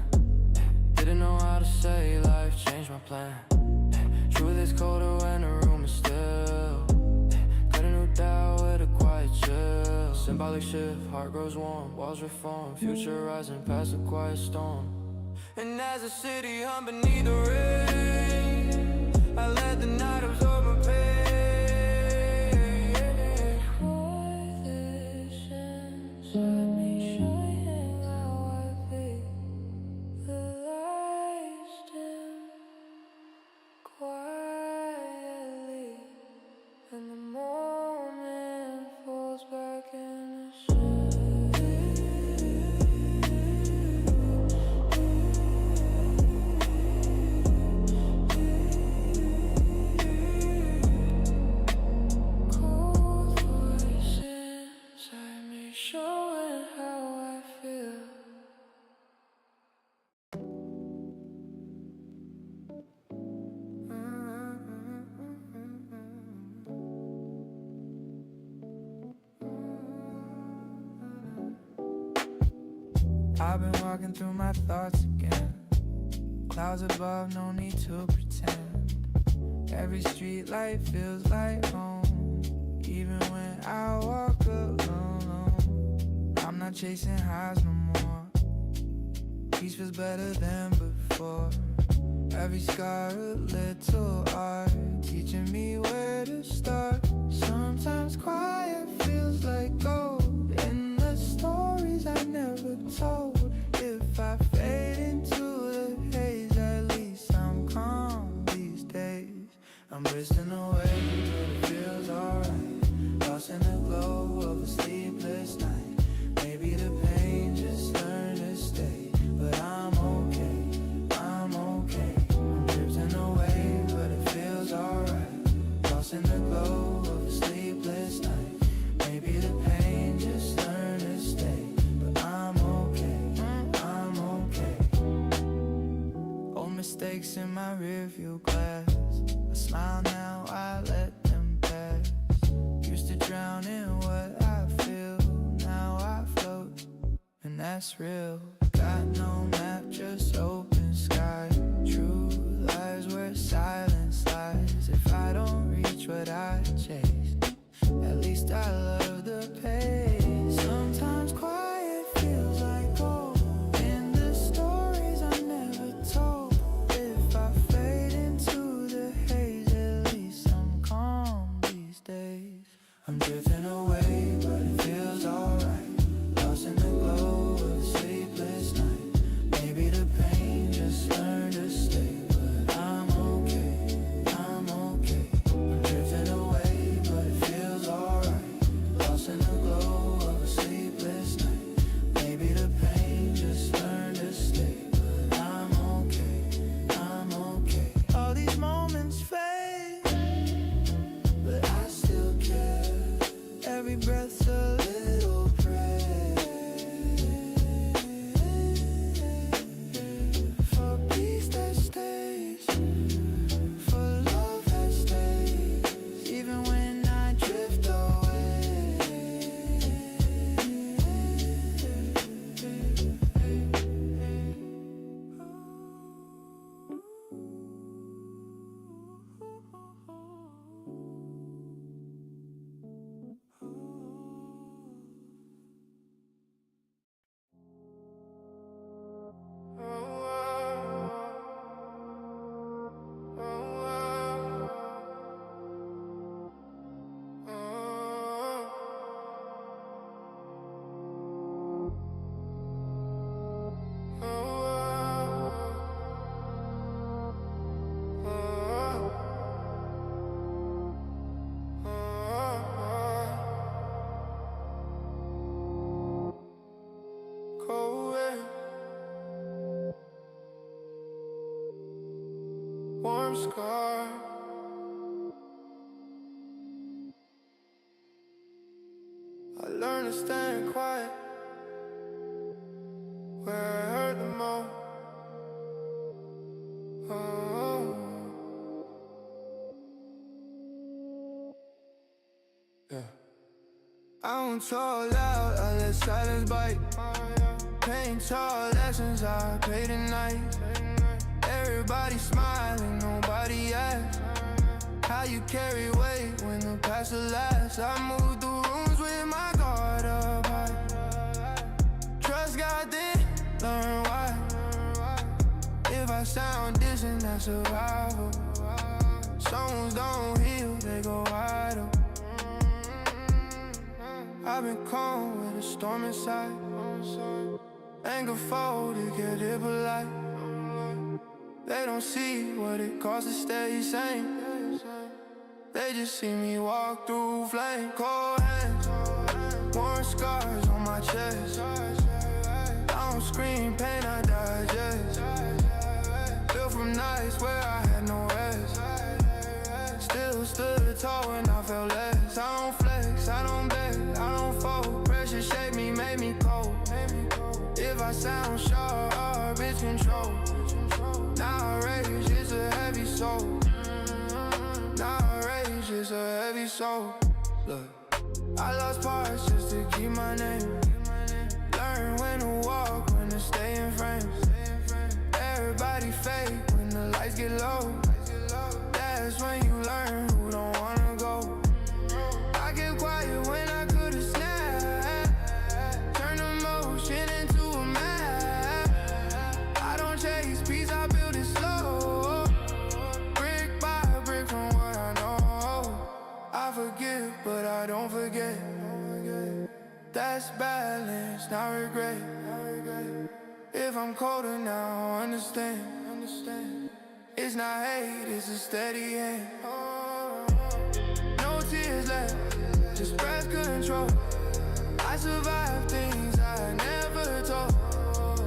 Didn't know how to say life changed my plan. Truth is colder when the room is still. Got a new dial with a quiet chill. symbolic shift, heart grows warm, walls reform, future rising past a quiet storm. And as the city hum beneath the rain, I let the night absorb my pain. Let me show you how I feel. The lights dim quietly, and the moment falls back in the cold voice inside me showing how I feel. I've been walking through my thoughts again. Clouds above, no need to pretend. Every street light feels like home, even when I walk alone. I'm not chasing highs no more. Peace feels better than before. Every scar a little art, teaching me where to start. Sometimes quiet feels like gold in the stories I never told. If I fade into the haze, at least I'm calm these days. I'm drifting away, but it feels alright. Lost in the glow of a sleepless night. Maybe the pain just learned to stay, but I'm okay, I'm okay. I'm drifting away, but it feels alright. Lost in the glow of a sleepless night. Maybe the pain just learned to stay, but I'm okay, I'm okay. Old mistakes in my rearview glass, I smile now, I let them pass. Used to drown in what I feel, now I float, and that's real. Got no map, just open sky. True lies where silence lies. If I don't reach what I chase, at least I love the pace. Sometimes quiet feels like gold in the stories I never told. If I fade into the haze, at least I'm calm these days. I'm drifting away, but it feels alright. Lost in the glow of a sleepless night. Maybe the pain just learned to stay, but I'm okay, I'm okay. I'm drifting away, but it feels alright. Lost in the glow of a sleepless night. Maybe the pain just learned to stay, but I'm okay, I'm okay. All these moments fade, but I still care. Every breath's a little prayer for peace that stays, for love that stays, even when I drift away. Warm scar. I learned to stand quiet where I hurt the most. Oh. Yeah. I don't talk loud, I let silence bite. Pain taught lessons I pay tonight. Everybody smiling, nobody asks how you carry weight when the past will last. I moved the rooms with my guard up. sound distant, that's survival. Some wounds don't heal, they go idle. I've been calm with a storm inside. Anger folded, get it polite. They don't see what it costs to stay sane. They just see me walk through flame. Cold hands, warm scars on my chest. I don't scream pain, I digest. Built from nights where I had no rest. Still stood tall when I felt less. I don't flex, I don't beg, I don't fold. Pressure shaped me, made me cold. If I sound sharp, it's control. Now I rage, it's a heavy soul. Now I rage, it's a heavy soul. Look, I lost parts just to keep my name. Learn when to walk, when to stay in frames. Everybody fake when the lights get low. That's when you learn who don't wanna go. I get quiet when I could've snapped. Turn emotion into a map. I don't chase peace, I build it slow. Brick by brick from what I know. I forgive, but I don't forget. That's balance, not regret. If I'm colder now, understand. It's not hate, it's a steady hand. No tears left, just breath control. I survived things I never told.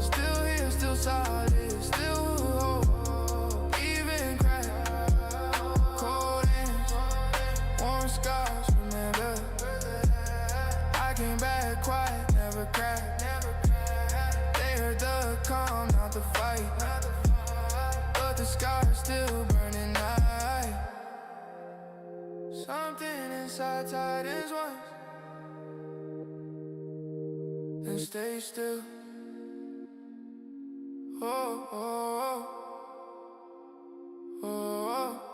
Still here, still solid, still whole. Even cracked, cold hands, warm scars, remember. I came back quiet, never cracked. They heard the calm, not the fight. But the scars still burning high. Something inside tightens once, then stay still. Oh, oh, oh, oh, oh.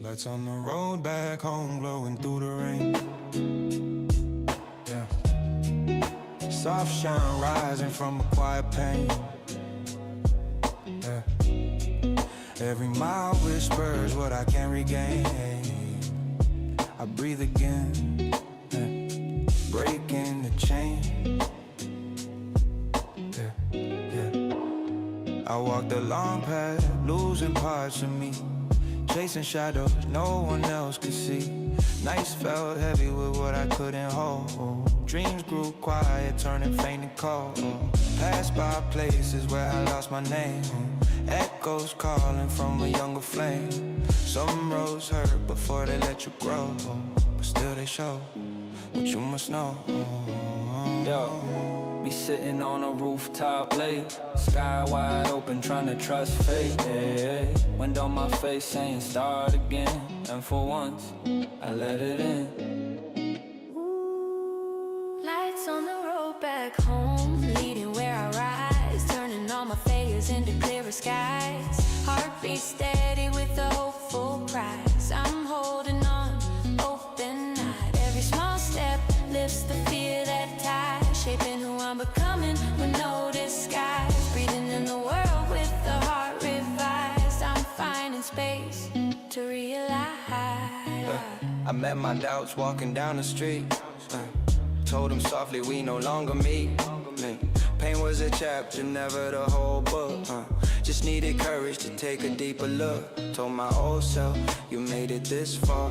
Lights on the road back home, glowing through the rain. Yeah. Soft shine rising from a quiet pain. Yeah. Every mile whispers what I can't regain. I breathe again, yeah. Breaking the chain. Yeah. Yeah. I walked a long path, losing parts of me. Chasing shadows no one else could see. Nights felt heavy with what I couldn't hold. Dreams grew quiet, turning faint and cold. Passed by places where I lost my name. Echoes calling from a younger flame. Some roads hurt before they let you grow, but still they show what you must know. Yo, be sitting on a rooftop late, sky wide open, trying to trust fate. Yeah. Wind on my face saying start again, and for once I let it in. Lights on the road back home, leading where I rise, turning all my failures into clearer skies. Heartbeat steady with a hopeful prize. I'm holding on, open-eyed. Every small step lifts the fear that ties, shaping who I'm becoming with no disguise. Breathing in the world with the heart revised. I'm finding space to realize. I met my doubts walking down the street. Told them softly we no longer meet. Pain was a chapter, never the whole book. Just needed courage to take a deeper look. Told my old self, you made it this far.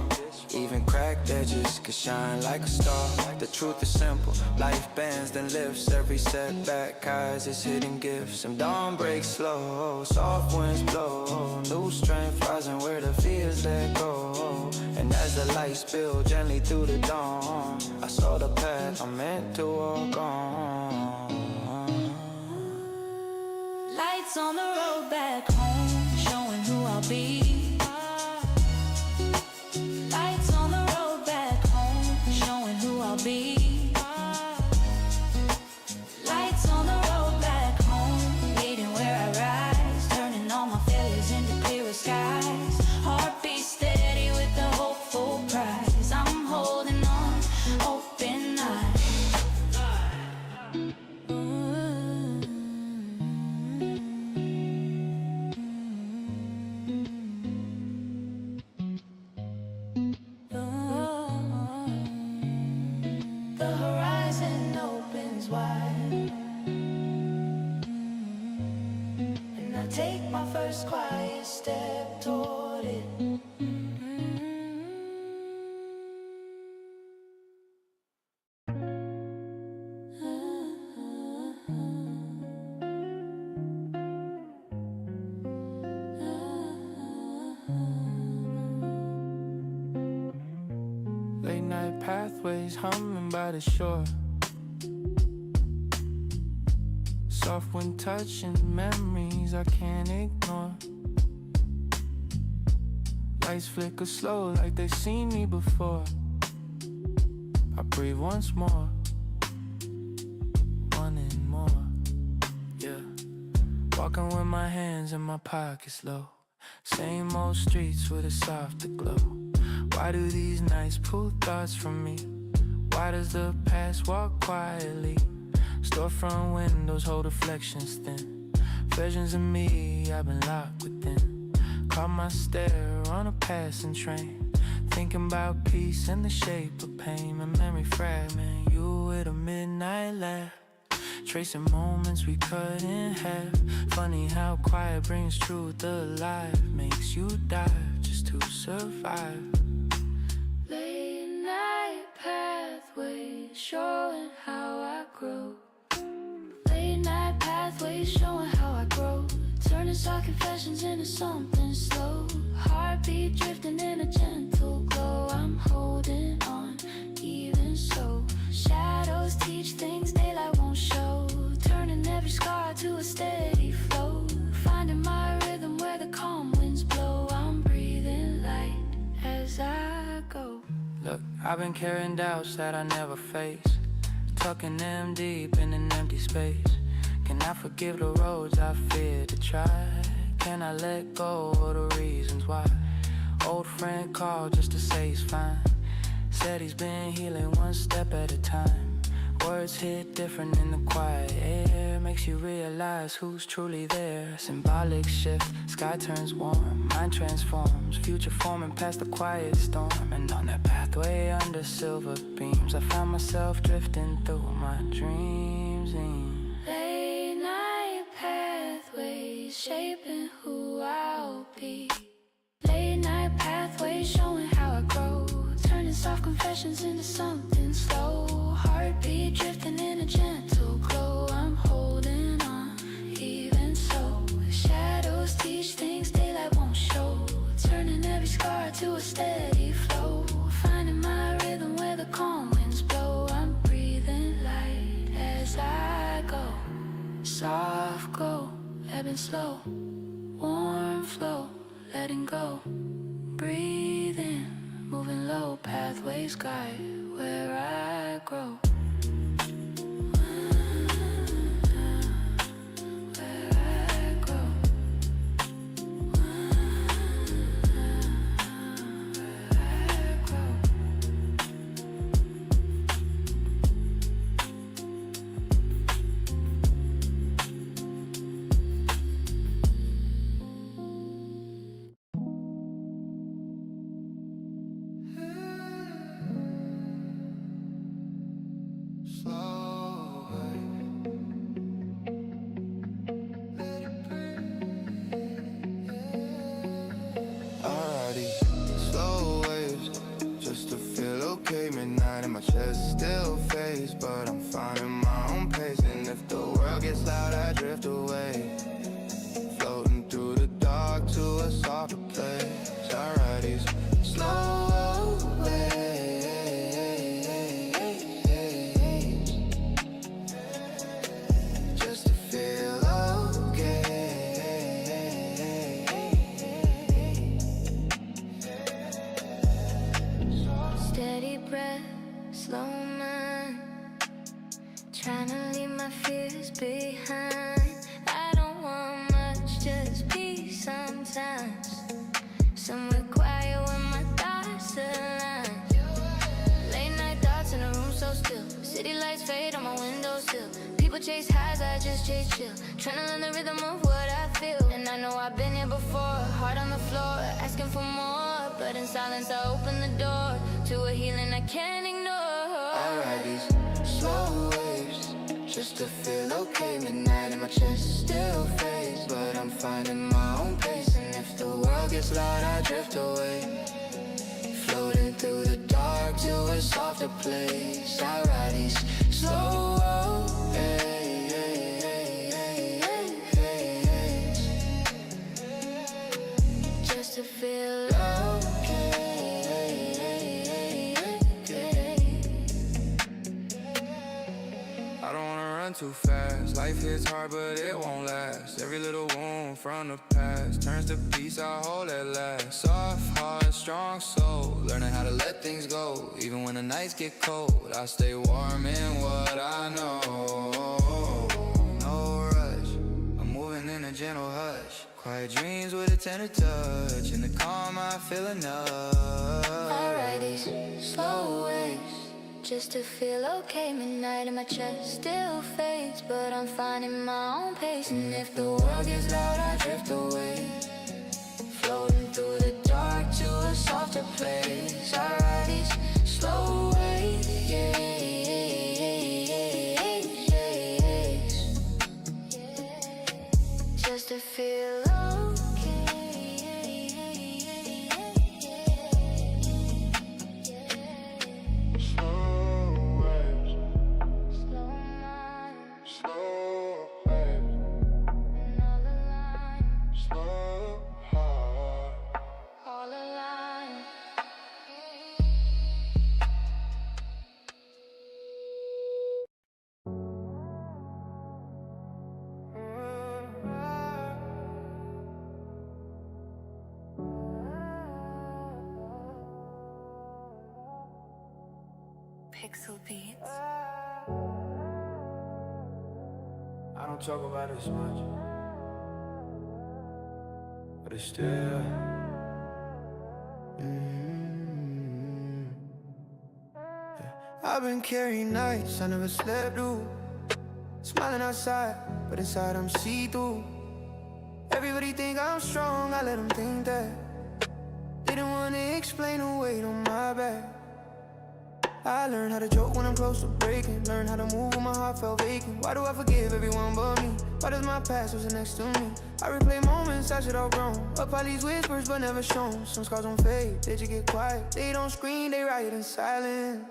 Even cracked edges could shine like a star. The truth is simple, life bends then lifts. Every setback hides its hidden gifts. And dawn breaks slow, soft winds blow. New strength rising where the fears let go. And as the light spilled gently through the dawn, I saw the path I'm meant to walk on. Lights on the road back home, showing who I'll be. Lights on the road back home, wide, and I take my first quiet step toward it. Late night pathways humming by the shore. Soft wind touching memories I can't ignore. Lights flicker slow like they've seen me before. I breathe once more, wanting more, yeah. Walking with my hands in my pockets low. Same old streets with a softer glow. Why do these nights pull thoughts from me? Why does the past walk quietly? Storefront windows hold reflections thin. Versions of me I've been locked within. Caught my stare on a passing train. Thinking about peace and the shape of pain. My memory fragment, you with a midnight laugh. Tracing moments we cut in half. Funny how quiet brings truth alive. Makes you dive just to survive. Late night pathways showing how I grow. Late night pathways showing how I grow. Turning soft confessions into something slow. Heartbeat drifting in a gentle glow. I'm holding on, even so. Shadows teach things daylight won't show. Turning every scar to a steady flow. Finding my rhythm where the calm winds blow. I'm breathing light as I go. Look, I've been carrying doubts that I never face. Tucking them deep in an empty space. Can I forgive the roads I fear to try? Can I let go of the reasons why? Old friend called just to say he's fine. Said he's been healing one step at a time. Words hit different in the quiet air. Makes you realize who's truly there. Symbolic shift, sky turns warm. Mind transforms, future forming past the quiet storm. And on that pathway under silver beams, I found myself drifting through my dreams. Late night pathways shaping who I'll be. Late night pathways showing how I grow. Turning soft confessions into something slow. Heartbeat drifting in a gentle glow. I'm holding on, even so. Shadows teach things daylight won't show. Turning every scar to a steady flow. Finding my rhythm where the calm winds blow. I'm breathing light as I go. Soft glow, ebb and slow. Warm flow, letting go. Breathing, moving low. Pathways guide where I grow. Midnight and my chest still fades, but I'm finding my own pace. And if the world gets loud, I drift away, floating through the dark to a softer place. I ride these slow waves just to feel okay. Steady breath, slow mind, trying to leave my fears behind. I don't want much, just peace sometimes. Somewhere quiet where my thoughts align. Late night thoughts in a room so still. City lights fade on my windowsill. People chase highs, I just chase chill. Trying to learn the rhythm of what I feel. And I know I've been here before, heart on the floor, asking for more. But in silence I open the door to a healing I can't ignore. I ride these slow waves just to feel okay. Midnight in my chest still fades, but I'm finding my own pace. And if the world gets loud, I drift away, floating through the dark to a softer place. I ride these slow just to feel too fast. Life hits hard, but it won't last. Every little wound from the past turns to peace, I hold at last. Soft heart, strong soul, learning how to let things go. Even when the nights get cold, I stay warm in what I know. No rush, I'm moving in a gentle hush. Quiet dreams with a tender touch. In the calm, I feel enough. I ride these slow waves just to feel okay. Midnight in my chest still fades, but I'm finding my own pace. And if the world gets loud, I drift away, floating through the dark to a softer place. I ride these slow waves, just to feel okay. Pixel beats. I don't talk about it as much, but it's still I've been carrying nights I never slept through, smiling outside, but inside I'm see-through. Everybody think I'm strong, I let them think that. They don't wanna explain the weight on my back. I learned how to joke when I'm close to breaking, learned how to move when my heart felt vacant. Why do I forgive everyone but me? Why does my past was next to me? I replay moments I should outgrown, up all these whispers but never shown. Some scars don't fade, they just get quiet. They don't scream, they riot in silence.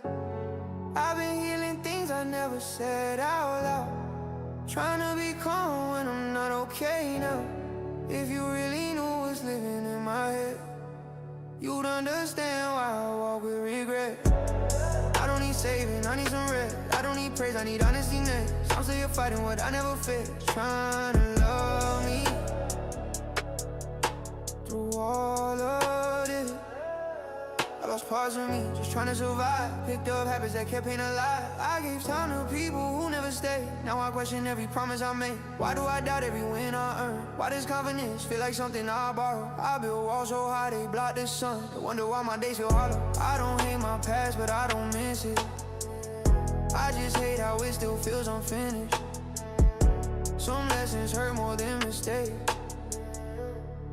I've been healing things I never said out loud, trying to be calm when I'm not okay now. If you really knew what's living in my head, you'd understand why I walk with regret. I don't need saving, I need some rest. I don't need praise, I need honesty next. I'm still here fighting what I never faced, trying to love me through all of this. I lost parts of me, just trying to survive. Picked up habits that kept pain alive. I gave time to people who never stayed. Now I question every promise I made. Why do I doubt every win I earn? Why does confidence feel like something I borrow? I build walls so high they block the sun. I wonder why my days feel hollow. I don't hate my past, but I don't miss it. I just hate how it still feels unfinished. Some lessons hurt more than mistakes.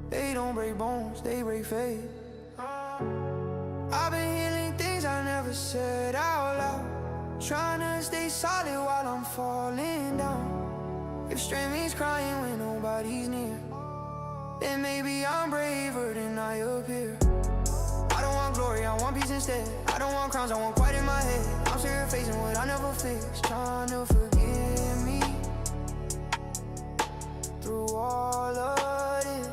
They don't break bones, they break faith. I've been healing things I never said out loud, trying to stay solid while I'm falling down. If strength means crying when nobody's near, then maybe I'm braver than I appear. I don't want glory, I want peace instead. I don't want crowns, I want quiet in my head. I'm still here facing what I never fixed, trying to forgive me through all of this.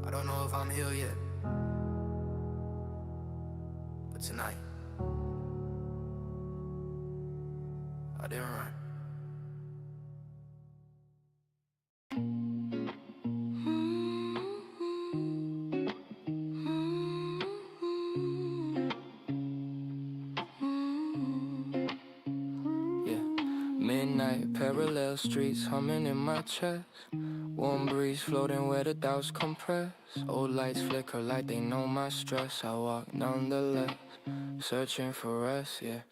I don't know if I'm healed yet, but tonight I didn't run. Midnight, parallel streets humming in my chest. Warm breeze floating where the doubts compress. Old lights flicker like they know my stress. I walk nonetheless, searching for rest, yeah.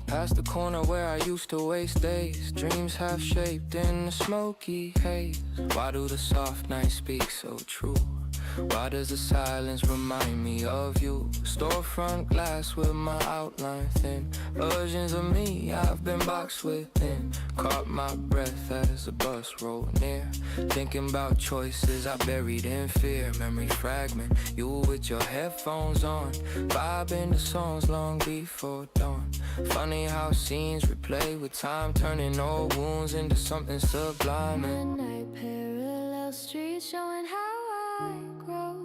Past the corner where I used to waste days. Dreams half-shaped in the smoky haze. Why do the soft nights speak so true? Why does the silence remind me of you? Storefront glass with my outline thin. Versions of me I've been boxed within. Caught my breath as the bus rolled near. Thinking about choices I buried in fear. Memory fragment, you with your headphones on, vibing the songs long before dawn. Funny how scenes replay with time, turning old wounds into something sublime. Midnight parallel streets showing how I grow.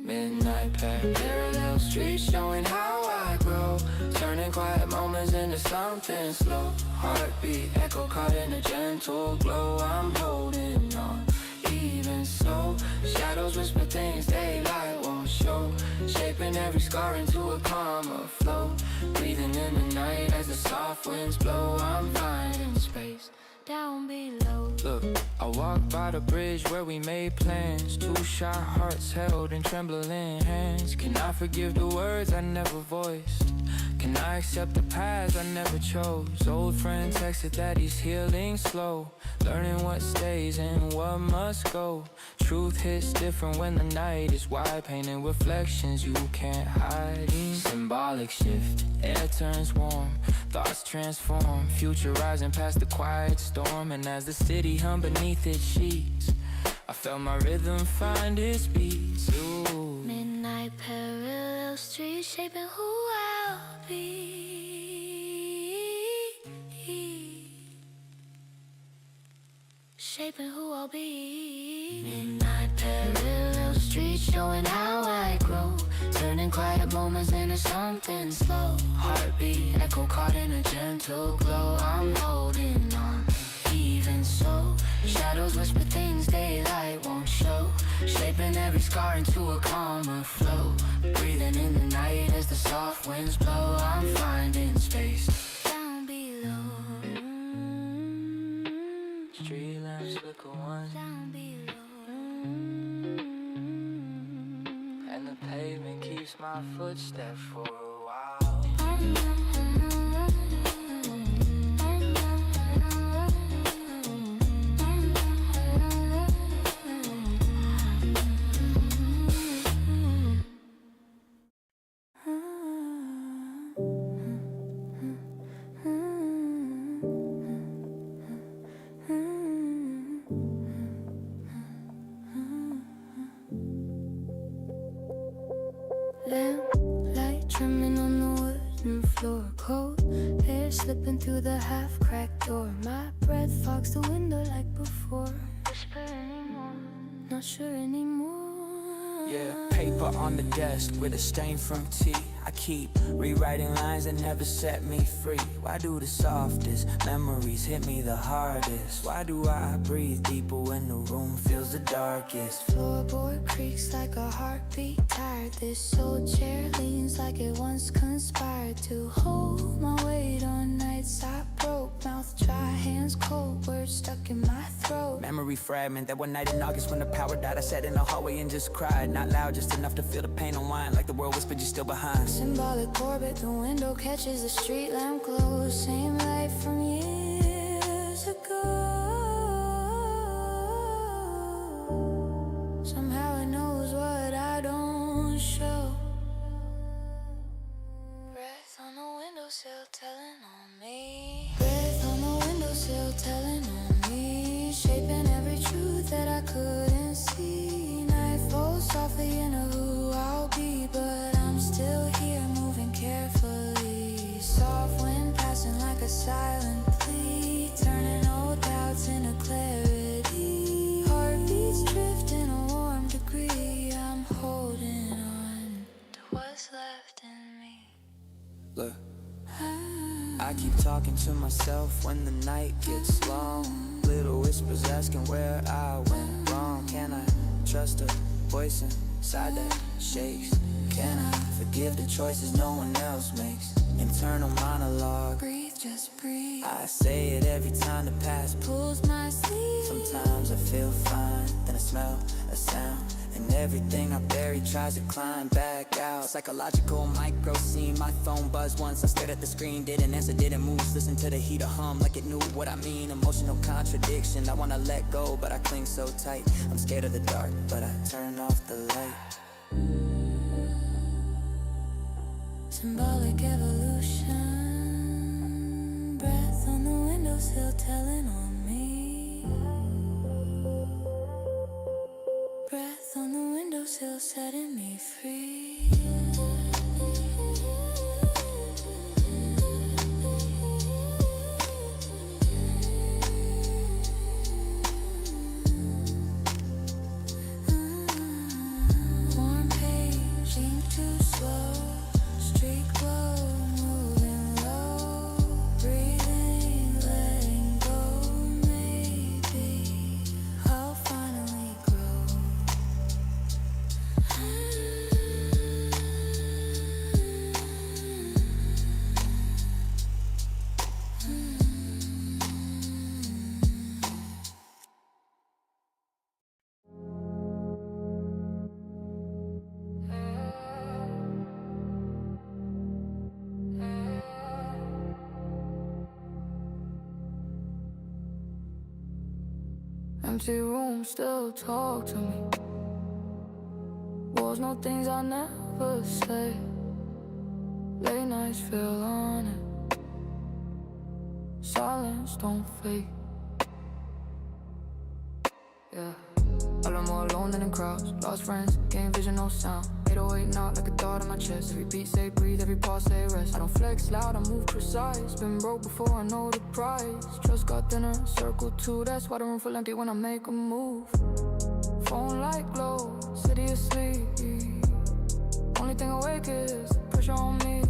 Midnight parallel streets showing how I grow. Turning quiet moments into something slow. Heartbeat echo caught in a gentle glow. I'm holding on. Even so, shadows whisper things daylight won't show. Shaping every scar into a calmer flow. Breathing in the night as the soft winds blow. I'm finding space Down below. Look, I walked by the bridge where we made plans. Two shy hearts held in trembling hands. Can I forgive the words I never voiced? Can I accept the paths I never chose? Old friend texted that he's healing slow. Learning what stays and what must go. Truth hits different when the night is wide. Painting reflections you can't hide. Symbolic shift, air turns warm. Thoughts transform, future rising past the quiet storm. And as the city hum beneath its sheets, I felt my rhythm find its beats. Ooh. Midnight parallel streets shaping who I'll be. Shaping who I'll be. Midnight parallel streets showing how I grow. Turning quiet moments into something slow. Heartbeat echo caught in a gentle glow. I'm holding on. Even so, shadows whisper things daylight won't show. Shaping every scar into a calmer flow. Breathing in the night as the soft winds blow. I'm finding space down below. Street lamps flicker one, Down below. and the pavement keeps my footsteps for a while. Lamplight trimming on the wooden floor. Cold hair slipping through the half-cracked door. My breath fogs the window like before. Whisper anymore, not sure anymore. Yeah, paper on the desk with a stain from tea. I keep rewriting lines that never set me free. Why do the softest memories hit me the hardest? Why do I breathe deeper when the room feels the darkest? Floorboard creaks like a heartbeat. Tired, this old chair leans like it once conspired to hold my weight on nights I broke. Mouth dry, hands cold, words stuck in my throat. Memory fragment, that one night in August when the power died. I sat in the hallway and just cried. Not loud, just enough to feel the pain unwind. Like the world whispered, you're still behind. Symbolic orbit, the window catches the street lamp glow. Same light from years ago. Somehow it knows what I don't show. Breath on the windowsill telling on me. Breath on the windowsill telling on me. Shaping every truth that I couldn't see. Night falls softly into who I'll be, but I'm still here moving carefully. Soft wind passing like a silent plea, turning old doubts into clarity. Heartbeats drifting a warm degree. I'm holding on to what's left in me. Look, I keep talking to myself when the night gets long. Little whispers asking where I went wrong. Can I trust a voice inside that shakes? Can I forgive the choices no one else makes? Internal monologue. Breathe, just breathe. I say it every time the past Pulls my sleeve. Sometimes I feel fine, then I a smell, a sound, and everything I bury tries to climb back out. Psychological micro scene, my phone buzzed once. I stared at the screen, didn't answer, didn't move. Listen to the heater hum like it knew what I mean. Emotional contradiction, I wanna let go, but I cling so tight. I'm scared of the dark, but I turn off the light. Symbolic evolution, breath on the windowsill telling on me. Breath on the windowsill setting me free. Warm page, ink too slow. Street glow, moving low, breathing, letting go. Maybe I'll finally grow. Empty room, still talk to me. Walls, no things I never say. Late nights feel on it. Silence don't fade. Yeah, all I'm more alone than in crowds. Lost friends, gain vision, no sound. 808 knock like a thought on my chest. Every beat say breathe, every pause say rest. I don't flex loud, I move precise. Been broke before, I know the price. Trust got thinner, circle two. That's why the room feel empty when I make a move. Phone light glow, city asleep. Only thing awake is the pressure on me.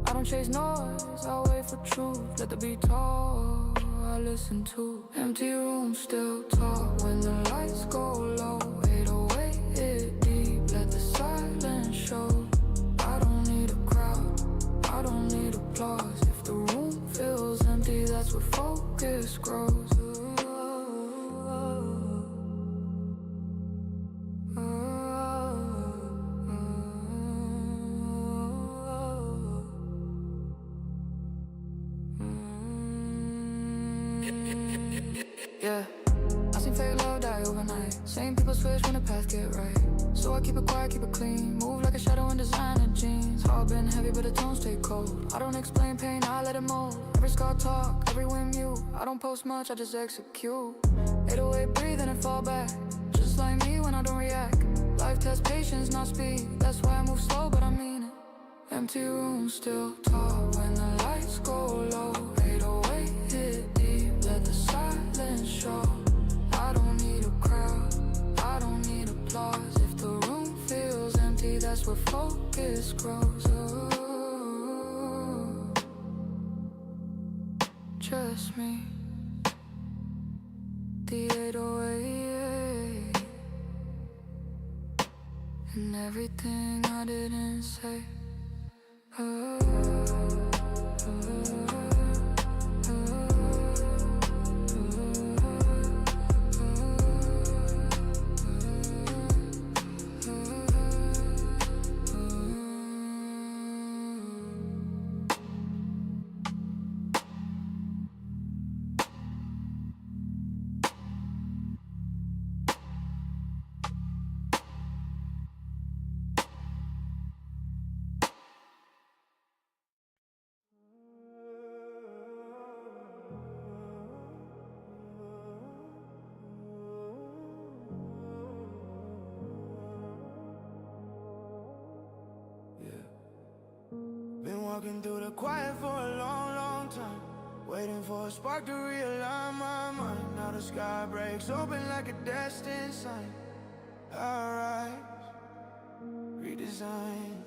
I don't chase noise, I wait for truth. Let the beat talk, I listen to. Empty room, still talk when the lights go low. 808 hit deep, let the silence show. I don't need a crowd, I don't need applause. If the room feels empty, that's where focus grows. Yeah, I seen fake love die overnight. Same people switch when the path get right. So I keep it quiet, keep it clean. Move like a shadow in designer jeans. Heart been heavy, but the tones stay cold. I don't explain pain, I let it mold. Every scar talk, every win mute. I don't post much, I just execute. 808 breathe and then fall back. Just like me when I don't react. Life tests patience, not speed. That's why I move slow, but I mean it. Empty room, still talk when the lights go low. 808 hit deep, let the silence show. I don't need a crowd, I don't need applause. If the room feels empty, that's where focus grows. Oh, just me, the 808, and everything I didn't say. Oh, walking through the quiet for a long, long time, waiting for a spark to realign my mind. Now the sky breaks open like a destined sign. I rise, redesign,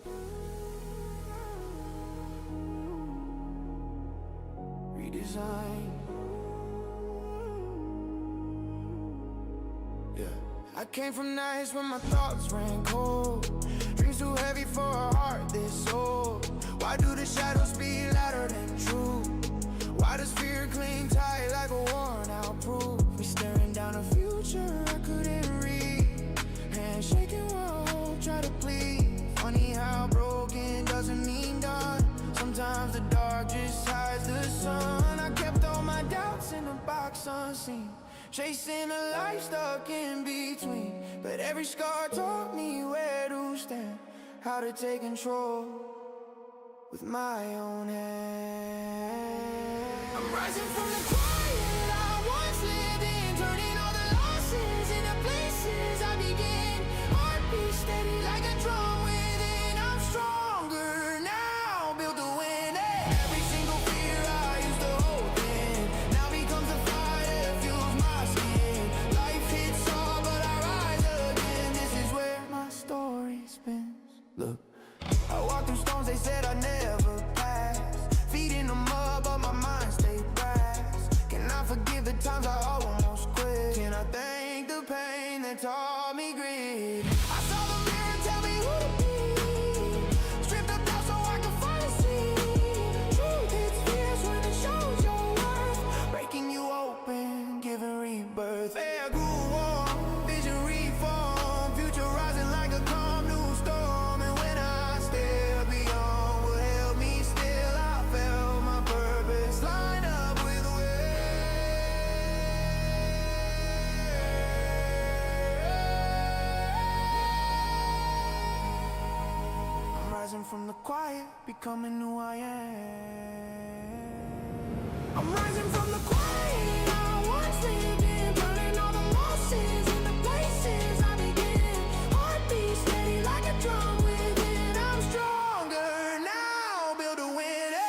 redesign. Yeah, I came from nights when my thoughts ran cold. Dreams too heavy for a heart this old. Why do the shadows speak louder than truth? Why does fear cling tight like a worn out proof? We staring down a future chasing a life stuck in between. But every scar taught me where to stand, how to take control with my own hand. I'm rising from the quiet I once lived in, turning all the losses into places I begin. Heartbeat steady like a drum within. I'm stronger now, built to win it. Every single fear I used to hold in now becomes a fire that fuels my skin. Life hits hard but I rise again. This is where my story spins. Look, I walked through storms they said I'd never pass. Feet in the mud but my mind stayed brass. Can I forgive the times I almost quit? Can I thank the pain that taught me grit? I saw the mirror tell me who to be, stripped up down so I could finally see. Truth hits fierce when it shows your worth, breaking you open, giving rebirth. Air grew warm, vision reformed, future rising like a calm new storm. And when I stare beyond what held me still, I felt my purpose line up with I'm rising from the quiet, becoming who I am. I'm rising from the quiet I once lived in, burning all the losses in the places I begin. Heartbeat steady like a drum within. I'm stronger now, built to win it.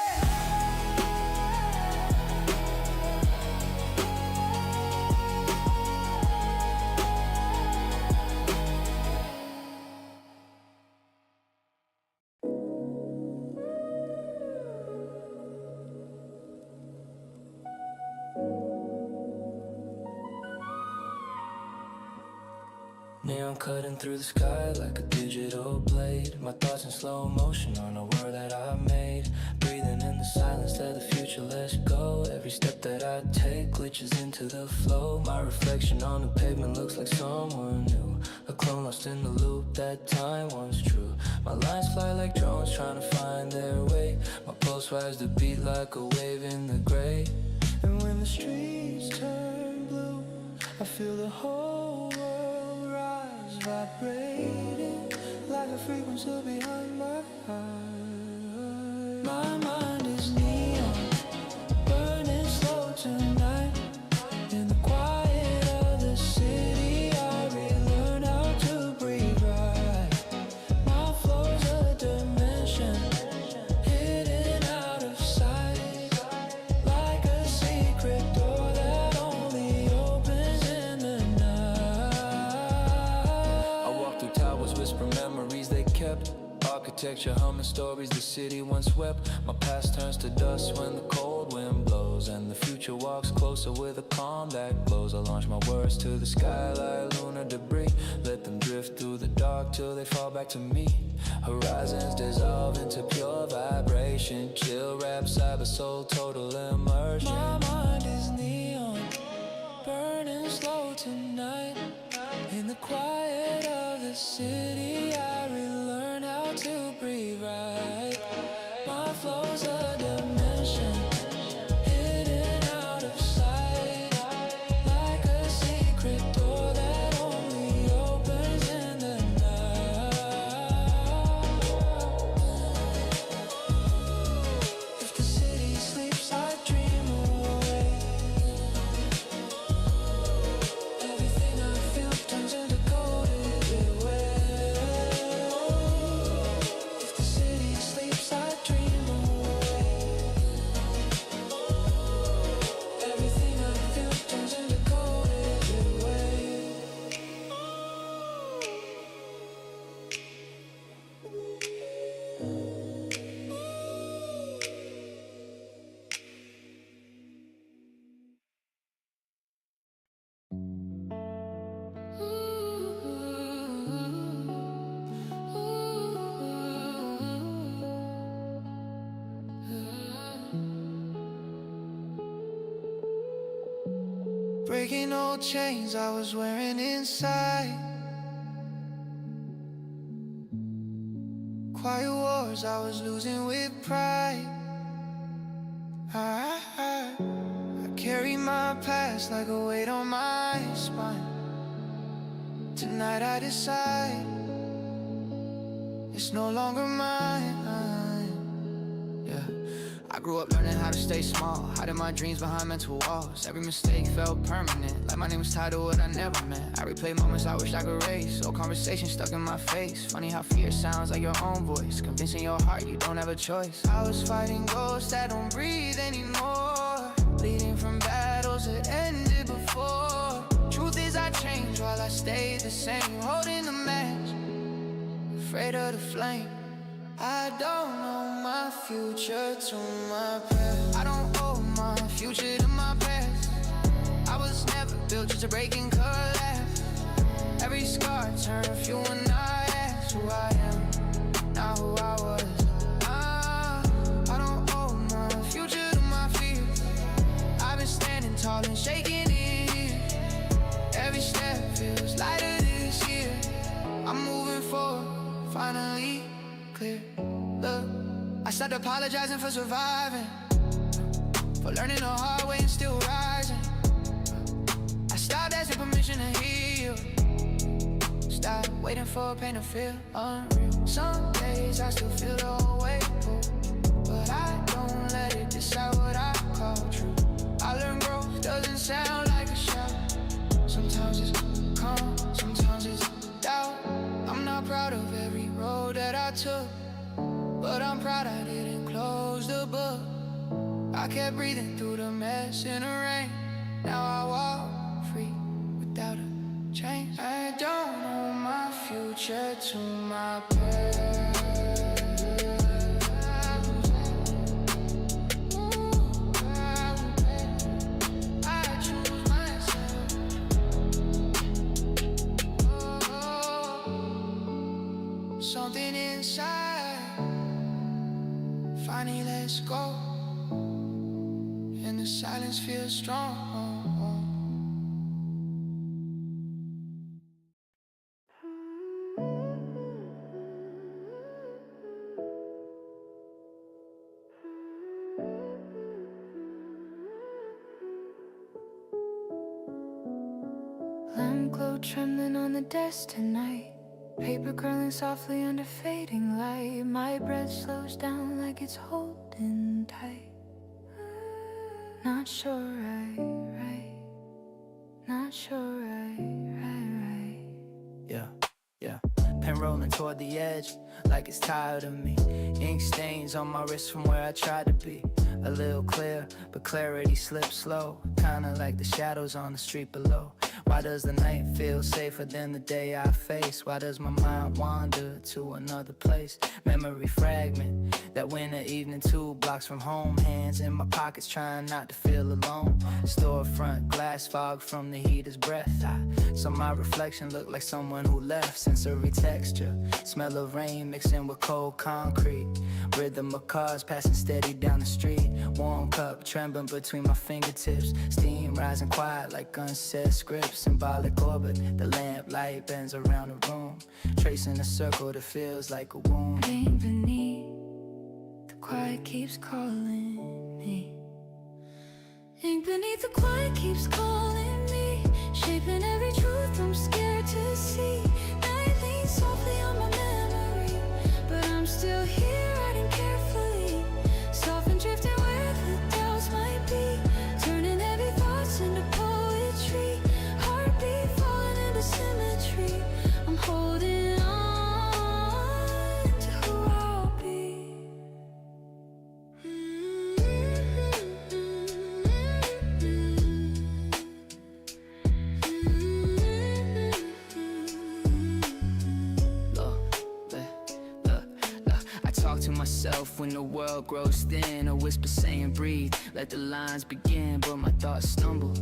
Neon cutting through the sky like a digital blade. My thoughts in slow motion on a world that I made. Breathing in the silence, let the future let go. Every step that I take glitches into the flow. My reflection on the pavement looks like someone new, a clone lost in the loop that time once true. My lines fly like drones trying to find their way. My pulse rides the beat like a wave in the gray. And when the streets turn blue, I feel the whole world rise, vibrating like a frequency behind my heart. My mind is neon, burning slow tonight. In the quiet of the city, I relearn how to breathe right. My flow's a dimension, hidden out of sight, like a secret door that only opens in the night. I walk through towers, whisper memories they kept. Architecture humming stories the city once wept. My past turns to dust when the cold wind blows, and the future walks closer with a calm that glows. I launch my words to the sky like lunar debris. Let them drift through the dark till they fall back to me. Horizons dissolve into pure vibration. Chill rap, cyber soul, total immersion. My mind is neon, burning slow tonight. In the quiet of the city, I relearn how to breathe right. My flow's a dimension, hidden out of sight, like a secret door that only opens in the night. If the city sleeps, I dream away. Everything I feel turns into coded away. If the city sleeps, I dream away. Everything I feel turns into coded away. Breaking old chains I was wearing inside. Quiet wars I was losing with pride. I carry my past like a weight on my spine. Tonight I decide it's no longer mine. Yeah, I grew up learning how to stay small, hiding my dreams behind mental walls. Every mistake felt permanent, like my name was tied to what I never meant. I replay moments I wish I could erase, old conversations stuck in my face. Funny how fear sounds like your own voice, convincing your heart you don't have a choice. I was fighting ghosts that don't breathe anymore, bleeding from battles that ended before. Truth is I changed while I stayed the same, holding the match, afraid of the flame. I don't owe my future to my past. I don't owe my future to my past. I was never built just to break and collapse. Every scar turned fuel when I asked who I am, not who I was. I don't owe my future to my fears. I've been standing tall and shaking it. Every step feels lighter this year. I'm moving forward, finally clear. Look, I stopped apologizing for surviving, for learning the hard way and still rising. I stopped asking permission to heal, stop waiting for pain to feel unreal. Some days I still feel the whole way, but I don't let it decide what I call true. I learned growth doesn't sound like a shout. Sometimes it's calm, sometimes it's doubt. I'm not proud of every road that I took, but I'm proud I didn't close the book. I kept breathing through the mess in the rain. Now I walk free without a change. I don't owe my future to my past. I choose myself. Something inside finally let's go, and the silence feels strong. Lamp glow trembling on the desk tonight, paper curling softly under fading light. My breath slows down like it's holding tight. Not sure right. Not sure right. Yeah. Pen rolling toward the edge, like it's tired of me. Ink stains on my wrist from where I tried to be. A little clear, but clarity slips slow, kinda like the shadows on the street below. Why does the night feel safer than the day I face? Why does my mind wander to another place? Memory fragment that winter evening, 2 blocks from home. Hands in my pockets trying not to feel alone. Storefront glass fog from the heater's breath. I saw my reflection look like someone who left. Sensory texture, smell of rain mixing with cold concrete. Rhythm of cars passing steady down the street. Warm cup trembling between my fingertips. Steam rising quiet like unsaid scripts. Symbolic orbit, the lamp light bends around the room, tracing a circle that feels like a wound. Pain beneath, the quiet keeps calling me. Ink beneath the quiet keeps calling me, shaping every truth I'm scared to see. Night leans softly on my memory, but I'm still here writing carefully. Soft and drifting where the doubts might be, turning heavy thoughts into poetry. Heartbeat falling into symmetry. I'm holding on to who I'll be. I talk to myself when the world grows thin. A whisper saying breathe, let the lines begin. But my thoughts stumble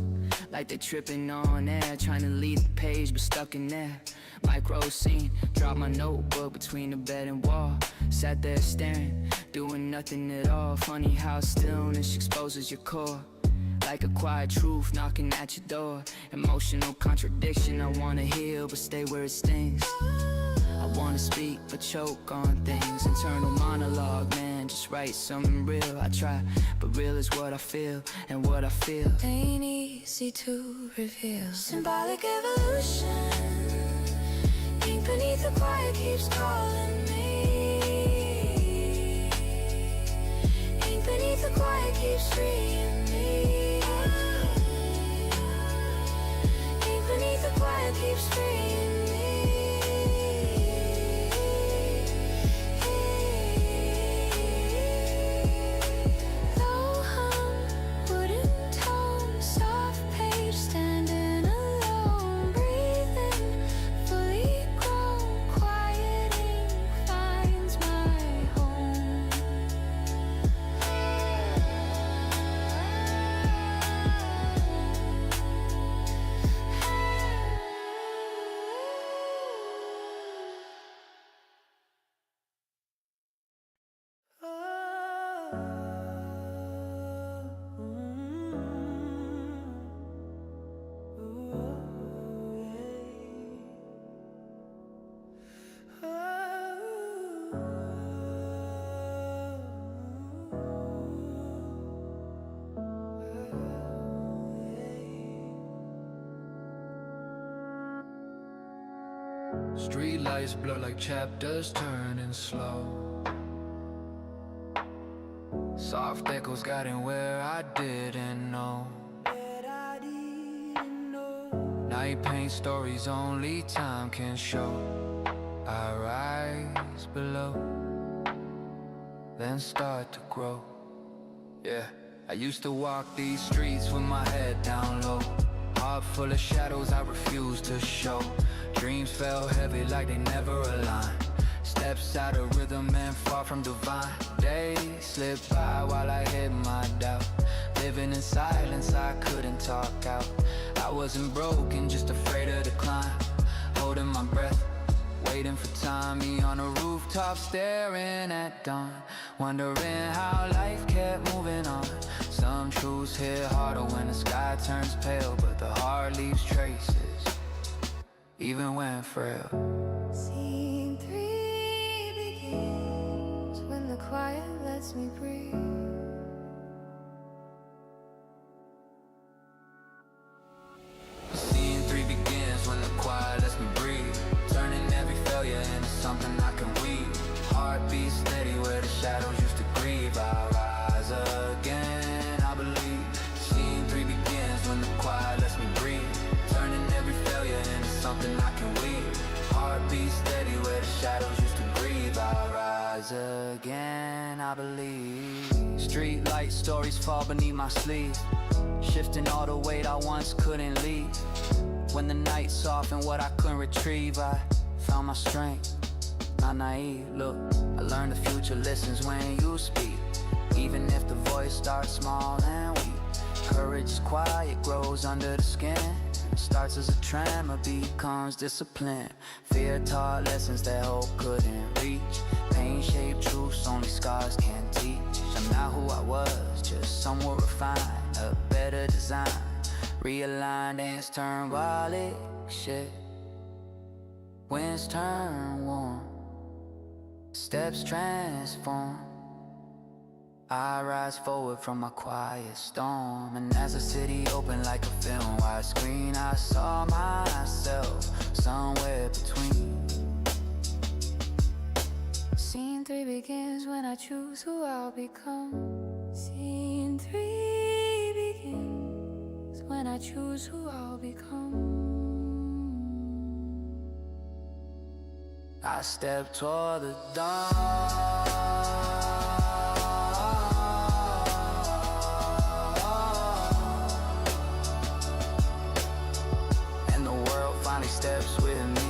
like they're tripping on air, trying to lead the page but stuck in there. Micro scene, drop my notebook between the bed and wall. Sat there staring, doing nothing at all. Funny how stillness exposes your core, like a quiet truth knocking at your door. Emotional contradiction, I wanna heal but stay where it stings. I wanna speak but choke on things. Internal monologue, man, pen, just write something real. I try, but real is what I feel, and what I feel ain't easy to reveal. Symbolic evolution, ink beneath the quiet keeps calling me. Ink beneath the quiet keeps freeing me. Ink beneath the quiet keeps freeing me. Street lights blur like chapters turning slow. Soft echoes guiding where I didn't know. Night paint stories only time can show. I rise below, then start to grow. Yeah, I used to walk these streets with my head down low. Heart full of shadows I refuse to show. Dreams fell heavy like they never aligned. Steps out of rhythm and far from divine. Days slip by while I hid my doubt. Living in silence, I couldn't talk out. I wasn't broken, just afraid of the climb. Holding my breath, waiting for time. Me on a rooftop staring at dawn. Wondering how life kept moving on. Some truths hit harder when the sky turns pale, but the heart leaves traces, even when frail. Scene 3 begins when the quiet lets me breathe. Scene 3 begins when the quiet lets me breathe. Turning every failure into something I can weave. Heartbeat steady where the shadows used to grieve. I rise again, I believe. Scene 3 begins when the quiet lets me breathe. Turning every failure into something I can weave. Heartbeat steady where the shadows used to breathe. I rise again, I believe. Street light stories fall beneath my sleeve, shifting all the weight I once couldn't leave. When the night softened what I couldn't retrieve, I found my strength, not naive. Look, I learned the future listens when you speak, even if the voice starts small and weak. Courage is quiet, grows under the skin. Starts as a tremor, becomes discipline. Fear taught lessons that hope couldn't reach. Pain shaped truths only scars can teach. I'm not who I was, just somewhat refined. A better design, realigned, ants turn wild, shit. Winds turn warm, steps transform. I rise forward from my quiet storm. And as the city opened like a film widescreen, I saw myself somewhere between. Scene 3 begins when I choose who I'll become. Scene 3 begins when I choose who I'll become. I step toward the dawn, and the world finally steps with me.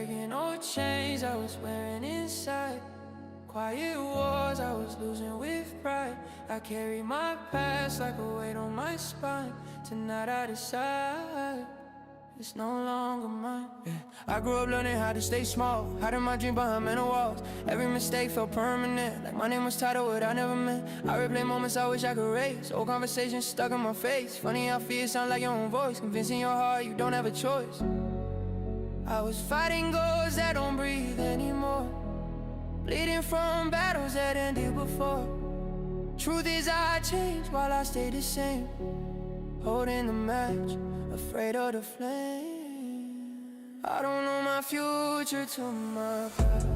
breaking old chains I was wearing inside. Quiet wars I was losing with pride. I carry my past like a weight on my spine. Tonight I decide it's no longer mine. I grew up learning how to stay small, hiding my dream behind mental walls. Every mistake felt permanent, like my name was titled what I never meant. I replay moments I wish I could erase, old conversations stuck in my face. Funny how fear sound like your own voice, convincing your heart you don't have a choice. I was fighting ghosts that don't breathe anymore, bleeding from battles that ended before. Truth is I changed while I stayed the same, holding the match, afraid of the flame. I don't know my future to my past.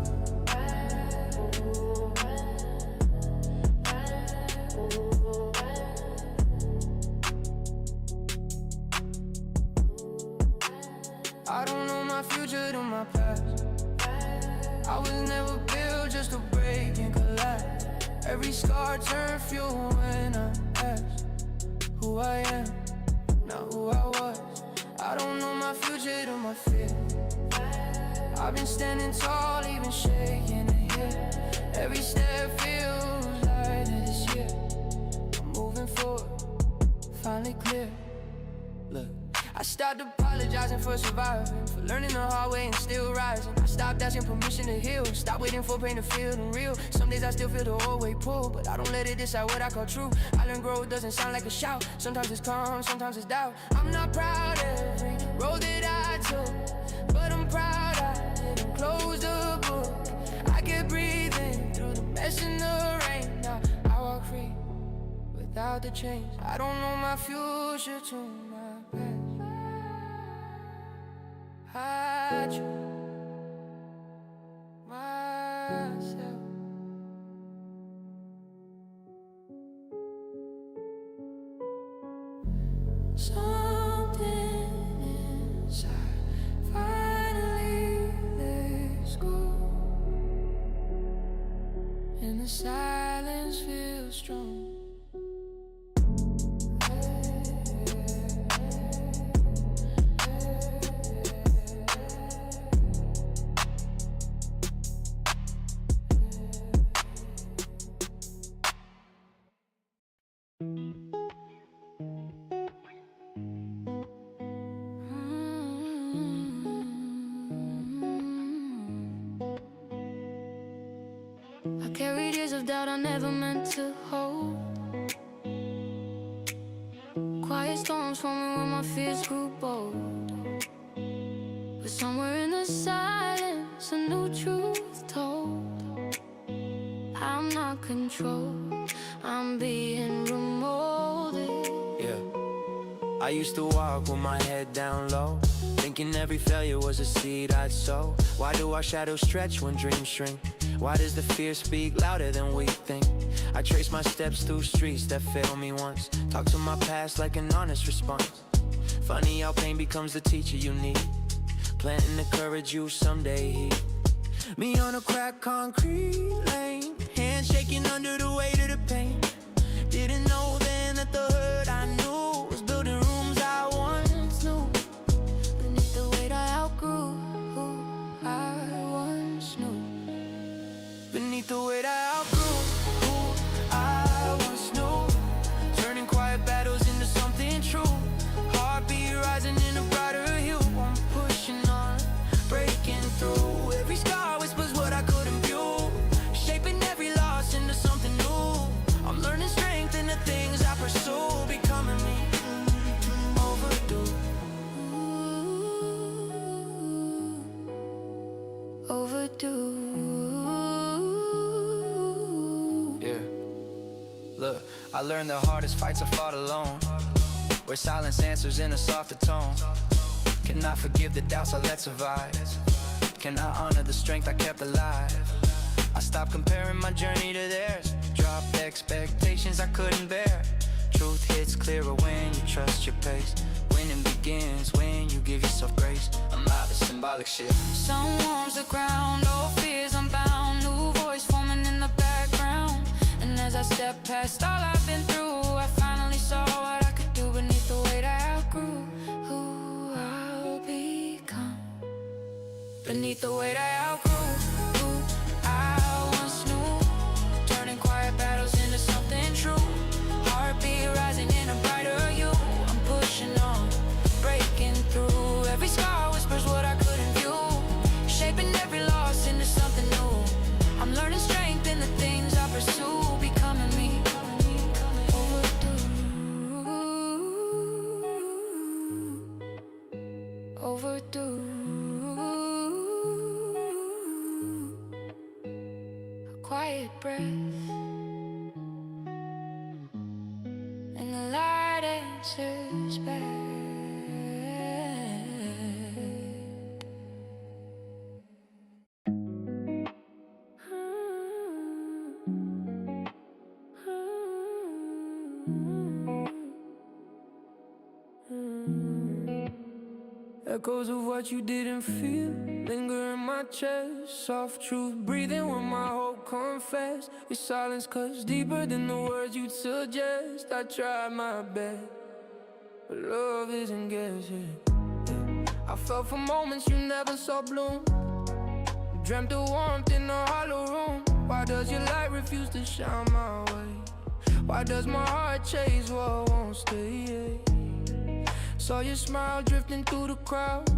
I don't know my future to my past. I was never built just to break and collapse. Every scar turned fuel when I asked who I am, not who I was. I don't know my future to my fear. I've been standing tall, even shaking a hip. Every step feels lighter this year. I'm moving forward, finally clear. Look, I stopped apologizing for surviving, for learning the hard way and still rising. I stopped asking permission to heal, stopped waiting for pain to feel real. Some days I still feel the old way pull, but I don't let it decide what I call true. I learn growth doesn't sound like a shout. Sometimes it's calm, sometimes it's doubt. I'm not proud of every road that I took, but I'm proud I didn't close the book. I kept breathing through the mess and the rain. Now I walk free without the chains. I don't know my future to my past. I choose myself. Something inside finally lets go, and the silence feels strong. I carried years of doubt I never meant to hold. Quiet storms forming when my fears grew bold. But somewhere in the silence, a new truth told. I'm not controlled, I'm being remolded. Yeah, I used to walk with my head down low, thinking every failure was a seed I'd sow. Why do our shadows stretch when dreams shrink? Why does the fear speak louder than we think? I trace my steps through streets that failed me once, talk to my past like an honest response. Funny how pain becomes the teacher you need, planting the courage you someday heed. Me on a cracked concrete lane, hands shaking under the weight of the pain. Didn't know then that the hurt I knew was building rooms I once knew. Beneath the weight I outgrew who I once knew. Beneath the weight I outgrew who I once knew. Turning quiet battles into something true. Heartbeat rising in a brighter hue. I'm pushing on, breaking through. Every scar whispers what I couldn't view, shaping every loss into something new. I'm learning strength in the things I pursue, becoming me. Overdue. Overdue. Look, I learned the hardest fights are fought alone, where silence answers in a softer tone. Can I forgive the doubts I let survive? Can I honor the strength I kept alive? I stopped comparing my journey to theirs, dropped expectations I couldn't bear. Truth hits clearer when you trust your pace. Winning begins when you give yourself grace. I'm out of symbolic shit. Sun warms the ground, old fears unbound. New voice forming in the background. And as I step past all I've been through, I finally saw what I could do beneath the weight I outgrew. Who I'll become. beneath the weight I outgrew. I once knew, turning quiet battles into something true. Heartbeat rising in a brighter you. I'm pushing on, breaking through. Every scar whispers what I couldn't view, shaping every loss into something new. I'm learning strength in the things I pursue, becoming me. Overdue. A quiet breath, and the light answers back. Echoes of what you didn't feel linger in my chest. Soft truth breathing when my hope confess. Your silence cuts deeper than the words you'd suggest. I tried my best, but love isn't guessing. I felt for moments you never saw bloom. Dreamt of warmth in a hollow room. Why does your light refuse to shine my way? Why does my heart chase what won't stay? Saw your smile drifting through the crowd.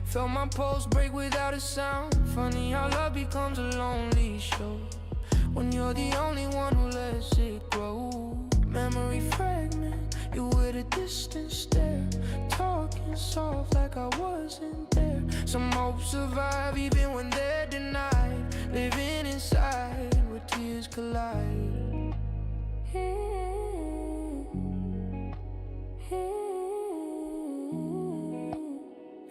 Felt my pulse break without a sound. Funny how love becomes a lonely show when you're the only one who lets it grow. Memory fragment, you with a distant stare, talking soft like I wasn't there. Some hope survive even when they're denied, living inside where tears collide.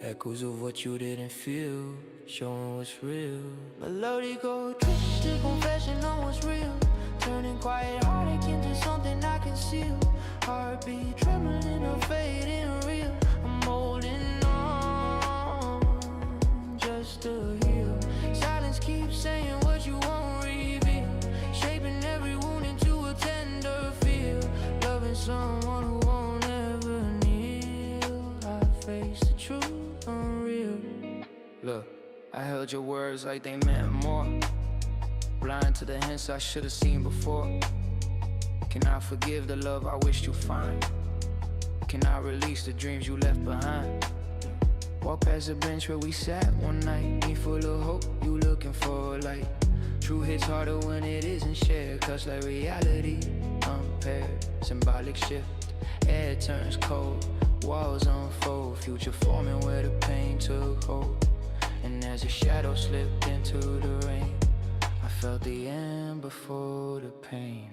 Echoes of what you didn't feel, showing what's real. Melodical twisted confession on what's real. Turning quiet heartache into something I conceal. Heartbeat trembling or fading real. I'm holding on just to heal. Silence keeps saying what you won't reveal, shaping every wound into a tender feel. Loving someone who won't ever kneel. I face the truth. Unreal. Look, I held your words like they meant more. Blind to the hints I should have seen before. Can I forgive the love I wished you find? Can I release the dreams you left behind? Walk past the bench where we sat one night, me full of hope, you looking for a light. True hits harder when it isn't shared, cuts like reality, unpaired. Symbolic shift, air turns cold, walls unfold, future forming where the pain took hold. And as a shadow slipped into the rain, I felt the end before the pain.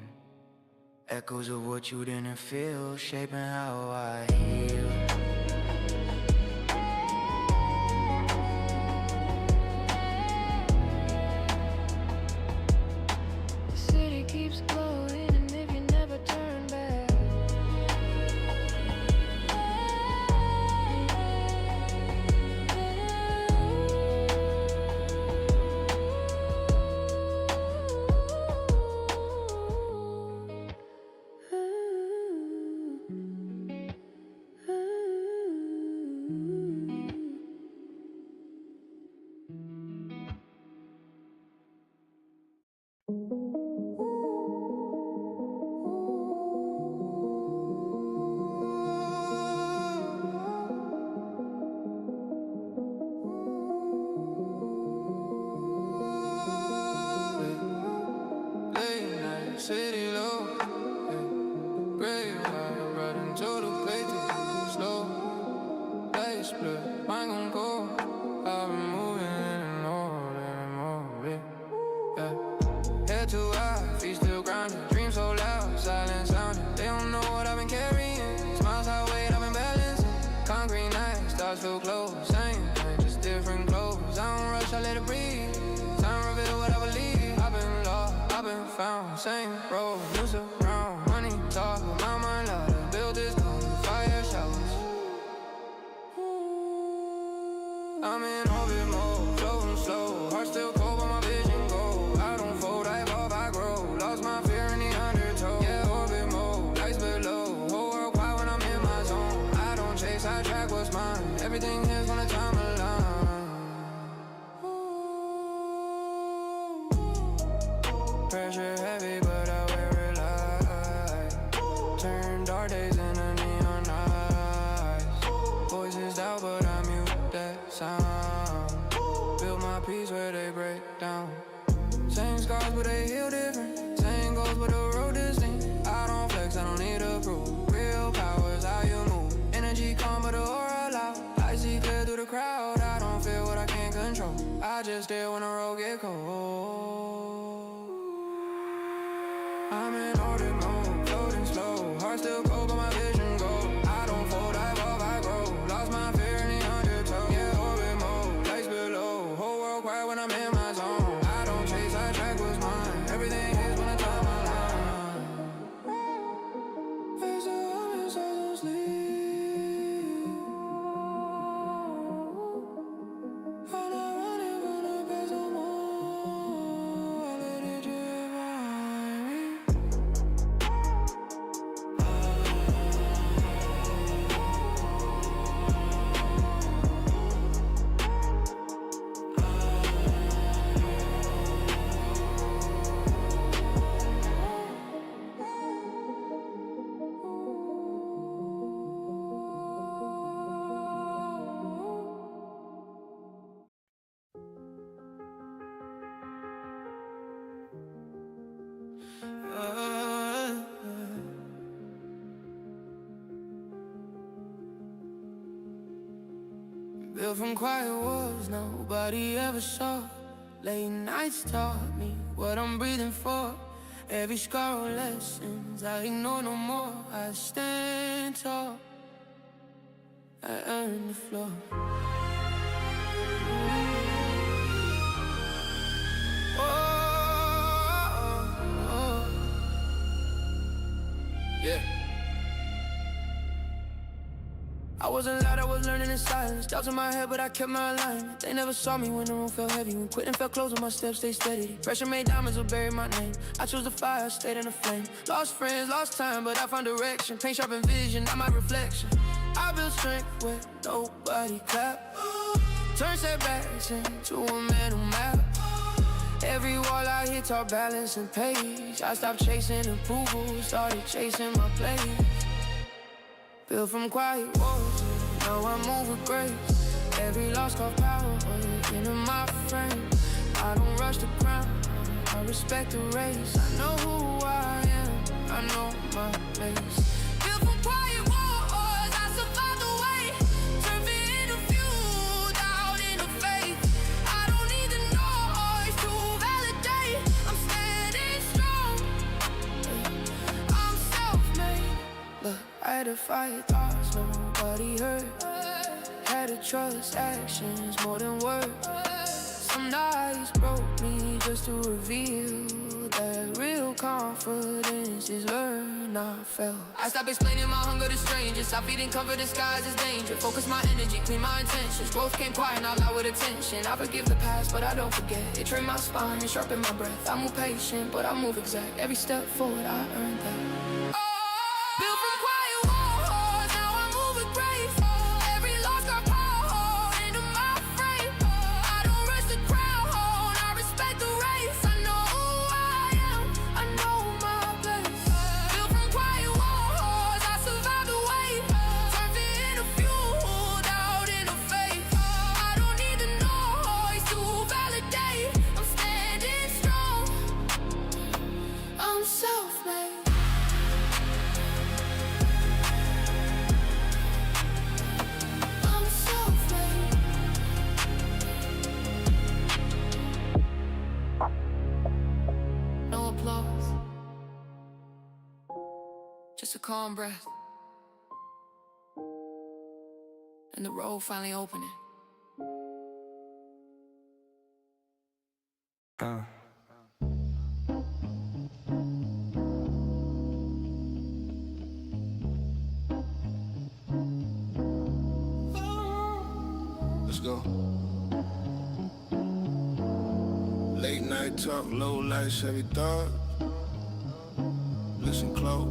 Echoes of what you didn't feel, shaping how I heal. The city keeps glowing, and if you never turn back, City low, yeah. Gray light, riding to the plate, slow. Light split, mind gon' go. I've been moving and all that, yeah. Head too high, feet still grounded. Dreams so loud, silence sounding. They don't know what I've been carrying. Smiles high weight, I've been balancing. Concrete nights, stars feel close. Same thing, just different clothes. I don't rush, I let it breathe. Time reveal what I believe. I've been lost, I've been found. Same road, new surround. Money talk, my mind loud to build this home. Fire showers. I'm in orbit mode, floating slow. Heart still cold, but my vision gold. I don't fold, I evolve, I grow. Lost my fear in the undertow. Yeah, orbit mode, lights below. Whole world quiet when I'm in my zone. I don't chase, I track what's mine. Everything here's when the time aligns. where they break down. Same scars, but they heal different. Same goals, but the road distinct. I don't flex, I don't need to prove. Real power is how you move. Energy calm, but the aura loud. I see clear through the crowd. I don't feel what I can't control. I just stare when the road get cold. I'm in orbit mode, floating slow. Heart still cold, but my vision gold. I don't fold, I evolve, I grow. Lost my fear in the undertow. Yeah, orbit mode, lights below. Whole world quiet when I'm in my zone. I don't chase, I track what's mine. Everything hits when I tie my line. Face up, I miss, I don't sleep. I'm not running from the best no more. I let it define me. Built from quiet walls nobody ever saw. Late nights taught me what I'm breathing for. Every scar or lessons I ignore no more. I stand tall, I earn the floor. Yeah. I wasn't loud, I was learning in silence. Doubts in my head, but I kept my alignment. They never saw me when the room felt heavy. When quitting felt close, when my steps stayed steady. Pressure made diamonds will bury my name. I chose the fire, I stayed in the flame. Lost friends, lost time, but I found direction. Paint sharpened vision, not my reflection. I built strength where nobody clapped. Turn setbacks into a mental map. Every wall I hit taught balance and pace. I stopped chasing approval, started chasing my place. Built from quiet walls, now I move with grace. Every loss called power into my frame. I don't rush the crown, I respect the race. I know who I am, I know my place. Built from quiet walls, I survived the way. Turn fear into fuel, doubt into faith. I don't need the noise to validate. I'm standing strong, I'm self-made. Look, I had to fight thoughts nobody heard. Had to trust actions more than words. Some nights broke me just to reveal that real confidence is learned, not felt. I stopped explaining my hunger to strangers. Stop feeding comfort disguised as danger. Focus my energy, clean my intentions. Growth came quiet, not loud with attention. I forgive the past, but I don't forget. It trained my spine and sharpened my breath. I move patient, but I move exact. Every step forward, I earned that. Built from quiet walls, now I move with grace. Every loss got power into my frame. I don't rush the crown, I respect the race. I know who I am, I know my place. Built from quiet walls, I survived the wait. Turn fear into fuel, doubt into faith. I don't need the noise to validate. I'm standing strong, I'm self-made. No applause, just a calm breath, and the road finally opening. Let's go. Late night talk, low lights, heavy thought. Listen close.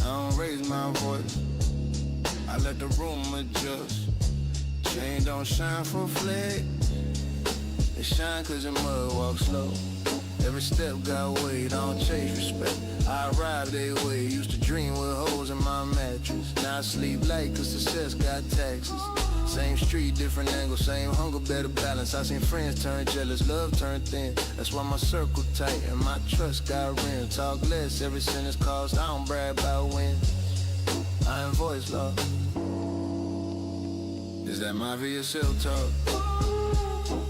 I don't raise my voice, I let the room adjust. Chain don't shine for flex, it shine cause your mud walk slow. Every step got weight, I don't chase respect. I ride their way, used to dream with holes in my mattress. Now I sleep light cause success got taxes. Same street, different angle, same hunger, better balance. I seen friends turn jealous, love turn thin. That's why my circle tight and my trust got rims. Talk less, every sentence cost, I don't brag about wins. I am voice love. Is that my via silk talk?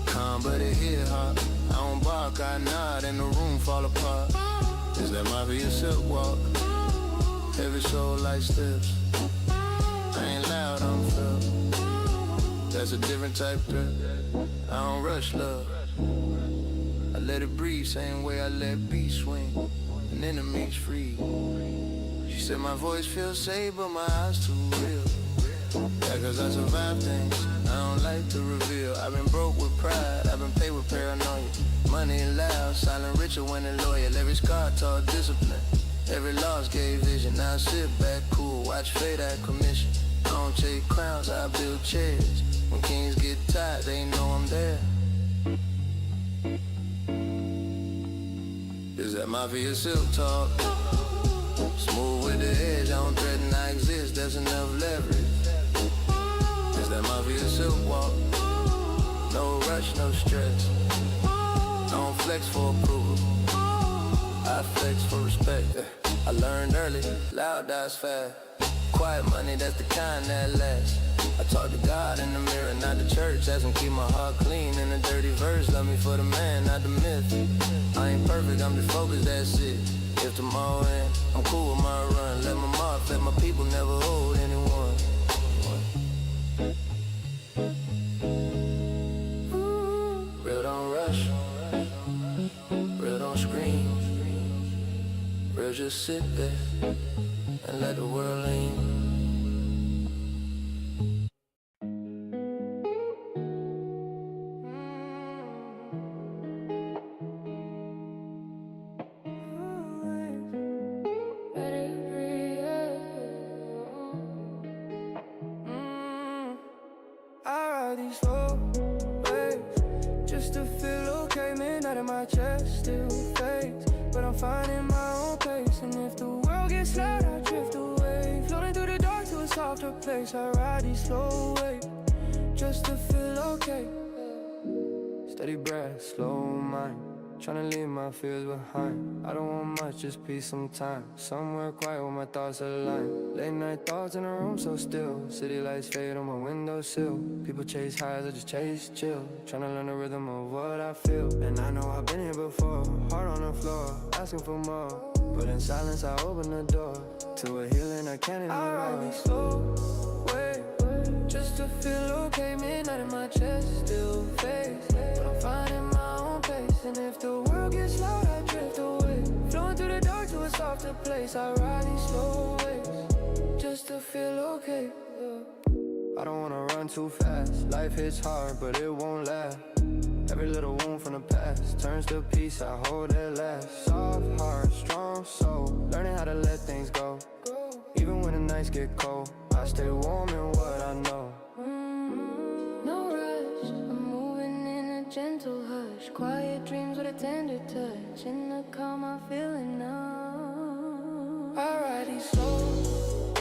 Calm but it hit hard. I don't bark, I nod and the room fall apart. Is that my via silk walk? Every soul like steps. I ain't loud, I'm felt. That's a different type threat. I don't rush love. I let it breathe, same way I let beats swing. And enemies free. She said my voice feels safe, but my eyes too real. Yeah, cause I survived things I don't like to reveal. I've been broke with pride, I've been paid with paranoia. Money loud, silent richer when a loyal. Every scar taught discipline, every loss gave vision. Now I sit back cool, watch fate at commission. I don't chase crowns, I build chairs. When kings get tired, they know I'm there. Is that mafia silk talk? Smooth with the edge, I don't threaten I exist, that's enough leverage. Is that mafia silk walk? No rush, no stress. Don't flex for approval, I flex for respect. I learned early, loud dies fast. Quiet money, that's the kind that lasts. I talk to God in the mirror, not the church. Ask him keep my heart clean in a dirty verse. Love me for the man, not the myth. I ain't perfect, I'm just focused, that's it. If tomorrow ends, I'm cool with my run. Let my mark, let my people never hold anyone. Real don't rush, real don't scream. Real just sit there and let the world lean. These slow waves just to feel okay, midnight in my chest still fades, but I'm finding my own pace. And if the world gets loud, I drift away, floating through the dark to a softer place. I ride these slow waves just to feel okay. Steady breath, slow mind, tryna leave my fears behind. I don't want much, just peace some time. Somewhere quiet where my thoughts align. Late night thoughts in a room so still. City lights fade on my windowsill. People chase highs, I just chase chill. Tryna learn the rhythm of what I feel. And I know I've been here before. Heart on the floor, asking for more. But in silence I open the door to a healing I can't ignore. I ride me slow, wait, just to feel okay. Midnight in my chest still fades, but I'm finding my own pace. And if the world gets loud, I drift away, flowing through the dark to a softer place. I ride these slow waves just to feel okay. I don't wanna run too fast. Life hits hard, but it won't last. Every little wound from the past turns to peace, I hold it last. Soft heart, strong soul, learning how to let things go. Even when the nights get cold, I stay warm in what I know. No rush, I'm moving in a gentle hush. Quiet dreams with a tender touch. In the calm I'm feeling now. I ride these slow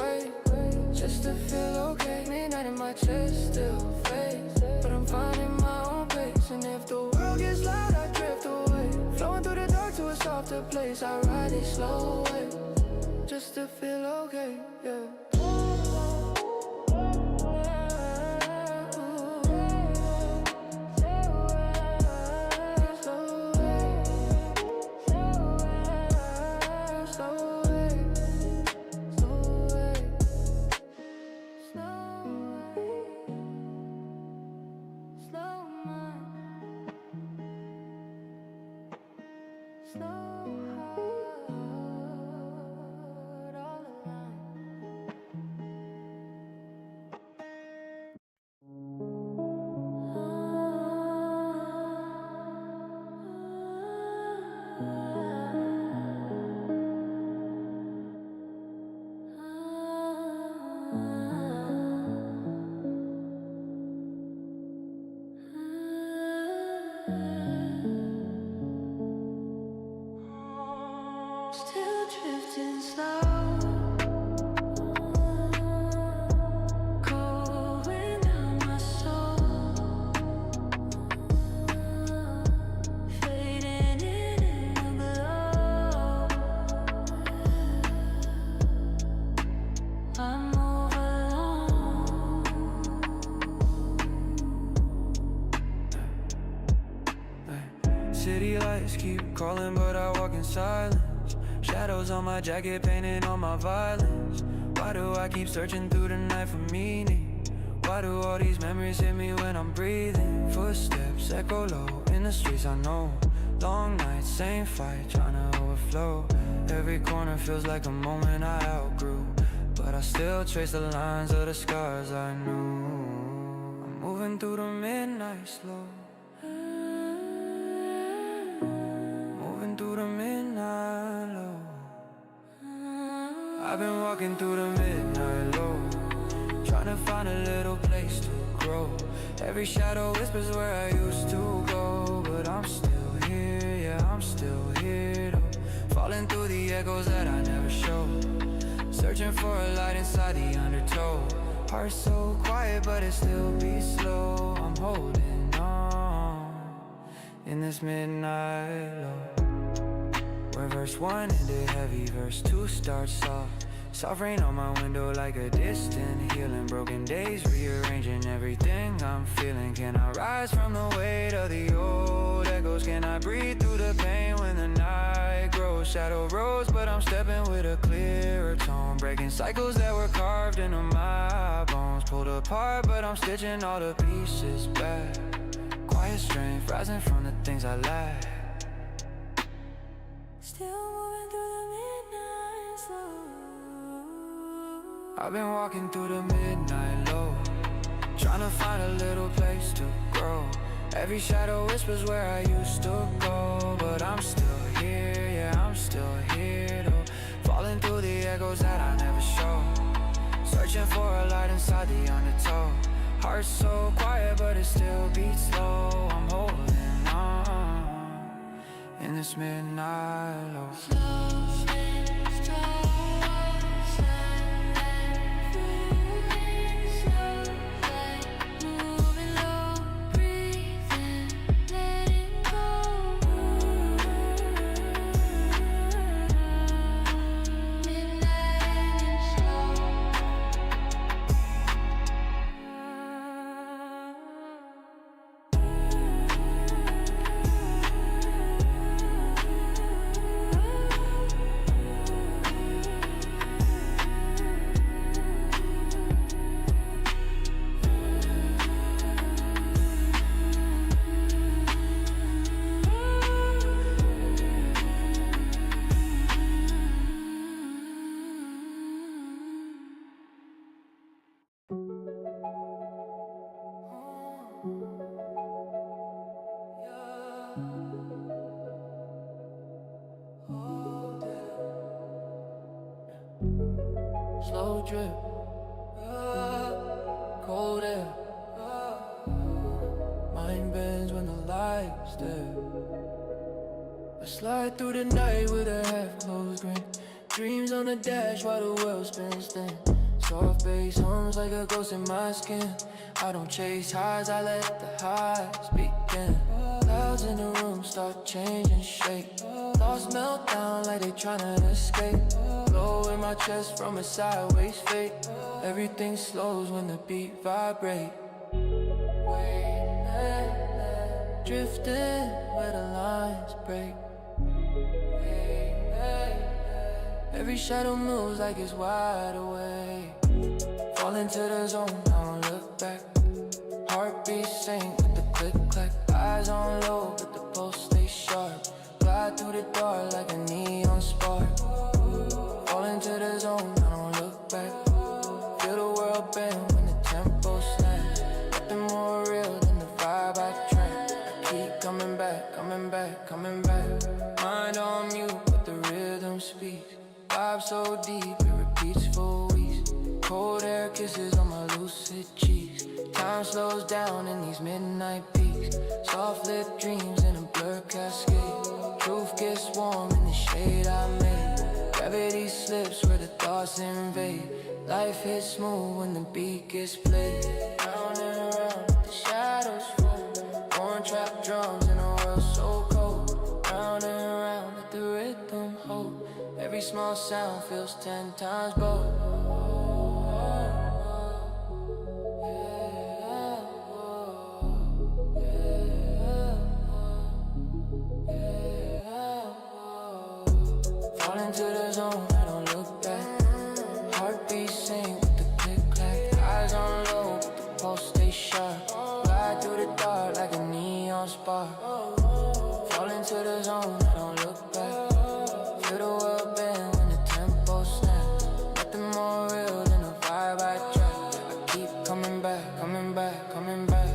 waves just to feel okay. Midnight in my chest still fades, but I'm finding my own pace. And if the world gets loud, I drift away, flowing through the dark to a softer place. I ride these slow waves just to feel okay, yeah. lights keep calling, but I walk in silence. Shadows on my jacket, painted on my violence. Why do I keep searching through the night for meaning? Why do all these memories hit me when I'm breathing? Footsteps echo low in the streets I know. Long nights, same fight, trying to overflow. Every corner feels like a moment I outgrew, but I still trace the lines of the scars I knew. I'm moving through the midnight slow. Moving through the midnight low. I've been walking through the midnight low, trying to find a little place to grow. Every shadow whispers where I used to go, but I'm still here, yeah, I'm still here though. Falling through the echoes that I never showed, searching for a light inside the undertow. Heart so quiet but it still beats slow. I'm holding on in this midnight low, where verse 1 ended heavy, verse 2 starts soft. Soft rain on my window like a distant healing. Broken days rearranging everything I'm feeling. Can I rise from the weight of the old echoes? Can I breathe through the pain when the night grows? Shadow rose, but I'm stepping with a clearer tone. Breaking cycles that were carved into my bones. Pulled apart, but I'm stitching all the pieces back. Quiet strength rising from the things I lack. Still moving through the midnight slow. I've been walking through the midnight low, trying to find a little place to grow. Every shadow whispers where I used to go, but I'm still here, yeah, I'm still here though. Falling through the echoes that I never show, searching for a light inside the undertow. Heart so quiet but it still beats slow. I'm holding on in this midnight low. Slow drip, cold air. Mind bends when the light's there. I slide through the night with a half-closed grin. Dreams on the dash while the world spins thin. Soft bass hums like a ghost in my skin. I don't chase highs, I let the highs begin. Clouds in the room start changing shape. Thoughts melt down like they tryna escape. Glow in my chest from a sideways fate. Everything slows when the beat vibrate. Drifting where the lines break. Every shadow moves like it's wide awake. Fall into the zone, I don't look back. Heartbeat sync with the click-clack. Eyes on low, but the pulse stay sharp. Glide through the dark like a neon spark. Fall into the zone, I don't look back. Feel the world bend when the tempo slams. Nothing more real than the vibe I track. I keep coming back, coming back, coming back. Mind on mute, but the rhythm speaks. Vibe so deep, it repeats for weeks. Cold air kisses on my lucid cheeks. Time slows down in these midnight peaks. Soft lit dreams in a blur cascade. Truth gets warm in the shade I made. Gravity slips where the thoughts invade. Life hits smooth when the beat gets played. Round and round, the shadows fall. Born trap drums in a world so cold. Round and round, let the rhythm hold. Every small sound feels 10 times bold. Yeah. spark. Fall into the zone, I don't look back. Feel the world bend when the tempo snaps. Nothing more real than the vibe I trap. I keep coming back, coming back, coming back.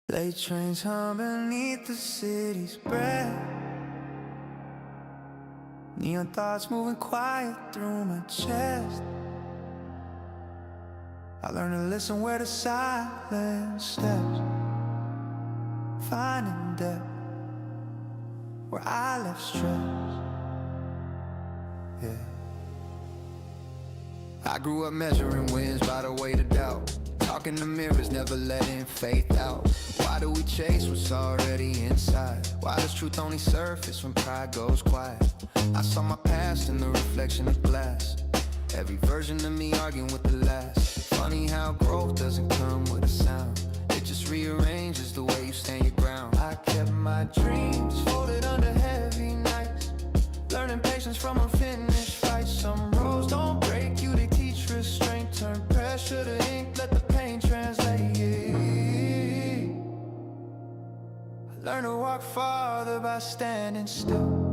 Late trains hum beneath the city's breath. Neon thoughts moving quiet through my chest. I learn to listen where the silence steps. Finding depth where I left stress. Yeah. I grew up measuring wins by the weight of doubt. Talking to mirrors, never letting faith out. Why do we chase what's already inside? Why does truth only surface when pride goes quiet? I saw my past in the reflection of glass. Every version of me arguing with the last. Funny how growth doesn't come with a sound. It just rearranges the way you stand your ground. I kept my dreams folded under heavy nights. Learning patience from unfinished fights. Some roads don't break you, they teach restraint. Turn pressure to ink, let the pain translate. I learned to walk farther by standing still.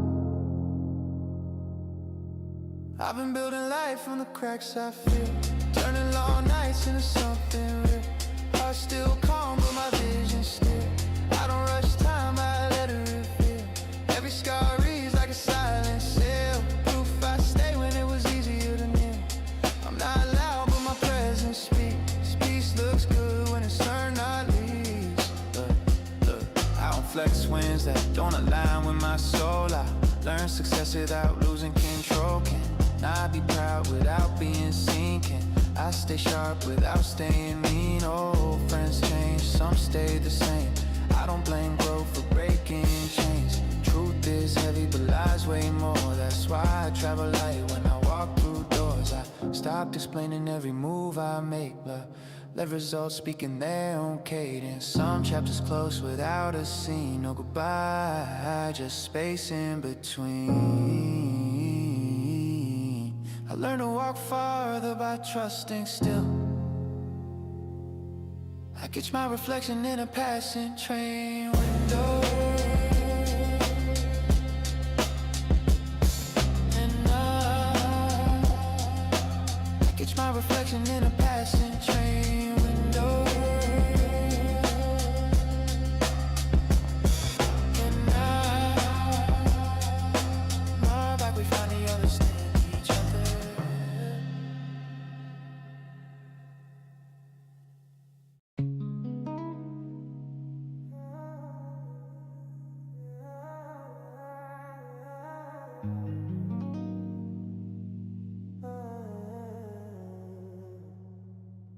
I've been building life from the cracks I feel. Turning long nights into something real. Heart still calm, but my vision still. I don't rush time, I let it reveal. Every scar reads like a silent seal. Proof I stay when it was easier to kneel. I'm not loud, but my presence speaks. Peace looks good when it's earned, not least. Look, I don't flex wins that don't align with my soul. I learn success without losing control. Can I be proud without being seen? Can I stay sharp without staying mean? Oh, friends change, some stay the same. I don't blame growth for breaking chains. Truth is heavy, but lies way more. That's why I travel light when I walk through doors. I stopped explaining every move I make, but let results speak in their own cadence. Some chapters close without a scene. No goodbye, just space in between. I learned to walk farther by trusting still. I catch my reflection in a passing train window. And I catch my reflection in a passing train window. And now back we finally understand each other.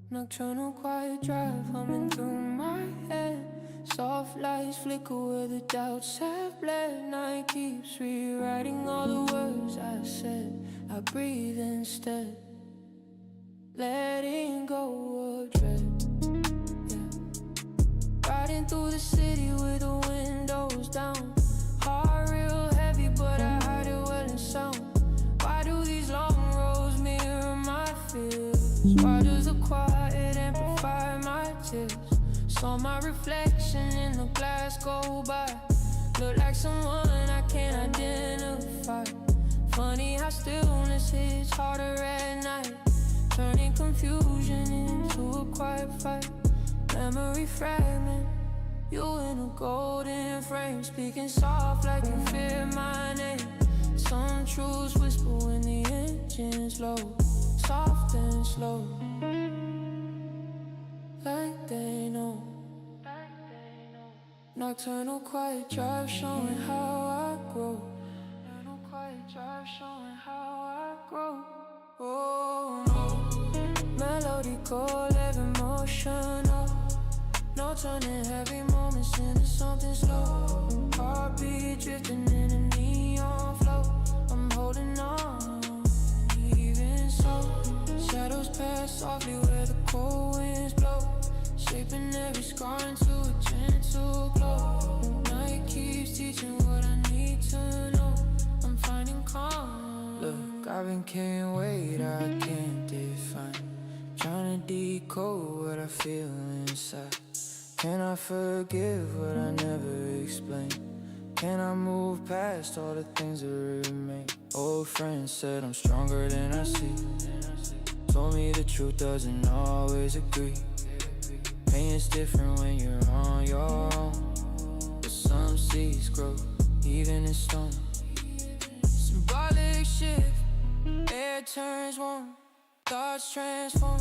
Nocturnal quiet drive humming through my head. Soft lights flicker where the doubts have bled. Night keeps rewriting all the words I said. I breathe instead, letting go of dread. Yeah. Riding through the city with the windows down. Heart real heavy, but I hide it well in sound. Why do these long roads mirror my fears? Why does the quiet amplify my tears? Saw my reflection in the glass go by. Look like someone I can't identify. Funny how stillness hits harder at night, turning confusion into a quiet fight. Memory fragment, you in a golden frame, speaking soft like you fear my name. Some truths whisper when the engine's low, soft and slow, like they know. Nocturnal quiet drive showing how I grow. Nocturnal quiet drive showing how I grow. Oh no, melodical, emotional. No turning heavy moments into something slow. Heartbeat drifting in a neon flow. I'm holding on, even so. Shadows pass softly where the cold winds blow, shaping every scar into a gentle I've been carrying weight I can't define, trying to decode what I feel inside. Can I forgive what I never explained? Can I move past all the things that remain? Old friends said I'm stronger than I see, told me the truth doesn't always agree. Pain is different when you're on your own, but some seeds grow even in stone. Symbolic shift, air turns warm, thoughts transform,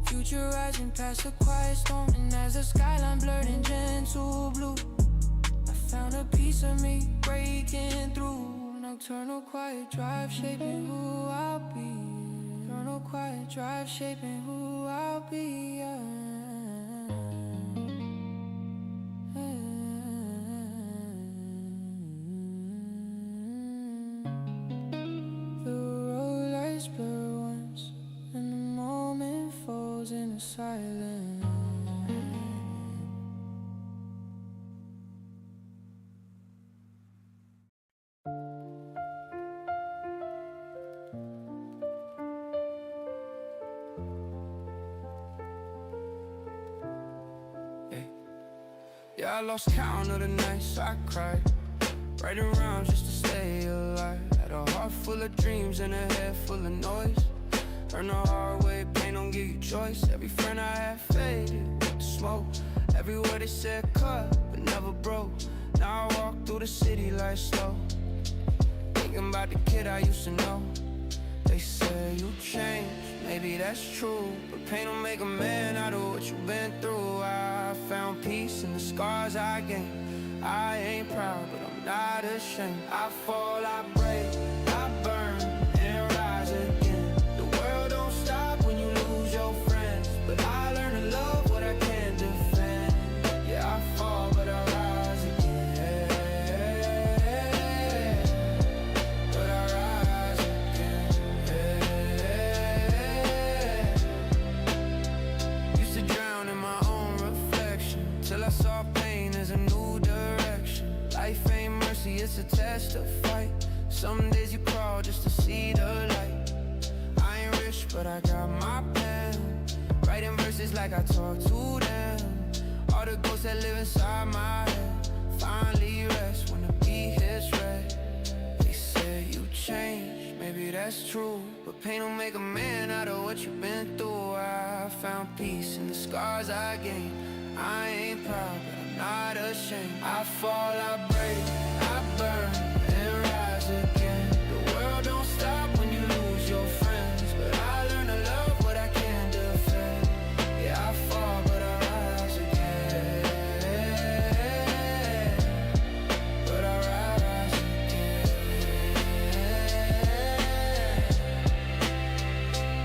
future rising past the quiet storm. And as the skyline blurred in gentle blue, I found a piece of me breaking through. Nocturnal quiet drive shaping who I'll be. Nocturnal quiet drive shaping who I'll be. The road lights blur once, and the moment falls into silence. Yeah, I lost count of the nights I cried, writing rhymes just to stay alive. Had a heart full of dreams and a head full of noise. Learned the hard way, pain don't give you choice. Every friend I had faded with the smoke. Every word they said cut, but never broke. Now I walk through the city like slow, thinking about the kid I used to know. They say you changed, maybe that's true, but pain don't make a man out of what you've been through. I found peace in the scars I gained. I ain't proud, but I'm not ashamed. I fall, I break, I burn, and rise again. The world don't stop when you lose your friends, but I learn to love what I can't defend. Yeah, I fall, but I rise again. But I rise again. Used to drown in my own reflection, till I saw pain as a new direction. Life ain't mercy, it's a test of fight. Some days you crawl just to see the light. I ain't rich, but I got my pen, writing verses like I talk to them. All the ghosts that live inside my head finally rest when the beat hits red. They say you changed, maybe that's true, but pain don't make a man out of what you've been through. I found peace in the scars I gained. I ain't proud, but I'm not ashamed. I fall, I break, I burn, and rise again. The world don't stop when you lose your friends, but I learn to love what I can't defend. Yeah, I fall, but I rise again. But I rise again.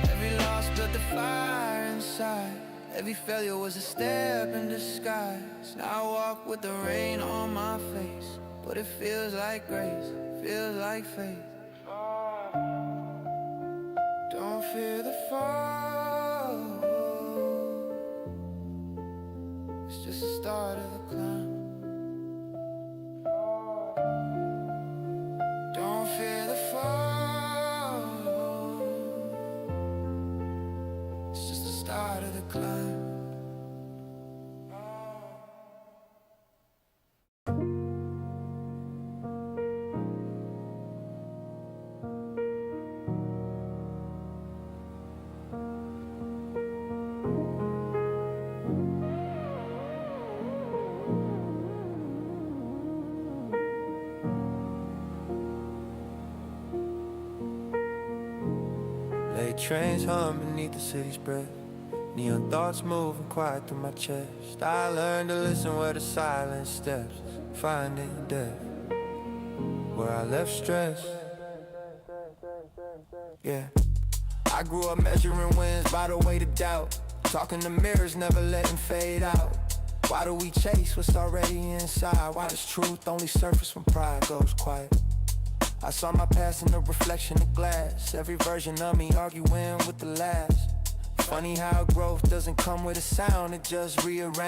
Every loss built the fire inside. Every failure was a step in disguise. Now I walk with the rain on my face, but it feels like grace, feels like faith. Don't fear the fall, it's just the start of the climb. Don't fear the fall, it's just the start of the climb. Late trains hum beneath the city's breath, neon thoughts moving quiet through my chest. I learned to listen where the silence steps, finding depth where I left stress. Yeah, I grew up measuring wins by the weight of doubt, talking to mirrors, never letting fade out. Why do we chase what's already inside? Why does truth only surface when pride goes quiet? I saw my past in the reflection of glass, every version of me arguing with the last. Funny how growth doesn't come with a sound, it just rearranges.